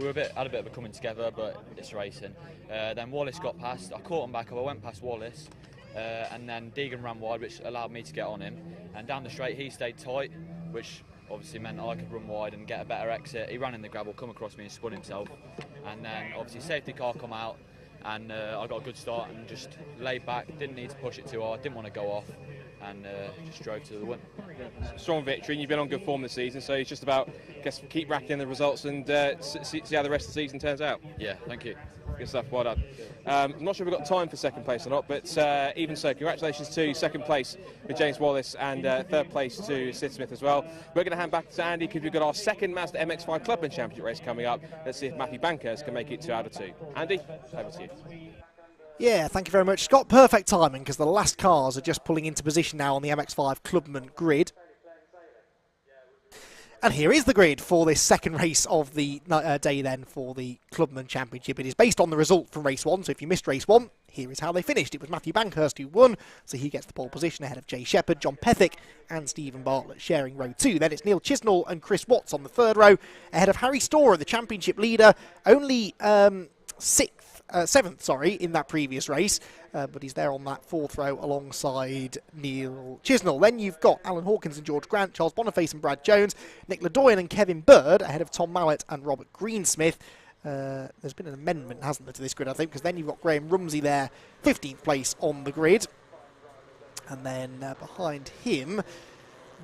had a bit of a coming together, but it's racing. Then Wallace got past. I caught him back up. I went past Wallace, and then Deegan ran wide, which allowed me to get on him. And down the straight, he stayed tight, which obviously meant I could run wide and get a better exit. He ran in the gravel, come across me and spun himself. And then obviously safety car come out, and I got a good start and just laid back. Didn't need to push it too hard. Didn't want to go off. And just drove to the win. Strong victory, and you've been on good form this season, so it's just about, I guess, keep racking the results and see how the rest of the season turns out. Yeah, thank you. Good stuff, well done. I'm not sure if we've got time for second place or not, but even so, congratulations to second place with James Wallace and third place to Sid Smith as well. We're going to hand back to Andy because we've got our second Mazda MX-5 Clubman Championship race coming up. Let's see if Matthew Bankhurst can make it 2 out of 2. Andy, over to you. Yeah, thank you very much, Scott. Perfect timing, because the last cars are just pulling into position now on the MX-5 Clubman grid. And here is the grid for this second race of the day then for the Clubman Championship. It is based on the result from race 1, so if you missed race 1, here is how they finished. It was Matthew Bankhurst who won, so he gets the pole position ahead of Jay Shepherd, John Pethick and Stephen Bartlett sharing row 2. Then it's Neil Chisnell and Chris Watts on the third row, ahead of Harry Storer, the championship leader, only seventh, in that previous race, but he's there on that fourth row alongside Neil Chisnell. Then you've got Alan Hawkins and George Grant, Charles Boniface and Brad Jones, Nick Ledoyen and Kevin Bird ahead of Tom Mallett and Robert Greensmith. There's been an amendment, hasn't there, to this grid, I think, because then you've got Graham Rumsey there, 15th place on the grid. And then behind him,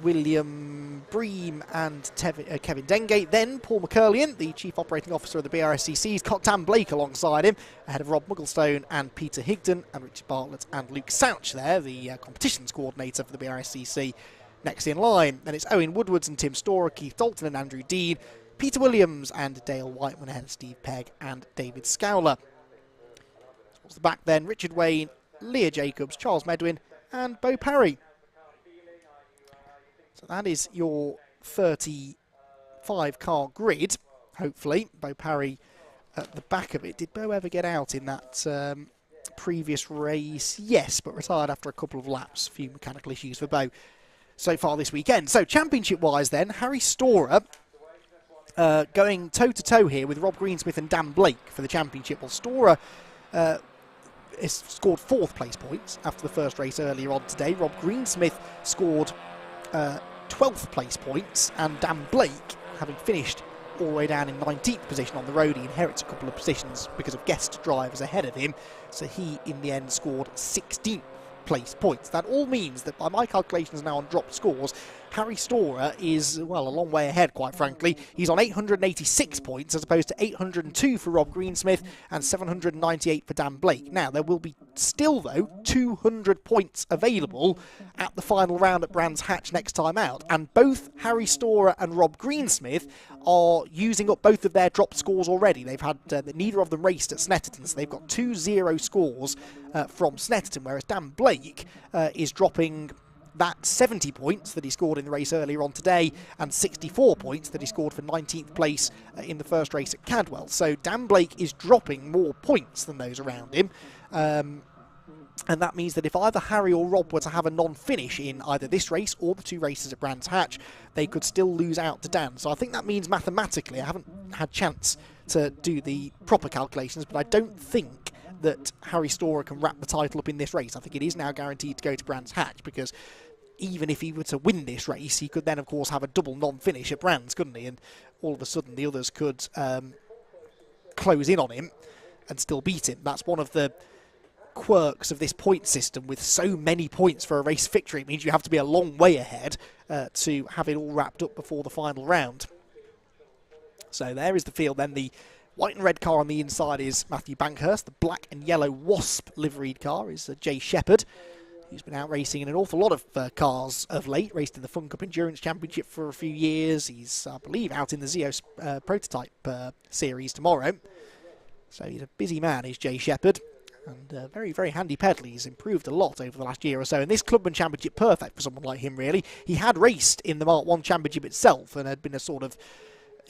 William Bream and Kevin Dengate. Then Paul McCurlian, the Chief Operating Officer of the BRSCC. He's got Dan Blake alongside him, ahead of Rob Mugglestone and Peter Higdon, and Richard Bartlett and Luke Souch there, the competitions coordinator for the BRSCC, next in line. Then it's Owen Woodwards and Tim Storer, Keith Dalton and Andrew Dean, Peter Williams and Dale Whiteman ahead of Steve Pegg and David Scowler. Towards the back then, Richard Wayne, Leah Jacobs, Charles Medwin and Bo Parry. So that is your 35-car grid, hopefully. Bo Parry at the back of it. Did Bo ever get out in that previous race? Yes, but retired after a couple of laps. A few mechanical issues for Bo so far this weekend. So championship-wise then, Harry Storer going toe-to-toe here with Rob Greensmith and Dan Blake for the championship. Well, Storer has scored 4th place points after the first race earlier on today. Rob Greensmith scored 12th place points, and Dan Blake having finished all the way down in 19th position on the road, he inherits a couple of positions because of guest drivers ahead of him. So he, in the end, scored 16th place points. That all means that by my calculations now on dropped scores, Harry Storer is, well, a long way ahead, quite frankly. He's on 886 points as opposed to 802 for Rob Greensmith and 798 for Dan Blake. Now, there will be still, though, 200 points available at the final round at Brands Hatch next time out, and both Harry Storer and Rob Greensmith are using up both of their dropped scores already. They've had, neither of them raced at Snetterton, so they've got 2-0 scores from Snetterton, whereas Dan Blake is dropping that 70 points that he scored in the race earlier on today and 64 points that he scored for 19th place in the first race at Cadwell. So Dan Blake is dropping more points than those around him. And that means that if either Harry or Rob were to have a non-finish in either this race or the two races at Brands Hatch, they could still lose out to Dan. So I think that means mathematically, I haven't had chance to do the proper calculations, but I don't think that Harry Storer can wrap the title up in this race. I think it is now guaranteed to go to Brands Hatch, because even if he were to win this race, he could then, of course, have a double non-finish at Brands, couldn't he? And all of a sudden, the others could close in on him and still beat him. That's one of the quirks of this point system with so many points for a race victory. It means you have to be a long way ahead to have it all wrapped up before the final round. So there is the field then. The white and red car on the inside is Matthew Bankhurst. The black and yellow Wasp liveried car is Jay Shepherd, who's been out racing in an awful lot of cars of late, raced in the Fun Cup Endurance Championship for a few years. He's, I believe, out in the Zeos prototype series tomorrow. So he's a busy man, is Jay Shepherd. And very, very handy pedal. He's improved a lot over the last year or so. And this Clubman Championship, perfect for someone like him, really. He had raced in the Mark 1 Championship itself and had been a sort of...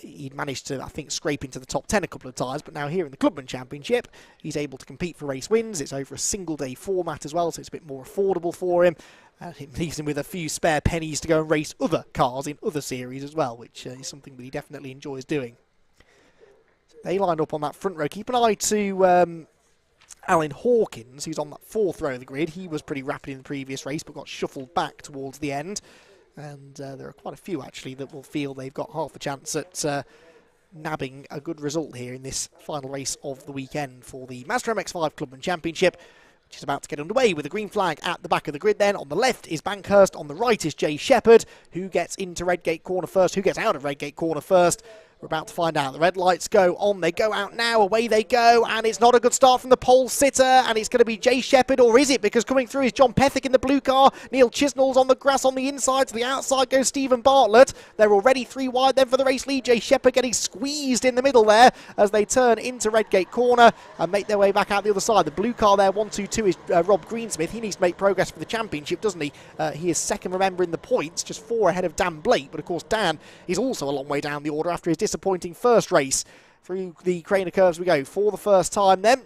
He'd managed to, I think, scrape into the top 10 a couple of times, but now here in the Clubman Championship, he's able to compete for race wins. It's over a single-day format as well, so it's a bit more affordable for him. It leaves him with a few spare pennies to go and race other cars in other series as well, which is something that he definitely enjoys doing. So they line up on that front row. Keep an eye to Alan Hawkins, who's on that fourth row of the grid. He was pretty rapid in the previous race, but got shuffled back towards the end. And there are quite a few, actually, that will feel they've got half a chance at nabbing a good result here in this final race of the weekend for the Mazda MX-5 Clubman Championship, which is about to get underway with the green flag at the back of the grid then. On the left is Bankhurst, on the right is Jay Shepherd. Who gets into Redgate corner first? Who gets out of Redgate corner first? We're about to find out. The red lights go on. They go out now. Away they go. And it's not a good start from the pole sitter. And it's going to be Jay Shepherd, or is it? Because coming through is John Pethick in the blue car. Neil Chisnall's on the grass on the inside. To the outside goes Stephen Bartlett. They're already 3 wide then for the race lead. Jay Shepherd getting squeezed in the middle there as they turn into Redgate corner and make their way back out the other side. The blue car there, 1-2-2, is Rob Greensmith. He needs to make progress for the championship, doesn't he? He is second, remember, in the points, just 4 ahead of Dan Blake. But of course, Dan is also a long way down the order after his disappointing first race. Through the Craner curves we go for the first time then,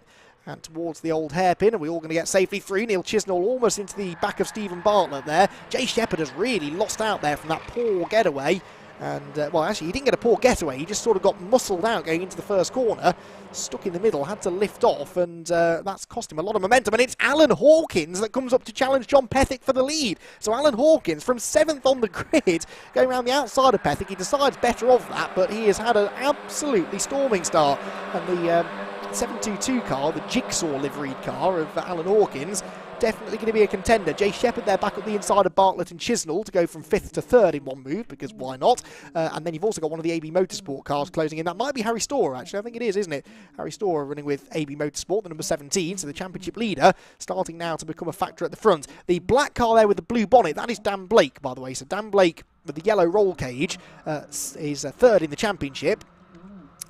and towards the old hairpin. Are we all going to get safely through? Neil Chisnall almost into the back of Stephen Bartlett there. Jay Shepherd has really lost out there from that poor getaway. And, well, actually, he didn't get a poor getaway. He just sort of got muscled out going into the first corner, stuck in the middle, had to lift off, and that's cost him a lot of momentum. And it's Alan Hawkins that comes up to challenge John Pethick for the lead. So Alan Hawkins from 7th on the grid, going around the outside of Pethick. He decides better of that, but he has had an absolutely storming start. And the 722 car, the Jigsaw liveried car of Alan Hawkins, definitely going to be a contender. Jay Shepherd there back up the inside of Bartlett and Chisnall to go from 5th to 3rd in one move, because why not? And then you've also got one of the AB Motorsport cars closing in. That might be Harry Storer, actually. I think it is, isn't it? Harry Storer running with AB Motorsport, the number 17, so the championship leader, starting now to become a factor at the front. The black car there with the blue bonnet, that is Dan Blake, by the way. So Dan Blake with the yellow roll cage is 3rd in the championship.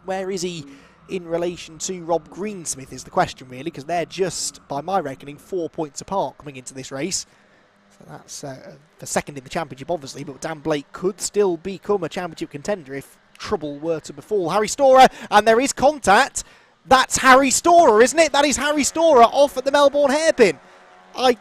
Where is he in relation to Rob Greensmith is the question, really, because they're just, by my reckoning, 4 points apart coming into this race. So that's the second in the championship, obviously, but Dan Blake could still become a championship contender if trouble were to befall Harry Storer, and there is contact. That's Harry Storer, isn't it? That is Harry Storer off at the Melbourne hairpin. I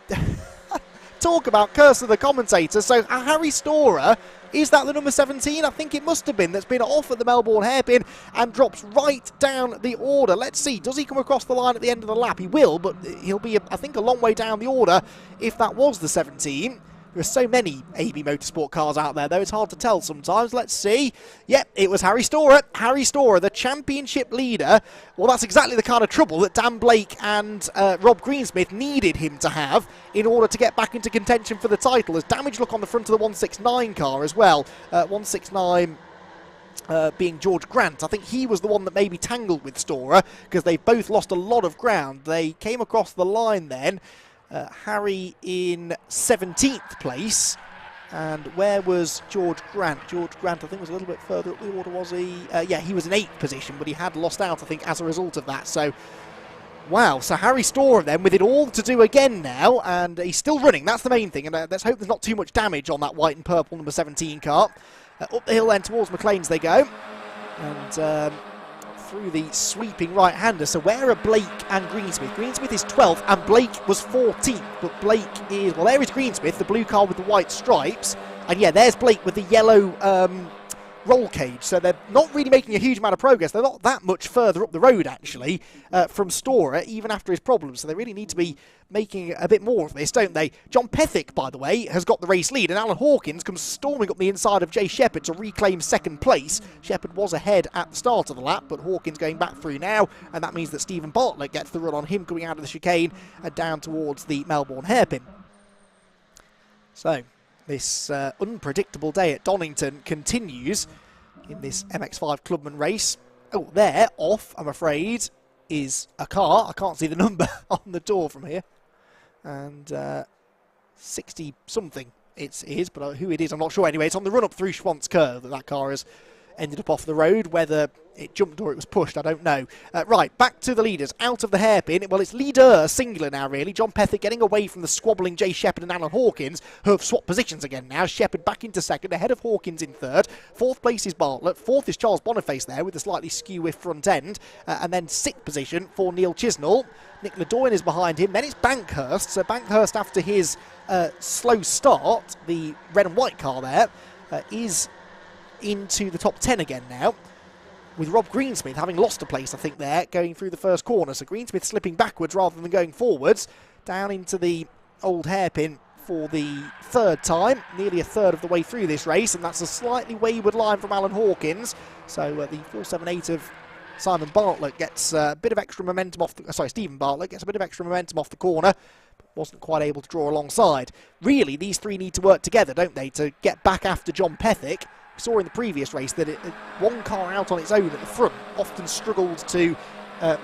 talk about curse of the commentator. So Harry Storer, is that the number 17? I think it must have been. That's been off at the Melbourne hairpin and drops right down the order. Let's see. Does he come across the line at the end of the lap? He will, but he'll be, I think, a long way down the order if that was the 17. There are so many AB Motorsport cars out there, though, it's hard to tell sometimes. Let's see. Yep, it was Harry Storer. Harry Storer, the championship leader. Well, that's exactly the kind of trouble that Dan Blake and Rob Greensmith needed him to have in order to get back into contention for the title. There's damage look on the front of the 169 car as well. 169... being George Grant. I think he was the one that maybe tangled with Storer because they both lost a lot of ground. They came across the line then. Harry in 17th place. And where was George Grant? George Grant, I think, was a little bit further up the order, was he? Yeah, he was in 8th position, but he had lost out, I think, as a result of that. So, wow. So Harry Storer then with it all to do again now, and he's still running. That's the main thing. And let's hope there's not too much damage on that white and purple number 17 car. Up the hill then towards McLean's they go. And through the sweeping right-hander. So where are Blake and Greensmith? Greensmith is 12th and Blake was 14th. But Blake is, well, there is Greensmith, the blue car with the white stripes. And yeah, there's Blake with the yellow roll cage. So they're not really making a huge amount of progress. They're not that much further up the road, actually, from Storer, even after his problems. So they really need to be making a bit more of this, don't they? John Pethick, by the way, has got the race lead, and Alan Hawkins comes storming up the inside of Jay Shepherd to reclaim second place. Shepherd was ahead at the start of the lap, but Hawkins going back through now, and that means that Stephen Bartlett gets the run on him coming out of the chicane and down towards the Melbourne hairpin. So this unpredictable day at Donington continues in this MX-5 Clubman race. Oh, there, off, I'm afraid, is a car. I can't see the number on the door from here. And 60-something it is, but who it is, I'm not sure. Anyway, it's on the run-up through Schwantz Curve that car has ended up off the road. Whether it jumped or it was pushed, I don't know. Right, back to the leaders. Out of the hairpin. Well, it's leader singular now, really. John Pethick getting away from the squabbling Jay Shepherd and Alan Hawkins, who have swapped positions again now. Shepherd back into second, ahead of Hawkins in third. 4th place is Bartlett. 4th is Charles Boniface there with a slightly skew with front end. And then 6th position for Neil Chisnall. Nick Ledoyen is behind him. Then it's Bankhurst. So Bankhurst, after his slow start, the red and white car there, is into the top 10 again now, with Rob Greensmith having lost a place, I think, there, going through the first corner. So Greensmith slipping backwards rather than going forwards, down into the old hairpin for the third time, nearly a third of the way through this race, and that's a slightly wayward line from Alan Hawkins. So the 478 of Simon Bartlett gets a bit of extra momentum off the, Stephen Bartlett gets a bit of extra momentum off the corner, but wasn't quite able to draw alongside. Really, these three need to work together, don't they, to get back after John Pethick. We saw in the previous race that one car out on its own at the front often struggled to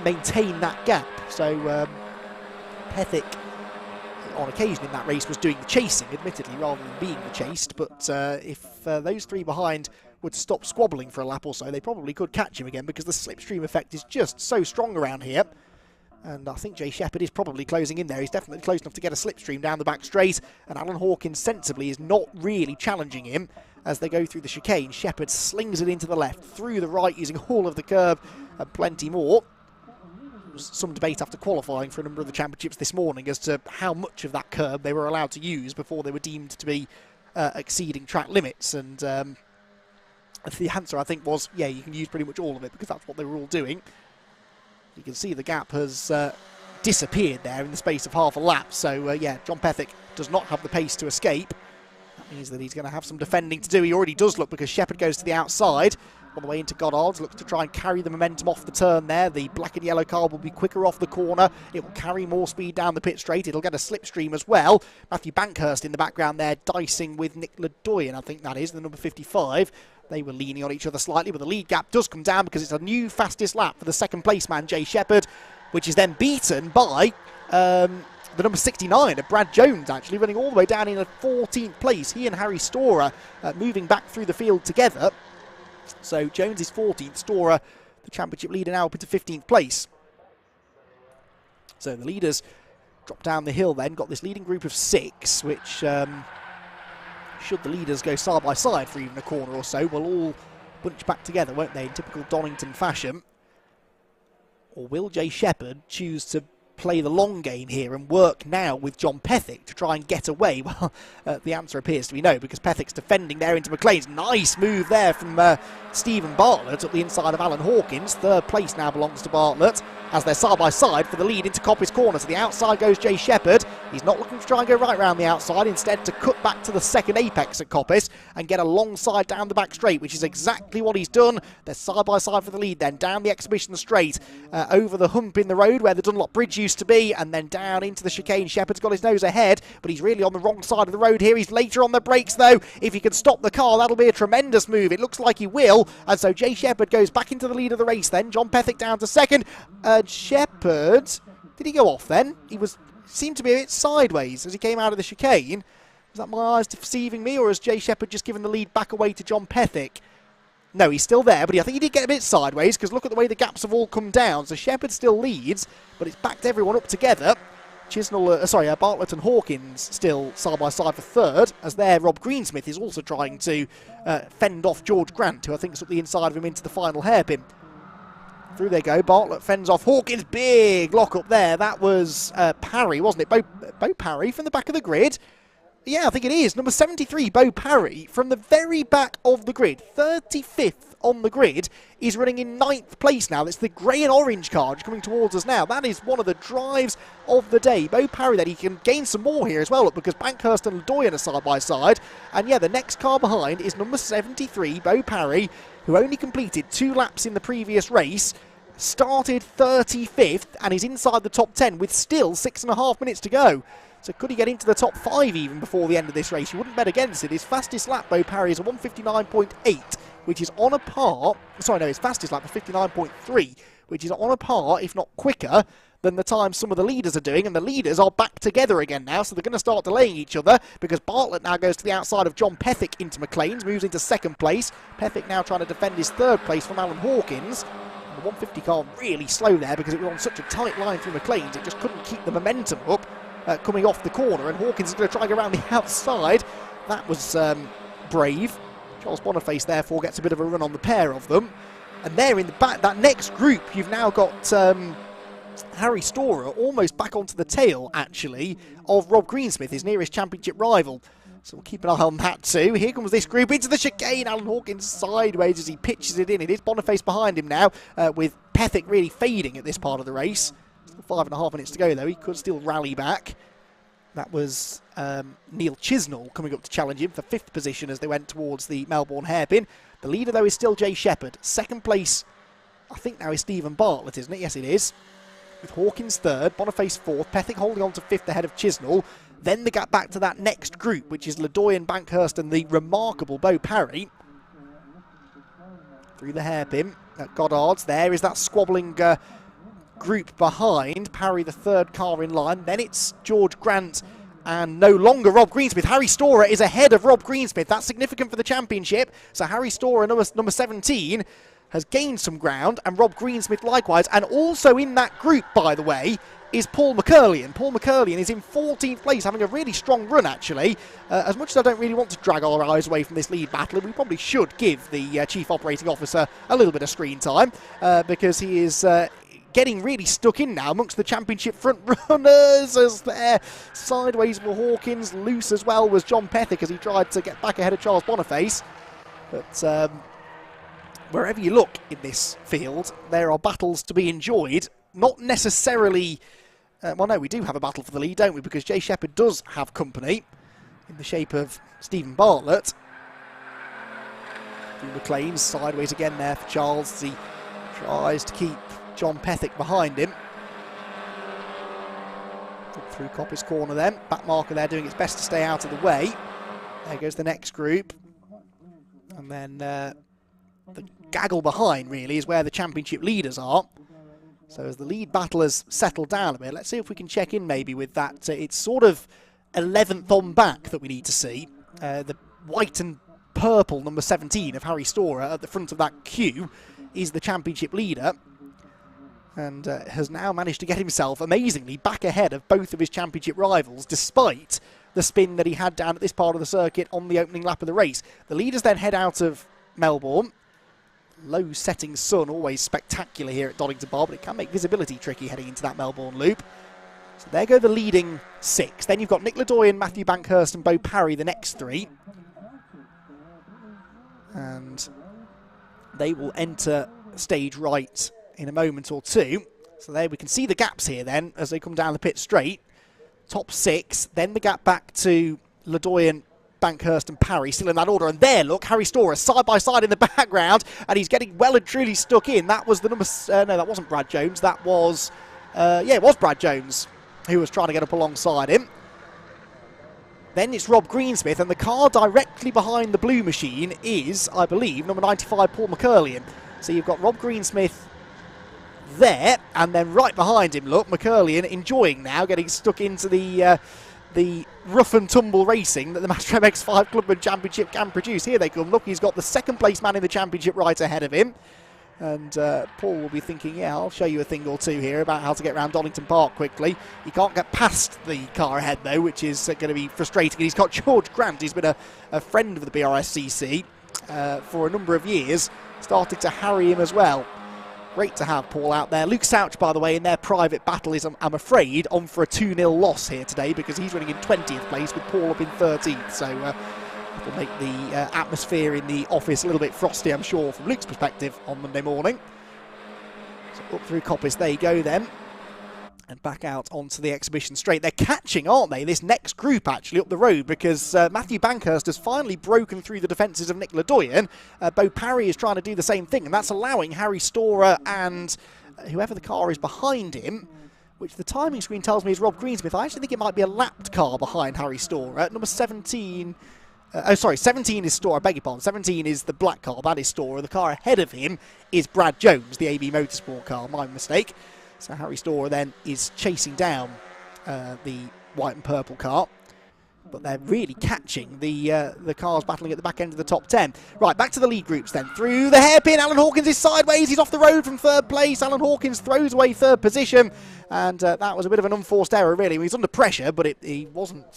maintain that gap. So Pethick, on occasion in that race, was doing the chasing, admittedly, rather than being the chased. But if those three behind would stop squabbling for a lap or so, they probably could catch him again, because the slipstream effect is just so strong around here. And I think Jay Shepherd is probably closing in there. He's definitely close enough to get a slipstream down the back straight. And Alan Hawkins sensibly is not really challenging him as they go through the chicane. Shepherd slings it into the left, through the right, using all of the curb and plenty more. There was some debate after qualifying for a number of the championships this morning as to how much of that curb they were allowed to use before they were deemed to be exceeding track limits. And the answer, I think, was, yeah, you can use pretty much all of it, because that's what they were all doing. You can see the gap has disappeared there in the space of half a lap. So, yeah, John Pethick does not have the pace to escape. That means that he's going to have some defending to do. He already does look, because Shepherd goes to the outside on the way into Goddard's, looks to try and carry the momentum off the turn there. The black and yellow car will be quicker off the corner. It will carry more speed down the pit straight. It'll get a slipstream as well. Matthew Bankhurst in the background there, dicing with Nick Ledoyen, I think that is, the number 55. They were leaning on each other slightly, but the lead gap does come down, because it's a new fastest lap for the second place man, Jay Shepherd, which is then beaten by the number 69 of Brad Jones, actually running all the way down in a 14th place. He and Harry Storer moving back through the field together. So Jones is 14th, Storer, the championship leader, now up into 15th place. So the leaders drop down the hill then, got this leading group of 6, which should the leaders go side by side for even a corner or so, will all bunch back together, won't they, in typical Donington fashion? Or will Jay Shepherd choose to play the long game here and work now with John Pethick to try and get away? Well, the answer appears to be no, because Pethick's defending there into McLean's. Nice move there from Stephen Bartlett at the inside of Alan Hawkins. Third place now belongs to Bartlett as they're side by side for the lead into Coppice Corner. To the outside goes Jay Shepherd. He's not looking to try and go right round the outside, instead to cut back to the second apex at Coppice and get a long side down the back straight, which is exactly what he's done. They're side by side for the lead then, down the exhibition straight, over the hump in the road where the Dunlop Bridge used to be, and then down into the chicane. Shepherd's got his nose ahead, but he's really on the wrong side of the road here. He's later on the brakes though. If he can stop the car, that'll be a tremendous move. It looks like he will, and so Jay Shepherd goes back into the lead of the race then. John Pethick down to second. Shepherd, did he go off then? He seemed to be a bit sideways as he came out of the chicane. Was that my eyes deceiving me, or has Jay Shepherd just given the lead back away to John Pethick? No, he's still there, but I think he did get a bit sideways, because look at the way the gaps have all come down. So Shepherd still leads, but it's backed everyone up together. Bartlett and Hawkins still side by side for third, as there Rob Greensmith is also trying to fend off George Grant, who I think is up the inside of him into the final hairpin. Through they go. Bartlett fends off Hawkins. Big lock up there. That was Parry, wasn't it? Bo Parry from the back of the grid. Yeah, I think it is. Number 73, Bo Parry, from the very back of the grid. 35th on the grid. Is running in 9th place now. That's the grey and orange car coming towards us now. That is one of the drives of the day. Bo Parry, then he can gain some more here as well, because Bankhurst and Ledoyen are side by side. And yeah, the next car behind is number 73, Bo Parry, who only completed 2 laps in the previous race. Started 35th and is inside the top 10 with still 6.5 minutes to go. So could he get into the top 5 even before the end of this race? You wouldn't bet against it. His fastest lap, Bo Parry, is a 1:59.8, which is on a par. Sorry, no, his fastest lap is 59.3, which is on a par, if not quicker, than the time some of the leaders are doing. And the leaders are back together again now, so they're going to start delaying each other, because Bartlett now goes to the outside of John Pethick into McLean's, moves into second place. Pethick now trying to defend his third place from Alan Hawkins. The 150 car really slow there, because it was on such a tight line through McLean's, it just couldn't keep the momentum up coming off the corner, and Hawkins is going to try and go around the outside. That was brave. Charles Boniface therefore gets a bit of a run on the pair of them. And there in the back, that next group, you've now got Harry Storer almost back onto the tail, actually, of Rob Greensmith, his nearest championship rival. So we'll keep an eye on that too. Here comes this group into the chicane. Alan Hawkins sideways as he pitches it in. It is Boniface behind him now, with Pethick really fading at this part of the race. Still 5.5 minutes to go though. He could still rally back. That was Neil Chisnall coming up to challenge him for 5th position as they went towards the Melbourne hairpin. The leader though is still Jay Shepherd. Second place, I think now is Stephen Bartlett, isn't it? Yes, it is. With Hawkins 3rd, Boniface 4th, Pethick holding on to 5th ahead of Chisnall. Then they get back to that next group, which is Ledoyen, Bankhurst and the remarkable Bo Parry. Through the hairpin at Goddard's. There is that squabbling group behind. Parry, the 3rd car in line. Then it's George Grant and no longer Rob Greensmith. Harry Storer is ahead of Rob Greensmith. That's significant for the championship. So Harry Storer, number 17, has gained some ground, and Rob Greensmith likewise. And also in that group, by the way, is Paul McCurlian. Paul McCurlian is in 14th place, having a really strong run, actually. As much as I don't really want to drag our eyes away from this lead battle, we probably should give the Chief Operating Officer a little bit of screen time, because he is getting really stuck in now amongst the championship front runners, as they're sideways for Hawkins. Loose as well was John Pethick as he tried to get back ahead of Charles Boniface. But wherever you look in this field, there are battles to be enjoyed. Not necessarily... well, no, we do have a battle for the lead, don't we? Because Jay Shepherd does have company in the shape of Stephen Bartlett. Through McLean's, sideways again there for Charles as he tries to keep John Pethick behind him. Up through Coppice corner then. Back marker there doing its best to stay out of the way. There goes the next group. And then the gaggle behind, really, is where the championship leaders are. So as the lead battle has settled down a bit, let's see if we can check in maybe with that. It's sort of 11th on back that we need to see. The white and purple number 17 of Harry Storer at the front of that queue is the championship leader, and has now managed to get himself amazingly back ahead of both of his championship rivals, despite the spin that he had down at this part of the circuit on the opening lap of the race. The leaders then head out of Melbourne. Low setting sun, always spectacular here at Donington Park, but it can make visibility tricky heading into that Melbourne loop. So there go the leading 6. Then you've got Nick Ledoyen, Matthew Bankhurst and Bo Parry, the next 3. And they will enter stage right in a moment or two. So there we can see the gaps here then as they come down the pit straight. top 6. Then the gap back to Ledoyen, Bankhurst and Parry, still in that order. And there, look, Harry Storer side by side in the background, and he's getting well and truly stuck in. That was the number... no, that wasn't Brad Jones. That was... yeah, it was Brad Jones who was trying to get up alongside him. Then it's Rob Greensmith, and the car directly behind the blue machine is, I believe, number 95, Paul McCurlian. So you've got Rob Greensmith there, and then right behind him, look, McCurlian enjoying now, getting stuck into the rough and tumble racing that the Master MX-5 Clubman Championship can produce. Here they come. Look, he's got the second place man in the championship right ahead of him. And Paul will be thinking, yeah, I'll show you a thing or two here about how to get around Donington Park quickly. He can't get past the car ahead, though, which is going to be frustrating. And he's got George Grant. He's been a friend of the BRSCC for a number of years, started to harry him as well. Great to have Paul out there. Luke Souch, by the way, in their private battle is, I'm afraid, on for a 2-0 loss here today because he's running in 20th place with Paul up in 13th. So it'll make the atmosphere in the office a little bit frosty, I'm sure, from Luke's perspective on Monday morning. So up through Coppice they go then. And back out onto the exhibition straight. They're catching, aren't they, this next group actually up the road, because Matthew Bankhurst has finally broken through the defences of Nick Ledoyen. Bo Parry is trying to do the same thing, and that's allowing Harry Storer and whoever the car is behind him, which the timing screen tells me is Rob Greensmith. I actually think it might be a lapped car behind Harry Storer. Number 17... 17 is Storer, I beg your pardon. 17 is the black car, that is Storer. The car ahead of him is Brad Jones, the AB Motorsport car, my mistake. So Harry Storer then is chasing down the white and purple car. But they're really catching the cars battling at the back end of the top 10. Right, back to the lead groups then. Through the hairpin, Alan Hawkins is sideways. He's off the road from 3rd place. Alan Hawkins throws away 3rd position. And that was a bit of an unforced error, really. He was under pressure, but he wasn't...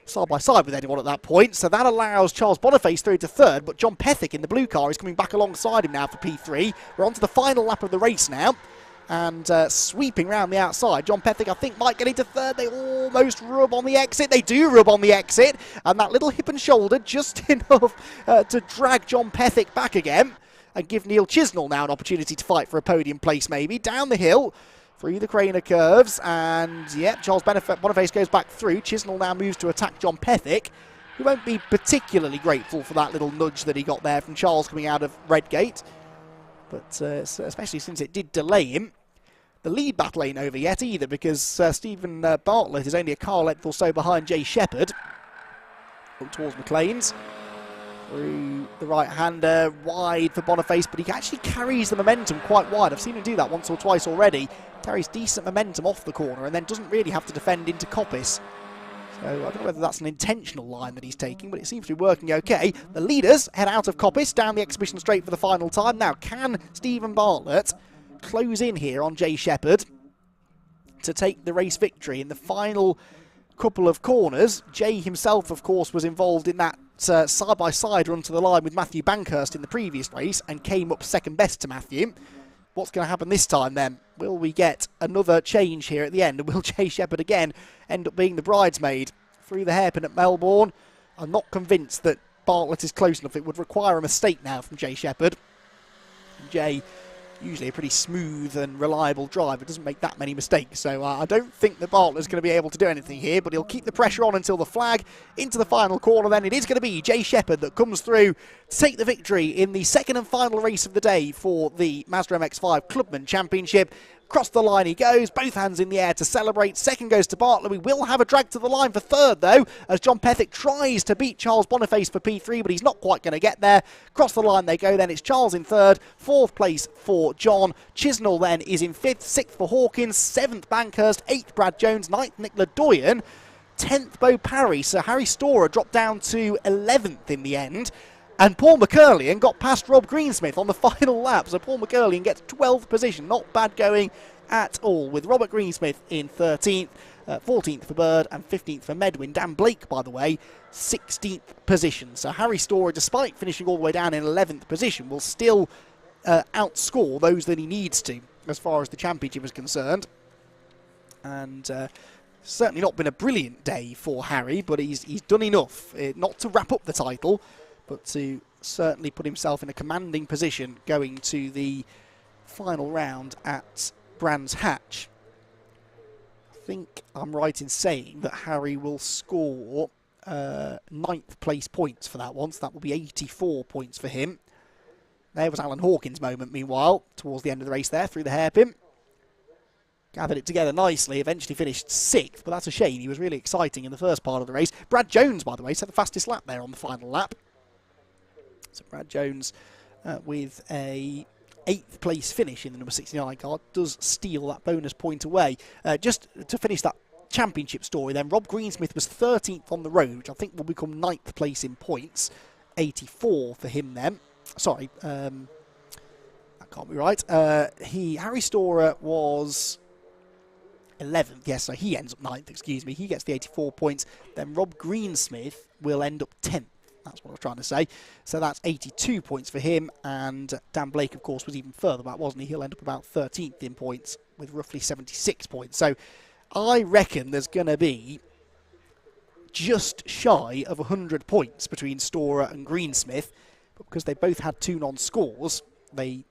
side by side with anyone at that point, so that allows Charles Boniface through to 3rd, but John Pethick in the blue car is coming back alongside him now for P3. We're on to the final lap of the race now, and sweeping round the outside. John Pethick, I think, might get into 3rd. They almost rub on the exit. They do rub on the exit, and that little hip and shoulder just enough to drag John Pethick back again and give Neil Chisnell now an opportunity to fight for a podium place maybe. Down the hill, through the Craner curves, and yep, Charles Boniface goes back through. Chisnell now moves to attack John Pethick, who won't be particularly grateful for that little nudge that he got there from Charles coming out of Redgate. But especially since it did delay him. The lead battle ain't over yet either, because Stephen Bartlett is only a car length or so behind Jay Shepherd. Up towards McLean's. Through the right-hander, wide for Boniface, but he actually carries the momentum quite wide. I've seen him do that once or twice already. Carries decent momentum off the corner and then doesn't really have to defend into Coppice. So I don't know whether that's an intentional line that he's taking, but it seems to be working okay. The leaders head out of Coppice, down the exhibition straight for the final time. Now, can Stephen Bartlett close in here on Jay Shepherd to take the race victory in the final couple of corners? Jay himself, of course, was involved in that side-by-side run to the line with Matthew Bankhurst in the previous race and came up second best to Matthew. What's going to happen this time then? Will we get another change here at the end? And will Jay Shepherd again end up being the bridesmaid? Through the hairpin at Melbourne. I'm not convinced that Bartlett is close enough. It would require a mistake now from Jay Shepherd. Jay, usually a pretty smooth and reliable driver, doesn't make that many mistakes, so I don't think that Bartlett's going to be able to do anything here, but he'll keep the pressure on until the flag. Into the final corner then, it is going to be Jay Shepherd that comes through to take the victory in the second and final race of the day for the Mazda MX-5 Clubman Championship. Across the line he goes, both hands in the air to celebrate. Second goes to Bartlett. We will have a drag to the line for 3rd, though, as John Pethick tries to beat Charles Boniface for P3, but he's not quite going to get there. Across the line they go then. It's Charles in 3rd, 4th place for John. Chisnell then is in 5th, 6th for Hawkins, 7th Bankhurst, 8th Brad Jones, 9th Nick Ledoyen, 10th Bo Parry. So Harry Storer dropped down to 11th in the end. And Paul McCurlian got past Rob Greensmith on the final lap. So Paul McCurlian gets 12th position. Not bad going at all, with Robert Greensmith in 13th, 14th for Bird and 15th for Medwin. Dan Blake, by the way, 16th position. So Harry Storer, despite finishing all the way down in 11th position, will still outscore those that he needs to as far as the championship is concerned. And certainly not been a brilliant day for Harry, but he's done enough, not to wrap up the title, but to certainly put himself in a commanding position going to the final round at Brands Hatch. think I'm right in saying that Harry will score 9th place points for that one, so that will be 84 points for him. There was Alan Hawkins' moment, meanwhile, towards the end of the race there, through the hairpin. Gathered it together nicely, eventually finished 6th, but that's a shame. He was really exciting in the first part of the race. Brad Jones, by the way, set the fastest lap there on the final lap. So Brad Jones with a 8th place finish in the number 69 car does steal that bonus point away. Just to finish that championship story then, Rob Greensmith was 13th on the road, which I think will become 9th place in points. 84 for him then. Sorry, that can't be right. Harry Storer was 11th, yes, so he ends up 9th, excuse me. He gets the 84 points. Then Rob Greensmith will end up 10th. That's what I was trying to say. So that's 82 points for him. And Dan Blake, of course, was even further back, wasn't he? He'll end up about 13th in points with roughly 76 points. So I reckon there's going to be just shy of 100 points between Storer and Greensmith. But because they both had 2 non-scores, they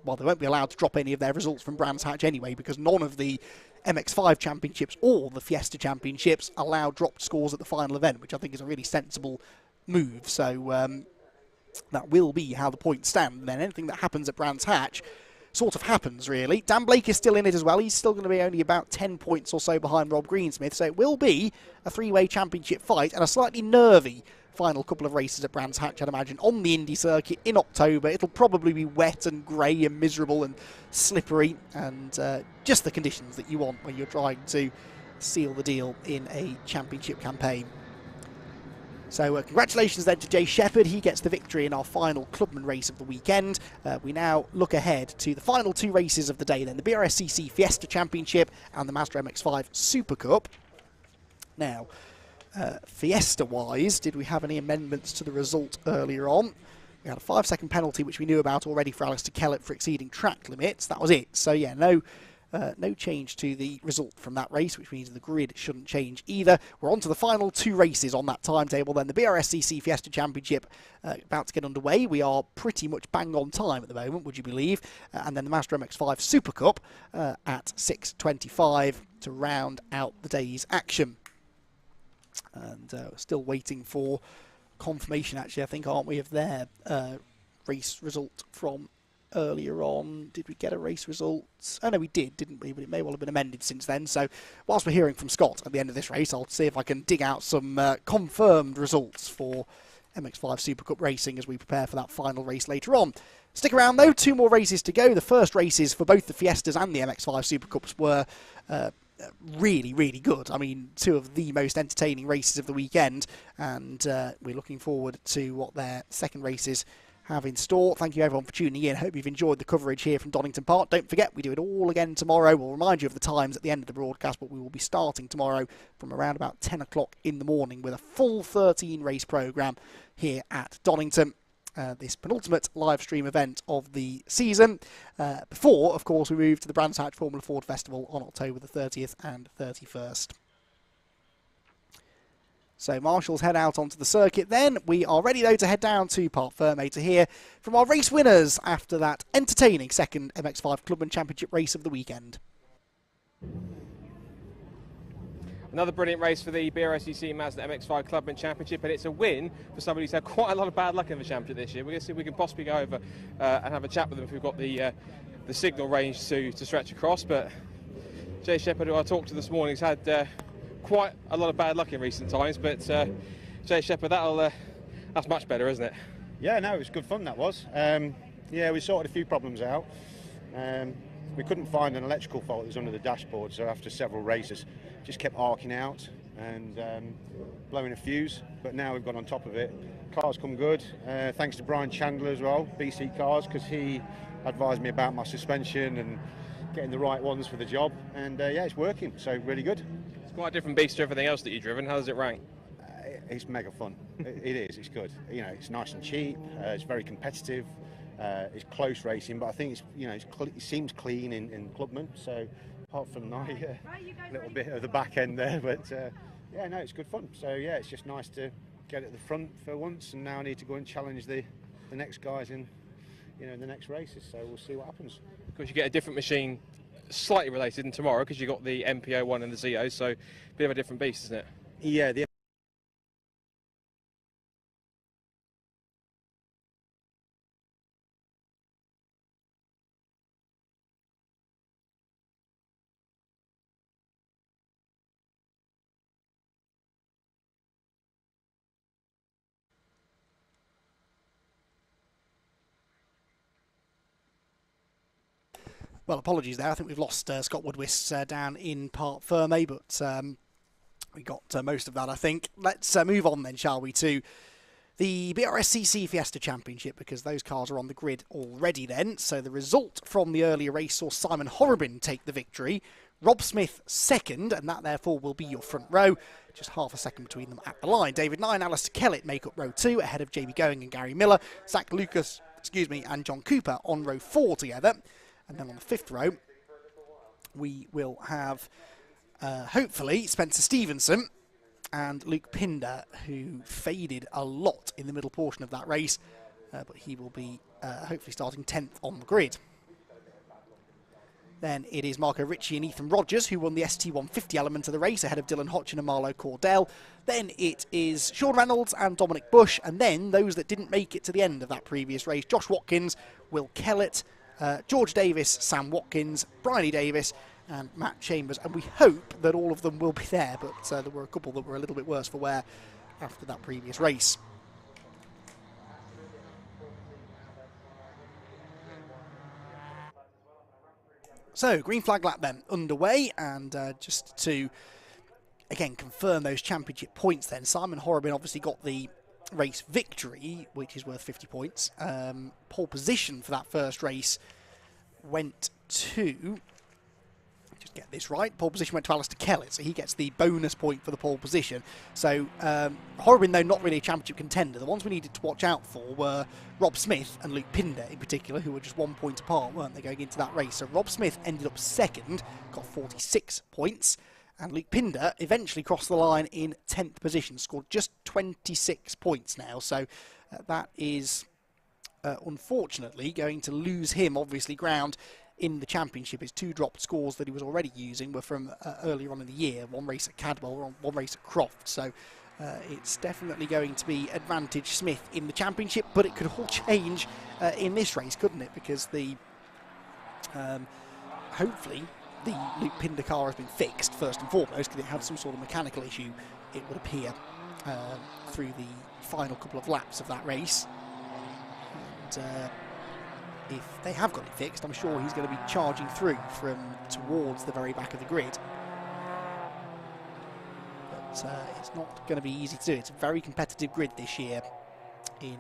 won't be allowed to drop any of their results from Brands Hatch anyway, because none of the MX5 championships or the Fiesta championships allow dropped scores at the final event, which I think is a really sensible move. So that will be how the points stand. And then anything that happens at Brands Hatch sort of happens, really. Dan Blake is still in it as well. He's still going to be only about 10 points or so behind Rob Greensmith. So it will be a 3-way championship fight and a slightly nervy final couple of races at Brands Hatch, I'd imagine, on the Indy circuit in October. It'll probably be wet and grey and miserable and slippery, and just the conditions that you want when you're trying to seal the deal in a championship campaign. So congratulations then to Jay Shepherd. He gets the victory in our final Clubman race of the weekend. We now look ahead to the final 2 races of the day then, the BRSCC Fiesta Championship and the Mazda MX-5 Super Cup. Now, Fiesta-wise, did we have any amendments to the result earlier on? We had a 5-second penalty, which we knew about already for Alistair Kellett for exceeding track limits. That was it. So yeah, no change to the result from that race, which means the grid shouldn't change either. We're on to the final 2 races on that timetable then. The BRSCC Fiesta Championship about to get underway. We are pretty much bang on time at the moment, would you believe? And then the Mazda MX-5 Super Cup at 6:25 to round out the day's action. And we're still waiting for confirmation, actually, I think, aren't we, of their race result from earlier on. Did we get a race result? Oh, no, we did, didn't we? But it may well have been amended since then. So whilst we're hearing from Scott at the end of this race, I'll see if I can dig out some confirmed results for MX-5 Super Cup racing as we prepare for that final race later on. Stick around, though. 2 more races to go. The first races for both the Fiestas and the MX-5 Super Cups were really, really good. I mean, 2 of the most entertaining races of the weekend, and we're looking forward to what their second races have in store. Thank you everyone for tuning in. Hope you've enjoyed the coverage here from Donington Park. Don't forget, we do it all again tomorrow. We'll remind you of the times at the end of the broadcast, but we will be starting tomorrow from around about 10 o'clock in the morning with a full 13 race programme here at Donington. This penultimate live stream event of the season. Before, of course, we move to the Brands Hatch Formula Ford Festival on October the 30th and 31st. So marshals head out onto the circuit then. We are ready, though, to head down to Parc Fermé to hear from our race winners after that entertaining second MX-5 Clubman Championship race of the weekend. Another brilliant race for the BRSCC Mazda MX-5 Clubman Championship, and it's a win for somebody who's had quite a lot of bad luck in the championship this year. We're going to see if we can possibly go over and have a chat with them if we've got the signal range to stretch across. But Jay Shepherd, who I talked to this morning, has had quite a lot of bad luck in recent times. But Jay Shepherd, that's much better, isn't it? Yeah, no, it was good fun, that was. Yeah, we sorted a few problems out. We couldn't find an electrical fault that was under the dashboard, so after several races, just kept arcing out and blowing a fuse. But now we've got on top of it. Cars come good. Thanks to Brian Chandler as well, BC Cars, because he advised me about my suspension and getting the right ones for the job. And yeah, it's working, so really good. It's quite a different beast to everything else that you've driven. How does it rank? It's mega fun. It is. It's good. You know, it's nice and cheap. It's very competitive. It's close racing, but I think it's, you know, it seems clean in Clubman. So apart from my little bit of the back end there, but yeah, no, it's good fun. So yeah, it's just nice to get at the front for once, and now I need to go and challenge the next guys in, you know, in the next races. So we'll see what happens. Of course, you get a different machine slightly related in tomorrow because you've got the MPO one and the ZO, so a bit of a different beast, isn't it? Yeah, Well, apologies there. I think we've lost Scott Woodwis down in Parc Ferme, but we got most of that, I think. Let's move on then, shall we, to the BRSCC Fiesta Championship, because those cars are on the grid already then. So the result from the earlier race saw Simon Horrobin take the victory, Rob Smith second, and that therefore will be your front row. Just half a second between them at the line. David Nye and Alistair Kellett make up row 2, ahead of Jamie Going and Gary Miller. Zach Lucas, and John Cooper on row 4 together. And then on the 5th row, we will have, hopefully, Spencer Stevenson and Luke Pinder, who faded a lot in the middle portion of that race, but he will be hopefully starting 10th on the grid. Then it is Marco Ricci and Ethan Rogers who won the ST150 element of the race, ahead of Dylan Hodgson and Marlo Cordell. Then it is Sean Reynolds and Dominic Bush, and then those that didn't make it to the end of that previous race: Josh Watkins, Will Kellett, George Davis, Sam Watkins, Bryony Davis and Matt Chambers. And we hope that all of them will be there, but there were a couple that were a little bit worse for wear after that previous race. So, green flag lap then underway, and just to, again, confirm those championship points then, Simon Horrobin obviously got the race victory, which is worth 50 points. Pole position for that first race went to, just get this right, pole position went to Alistair Kellett, so he gets the bonus point for the pole position. So Horrobin, though not really a championship contender, the ones we needed to watch out for were Rob Smith and Luke Pinder in particular, who were just 1 point apart, weren't they, going into that race. So Rob Smith ended up second, got 46 points, and Luke Pinder eventually crossed the line in 10th position, scored just 26 points now. So that is unfortunately going to lose him, obviously, ground in the championship. His 2 dropped scores that he was already using were from earlier on in the year, one race at Cadwell, one race at Croft. So it's definitely going to be advantage Smith in the championship, but it could all change in this race, couldn't it? Because the hopefully the Luke Pinder car has been fixed first and foremost, because it had some sort of mechanical issue, it would appear, through the final couple of laps of that race. And if they have got it fixed, I'm sure he's going to be charging through from towards the very back of the grid. But it's not going to be easy to do. It's a very competitive grid this year in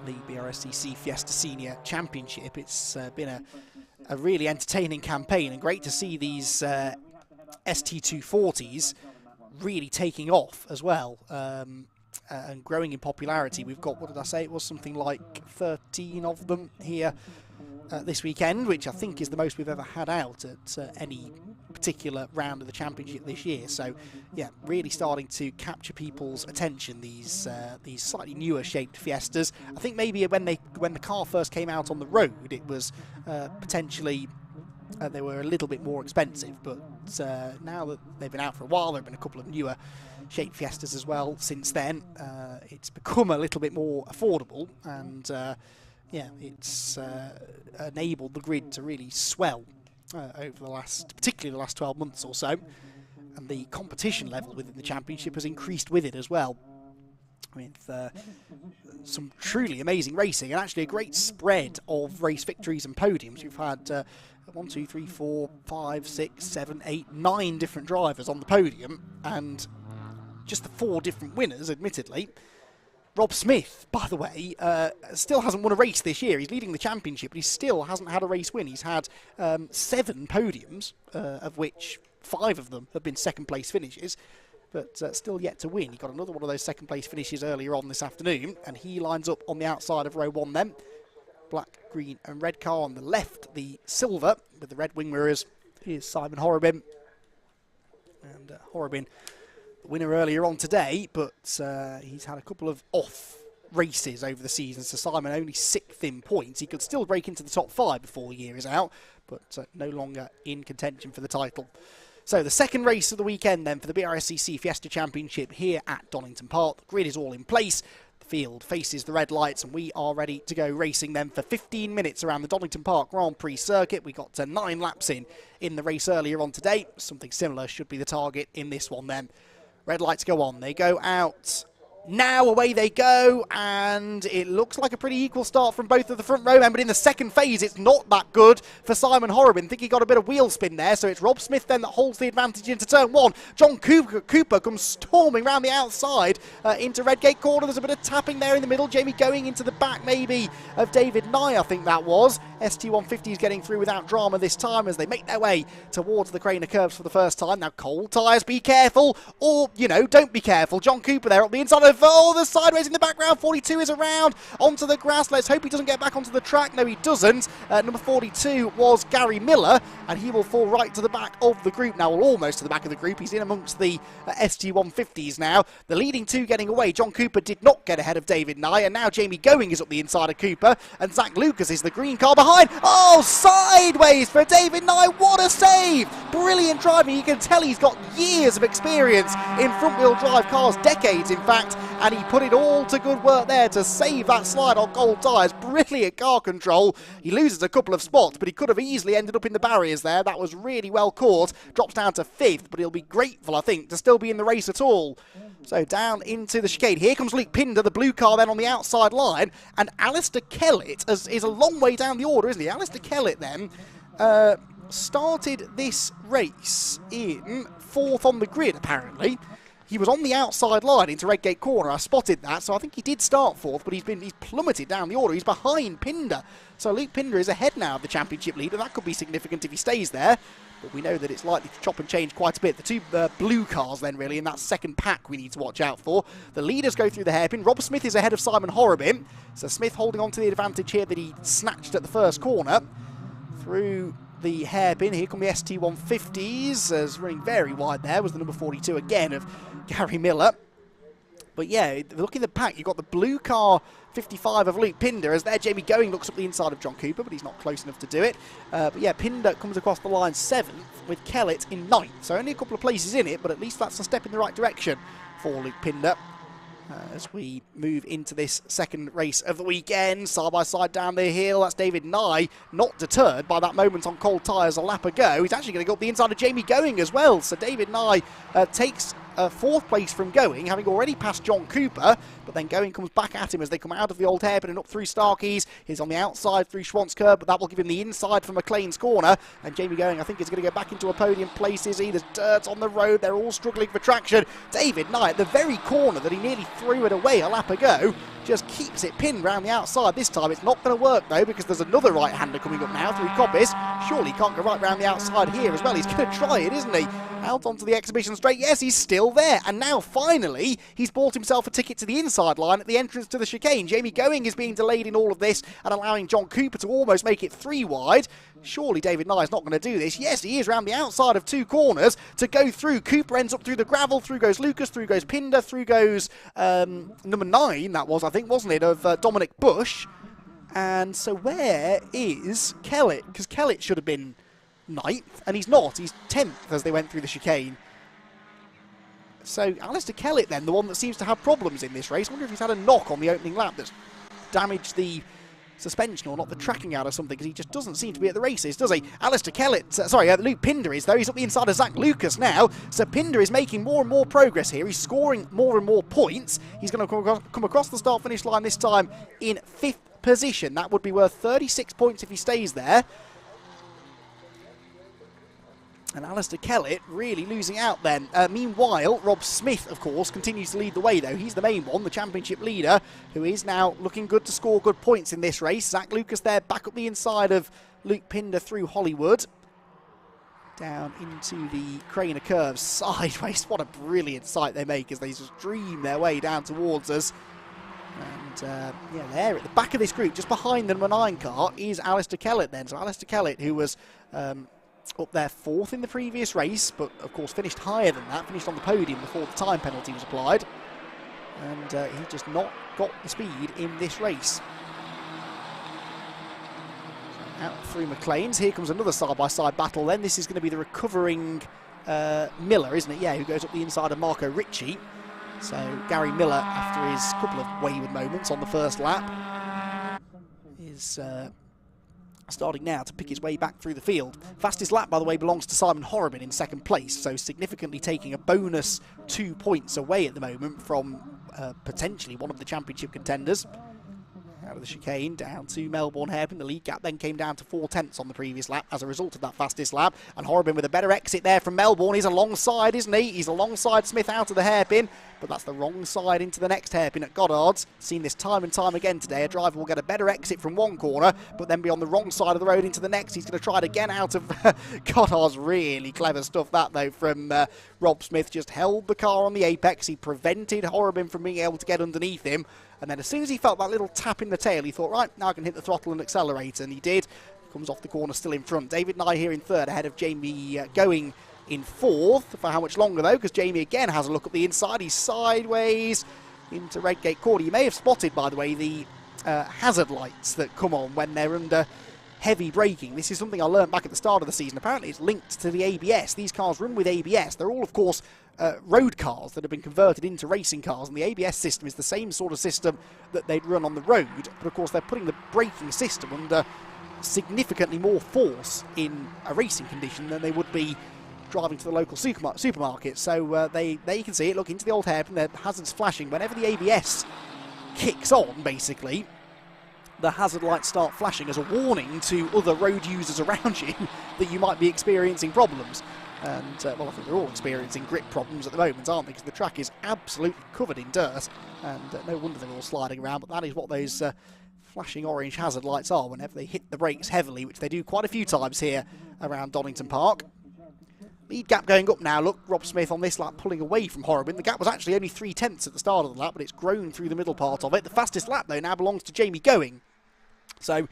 the BRSCC Fiesta Senior Championship. It's been a really entertaining campaign, and great to see these ST240s really taking off as well, and growing in popularity. We've got, what did I say, it was something like 13 of them here this weekend, which I think is the most we've ever had out at any particular round of the championship this year. So yeah, really starting to capture people's attention, these slightly newer shaped Fiestas. I think maybe when the car first came out on the road, it was potentially they were a little bit more expensive, but now that they've been out for a while, there have been a couple of newer shaped Fiestas as well since then. It's become a little bit more affordable, and yeah, it's enabled the grid to really swell over the last, particularly the last 12 months or so, and the competition level within the championship has increased with it as well, with some truly amazing racing, and actually a great spread of race victories and podiums. We've had 1, 2, 3, 4, 5, 6, 7, 8, 9 different drivers on the podium, and just the 4 different winners, admittedly. Rob Smith, by the way, still hasn't won a race this year. He's leading the championship, but he still hasn't had a race win. He's had 7 podiums, of which 5 of them have been second place finishes, but still yet to win. He got another one of those second place finishes earlier on this afternoon, and he lines up on the outside of row 1 then. Black, green and red car on the left, the silver with the red wing mirrors. Here's Simon Horrobin. And Horrobin, the winner earlier on today, but he's had a couple of off races over the season, so Simon only 6th in points. He could still break into the top 5 before the year is out, but no longer in contention for the title. So the second race of the weekend then for the BRSCC Fiesta Championship here at Donington Park. The grid is all in place. The field faces the red lights and we are ready to go racing then for 15 minutes around the Donington Park Grand Prix circuit. We got 9 laps in the race earlier on today. Something similar should be the target in this one then. Red lights go on. They go out. Now away they go, and it looks like a pretty equal start from both of the front row men, but in the second phase it's not that good for Simon Horrobin. I think he got a bit of wheel spin there, so it's Rob Smith then that holds the advantage into turn 1. John Cooper comes storming round the outside into Redgate corner. There's a bit of tapping there in the middle. Jamie going into the back maybe of David Nye, I think that was. ST150 is getting through without drama this time as they make their way towards the Craner curves for the first time. Now cold tyres, be careful, or, you know, don't be careful. John Cooper there up the inside of the sideways in the background. 42 is around onto the grass. Let's hope he doesn't get back onto the track. No, he doesn't. Number 42 was Gary Miller, and he will fall right to the back of the group now, well, almost to the back of the group. He's in amongst the ST150s now. The leading two getting away. John Cooper did not get ahead of David Nye, and now Jamie Going is up the inside of Cooper, and Zach Lucas is the green car behind. Oh, sideways for David Nye. What a save! Brilliant driving. You can tell he's got years of experience in front-wheel drive cars, decades in fact, and he put it all to good work there to save that slide on cold tyres. Brilliant car control. He loses a couple of spots, but he could have easily ended up in the barriers there. That was really well caught. Drops down to 5th, but he'll be grateful, I think, to still be in the race at all. So down into the chicane. Here comes Luke Pinder, the blue car then on the outside line, and Alistair Kellett is a long way down the order, isn't he? Alistair Kellett then started this race in 4th on the grid, apparently. He was on the outside line into Redgate corner. I spotted that, so I think he did start 4th, but he's plummeted down the order. He's behind Pinder. So Luke Pinder is ahead now of the championship leader. That could be significant if he stays there, but we know that it's likely to chop and change quite a bit. The two blue cars then really in that second pack we need to watch out for. The leaders go through the hairpin. Rob Smith is ahead of Simon Horrobin. So Smith holding on to the advantage here that he snatched at the first corner. Through the hairpin, here come the ST150s, as running very wide there was the number 42 again of Gary Miller. But yeah, look in the pack, you've got the blue car 55 of Luke Pinder, as there Jamie Going looks up the inside of John Cooper, but he's not close enough to do it. But yeah, Pinder comes across the line 7th with Kellett in 9th, so only a couple of places in it, but at least that's a step in the right direction for Luke Pinder. As we move into this second race of the weekend, side by side down the hill, that's David Nye, not deterred by that moment on cold tyres a lap ago. He's actually going to go up the inside of Jamie Going as well, so David Nye takes 4th place from Going, having already passed John Cooper, but then Going comes back at him as they come out of the old hairpin and up through Starkeys. He's on the outside through Schwantzkerb, but that will give him the inside for McLean's corner, and Jamie Going, I think, is going to go back into a podium place. There's dirt on the road, they're all struggling for traction. David Nye, at the very corner that he nearly threw it away a lap ago, just keeps it pinned round the outside. This time it's not going to work though, because there's another right-hander coming up now through Coppice. Surely he can't go right round the outside here as well. He's going to try it, isn't he? Out onto the exhibition straight. Yes, he's still there. And now finally he's bought himself a ticket to the inside line at the entrance to the chicane. Jamie Going is being delayed in all of this and allowing John Cooper to almost make it 3 wide. Surely David Nye is not going to do this. Yes, he is round the outside of 2 corners to go through. Cooper ends up through the gravel. Through goes Lucas. Through goes Pinder. Through goes number 9, that was, I think, wasn't it, of Dominic Bush. And so where is Kellett? Because Kellett should have been 9th, and he's not. He's 10th as they went through the chicane. So Alistair Kellett then, the one that seems to have problems in this race. I wonder if he's had a knock on the opening lap that's damaged the suspension or not the tracking out or something, because he just doesn't seem to be at the races, does he? Alistair Kellett, Luke Pinder is, though. He's up the inside of Zach Lucas now. So Pinder is making more and more progress here. He's scoring more and more points. He's going to come across the start-finish line this time in 5th position. That would be worth 36 points if he stays there. And Alistair Kellett really losing out then. Meanwhile, Rob Smith, of course, continues to lead the way, though. He's the main one, the championship leader, who is now looking good to score good points in this race. Zach Lucas there, back up the inside of Luke Pinder through Hollywood. Down into the Craner curves sideways. What a brilliant sight they make as they just dream their way down towards us. And, yeah, there at the back of this group, just behind the number 9 car, is Alistair Kellett then. So Alistair Kellett, who was up there 4th in the previous race, but of course finished higher than that, finished on the podium before the time penalty was applied. and he just not got the speed in this race. Out through McLean's. Here comes another side-by-side battle then. This is going to be the recovering Miller, isn't it? Yeah, who goes up the inside of Marco Ricci. So Gary Miller, after his couple of wayward moments on the first lap, is starting now to pick his way back through the field. Fastest lap, by the way, belongs to Simon Horrobin in second place, so significantly taking a bonus 2 points away at the moment from potentially one of the championship contenders. Out of the chicane, down to Melbourne hairpin. The lead gap then came down to 4/10 on the previous lap as a result of that fastest lap. And Horrobin with a better exit there from Melbourne. He's alongside, isn't he? He's alongside Smith out of the hairpin, but that's the wrong side into the next hairpin at Goddard's. Seen this time and time again today. A driver will get a better exit from one corner, but then be on the wrong side of the road into the next. He's going to try it again out of Goddard's. Really clever stuff that, though, from Rob Smith. Just held the car on the apex. He prevented Horrobin from being able to get underneath him. And then as soon as he felt that little tap in the tail, he thought, right, now I can hit the throttle and accelerate. And he did. Comes off the corner still in front. David Nye here in third, ahead of Jamie Going in fourth. For how much longer, though? Because Jamie again has a look at the inside. He's sideways into Redgate Corner. You may have spotted, by the way, the hazard lights that come on when they're under heavy braking. This is something I learned back at the start of the season. Apparently it's linked to the ABS. These cars run with ABS. They're all, of course, road cars that have been converted into racing cars, and the ABS system is the same sort of system that they'd run on the road, but of course they're putting the braking system under significantly more force in a racing condition than they would be driving to the local supermarket. So they can see it. Look into the old hairpin, their hazards flashing. Whenever the ABS kicks on, basically, the hazard lights start flashing as a warning to other road users around you that you might be experiencing problems. And, well, I think they're all experiencing grip problems at the moment, aren't they? Because the track is absolutely covered in dirt, and no wonder they're all sliding around. But that is what those flashing orange hazard lights are whenever they hit the brakes heavily, which they do quite a few times here around Donington Park. Lead gap going up now. Look, Rob Smith on this lap pulling away from Horrobin. The gap was actually only 3/10 at the start of the lap, but it's grown through the middle part of it. The fastest lap, though, now belongs to Jamie Going. So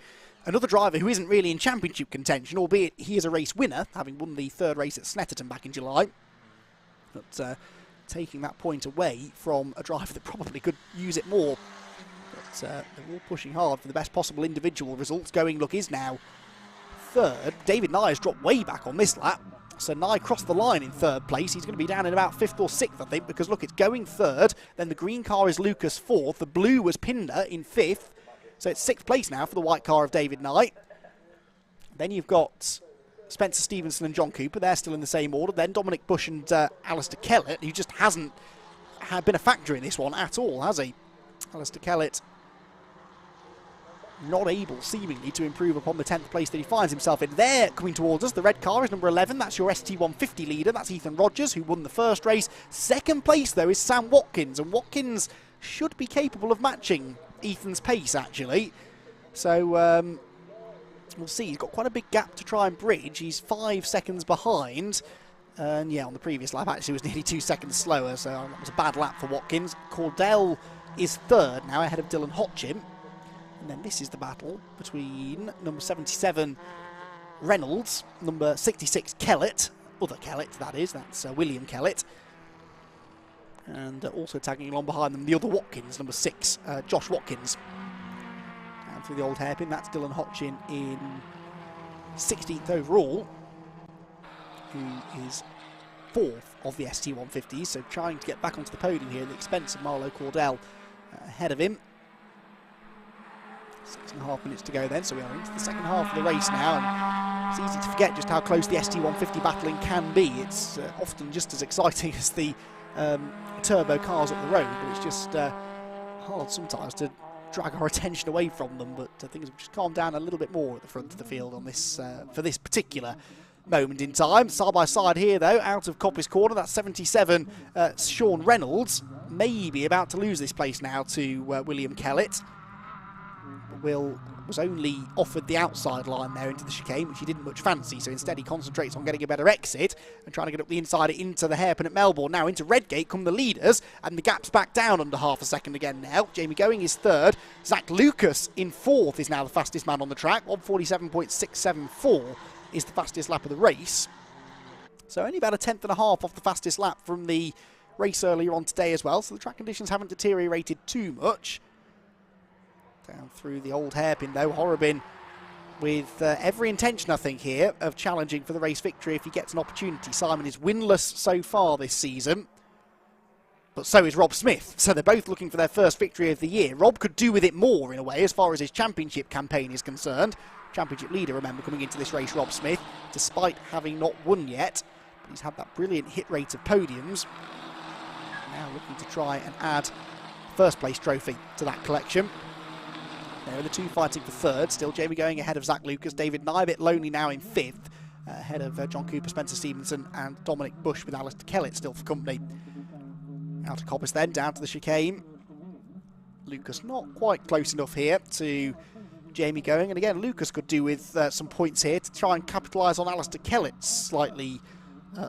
another driver who isn't really in championship contention, albeit he is a race winner, having won the third race at Snetterton back in July. But taking that point away from a driver that probably could use it more. But they're all pushing hard for the best possible individual results. Going, look, is now third. David Nye has dropped way back on this lap. So Nye crossed the line in third place. He's going to be down in about 5th or 6th, I think, because, look, it's Going third. Then the green car is Lucas 4th. The blue was Pinder in 5th. So it's 6th place now for the white car of David Knight. Then you've got Spencer Stevenson and John Cooper. They're still in the same order. Then Dominic Bush and Alistair Kellett, who just hasn't been a factor in this one at all, has he? Alistair Kellett not able, seemingly, to improve upon the 10th place that he finds himself in. There, coming towards us, the red car is number 11. That's your ST150 leader. That's Ethan Rogers, who won the first race. 2nd place, though, is Sam Watkins. And Watkins should be capable of matching Ethan's pace, actually. So we'll see. He's got quite a big gap to try and bridge. He's 5 seconds behind. And yeah, on the previous lap actually was nearly 2 seconds slower, so that was a bad lap for Watkins. Cordell is third now, ahead of Dylan Hotchim. And then this is the battle between number 77 Reynolds, number 66 Kellett, other Kellett that is, that's William Kellett. And also tagging along behind them, the other Watkins, number 6, Josh Watkins. Down through the old hairpin, that's Dylan Hotchin in 16th overall, who is 4th of the ST150s, so trying to get back onto the podium here at the expense of Marlo Cordell ahead of him. 6.5 minutes to go then, so we are into the second half of the race now, and it's easy to forget just how close the ST150 battling can be. It's often just as exciting as the turbo cars up the road, but it's just hard sometimes to drag our attention away from them, but things have just calmed down a little bit more at the front of the field on this for this particular moment in time. Side by side here, though, out of Coppice Corner, that's 77 Sean Reynolds, maybe about to lose this place now to William Kellett. Will was only offered the outside line there into the chicane, which he didn't much fancy, so instead he concentrates on getting a better exit and trying to get up the inside into the hairpin at Melbourne. Now into Redgate come the leaders, and the gap's back down under half a second again now. Jamie Going is third. Zach Lucas in 4th is now the fastest man on the track. 1:47.674 is the fastest lap of the race. So only about a 10th and a half off the fastest lap from the race earlier on today as well, so the track conditions haven't deteriorated too much. Down through the old hairpin though, Horobin with every intention, I think, here of challenging for the race victory if he gets an opportunity. Simon is winless so far this season, but so is Rob Smith. So they're both looking for their first victory of the year. Rob could do with it more, in a way, as far as his championship campaign is concerned. Championship leader, remember, coming into this race, Rob Smith, despite having not won yet. But he's had that brilliant hit rate of podiums. Now looking to try and add first place trophy to that collection. There are the two fighting for third. Still Jamie going ahead of Zach Lucas. David Nye a bit lonely now in fifth. Ahead of John Cooper, Spencer Stevenson and Dominic Bush, with Alistair Kellett still for company. Out of Coppice then, down to the chicane. Lucas not quite close enough here to Jamie going. And again, Lucas could do with some points here to try and capitalise on Alistair Kellett's slightly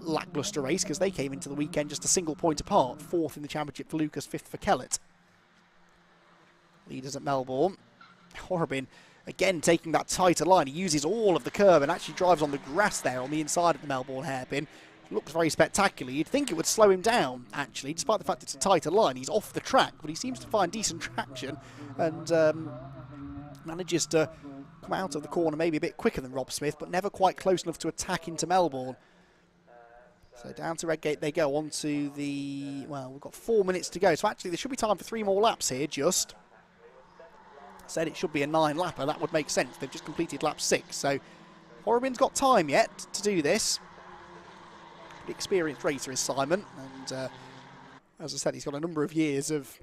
lacklustre race, because they came into the weekend just a single point apart. Fourth in the championship for Lucas, fifth for Kellett. Leaders at Melbourne. Horobin again taking that tighter line. He uses all of the curb and actually drives on the grass there on the inside of the Melbourne hairpin. Looks very spectacular. You'd think it would slow him down, actually, despite the fact it's a tighter line. He's off the track, but he seems to find decent traction and manages to come out of the corner maybe a bit quicker than Rob Smith, but never quite close enough to attack into Melbourne. So down to Redgate they go, on to the... well, we've got 4 minutes to go, so actually there should be time for 3 more laps here, just. Said it should be a 9-lapper, that would make sense. They've just completed lap 6, so Horobin's got time yet to do this. The experienced racer is Simon, and as I said, he's got a number of years of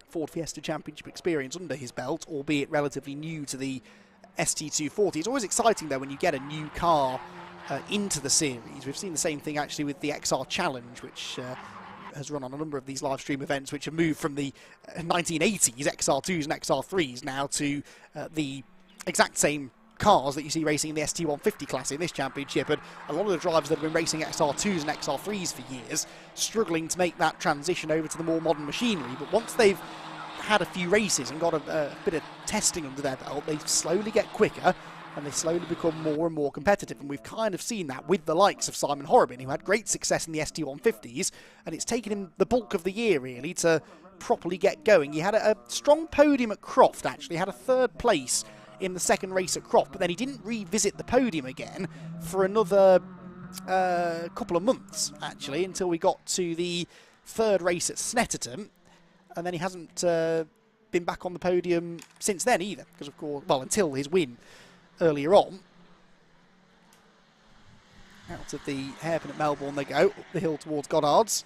Ford Fiesta Championship experience under his belt, albeit relatively new to the ST240. It's always exciting though when you get a new car into the series. We've seen the same thing actually with the XR Challenge, which has run on a number of these live stream events, which have moved from the 1980s XR2s and XR3s now to the exact same cars that you see racing in the ST150 class in this championship. And a lot of the drivers that have been racing XR2s and XR3s for years struggling to make that transition over to the more modern machinery. But once they've had a few races and got a bit of testing under their belt, they slowly get quicker and they slowly become more and more competitive. And we've kind of seen that with the likes of Simon Horobin, who had great success in the ST150s, and it's taken him the bulk of the year really to properly get going. He had a strong podium at Croft, actually, had a 3rd place in the second race at Croft, but then he didn't revisit the podium again for another couple of months, actually, until we got to the 3rd race at Snetterton, and then he hasn't been back on the podium since then either, because of course, well, until his win earlier on. Out of the hairpin at Melbourne they go, up the hill towards Goddard's.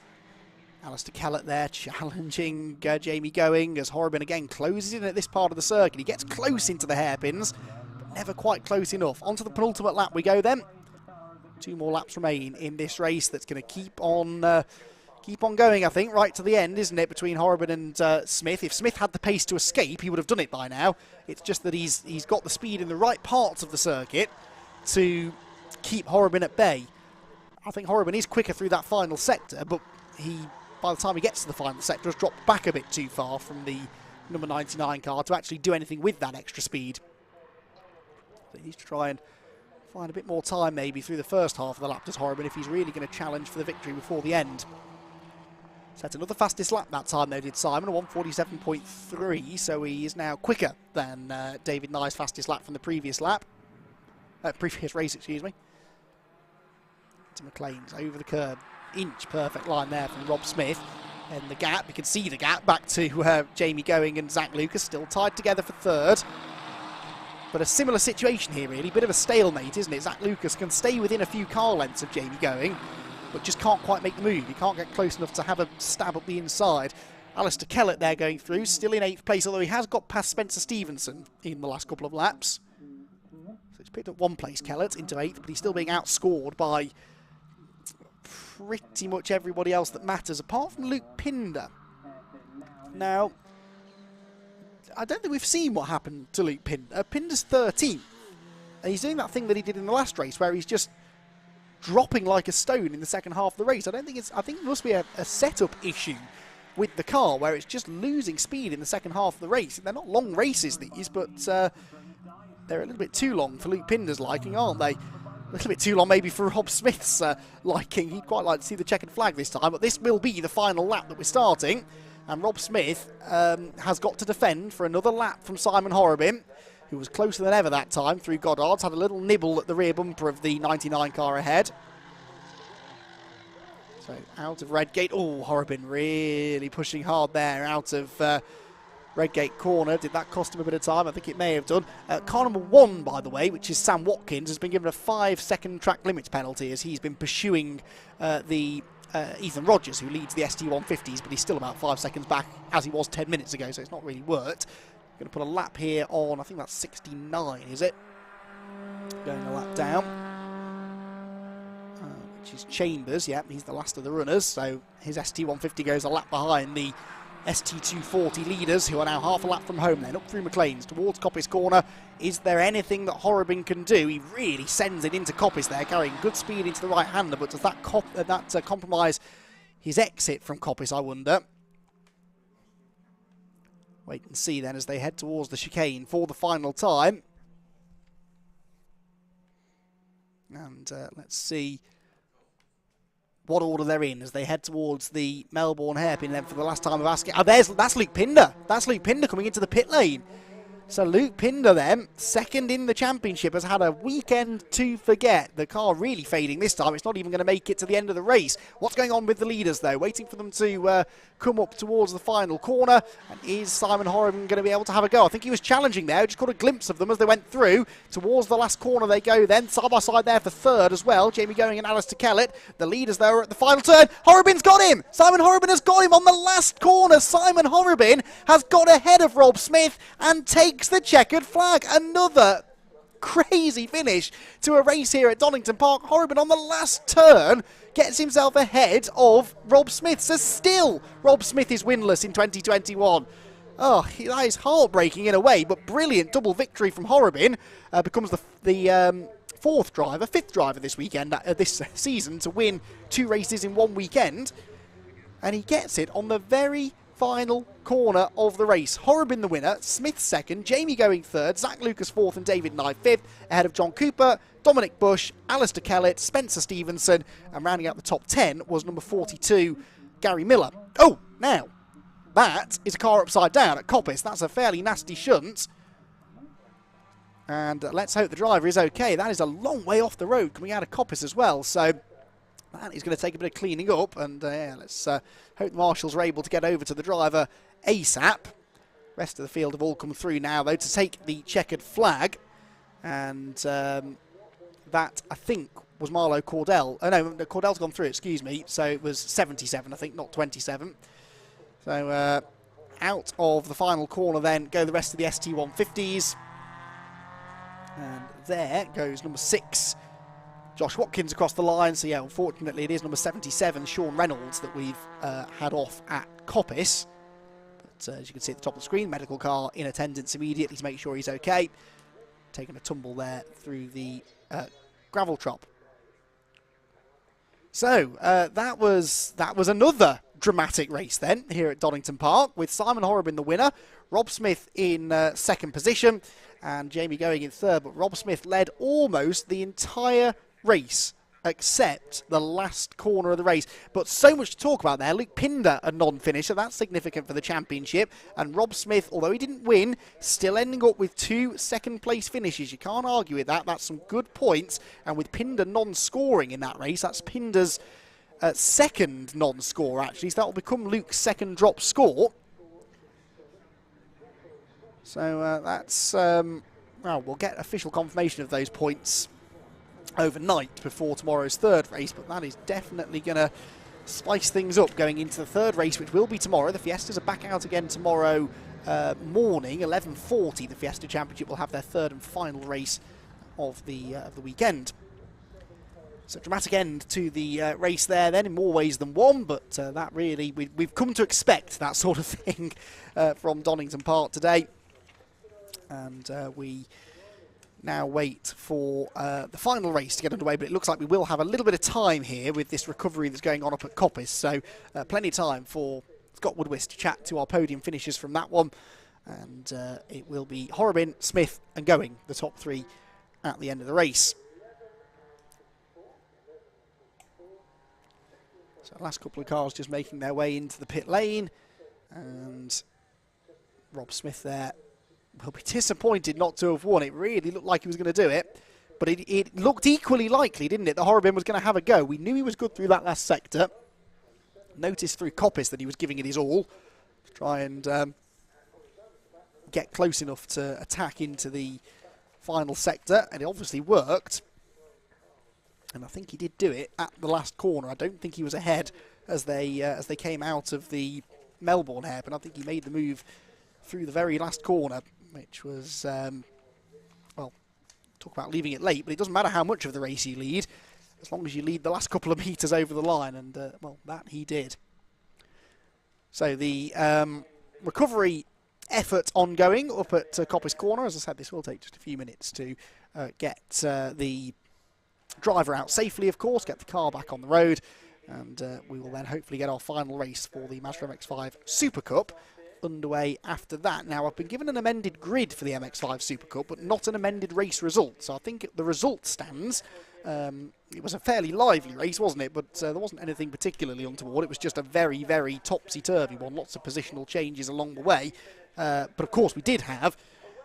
Alistair Kellett there challenging Jamie Going as Horobin again closes in at this part of the circuit. He gets close into the hairpins, but never quite close enough. Onto the penultimate lap we go then. 2 more laps remain in this race that's going to keep on going, I think, right to the end, isn't it, between Horobin and Smith. If Smith had the pace to escape, he would have done it by now. It's just that he's got the speed in the right parts of the circuit to keep Horobin at bay. I think Horobin is quicker through that final sector, but by the time he gets to the final sector, has dropped back a bit too far from the number 99 car to actually do anything with that extra speed. So he needs to try and find a bit more time maybe through the first half of the lap, does Horobin, if he's really going to challenge for the victory before the end. Set another fastest lap that time though, did Simon, a 147.3, so he is now quicker than David Nye's fastest lap from the previous race, excuse me. To McLean's over the curb, inch perfect line there from Rob Smith. And the gap, you can see the gap back to Jamie Going and Zach Lucas, still tied together for 3rd. But a similar situation here really, bit of a stalemate, isn't it? Zach Lucas can stay within a few car lengths of Jamie Going, but just can't quite make the move. He can't get close enough to have a stab up the inside. Alistair Kellett there going through, still in 8th place, although he has got past Spencer Stevenson in the last couple of laps. So he's picked up 1 place, Kellett, into 8th, but he's still being outscored by pretty much everybody else that matters, apart from Luke Pinder. Now, I don't think we've seen what happened to Luke Pinder. Pinder's 13th, and he's doing that thing that he did in the last race, where he's just dropping like a stone in the second half of the race. I think it must be a setup issue with the car, where it's just losing speed in the second half of the race. They're not long races, these, but they're a little bit too long for Luke Pinder's liking, aren't they? A little bit too long maybe for Rob Smith's liking. He'd quite like to see the checkered flag this time, but this will be the final lap that we're starting. And Rob Smith has got to defend for another lap from Simon Horrobin, who was closer than ever that time through Goddard's. Had a little nibble at the rear bumper of the 99 car ahead. So out of Redgate. Oh, Horrobin really pushing hard there out of Redgate corner. Did that cost him a bit of time? I think it may have done. Car number 1, by the way, which is Sam Watkins, has been given a 5-second track limits penalty as he's been pursuing Ethan Rogers, who leads the ST150s, but he's still about 5 seconds back as he was 10 minutes ago, so it's not really worked. Going to put a lap here on, I think that's 69, is it? Going a lap down. Which is Chambers, yeah, he's the last of the runners, so his ST150 goes a lap behind the ST240 leaders, who are now half a lap from home then, up through McLean's towards Coppice corner. Is there anything that Horrobin can do? He really sends it into Coppice there, carrying good speed into the right-hander, but does that compromise his exit from Coppice, I wonder? Wait and see then as they head towards the chicane for the final time. And let's see what order they're in as they head towards the Melbourne hairpin then for the last time of asking. Oh, that's Luke Pinder. That's Luke Pinder coming into the pit lane. So Luke Pinder then, second in the championship, has had a weekend to forget. The car really fading this time. It's not even going to make it to the end of the race. What's going on with the leaders though? Waiting for them to come up towards the final corner. And is Simon Horrobin going to be able to have a go? I think he was challenging there. Just caught a glimpse of them as they went through. Towards the last corner they go then. Side by side there for third as well. Jamie Going and Alistair Kellett. The leaders though are at the final turn. Horrobin's got him! Simon Horrobin has got him on the last corner. Simon Horrobin has got ahead of Rob Smith and takes the checkered flag. Another crazy finish to a race here at Donington Park. Horrobin on the last turn gets himself ahead of Rob Smith. So still Rob Smith is winless in 2021. Oh, that is heartbreaking in a way, but brilliant double victory from Horrobin. Becomes the fifth driver this weekend, this season, to win 2 races in 1 weekend. And he gets it on the very final corner of the race. Horrobin the winner, Smith second, Jamie Going third, Zach Lucas fourth and David Knight fifth, ahead of John Cooper, Dominic Bush, Alistair Kellett, Spencer Stevenson, and rounding out the top 10 was number 42, Gary Miller. Oh, now, that is a car upside down at Coppice. That's a fairly nasty shunt. And let's hope the driver is okay. That is a long way off the road coming out of Coppice as well, so that is going to take a bit of cleaning up, and yeah, let's hope the marshals are able to get over to the driver ASAP. Rest of the field have all come through now, though, to take the checkered flag. And that, I think, was Marlo Cordell. Oh, no, Cordell's gone through, excuse me. So it was 77, I think, not 27. So out of the final corner then go the rest of the ST150s. And there goes number 6, Josh Watkins, across the line. So yeah, unfortunately it is number 77, Sean Reynolds, that we've had off at Coppice. But as you can see at the top of the screen, medical car in attendance immediately to make sure he's okay. Taking a tumble there through the gravel trap. So that was another dramatic race then here at Donington Park, with Simon Horrobin the winner, Rob Smith in second position, and Jamie Going in third. But Rob Smith led almost the entire race except the last corner of the race. But so much to talk about there. Luke Pinder, a non-finisher, that's significant for the championship. And Rob Smith, although he didn't win, still ending up with 2 second-place finishes. You can't argue with that. That's some good points. And with Pinder non-scoring in that race, that's Pinder's second non-score, actually. So that will become Luke's second drop score. So that's... well, we'll get official confirmation of those points overnight before tomorrow's third race, but that is definitely going to spice things up going into the third race, which will be tomorrow. The Fiestas are back out again tomorrow morning, 11:40. The Fiesta Championship will have their third and final race of the weekend. So dramatic end to the race there then, in more ways than one, but that really, we've come to expect that sort of thing from Donington Park today. And we now wait for the final race to get underway, but it looks like we will have a little bit of time here with this recovery that's going on up at Coppice, so plenty of time for Scott Woodwist to chat to our podium finishers from that one, and it will be Horrobin, Smith and Going, the top 3 at the end of the race. So last couple of cars just making their way into the pit lane, and Rob Smith there will be disappointed not to have won. It really looked like he was going to do it, but it looked equally likely, didn't it, that Horobin was going to have a go. We knew he was good through that last sector. Noticed through Coppice that he was giving it his all to try and get close enough to attack into the final sector, and it obviously worked. And I think he did do it at the last corner. I don't think he was ahead as they came out of the Melbourne hairpin. I think he made the move through the very last corner, which was, well, talk about leaving it late, but it doesn't matter how much of the race you lead, as long as you lead the last couple of metres over the line, and, well, that he did. So the recovery effort ongoing up at Coppice Corner. As I said, this will take just a few minutes to get the driver out safely, of course, get the car back on the road, and we will then hopefully get our final race for the Mazda MX-5 Super Cup underway after that. Now, I've been given an amended grid for the MX-5 Super Cup, but not an amended race result, so I think the result stands. It was a fairly lively race, wasn't it? But there wasn't anything particularly untoward. It was just a very, very topsy-turvy one, lots of positional changes along the way. But of course, we did have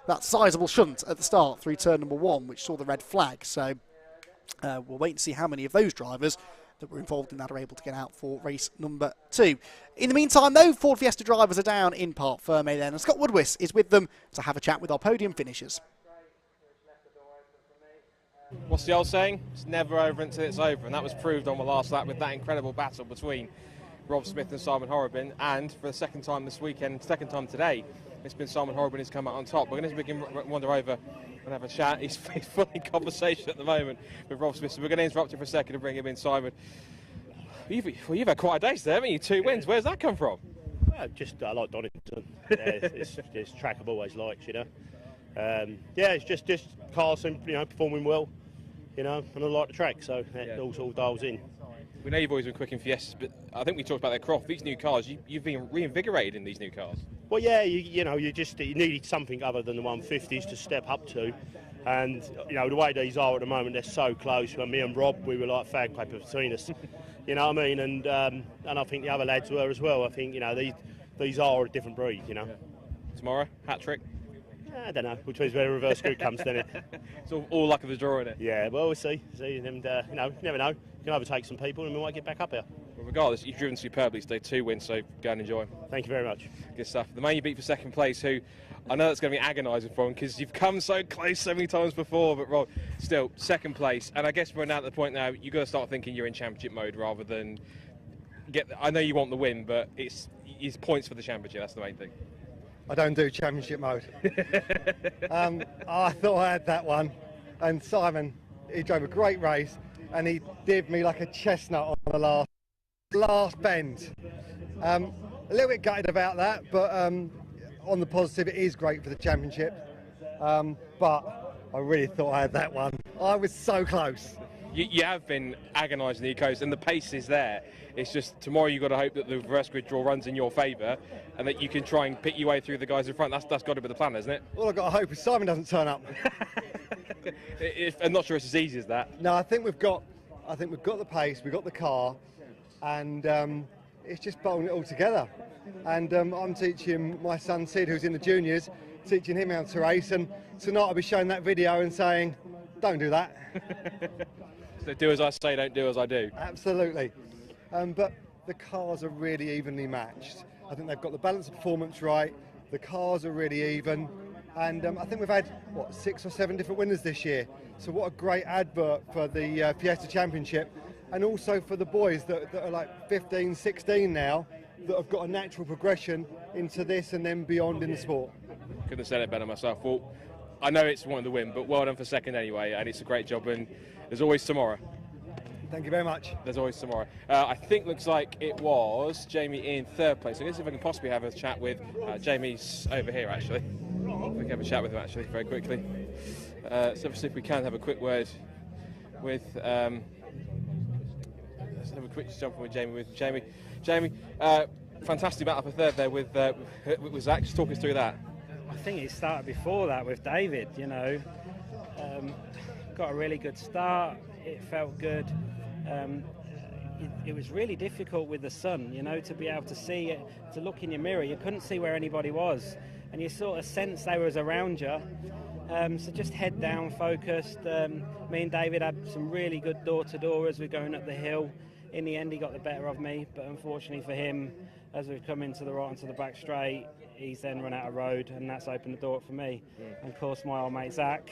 that sizable shunt at the start through turn number 1, which saw the red flag, so we'll wait and see how many of those drivers that were involved in that are able to get out for race number 2. In the meantime, though, Ford Fiesta drivers are down in Parc Ferme then, and Scott Woodwiss is with them to have a chat with our podium finishers. What's the old saying? It's never over until it's over, and that was proved on the last lap with that incredible battle between Rob Smith and Simon Horobin, and for the second time this weekend, second time today, it's been Simon Horobin who's come out on top. We're going to begin wander over and have a chat. He's fully in conversation at the moment with Rob Smith, so we're going to interrupt him for a second and bring him in. Simon, you've had quite a day today, haven't you? 2 wins. Where's that come from? Well, just I like Donington. It's track I've always liked, you know. Yeah, it's just Carson, you know, performing well, you know, and I like the track, so it all dials in. We know you've always been quick in Fiestas, but I think we talked about that Croft. These new cars, you've been reinvigorated in these new cars. Well, yeah, you know, you needed something other than the 150s to step up to, and you know the way these are at the moment, they're so close. When me and Rob, we were like fag paper between us, you know what I mean? And I think the other lads were as well. I think, you know, these are a different breed, you know. Tomorrow, hat trick. I don't know, which is where the reverse group comes, doesn't it? It's all luck of the draw, isn't it? Yeah, well, we'll see, and you know, you never know. You can overtake some people and we might get back up here. Well, regardless, you've driven superbly today, 2 wins, so go and enjoy. Thank you very much. Good stuff. The man you beat for second place, who I know that's going to be agonising for him because you've come so close so many times before, but Rob, still second place. And I guess we're now at the point now you've got to start thinking you're in championship mode rather than I know you want the win, but it's points for the championship. That's the main thing. I don't do championship mode. I thought I had that one, and Simon, he drove a great race, and he did me like a chestnut on the last bend. A little bit gutted about that, but on the positive, it is great for the championship. But I really thought I had that one. I was so close. You have been agonising the coast, and the pace is there. It's just tomorrow you've got to hope that the reverse grid draw runs in your favour and that you can try and pick your way through the guys in front. That's got to be the plan, isn't it? All I've got to hope is Simon doesn't turn up. I'm not sure it's as easy as that. No, I think we've got the pace, we've got the car, and it's just bolting it all together. And I'm teaching my son Sid, who's in the juniors, teaching him how to race, and tonight I'll be showing that video and saying, don't do that. So do as I say, don't do as I do. Absolutely. But the cars are really evenly matched. I think they've got the balance of performance right, the cars are really even, and I think we've had, 6 or 7 different winners this year. So what a great advert for the Fiesta Championship, and also for the boys that are like 15, 16 now, that have got a natural progression into this and then beyond in the sport. Couldn't have said it better myself. Well, I know it's one of the win, but well done for second anyway, and it's a great job, and there's always tomorrow. Thank you very much. There's always tomorrow. I think looks like it was Jamie in third place. So let's see if I can possibly have a chat with Jamie's over here actually. We can have a chat with him actually very quickly. So see if we can have a quick word with. Let's have a quick jump with Jamie. Jamie, fantastic battle for third there with Zach. Just talk us through that. I think it started before that with David. You know, got a really good start. It felt good. it was really difficult with the sun, you know, to be able to see it, to look in your mirror. You couldn't see where anybody was, and you sort of sensed they was around you. So just head down, focused. Me and David had some really good door-to-door as we're going up the hill. In the end, he got the better of me, but unfortunately for him, as we've come into the right onto the back straight, he's then run out of road, and that's opened the door up for me. And of course, my old mate Zach.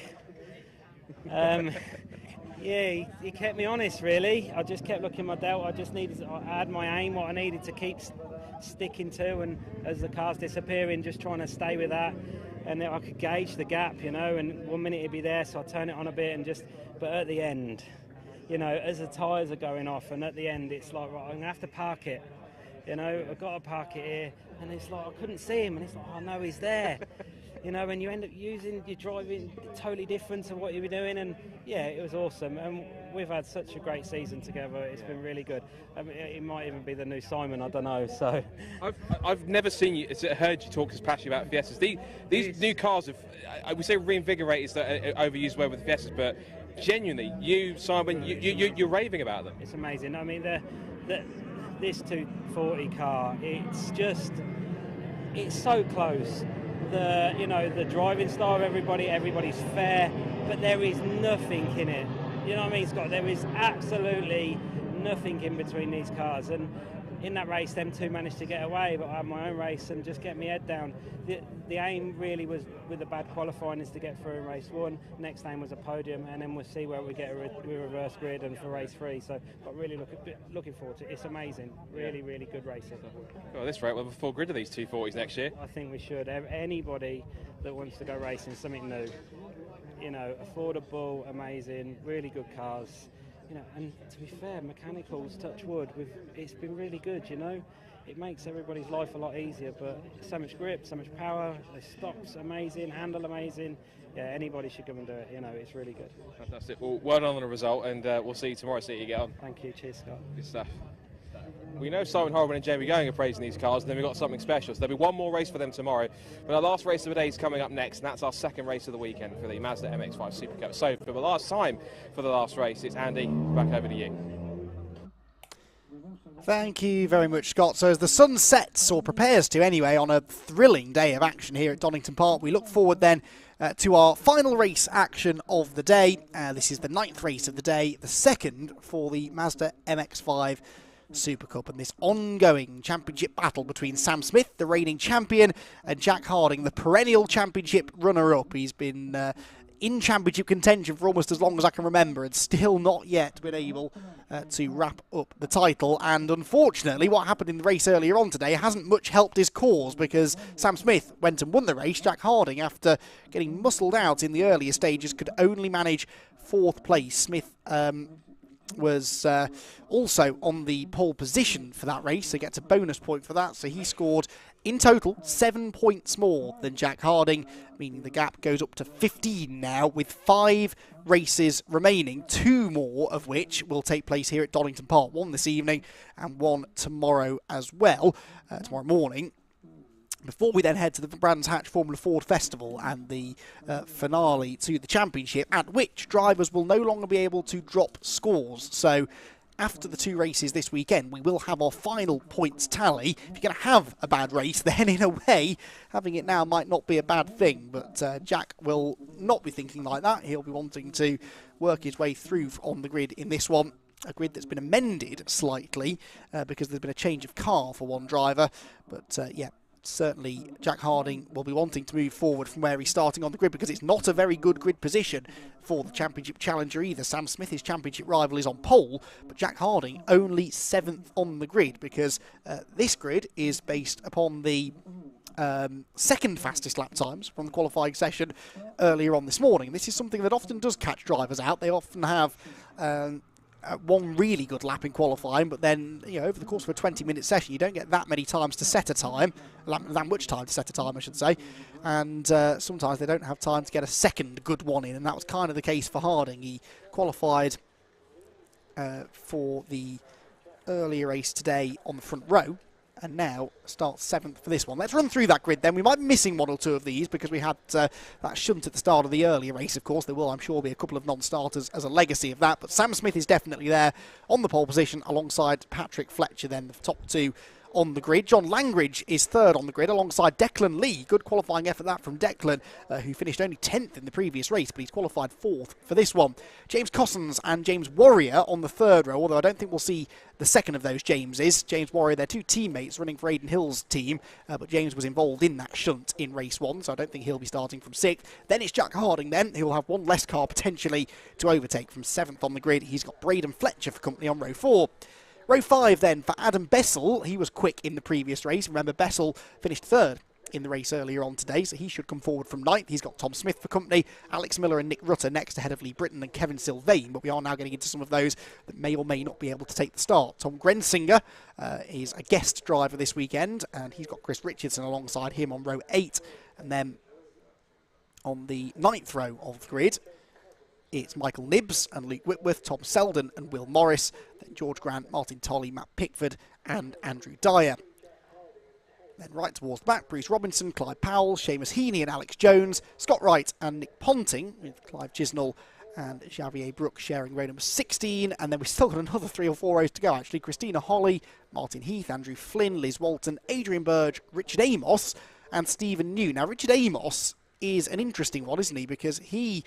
Yeah, he kept me honest, really. I just kept looking at my delt. I had my aim, what I needed to keep sticking to, and as the car's disappearing, just trying to stay with that. And then I could gauge the gap, you know, and 1 minute it'd be there, so I'd turn it on a bit and but at the end, you know, as the tyres are going off, and at the end it's like, right, I'm going to have to park it. You know, I've got to park it here, and it's like I couldn't see him, and it's like, oh no, he's there. You know, and you end up you're driving totally different to what you were doing, and yeah, it was awesome. And we've had such a great season together. It's been really good. I mean, it might even be the new Simon, I don't know. So I've never seen you, heard you talk as passionate about Fiestas. These new cars have, I would say, reinvigorated the overused word with Fiestas, but genuinely, you, Simon, you're raving about them. It's amazing. I mean, this 240 car, it's so close. The driving style of everybody's fair, but there is nothing in it. You know what I mean, Scott? There is absolutely nothing in between these cars. And in that race, them two managed to get away, but I had my own race and just get my head down. The aim really was, with the bad qualifying, is to get through in race 1. Next aim was a podium, and then we'll see where we get a reverse grid and for race 3. So I'm really looking forward to it. It's amazing. Really, really good racing. Well, at this rate, we'll have a full grid of these 240s next year. I think we should. Anybody that wants to go racing something new, you know, affordable, amazing, really good cars. You know, and to be fair, mechanicals, touch wood, it's been really good, you know. It makes everybody's life a lot easier, but so much grip, so much power, the stock's amazing, handle amazing. Yeah, anybody should come and do it, you know, it's really good. Fantastic. Well, well done on the result, and we'll see you tomorrow, see how you get on. Thank you, cheers, Scott. Good stuff. We know Simon Horriman and Jamie Going are praising these cars, and then we've got something special. So there'll be one more race for them tomorrow. But our last race of the day is coming up next, and that's our second race of the weekend for the Mazda MX-5 Supercart. So for the last time for the last race, it's Andy, back over to you. Thank you very much, Scott. So as the sun sets, or prepares to anyway, on a thrilling day of action here at Donington Park, we look forward then to our final race action of the day. This is the 9th race of the day, the second for the Mazda MX-5 Super Cup, and this ongoing championship battle between Sam Smith, the reigning champion, and Jack Harding, the perennial championship runner-up. He's been in championship contention for almost as long as I can remember, and still not yet been able to wrap up the title. And unfortunately, what happened in the race earlier on today hasn't much helped his cause, because Sam Smith went and won the race. Jack Harding, after getting muscled out in the earlier stages, could only manage 4th place. Smith was also on the pole position for that race, so gets a bonus point for that. So he scored in total 7 points more than Jack Harding, meaning the gap goes up to 15 now, with 5 races remaining, 2 more of which will take place here at Donington Park, 1 this evening and 1 tomorrow as well, tomorrow morning, before we then head to the Brands Hatch Formula Ford Festival and the finale to the championship, at which drivers will no longer be able to drop scores. So after the 2 races this weekend, we will have our final points tally. If you're going to have a bad race, then in a way, having it now might not be a bad thing. But Jack will not be thinking like that. He'll be wanting to work his way through on the grid in this one. A grid that's been amended slightly because there's been a change of car for one driver. But yeah, certainly Jack Harding will be wanting to move forward from where he's starting on the grid, because it's not a very good grid position for the championship challenger either. Sam Smith, his championship rival, is on pole, but Jack Harding only 7th on the grid, because this grid is based upon the second fastest lap times from the qualifying session earlier on this morning. This is something that often does catch drivers out. They often have one really good lap in qualifying, but then, you know, over the course of a 20-minute session, you don't get that many times to set a time, that much time to set a time, I should say, and sometimes they don't have time to get a second good one in, and that was kind of the case for Harding. He qualified for the earlier race today on the front row, and now starts 7th for this one. Let's run through that grid then. We might be missing one or two of these because we had that shunt at the start of the earlier race, of course. There will, I'm sure, be a couple of non-starters as a legacy of that, but Sam Smith is definitely there on the pole position alongside Patrick Fletcher then, the top two on the grid. John Langridge is third on the grid alongside Declan Lee. Good qualifying effort that from Declan, who finished only 10th in the previous race, but he's qualified 4th for this one. James Cossons and James Warrior on the third row, although I don't think we'll see the second of those Jameses. James Warrior, they're two teammates running for Aidan Hill's team, but James was involved in that shunt in race 1, so I don't think he'll be starting from 6th. Then it's Jack Harding then, who will have one less car potentially to overtake from 7th on the grid. He's got Braden Fletcher for company on row 4. Row 5 then for Adam Bessel. He was quick in the previous race. Remember, Bessel finished 3rd in the race earlier on today, so he should come forward from 9th. He's got Tom Smith for company, Alex Miller and Nick Rutter next ahead of Lee Britton and Kevin Sylvain, but we are now getting into some of those that may or may not be able to take the start. Tom Grensinger is a guest driver this weekend, and he's got Chris Richardson alongside him on row 8. And then on the 9th row of the grid, it's Michael Nibbs and Luke Whitworth, Tom Selden and Will Morris, then George Grant, Martin Tolley, Matt Pickford and Andrew Dyer. Then right towards the back, Bruce Robinson, Clive Powell, Seamus Heaney and Alex Jones, Scott Wright and Nick Ponting, with Clive Chisnell and Xavier Brooks sharing row number 16. And then we've still got another 3 or 4 rows to go, actually. Christina Holly, Martin Heath, Andrew Flynn, Liz Walton, Adrian Burge, Richard Amos and Stephen New. Now, Richard Amos is an interesting one, isn't he? Because he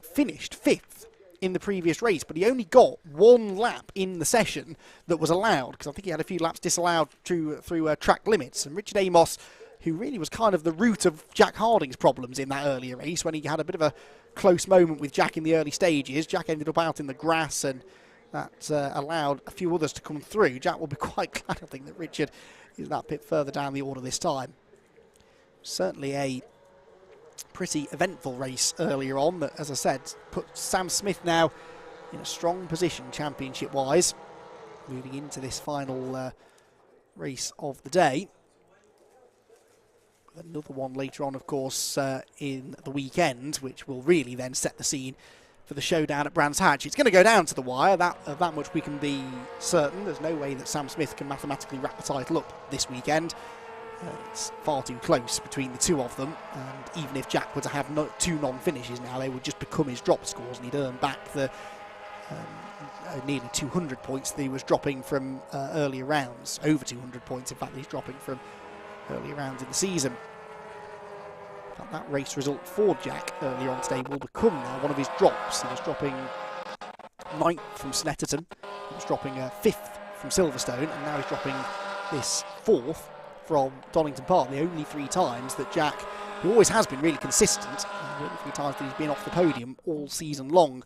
finished 5th in the previous race, but he only got 1 lap in the session that was allowed, because I think he had a few laps disallowed through track limits. And Richard Amos, who really was kind of the root of Jack Harding's problems in that earlier race, when he had a bit of a close moment with Jack in the early stages. Jack ended up out in the grass, and that allowed a few others to come through. Jack will be quite glad, I think, that Richard is that bit further down the order this time. Certainly a pretty eventful race earlier on that, as I said, put Sam Smith now in a strong position championship-wise, moving into this final race of the day. Another one later on, of course, in the weekend, which will really then set the scene for the showdown at Brands Hatch. It's going to go down to the wire, that much we can be certain. There's no way that Sam Smith can mathematically wrap the title up this weekend. It's far too close between the two of them, and even if Jack were to have 2 non-finishes now, they would just become his drop scores, and he'd earn back the nearly 200 points that he was dropping from earlier rounds. Over 200 points, in fact, he's dropping from earlier rounds in the season. In fact, that race result for Jack earlier on today will become now one of his drops. He was dropping 9th from Snetterton, he was dropping 5th from Silverstone, and now he's dropping this 4th from Donington Park. The only 3 times that Jack, who always has been really consistent, the only 3 times that he's been off the podium all season long,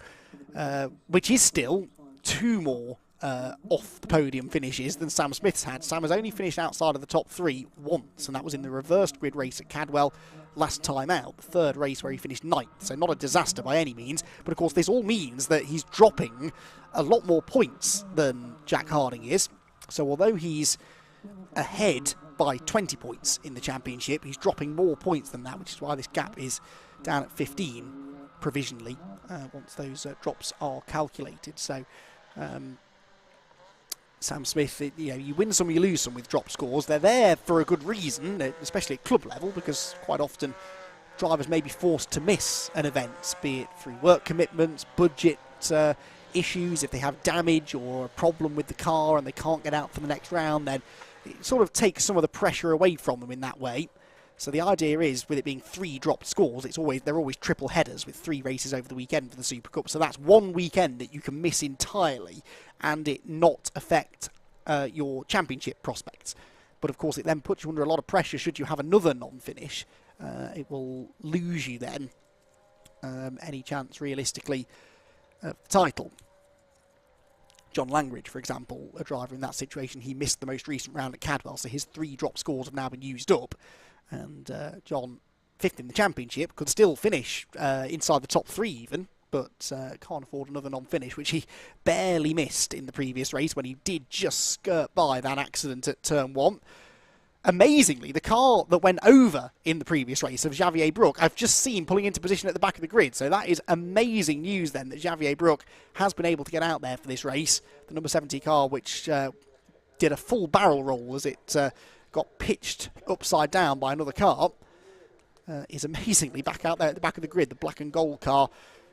which is still 2 more off the podium finishes than Sam Smith's had. Sam has only finished outside of the top 3 once, and that was in the reversed grid race at Cadwell last time out, the 3rd race where he finished 9th, so not a disaster by any means. But of course this all means that he's dropping a lot more points than Jack Harding is. So although he's ahead by 20 points in the championship, he's dropping more points than that, which is why this gap is down at 15 provisionally once those drops are calculated. So Sam Smith, you win some, you lose some with drop scores. They're there for a good reason, especially at club level, because quite often drivers may be forced to miss an event, be it through work commitments, budget issues. If they have damage or a problem with the car and they can't get out for the next round, then it sort of takes some of the pressure away from them in that way. So the idea is, with it being 3 dropped scores, they're always triple headers with 3 races over the weekend for the Super Cup. So that's 1 weekend that you can miss entirely and it not affect your championship prospects. But of course it then puts you under a lot of pressure should you have another non-finish. It will lose you then any chance realistically of the title. John Langridge, for example, a driver in that situation, he missed the most recent round at Cadwell, so his 3 drop scores have now been used up. And John, 5th in the championship, could still finish inside the top 3 even, but can't afford another non-finish, which he barely missed in the previous race when he did just skirt by that accident at turn 1. Amazingly, the car that went over in the previous race of Xavier Brook, I've just seen pulling into position at the back of the grid. So that is amazing news then, that Xavier Brook has been able to get out there for this race. The number 70 car, which did a full barrel roll as it got pitched upside down by another car, is amazingly back out there at the back of the grid, the black and gold car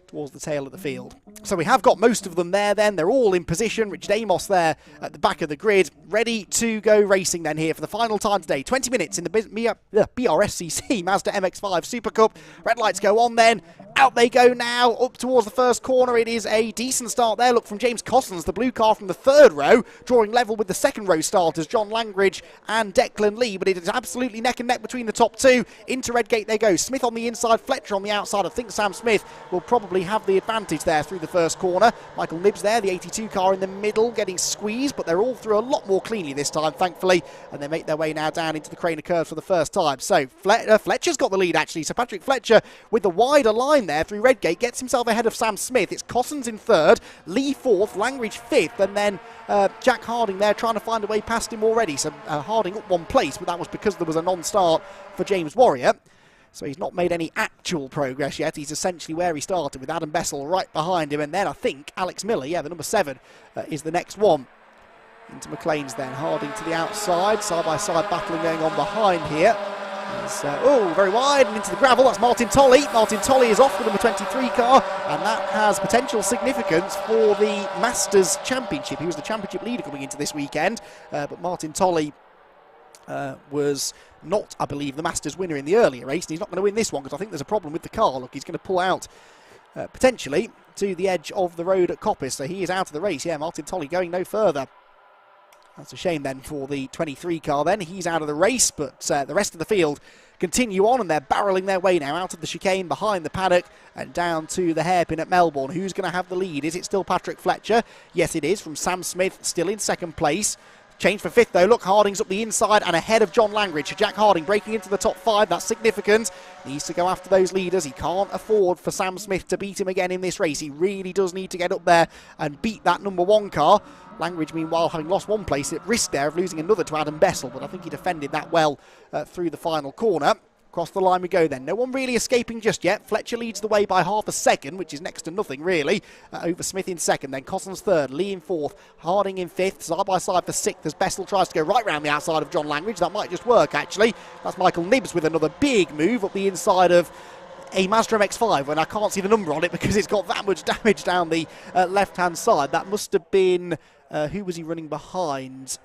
towards the tail of the field. So we have got most of them there then. They're all in position. Richard Amos there at the back of the grid, ready to go racing then here for the final time today. 20 minutes in the BRSCC Mazda MX-5 Super Cup. Red lights go on then. Out they go now, up towards the first corner. It is a decent start there. Look from James Cossons, the blue car from the third row, drawing level with the second row starters, John Langridge and Declan Lee. But it is absolutely neck and neck between the top two. Into Redgate they go. Smith on the inside, Fletcher on the outside. I think Sam Smith will probably have the advantage there through the first corner. Michael Nibbs there, the 82 car in the middle, getting squeezed, but they're all through a lot more cleanly this time, thankfully, and they make their way now down into the Craner curves for the first time. So Fletcher's got the lead, actually. So Patrick Fletcher with the wider line there through Redgate gets himself ahead of Sam Smith. It's Cossons in third, Lee fourth, Langridge fifth, and then Jack Harding there trying to find a way past him already. So Harding up one place, but that was because there was a non-start for James Warrior. So he's not made any actual progress yet. He's essentially where he started, with Adam Bessel right behind him. And then I think Alex Miller, the number 7, is the next one. Into McLean's then. Harding to the outside. Side-by-side battling going on behind here. Very wide and into the gravel. That's Martin Tolley. Martin Tolley is off with the number 23 car, and that has potential significance for the Masters Championship. He was the championship leader coming into this weekend, but Martin Tolley was not, I believe, the Masters winner in the earlier race, and he's not going to win this one because I think there's a problem with the car. Look, he's going to pull out potentially to the edge of the road at Coppice, so he is out of the race. Martin Tolley going no further. That's a shame then for the 23 car then. He's out of the race, but the rest of the field continue on, and they're barrelling their way now out of the chicane behind the paddock and down to the hairpin at Melbourne. Who's going to have the lead? Is it still Patrick Fletcher? Yes, it is, from Sam Smith, still in second place. Change for fifth though. Look, Harding's up the inside and ahead of John Langridge. Jack Harding breaking into the top 5. That's significant. Needs to go after those leaders. He can't afford for Sam Smith to beat him again in this race. He really does need to get up there and beat that number 1 car. Langridge, meanwhile, having lost one place, at risk there of losing another to Adam Bessel, but I think he defended that well through the final corner. Across the line we go then. No one really escaping just yet. Fletcher leads the way by half a second, which is next to nothing really, over Smith in second. Then Cossons third, Lee in fourth, Harding in fifth, side by side for sixth as Bessel tries to go right round the outside of John Langridge. That might just work actually. That's Michael Nibbs with another big move up the inside of a Mazda MX-5, and I can't see the number on it because it's got that much damage down the left-hand side. That must have been, who was he running behind?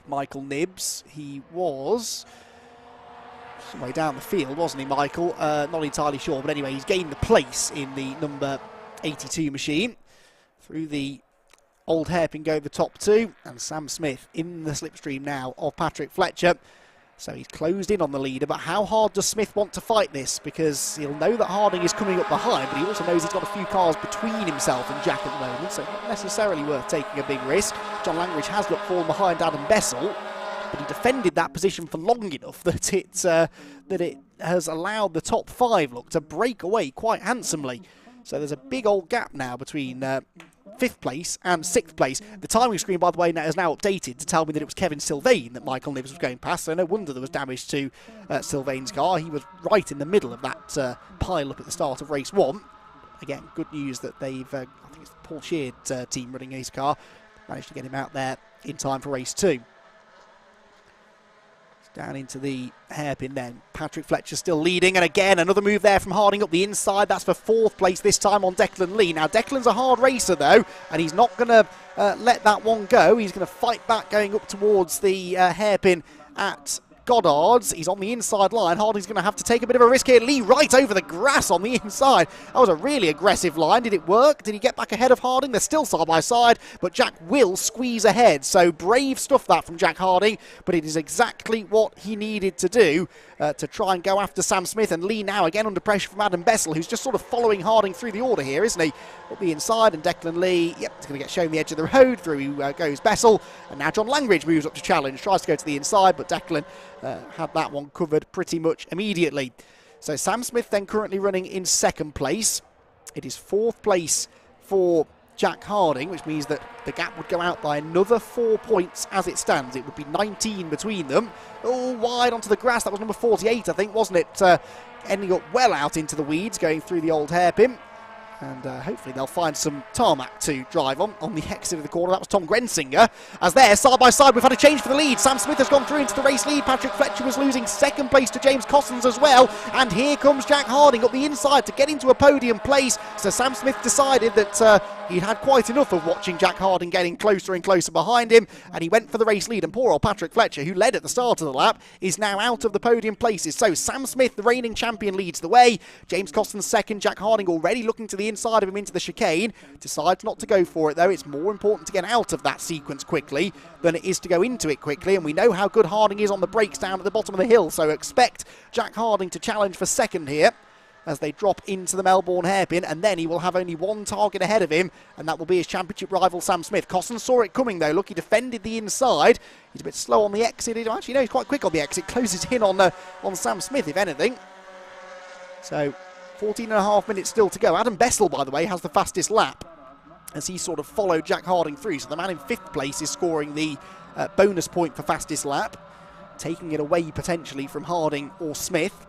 Michael Nibbs. He was some way down the field, wasn't he, Michael? Not entirely sure, but anyway, he's gained the place in the number 82 machine. Through the old hairpin go the top 2, and Sam Smith in the slipstream now of Patrick Fletcher. So he's closed in on the leader, but how hard does Smith want to fight this? Because he'll know that Harding is coming up behind, but he also knows he's got a few cars between himself and Jack at the moment, so not necessarily worth taking a big risk. John Langridge has looked fallen behind Adam Bessel, but he defended that position for long enough that it has allowed the top 5 to break away quite handsomely. So there's a big old gap now between 5th place and 6th place. The timing screen, by the way, is now updated to tell me that it was Kevin Sylvain that Michael Nibbs was going past, so no wonder there was damage to Sylvain's car. He was right in the middle of that pile-up at the start of race 1. Again, good news that they've, I think it's the Paul Sheard team running his car, managed to get him out there in time for race 2. Down into the hairpin then. Patrick Fletcher still leading, and again another move there from Harding up the inside. That's for 4th place this time on Declan Lee. Now Declan's a hard racer though, and he's not going to let that one go. He's going to fight back going up towards the hairpin at Goddard's. He's on the inside line. Harding's going to have to take a bit of a risk here. Lee right over the grass on the inside. That was a really aggressive line. Did it work? Did he get back ahead of Harding? They're still side by side, but Jack will squeeze ahead. So brave stuff that from Jack Harding, but it is exactly what he needed to do to try and go after Sam Smith. And Lee now again under pressure from Adam Bessel, who's just sort of following Harding through the order here, isn't he? Up the inside, and Declan Lee, yep, he's going to get shown the edge of the road. Through goes Bessel, and now John Langridge moves up to challenge, tries to go to the inside, but Declan had that one covered pretty much immediately. So Sam Smith then currently running in 2nd place. It is 4th place for Jack Harding, which means that the gap would go out by another 4 points as it stands. It would be 19 between them. Oh, wide onto the grass. That was number 48, I think, wasn't it? Ending up well out into the weeds, going through the old hairpin. And hopefully they'll find some tarmac to drive on the exit of the corner. That was Tom Grensinger. As there, side by side, we've had a change for the lead. Sam Smith has gone through into the race lead. Patrick Fletcher was losing second place to James Cossons as well. And here comes Jack Harding up the inside to get into a podium place. So Sam Smith decided that he'd had quite enough of watching Jack Harding getting closer and closer behind him. And he went for the race lead. And poor old Patrick Fletcher, who led at the start of the lap, is now out of the podium places. So Sam Smith, the reigning champion, leads the way. James Cossons second. Jack Harding already looking to the inside of him into the chicane. Decides not to go for it though. It's more important to get out of that sequence quickly than it is to go into it quickly, and we know how good Harding is on the brakes down at the bottom of the hill, so expect Jack Harding to challenge for second here as they drop into the Melbourne hairpin, and then he will have only one target ahead of him, and that will be his championship rival Sam Smith. Cossons saw it coming though. Look, he defended the inside. He's a bit slow on the exit. Actually, no, he's quite quick on the exit. Closes in on Sam Smith, if anything. So 14.5 minutes still to go. Adam Bessel, by the way, has the fastest lap as he sort of followed Jack Harding through. So the man in 5th place is scoring the bonus point for fastest lap, taking it away potentially from Harding or Smith.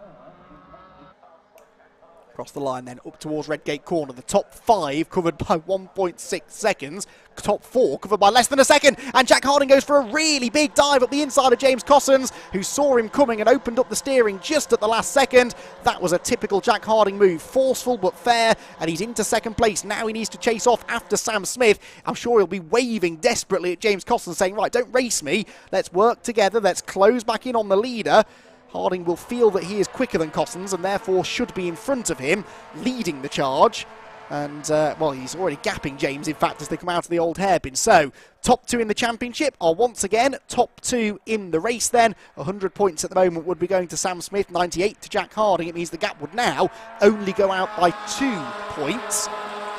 Across the line then, up towards Redgate Corner. The top 5 covered by 1.6 seconds. Top 4 covered by less than a second. And Jack Harding goes for a really big dive up the inside of James Cossons, who saw him coming and opened up the steering just at the last second. That was a typical Jack Harding move. Forceful but fair, and he's into second place. Now he needs to chase off after Sam Smith. I'm sure he'll be waving desperately at James Cossons, saying, right, don't race me. Let's work together. Let's close back in on the leader. Harding will feel that he is quicker than Cossons and therefore should be in front of him, leading the charge. And, well, he's already gapping James, in fact, as they come out of the old hairpin. So, top 2 in the championship are once again top 2 in the race then. 100 points at the moment would be going to Sam Smith, 98 to Jack Harding. It means the gap would now only go out by 2 points.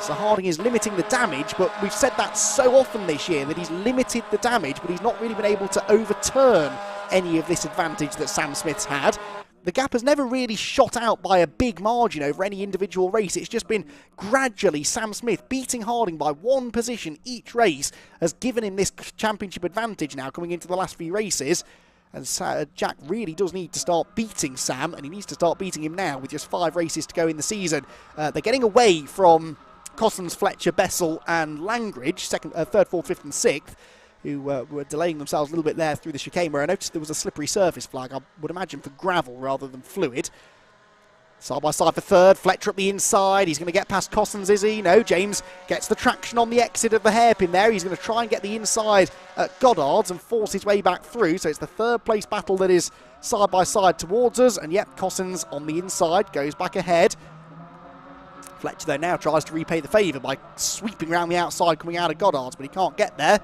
So Harding is limiting the damage, but we've said that so often this year, that he's limited the damage, but he's not really been able to overturn any of this advantage that Sam Smith's had. The gap has never really shot out by a big margin over any individual race. It's just been gradually Sam Smith beating Harding by 1 position each race has given him this championship advantage now coming into the last few races. And Jack really does need to start beating Sam, and he needs to start beating him now with just 5 races to go in the season. They're getting away from Cossons, Fletcher, Bessel and Langridge, 3rd, 4th, 5th and 6th, who were delaying themselves a little bit there through the chicane, where I noticed there was a slippery surface flag, I would imagine for gravel rather than fluid. Side by side for 3rd, Fletcher up the inside. He's going to get past Cossons, is he? No, James gets the traction on the exit of the hairpin there. He's going to try and get the inside at Goddard's and force his way back through. So it's the 3rd place battle that is side by side towards us. And yep, Cossons on the inside goes back ahead. Fletcher, though, now tries to repay the favour by sweeping around the outside coming out of Goddard's, but he can't get there.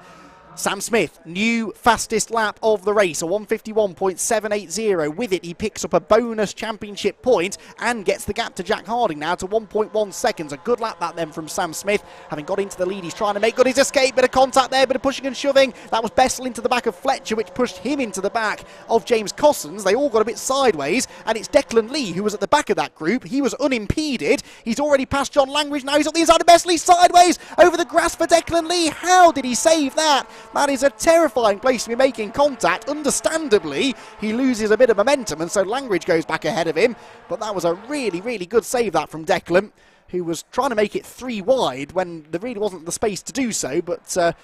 Sam Smith, new fastest lap of the race, a 151.780. With it, he picks up a bonus championship point and gets the gap to Jack Harding now to 1.1 seconds. A good lap that then from Sam Smith. Having got into the lead, he's trying to make good his escape. Bit of contact there, bit of pushing and shoving. That was Bessel into the back of Fletcher, which pushed him into the back of James Cossons. They all got a bit sideways, and it's Declan Lee who was at the back of that group. He was unimpeded. He's already passed John Langridge. Now he's on the inside of Bessel. He's sideways over the grass for Declan Lee. How did he save that? That is a terrifying place to be making contact. Understandably, he loses a bit of momentum, and so Langridge goes back ahead of him. But that was a really, really good save, that from Declan, who was trying to make it 3 wide when there really wasn't the space to do so. But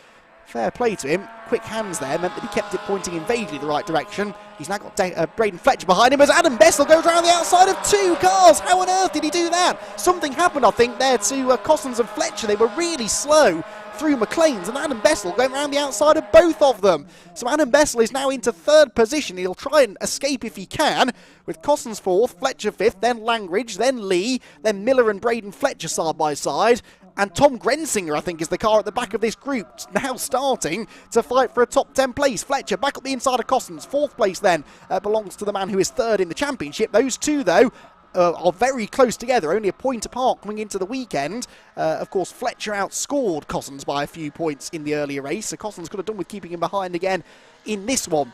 fair play to him. Quick hands there meant that he kept it pointing in vaguely the right direction. He's now got Braden Fletcher behind him as Adam Bessel goes around the outside of 2 cars. How on earth did he do that? Something happened, I think, there to Cossons and Fletcher. They were really slow through McLean's, and Adam Bessel going around the outside of both of them. So Adam Bessel is now into 3rd position. He'll try and escape if he can, with Cossons 4th, Fletcher 5th, then Langridge, then Lee, then Miller and Braden Fletcher side by side. And Tom Grensinger, I think, is the car at the back of this group, now starting to fight for a top 10 place. Fletcher back up the inside of Cossons. 4th place then belongs to the man who is 3rd in the championship. Those two, though, are very close together, only a point apart coming into the weekend. Of course, Fletcher outscored Cossons by a few points in the earlier race, so Cossons could have done with keeping him behind again in this one.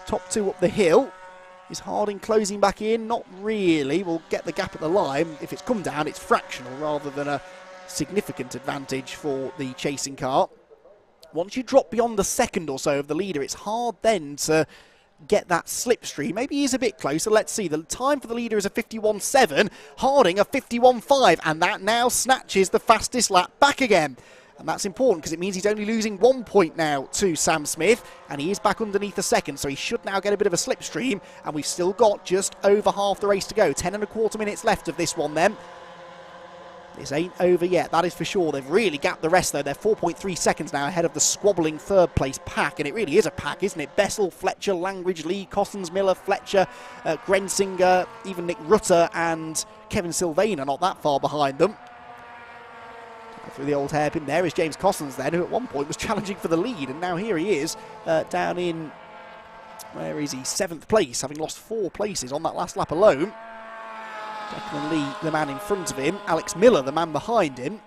Top 2 up the hill. Is Harding closing back in? Not really. We'll get the gap at the line. If it's come down, it's fractional rather than a significant advantage for the chasing car. Once you drop beyond the second or so of the leader, it's hard then to get that slipstream. Maybe he is a bit closer. Let's see. The time for the leader is a 51.7. Harding a 51.5. And that now snatches the fastest lap back again. And that's important because it means he's only losing 1 point now to Sam Smith. And he is back underneath the second. So he should now get a bit of a slipstream. And we've still got just over half the race to go. 10.25 minutes left of this one then. This ain't over yet, that is for sure. They've really gapped the rest, though. They're 4.3 seconds now ahead of the squabbling third-place pack. And it really is a pack, isn't it? Bessel, Fletcher, Langridge, Lee, Cossins, Miller, Fletcher, Grensinger, even Nick Rutter and Kevin Sylvain are not that far behind them. Through the old hairpin there is James Cossins then, who at one point was challenging for the lead. And now here he is, down in, where is he? 7th place, having lost 4 places on that last lap alone. Declan Lee, the man in front of him. Alex Miller, the man behind him.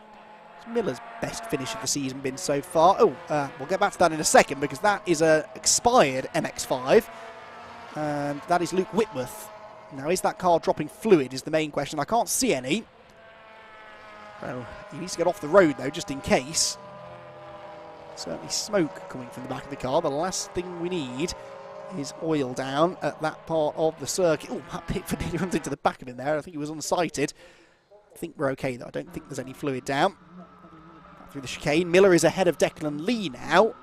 It's Miller's best finish of the season been so far. We'll get back to that in a second because that is a expired MX-5. And that is Luke Whitworth. Now, is that car dropping fluid is the main question. I can't see any. Well, he needs to get off the road, though, just in case. Certainly smoke coming from the back of the car. The last thing we need is oil down at that part of the circuit. Oh, Matt Pickford nearly runs into the back of him there. I think he was unsighted. I think we're okay, though. I don't think there's any fluid down. Back through the chicane. Miller is ahead of Declan Lee now,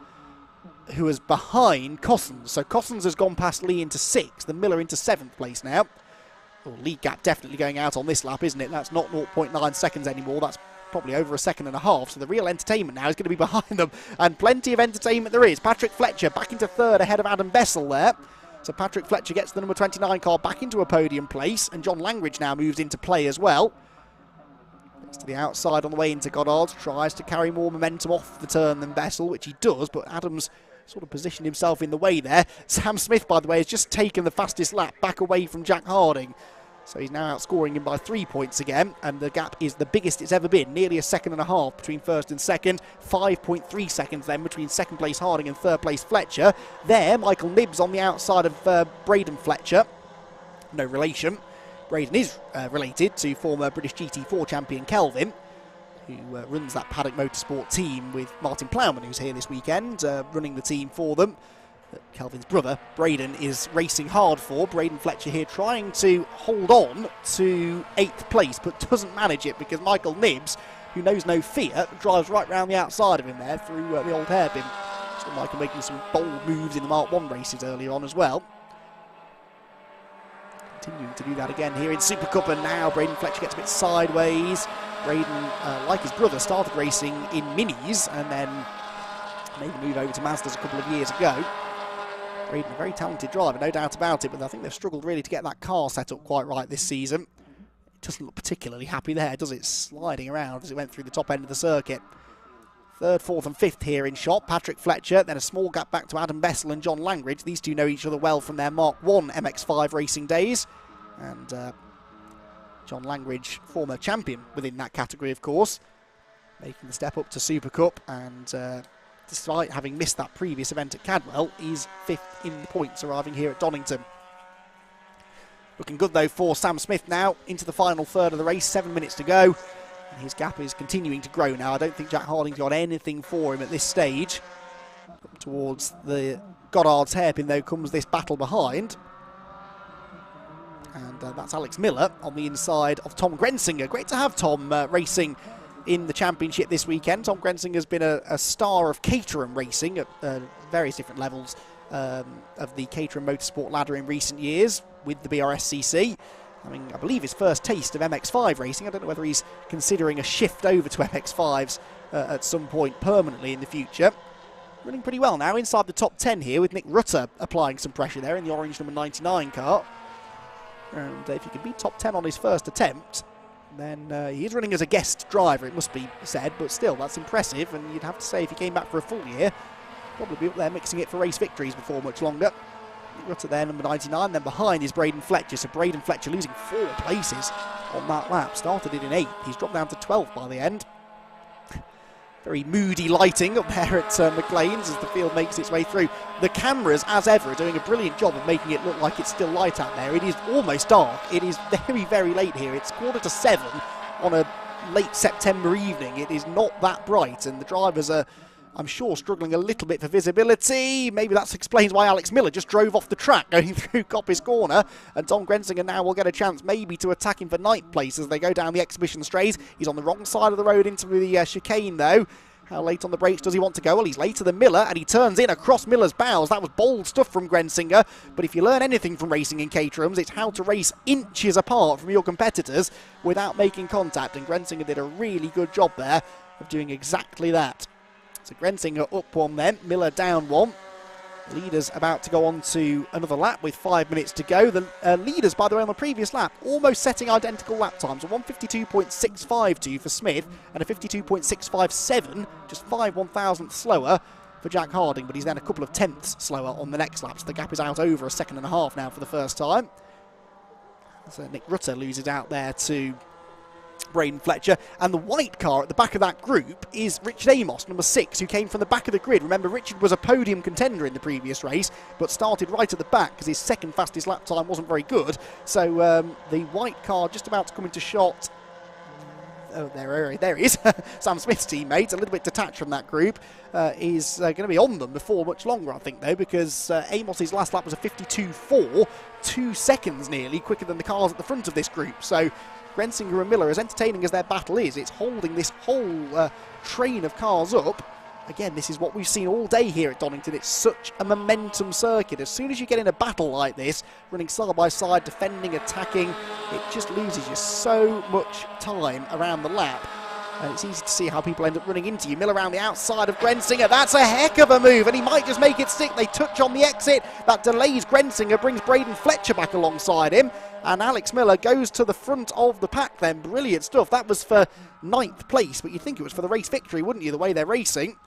who is behind Cossins. So Cossins has gone past Lee into 6th, the Miller into 7th place now. Oh, lead gap definitely going out on this lap, isn't it? That's not 0.9 seconds anymore. That's probably over 1.5 seconds. So the real entertainment now is going to be behind them. And plenty of entertainment there is. Patrick Fletcher back into 3rd ahead of Adam Bessel there. So Patrick Fletcher gets the number 29 car back into a podium place. And John Langridge now moves into play as well. Gets to the outside on the way into Goddard. Tries to carry more momentum off the turn than Bessel, which he does. But Adams sort of positioned himself in the way there. Sam Smith, by the way, has just taken the fastest lap back away from Jack Harding. So he's now outscoring him by 3 points again, and the gap is the biggest it's ever been, nearly 1.5 seconds between first and second, 5.3 seconds then between second place Harding and third place Fletcher. There, Michael Nibbs on the outside of Braden Fletcher. No relation. Braden is related to former British GT4 champion Kelvin, who runs that Paddock Motorsport team with Martin Plowman, who's here this weekend, running the team for them. Kelvin's brother, Braden, is racing hard for. Braden Fletcher here trying to hold on to 8th place, but doesn't manage it because Michael Nibbs, who knows no fear, drives right round the outside of him there through the old hairpin. So Michael making some bold moves in the Mark 1 races earlier on as well. Continuing to do that again here in Supercup, and now Braden Fletcher gets a bit sideways. Braden, like his brother, started racing in Minis and then made the move over to Mazdas a couple of years ago. Braden, a very talented driver, no doubt about it, but I think they've struggled really to get that car set up quite right this season. It doesn't look particularly happy there, does it? Sliding around as it went through the top end of the circuit. 3rd, 4th and 5th here in shot. Patrick Fletcher, then a small gap back to Adam Bessel and John Langridge. These two know each other well from their Mark 1 MX-5 racing days. And John Langridge, former champion within that category, of course, making the step up to Super Cup, and despite having missed that previous event at Cadwell, he's 5th in the points, arriving here at Donington. Looking good, though, for Sam Smith now, into the final third of the race, 7 minutes to go. And his gap is continuing to grow now. I don't think Jack Harding's got anything for him at this stage. Up towards the Goddard's hairpin, though, comes this battle behind. And that's Alex Miller on the inside of Tom Grensinger. Great to have Tom racing in the championship this weekend. Tom Grensinger has been a star of Caterham racing at various different levels of the Caterham Motorsport ladder in recent years with the BRSCC. I mean, I believe his first taste of MX-5 racing. I don't know whether he's considering a shift over to MX-5s at some point permanently in the future. Running pretty well now inside the top 10 here with Nick Rutter applying some pressure there in the orange number 99 car. And if he can be top 10 on his first attempt, then he is running as a guest driver, it must be said, but still, that's impressive. And you'd have to say if he came back for a full year, probably be up there mixing it for race victories before much longer. Rutter there, number 99, then behind is Braden Fletcher. So Braden Fletcher losing 4 places on that lap. Started it in 8th. He's dropped down to 12th by the end. Very moody lighting up there at McLean's as the field makes its way through. The cameras, as ever, are doing a brilliant job of making it look like it's still light out there. It is almost dark. It is very, very late here. It's 6:45 on a late September evening. It is not that bright, and the drivers are I'm sure struggling a little bit for visibility. Maybe that explains why Alex Miller just drove off the track going through Coppice Corner. And Tom Grensinger now will get a chance maybe to attack him for ninth place as they go down the exhibition straight. He's on the wrong side of the road into the chicane though. How late on the brakes does he want to go? Well, he's later than Miller, and he turns in across Miller's bows. That was bold stuff from Grensinger. But if you learn anything from racing in Caterhams, it's how to race inches apart from your competitors without making contact. And Grensinger did a really good job there of doing exactly that. So Grensinger up one then, Miller down one. Leaders about to go on to another lap with 5 minutes to go. The leaders, by the way, on the previous lap, almost setting identical lap times. A 1:52.652 for Smith and a 52.657, just 5/1000th slower for Jack Harding, but he's then a couple of tenths slower on the next lap. So the gap is out over a second and a half now for the first time. So Nick Rutter loses out there to Braden Fletcher, and the white car at the back of that group is Richard Amos, number 6, who came from the back of the grid. Remember, Richard was a podium contender in the previous race, but started right at the back because his second fastest lap time wasn't very good. So the white car just about to come into shot. Oh, there he is. Sam Smith's teammate, a little bit detached from that group, is going to be on them before much longer, I think, though, because Amos's last lap was a 52.4, 2 seconds nearly quicker than the cars at the front of this group. So Grensinger and Miller, as entertaining as their battle is, it's holding this whole train of cars up. Again, this is what we've seen all day here at Donington. It's such a momentum circuit. As soon as you get in a battle like this, running side by side, defending, attacking, it just loses you so much time around the lap. And it's easy to see how people end up running into you. Miller around the outside of Grensinger. That's a heck of a move, and he might just make it stick. They touch on the exit. That delays Grensinger, brings Braden Fletcher back alongside him. And Alex Miller goes to the front of the pack then. Brilliant stuff. That was for 9th place, but you'd think it was for the race victory, wouldn't you, the way they're racing?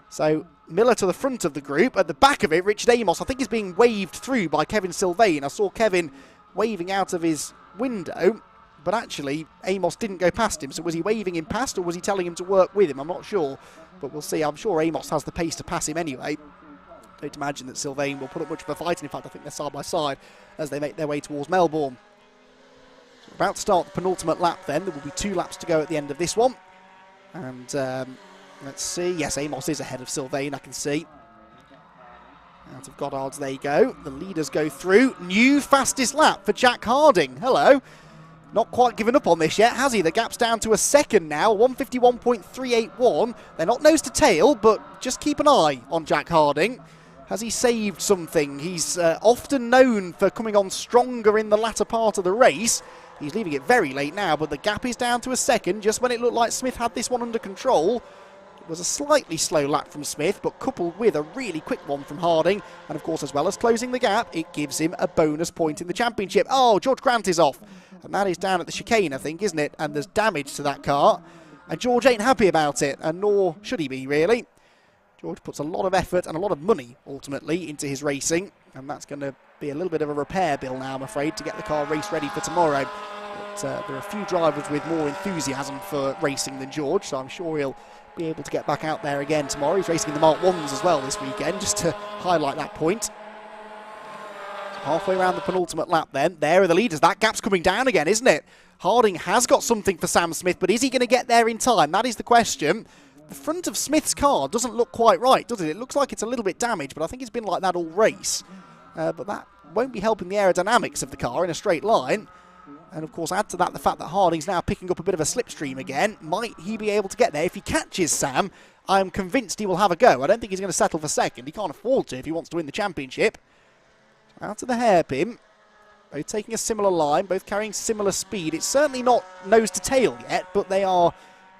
So Miller to the front of the group. At the back of it, Richard Amos, I think, is being waved through by Kevin Sylvain. I saw Kevin waving out of his window, but actually Amos didn't go past him. So was he waving him past, or was he telling him to work with him? I'm not sure, but we'll see. I'm sure Amos has the pace to pass him anyway. Don't imagine that Sylvain will put up much of a fight. In fact, I think they're side by side as they make their way towards Melbourne. So we're about to start the penultimate lap then. There will be 2 laps to go at the end of this one. And let's see. Yes, Amos is ahead of Sylvain, I can see. Out of Goddard's they go. The leaders go through. New fastest lap for Jack Harding. Hello. Not quite given up on this yet, has he? The gap's down to a second now, 1:51.381. They're not nose to tail, but just keep an eye on Jack Harding. Has he saved something? He's often known for coming on stronger in the latter part of the race. He's leaving it very late now, but the gap is down to a second, just when it looked like Smith had this one under control. It was a slightly slow lap from Smith, but coupled with a really quick one from Harding. And of course, as well as closing the gap, it gives him a bonus point in the championship. Oh, George Grant is off. And that is down at the chicane, I think, isn't it? And there's damage to that car. And George ain't happy about it, and nor should he be, really. George puts a lot of effort and a lot of money, ultimately, into his racing. And that's going to be a little bit of a repair bill now, I'm afraid, to get the car race ready for tomorrow. But there are a few drivers with more enthusiasm for racing than George, so I'm sure he'll be able to get back out there again tomorrow. He's racing in the Mark 1s as well this weekend, just to highlight that point. So halfway around the penultimate lap then. There are the leaders. That gap's coming down again, isn't it? Harding has got something for Sam Smith, but is he going to get there in time? That is the question. The front of Smith's car doesn't look quite right, does it? It looks like it's a little bit damaged, but I think it's been like that all race. But that won't be helping the aerodynamics of the car in a straight line. And of course, add to that the fact that Harding's now picking up a bit of a slipstream again. Might he be able to get there? If he catches Sam, I'm convinced he will have a go. I don't think he's going to settle for second. He can't afford to if he wants to win the championship. Out of the hairpin. Both taking a similar line, both carrying similar speed. It's certainly not nose to tail yet, but they are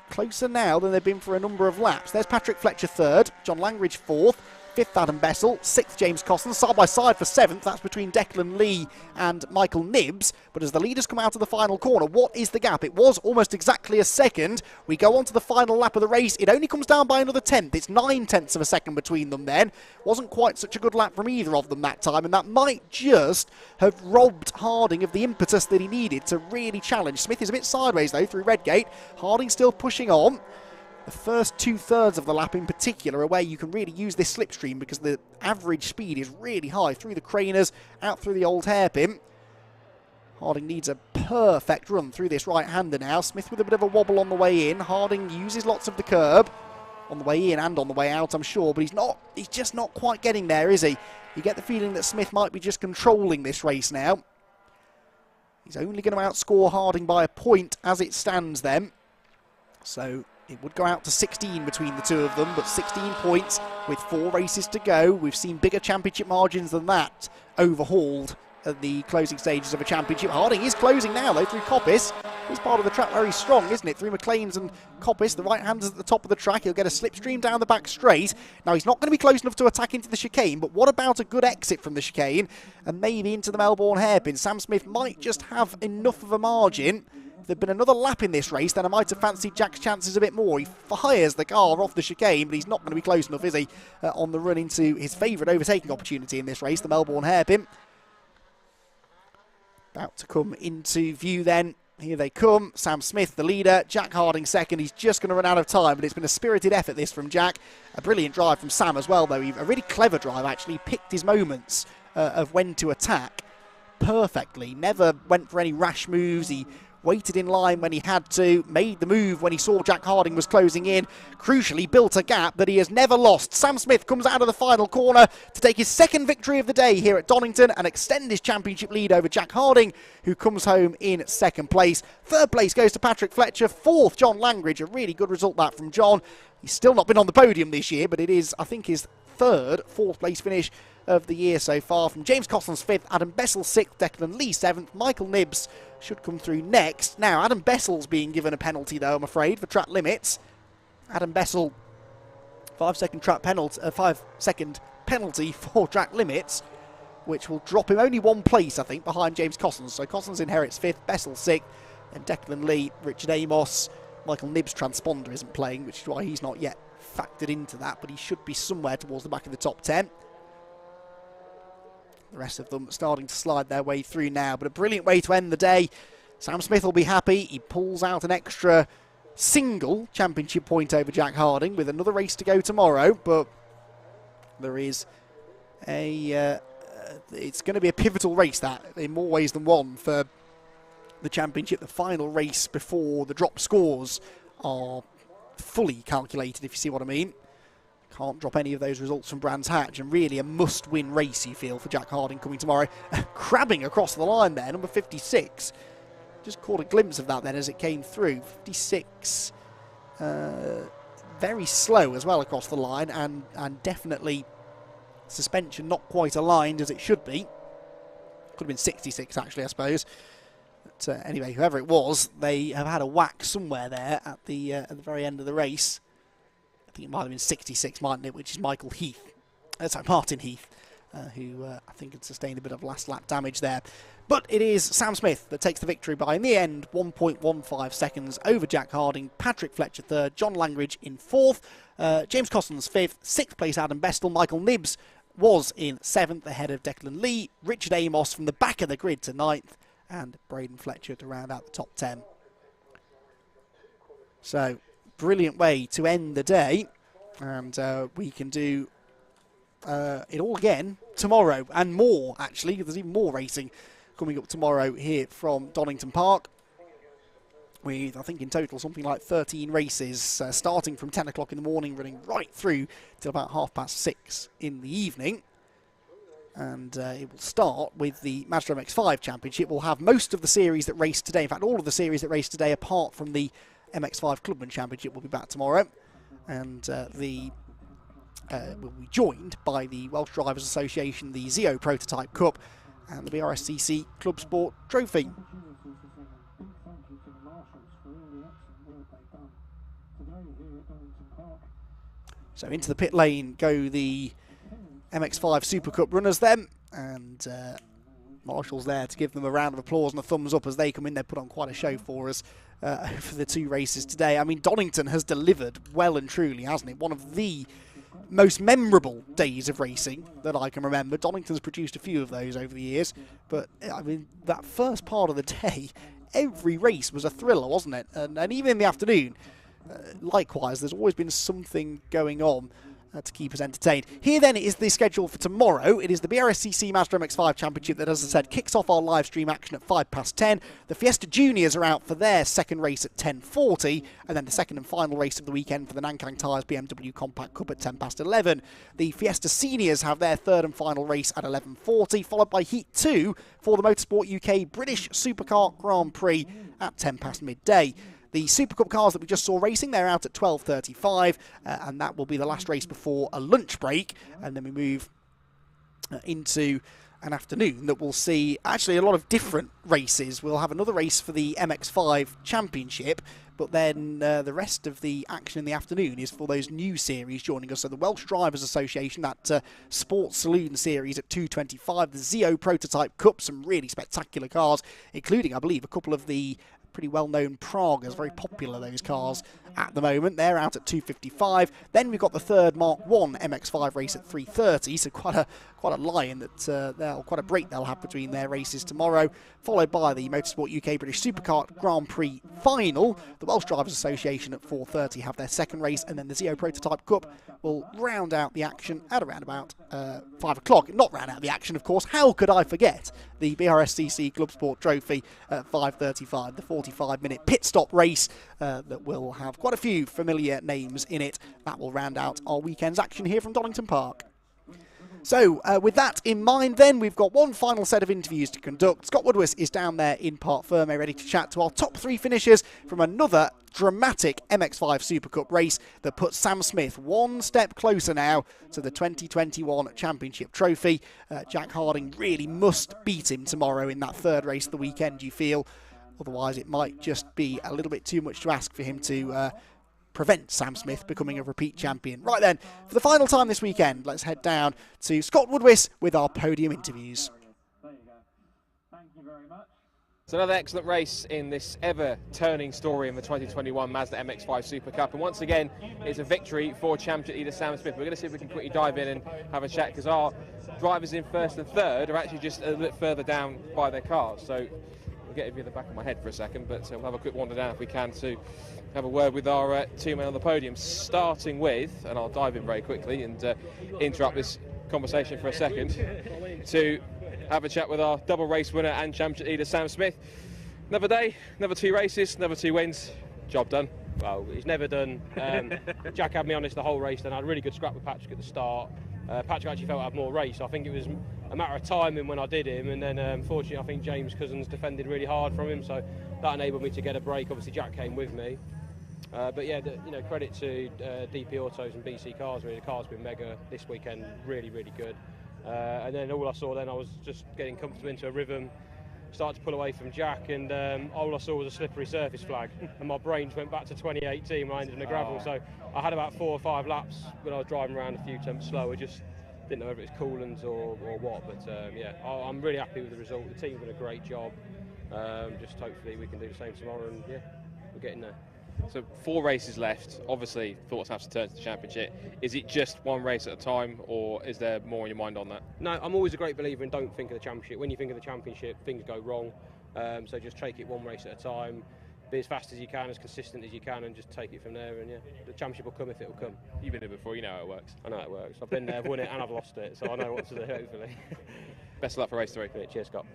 closer now than they've been for a number of laps. There's Patrick Fletcher 3rd, John Langridge 4th, 5th Adam Bessel, 6th James Cosson, side by side for 7th. That's between Declan Lee and Michael Nibbs. But as the leaders come out of the final corner, what is the gap? It was almost exactly a second. We go on to the final lap of the race. It only comes down by another 10th. It's 9/10 of a second between them then. Wasn't quite such a good lap from either of them that time, and that might just have robbed Harding of the impetus that he needed to really challenge. Smith is a bit sideways though through Redgate. Harding still pushing on. The first 2/3 of the lap in particular are where you can really use this slipstream because the average speed is really high through the craners, out through the old hairpin. Harding needs a perfect run through this right-hander now. Smith with a bit of a wobble on the way in. Harding uses lots of the curb. on the way in and on the way out, I'm sure, but he's just not quite getting there, is he? You get the feeling that Smith might be just controlling this race now. He's only going to outscore Harding by a point as it stands then. So it would go out to 16 between the two of them, but 16 points with 4 races to go. We've seen bigger championship margins than that overhauled at the closing stages of a championship. Harding is closing now, though, through Coppice. He's part of the track very strong, isn't it? Through McLean's and Coppice, the right-handers at the top of the track. He'll get a slipstream down the back straight. Now, he's not going to be close enough to attack into the chicane, but what about a good exit from the chicane and maybe into the Melbourne hairpin? Sam Smith might just have enough of a margin. If there'd been another lap in this race, then I might have fancied Jack's chances a bit more. He fires the car off the chicane, but he's not going to be close enough, is he, on the run into his favourite overtaking opportunity in this race, the Melbourne hairpin. About to come into view then. Here they come. Sam Smith, the leader. Jack Harding second. He's just going to run out of time, but it's been a spirited effort, this, from Jack. A brilliant drive from Sam as well, though. A really clever drive, actually. He picked his moments of when to attack perfectly. Never went for any rash moves. He waited in line when he had to, made the move when he saw Jack Harding was closing in, crucially built a gap that he has never lost. Sam Smith comes out of the final corner to take his second victory of the day here at Donington and extend his championship lead over Jack Harding, who comes home in second place. Third place goes to Patrick Fletcher. Fourth, John Langridge. A really good result that from John. He's still not been on the podium this year, but it is, I think, his fourth place finish of the year so far. From James Cosland's 5th, Adam Bessel 6th, Declan Lee 7th, Michael Nibbs should come through next. Now, Adam Bessel's being given a penalty, though, I'm afraid, for track limits. Adam Bessel, 5-second penalty for track limits, which will drop him only 1 place, I think, behind James Cosland. So Cosland inherits 5th, Bessel 6th, and Declan Lee, Richard Amos. Michael Nibbs' transponder isn't playing, which is why he's not yet factored into that, but he should be somewhere towards the back of the top 10. The rest of them starting to slide their way through now, but a brilliant way to end the day. Sam Smith will be happy. He pulls out an extra single championship point over Jack Harding with another race to go tomorrow, but there is it's going to be a pivotal race, that, in more ways than one, for the championship. The final race before the drop scores are fully calculated, if you see what I mean. Can't drop any of those results from Brands Hatch, and really a must-win race, you feel, for Jack Harding coming tomorrow. Crabbing across the line there, number 56. Just caught a glimpse of that then as it came through. 56, very slow as well across the line, and definitely suspension not quite aligned as it should be. Could have been 66 actually, I suppose. But anyway, whoever it was, they have had a whack somewhere there at the very end of the race. I think it might have been 66, mightn't it, which is Martin Heath, who I think had sustained a bit of last lap damage there. But it is Sam Smith that takes the victory by, in the end, 1.15 seconds over Jack Harding. Patrick Fletcher 3rd, John Langridge in 4th, James Cosland's 5th, 6th place Adam Bestel. Michael Nibbs was in 7th ahead of Declan Lee, Richard Amos from the back of the grid to 9th, and Braden Fletcher to round out the top 10. So, brilliant way to end the day, and we can do it all again tomorrow, and more actually, because there's even more racing coming up tomorrow here from Donington Park, with I think in total something like 13 races starting from 10 o'clock in the morning, running right through till about 6:30 in the evening. And it will start with the Mazda MX-5 Championship. We'll have most of the series that raced today, in fact all of the series that raced today apart from the MX-5 Clubman Championship will be back tomorrow, and will be joined by the Welsh Drivers Association, the Zio Prototype Cup, and the BRSCC Club Sport Trophy. So into the pit lane go the MX-5 Super Cup runners then, and Marshall's there to give them a round of applause and a thumbs up as they come in. They put on quite a show for us for the 2 races today. I mean, Donington has delivered well and truly, hasn't it? One of the most memorable days of racing that I can remember. Donington's produced a few of those over the years, but I mean, that first part of the day, every race was a thriller, wasn't it? And even in the afternoon, likewise, there's always been something going on. to keep us entertained. Here then is the schedule for tomorrow. It is the BRSCC Mazda MX-5 Championship that, as I said, kicks off our live stream action at 10:05. The Fiesta Juniors are out for their second race at 10:40, and then the second and final race of the weekend for the Nankang Tyres BMW Compact Cup at 11:10. The Fiesta Seniors have their third and final race at 11:40, followed by Heat 2 for the Motorsport UK British Supercart Grand Prix at 10 past midday. The Super Cup cars that we just saw racing, they're out at 12:35, and that will be the last race before a lunch break. And then we move into an afternoon that will see actually a lot of different races. We'll have another race for the MX-5 Championship, but then the rest of the action in the afternoon is for those new series joining us. So the Welsh Drivers Association, that Sports Saloon series at 2:25, the Zio Prototype Cup, some really spectacular cars, including, I believe, a couple of the pretty well-known Pragas, very popular, those cars at the moment. They're out at 2:55. Then we've got the third Mark 1 MX-5 race at 3:30, so quite a line that quite a break they'll have between their races tomorrow, followed by the Motorsport UK British Supercart Grand Prix final. The Welsh Drivers Association at 4:30 have their second race, and then the Zio Prototype Cup will round out the action at around about 5 o'clock. Not round out the action, of course. How could I forget the BRSCC Club Sport Trophy at 5:35, the 45-minute pit stop race that will have quite a few familiar names in it. That will round out our weekend's action here from Donington Park. So, with that in mind then, we've got one final set of interviews to conduct. Scott Woodward is down there in Parc Fermé, ready to chat to our top three finishers from another dramatic MX-5 Super Cup race that puts Sam Smith one step closer now to the 2021 Championship trophy. Jack Harding really must beat him tomorrow in that third race of the weekend, you feel. Otherwise, it might just be a little bit too much to ask for him to prevent Sam Smith becoming a repeat champion. Right then, for the final time this weekend, let's head down to Scott Woodward with our podium interviews. There you go. Thank you very much. It's another excellent race in this ever-turning story in the 2021 Mazda MX-5 Super Cup, and once again, it's a victory for champion leader Sam Smith. We're going to see if we can quickly dive in and have a chat, because our drivers in first and third are actually just a little bit further down by their cars. So we'll get it in the back of my head for a second, but we'll have a quick wander down if we can to have a word with our two men on the podium, starting with, and I'll dive in very quickly and interrupt this conversation for a second, to have a chat with our double race winner and championship leader Sam Smith. Another day, another two races, another two wins, job done. Well, he's never done. Jack had me honest the whole race, then I had a really good scrap with Patrick at the start. Patrick actually felt I had more race. I think it was a matter of timing when I did him, and then unfortunately I think James Cousins defended really hard from him, so that enabled me to get a break. Obviously Jack came with me. But yeah, credit to DP Autos and BC Cars. Really, the car's been mega this weekend, really, really good. And then all I saw then, I was just getting comfortable into a rhythm, started to pull away from Jack, and all I saw was a slippery surface flag, and my brain went back to 2018 when I ended in the gravel. So I had about 4 or 5 laps when I was driving around a few temps slower, just didn't know whether it's coolants or what. But yeah, I'm really happy with the result. The team's done a great job. Just hopefully we can do the same tomorrow, and yeah, we're getting there. So 4 races left. Obviously, thoughts have to turn to the championship. Is it just one race at a time, or is there more in your mind on that? No, I'm always a great believer in don't think of the championship. When you think of the championship, things go wrong. So just take it one race at a time. Be as fast as you can, as consistent as you can, and just take it from there. And yeah, the championship will come if it will come. You've been there before, you know how it works. I know how it works. I've been there, won it, and I've lost it, so I know what to do, hopefully. Best of luck for race 3. Yeah, cheers, Scott.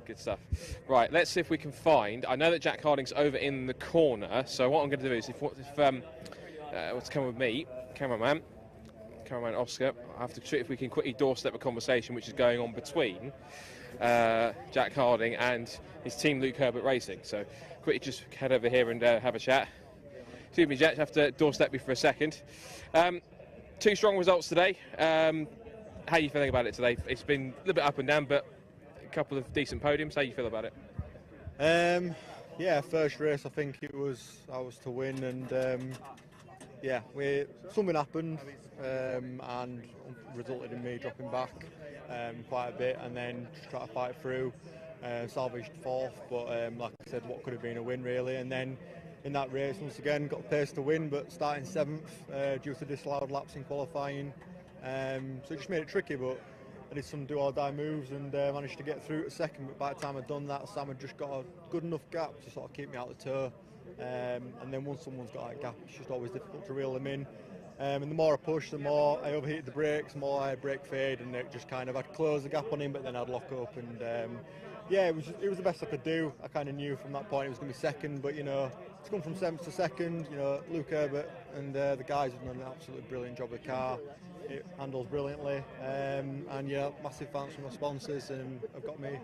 Good stuff. Right, let's see if we can find. I know that Jack Harding's over in the corner, so what I'm going to do is, if what's come with me, cameraman Oscar, I have to see if we can quickly doorstep a conversation which is going on between Jack Harding and his team Luke Herbert Racing. So quickly just head over here and have a chat. Excuse me, Jack, I have to doorstep you for a second. 2 strong results today. How are you feeling about it today? It's been a little bit up and down, but couple of decent podiums. How do you feel about it? Yeah, first race I think I was to win, and yeah, something happened and resulted in me dropping back quite a bit, and then just try to fight through, salvaged 4th, but like I said, what could have been a win really. And then in that race once again got a pace to win, but starting 7th due to disallowed laps in qualifying, so it just made it tricky. But I did some do-or-die moves and managed to get through to 2nd, but by the time I'd done that, Sam had just got a good enough gap to sort of keep me out the tow. And then once someone's got that gap, it's just always difficult to reel them in. And the more I pushed, the more I overheated the brakes, the more I brake fade, and it just kind of, I'd close the gap on him, but then I'd lock up, and yeah, it was the best I could do. I kind of knew from that point it was going to be second, but you know, it's gone from 7th to 2nd. You know, Luke Herbert and the guys have done an absolutely brilliant job with the car. It handles brilliantly, and yeah, massive thanks from my sponsors, and have got me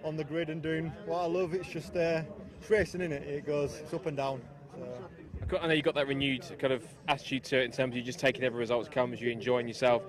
on the grid and doing what I love. It's just it's racing, in it. It's up and down. So. I know you got that renewed kind of attitude to it in terms of you just taking every result that comes, you enjoying yourself.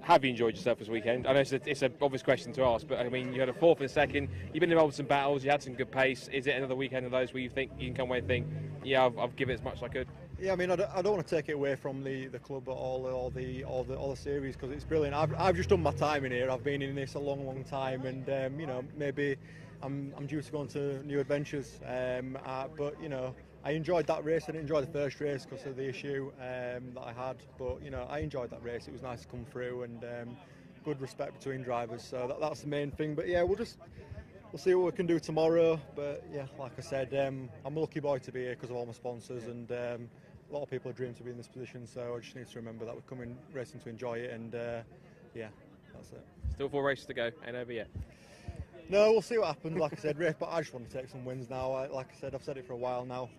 Have you enjoyed yourself this weekend? I know it's an obvious question to ask, but I mean, you had a 4th and a 2nd, you've been involved in some battles, you had some good pace. Is it another weekend of those where you think you can come away and think, yeah, I've given it as much as I could? Yeah, I mean, I don't want to take it away from the club or all the series, because it's brilliant. I've just done my time in here. I've been in this a long time, and you know, maybe I'm due to go on to new adventures. But you know, I enjoyed that race. I didn't enjoy the first race because of the issue that I had, but you know, I enjoyed that race. It was nice to come through, and good respect between drivers. So that's the main thing. But yeah, we'll see what we can do tomorrow. But yeah, like I said, I'm a lucky boy to be here because of all my sponsors, and a lot of people have dreamed to be in this position. So I just need to remember that we're coming racing to enjoy it, and yeah, that's it. Still 4 races to go, ain't over yet. No, we'll see what happens. Like I said, race, but I just want to take some wins now. Like I said, I've said it for a while now.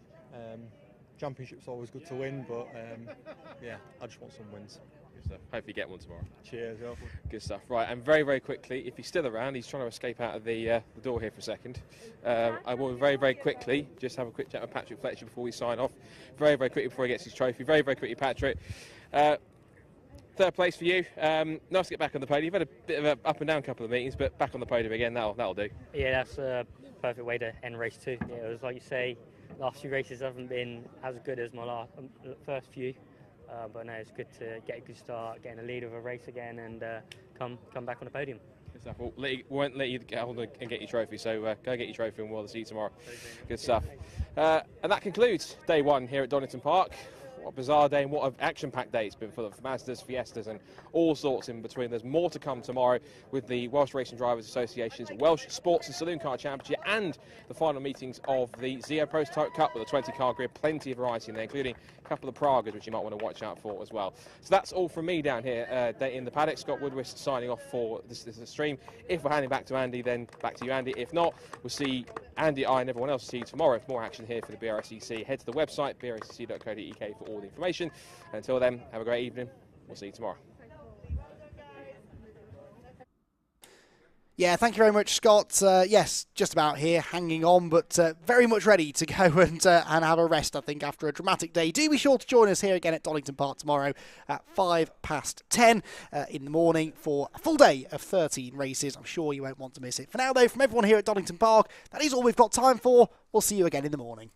Championship's always good to win, but yeah, I just want some wins. Good stuff. Hopefully you get one tomorrow. Cheers. Good stuff. Right, and very quickly, if he's still around, he's trying to escape out of the door here for a second. I will very quickly just have a quick chat with Patrick Fletcher before we sign off. Very quickly before he gets his trophy. Very quickly, Patrick. 3rd place for you. Nice to get back on the podium. You've had a bit of an up and down couple of meetings, but back on the podium again, that'll do. Yeah, that's a perfect way to end race 2. Yeah, it was like you say, last few races haven't been as good as my first few, but no, it's good to get a good start, getting a lead of a race again, and come back on the podium. Good stuff. Well, we won't let you get hold and get your trophy, so go get your trophy and we'll see you tomorrow. Good stuff. And that concludes day 1 here at Donington Park. What a bizarre day, and what an action-packed day it's been for the Mazdas, Fiestas and all sorts in between. There's more to come tomorrow with the Welsh Racing Drivers Association's Welsh Sports and Saloon Car Championship and the final meetings of the Zio Prototype Cup with a 20-car grid. Plenty of variety in there, including a couple of Pragas, which you might want to watch out for as well. So that's all from me down here in the paddock. Scott Woodwist signing off for this stream. If we're handing back to Andy, then back to you, Andy. If not, we'll see Andy, I and everyone else see you tomorrow for more action here for the BRSCC. Head to the website, brscc.co.uk for all the information. And until then, have a great evening. We'll see you tomorrow. Yeah, thank you very much, Scott. Yes, just about here, hanging on, but very much ready to go and have a rest, I think, after a dramatic day. Do be sure to join us here again at Donington Park tomorrow at 10:05 in the morning for a full day of 13 races. I'm sure you won't want to miss it. For now, though, from everyone here at Donington Park, that is all we've got time for. We'll see you again in the morning.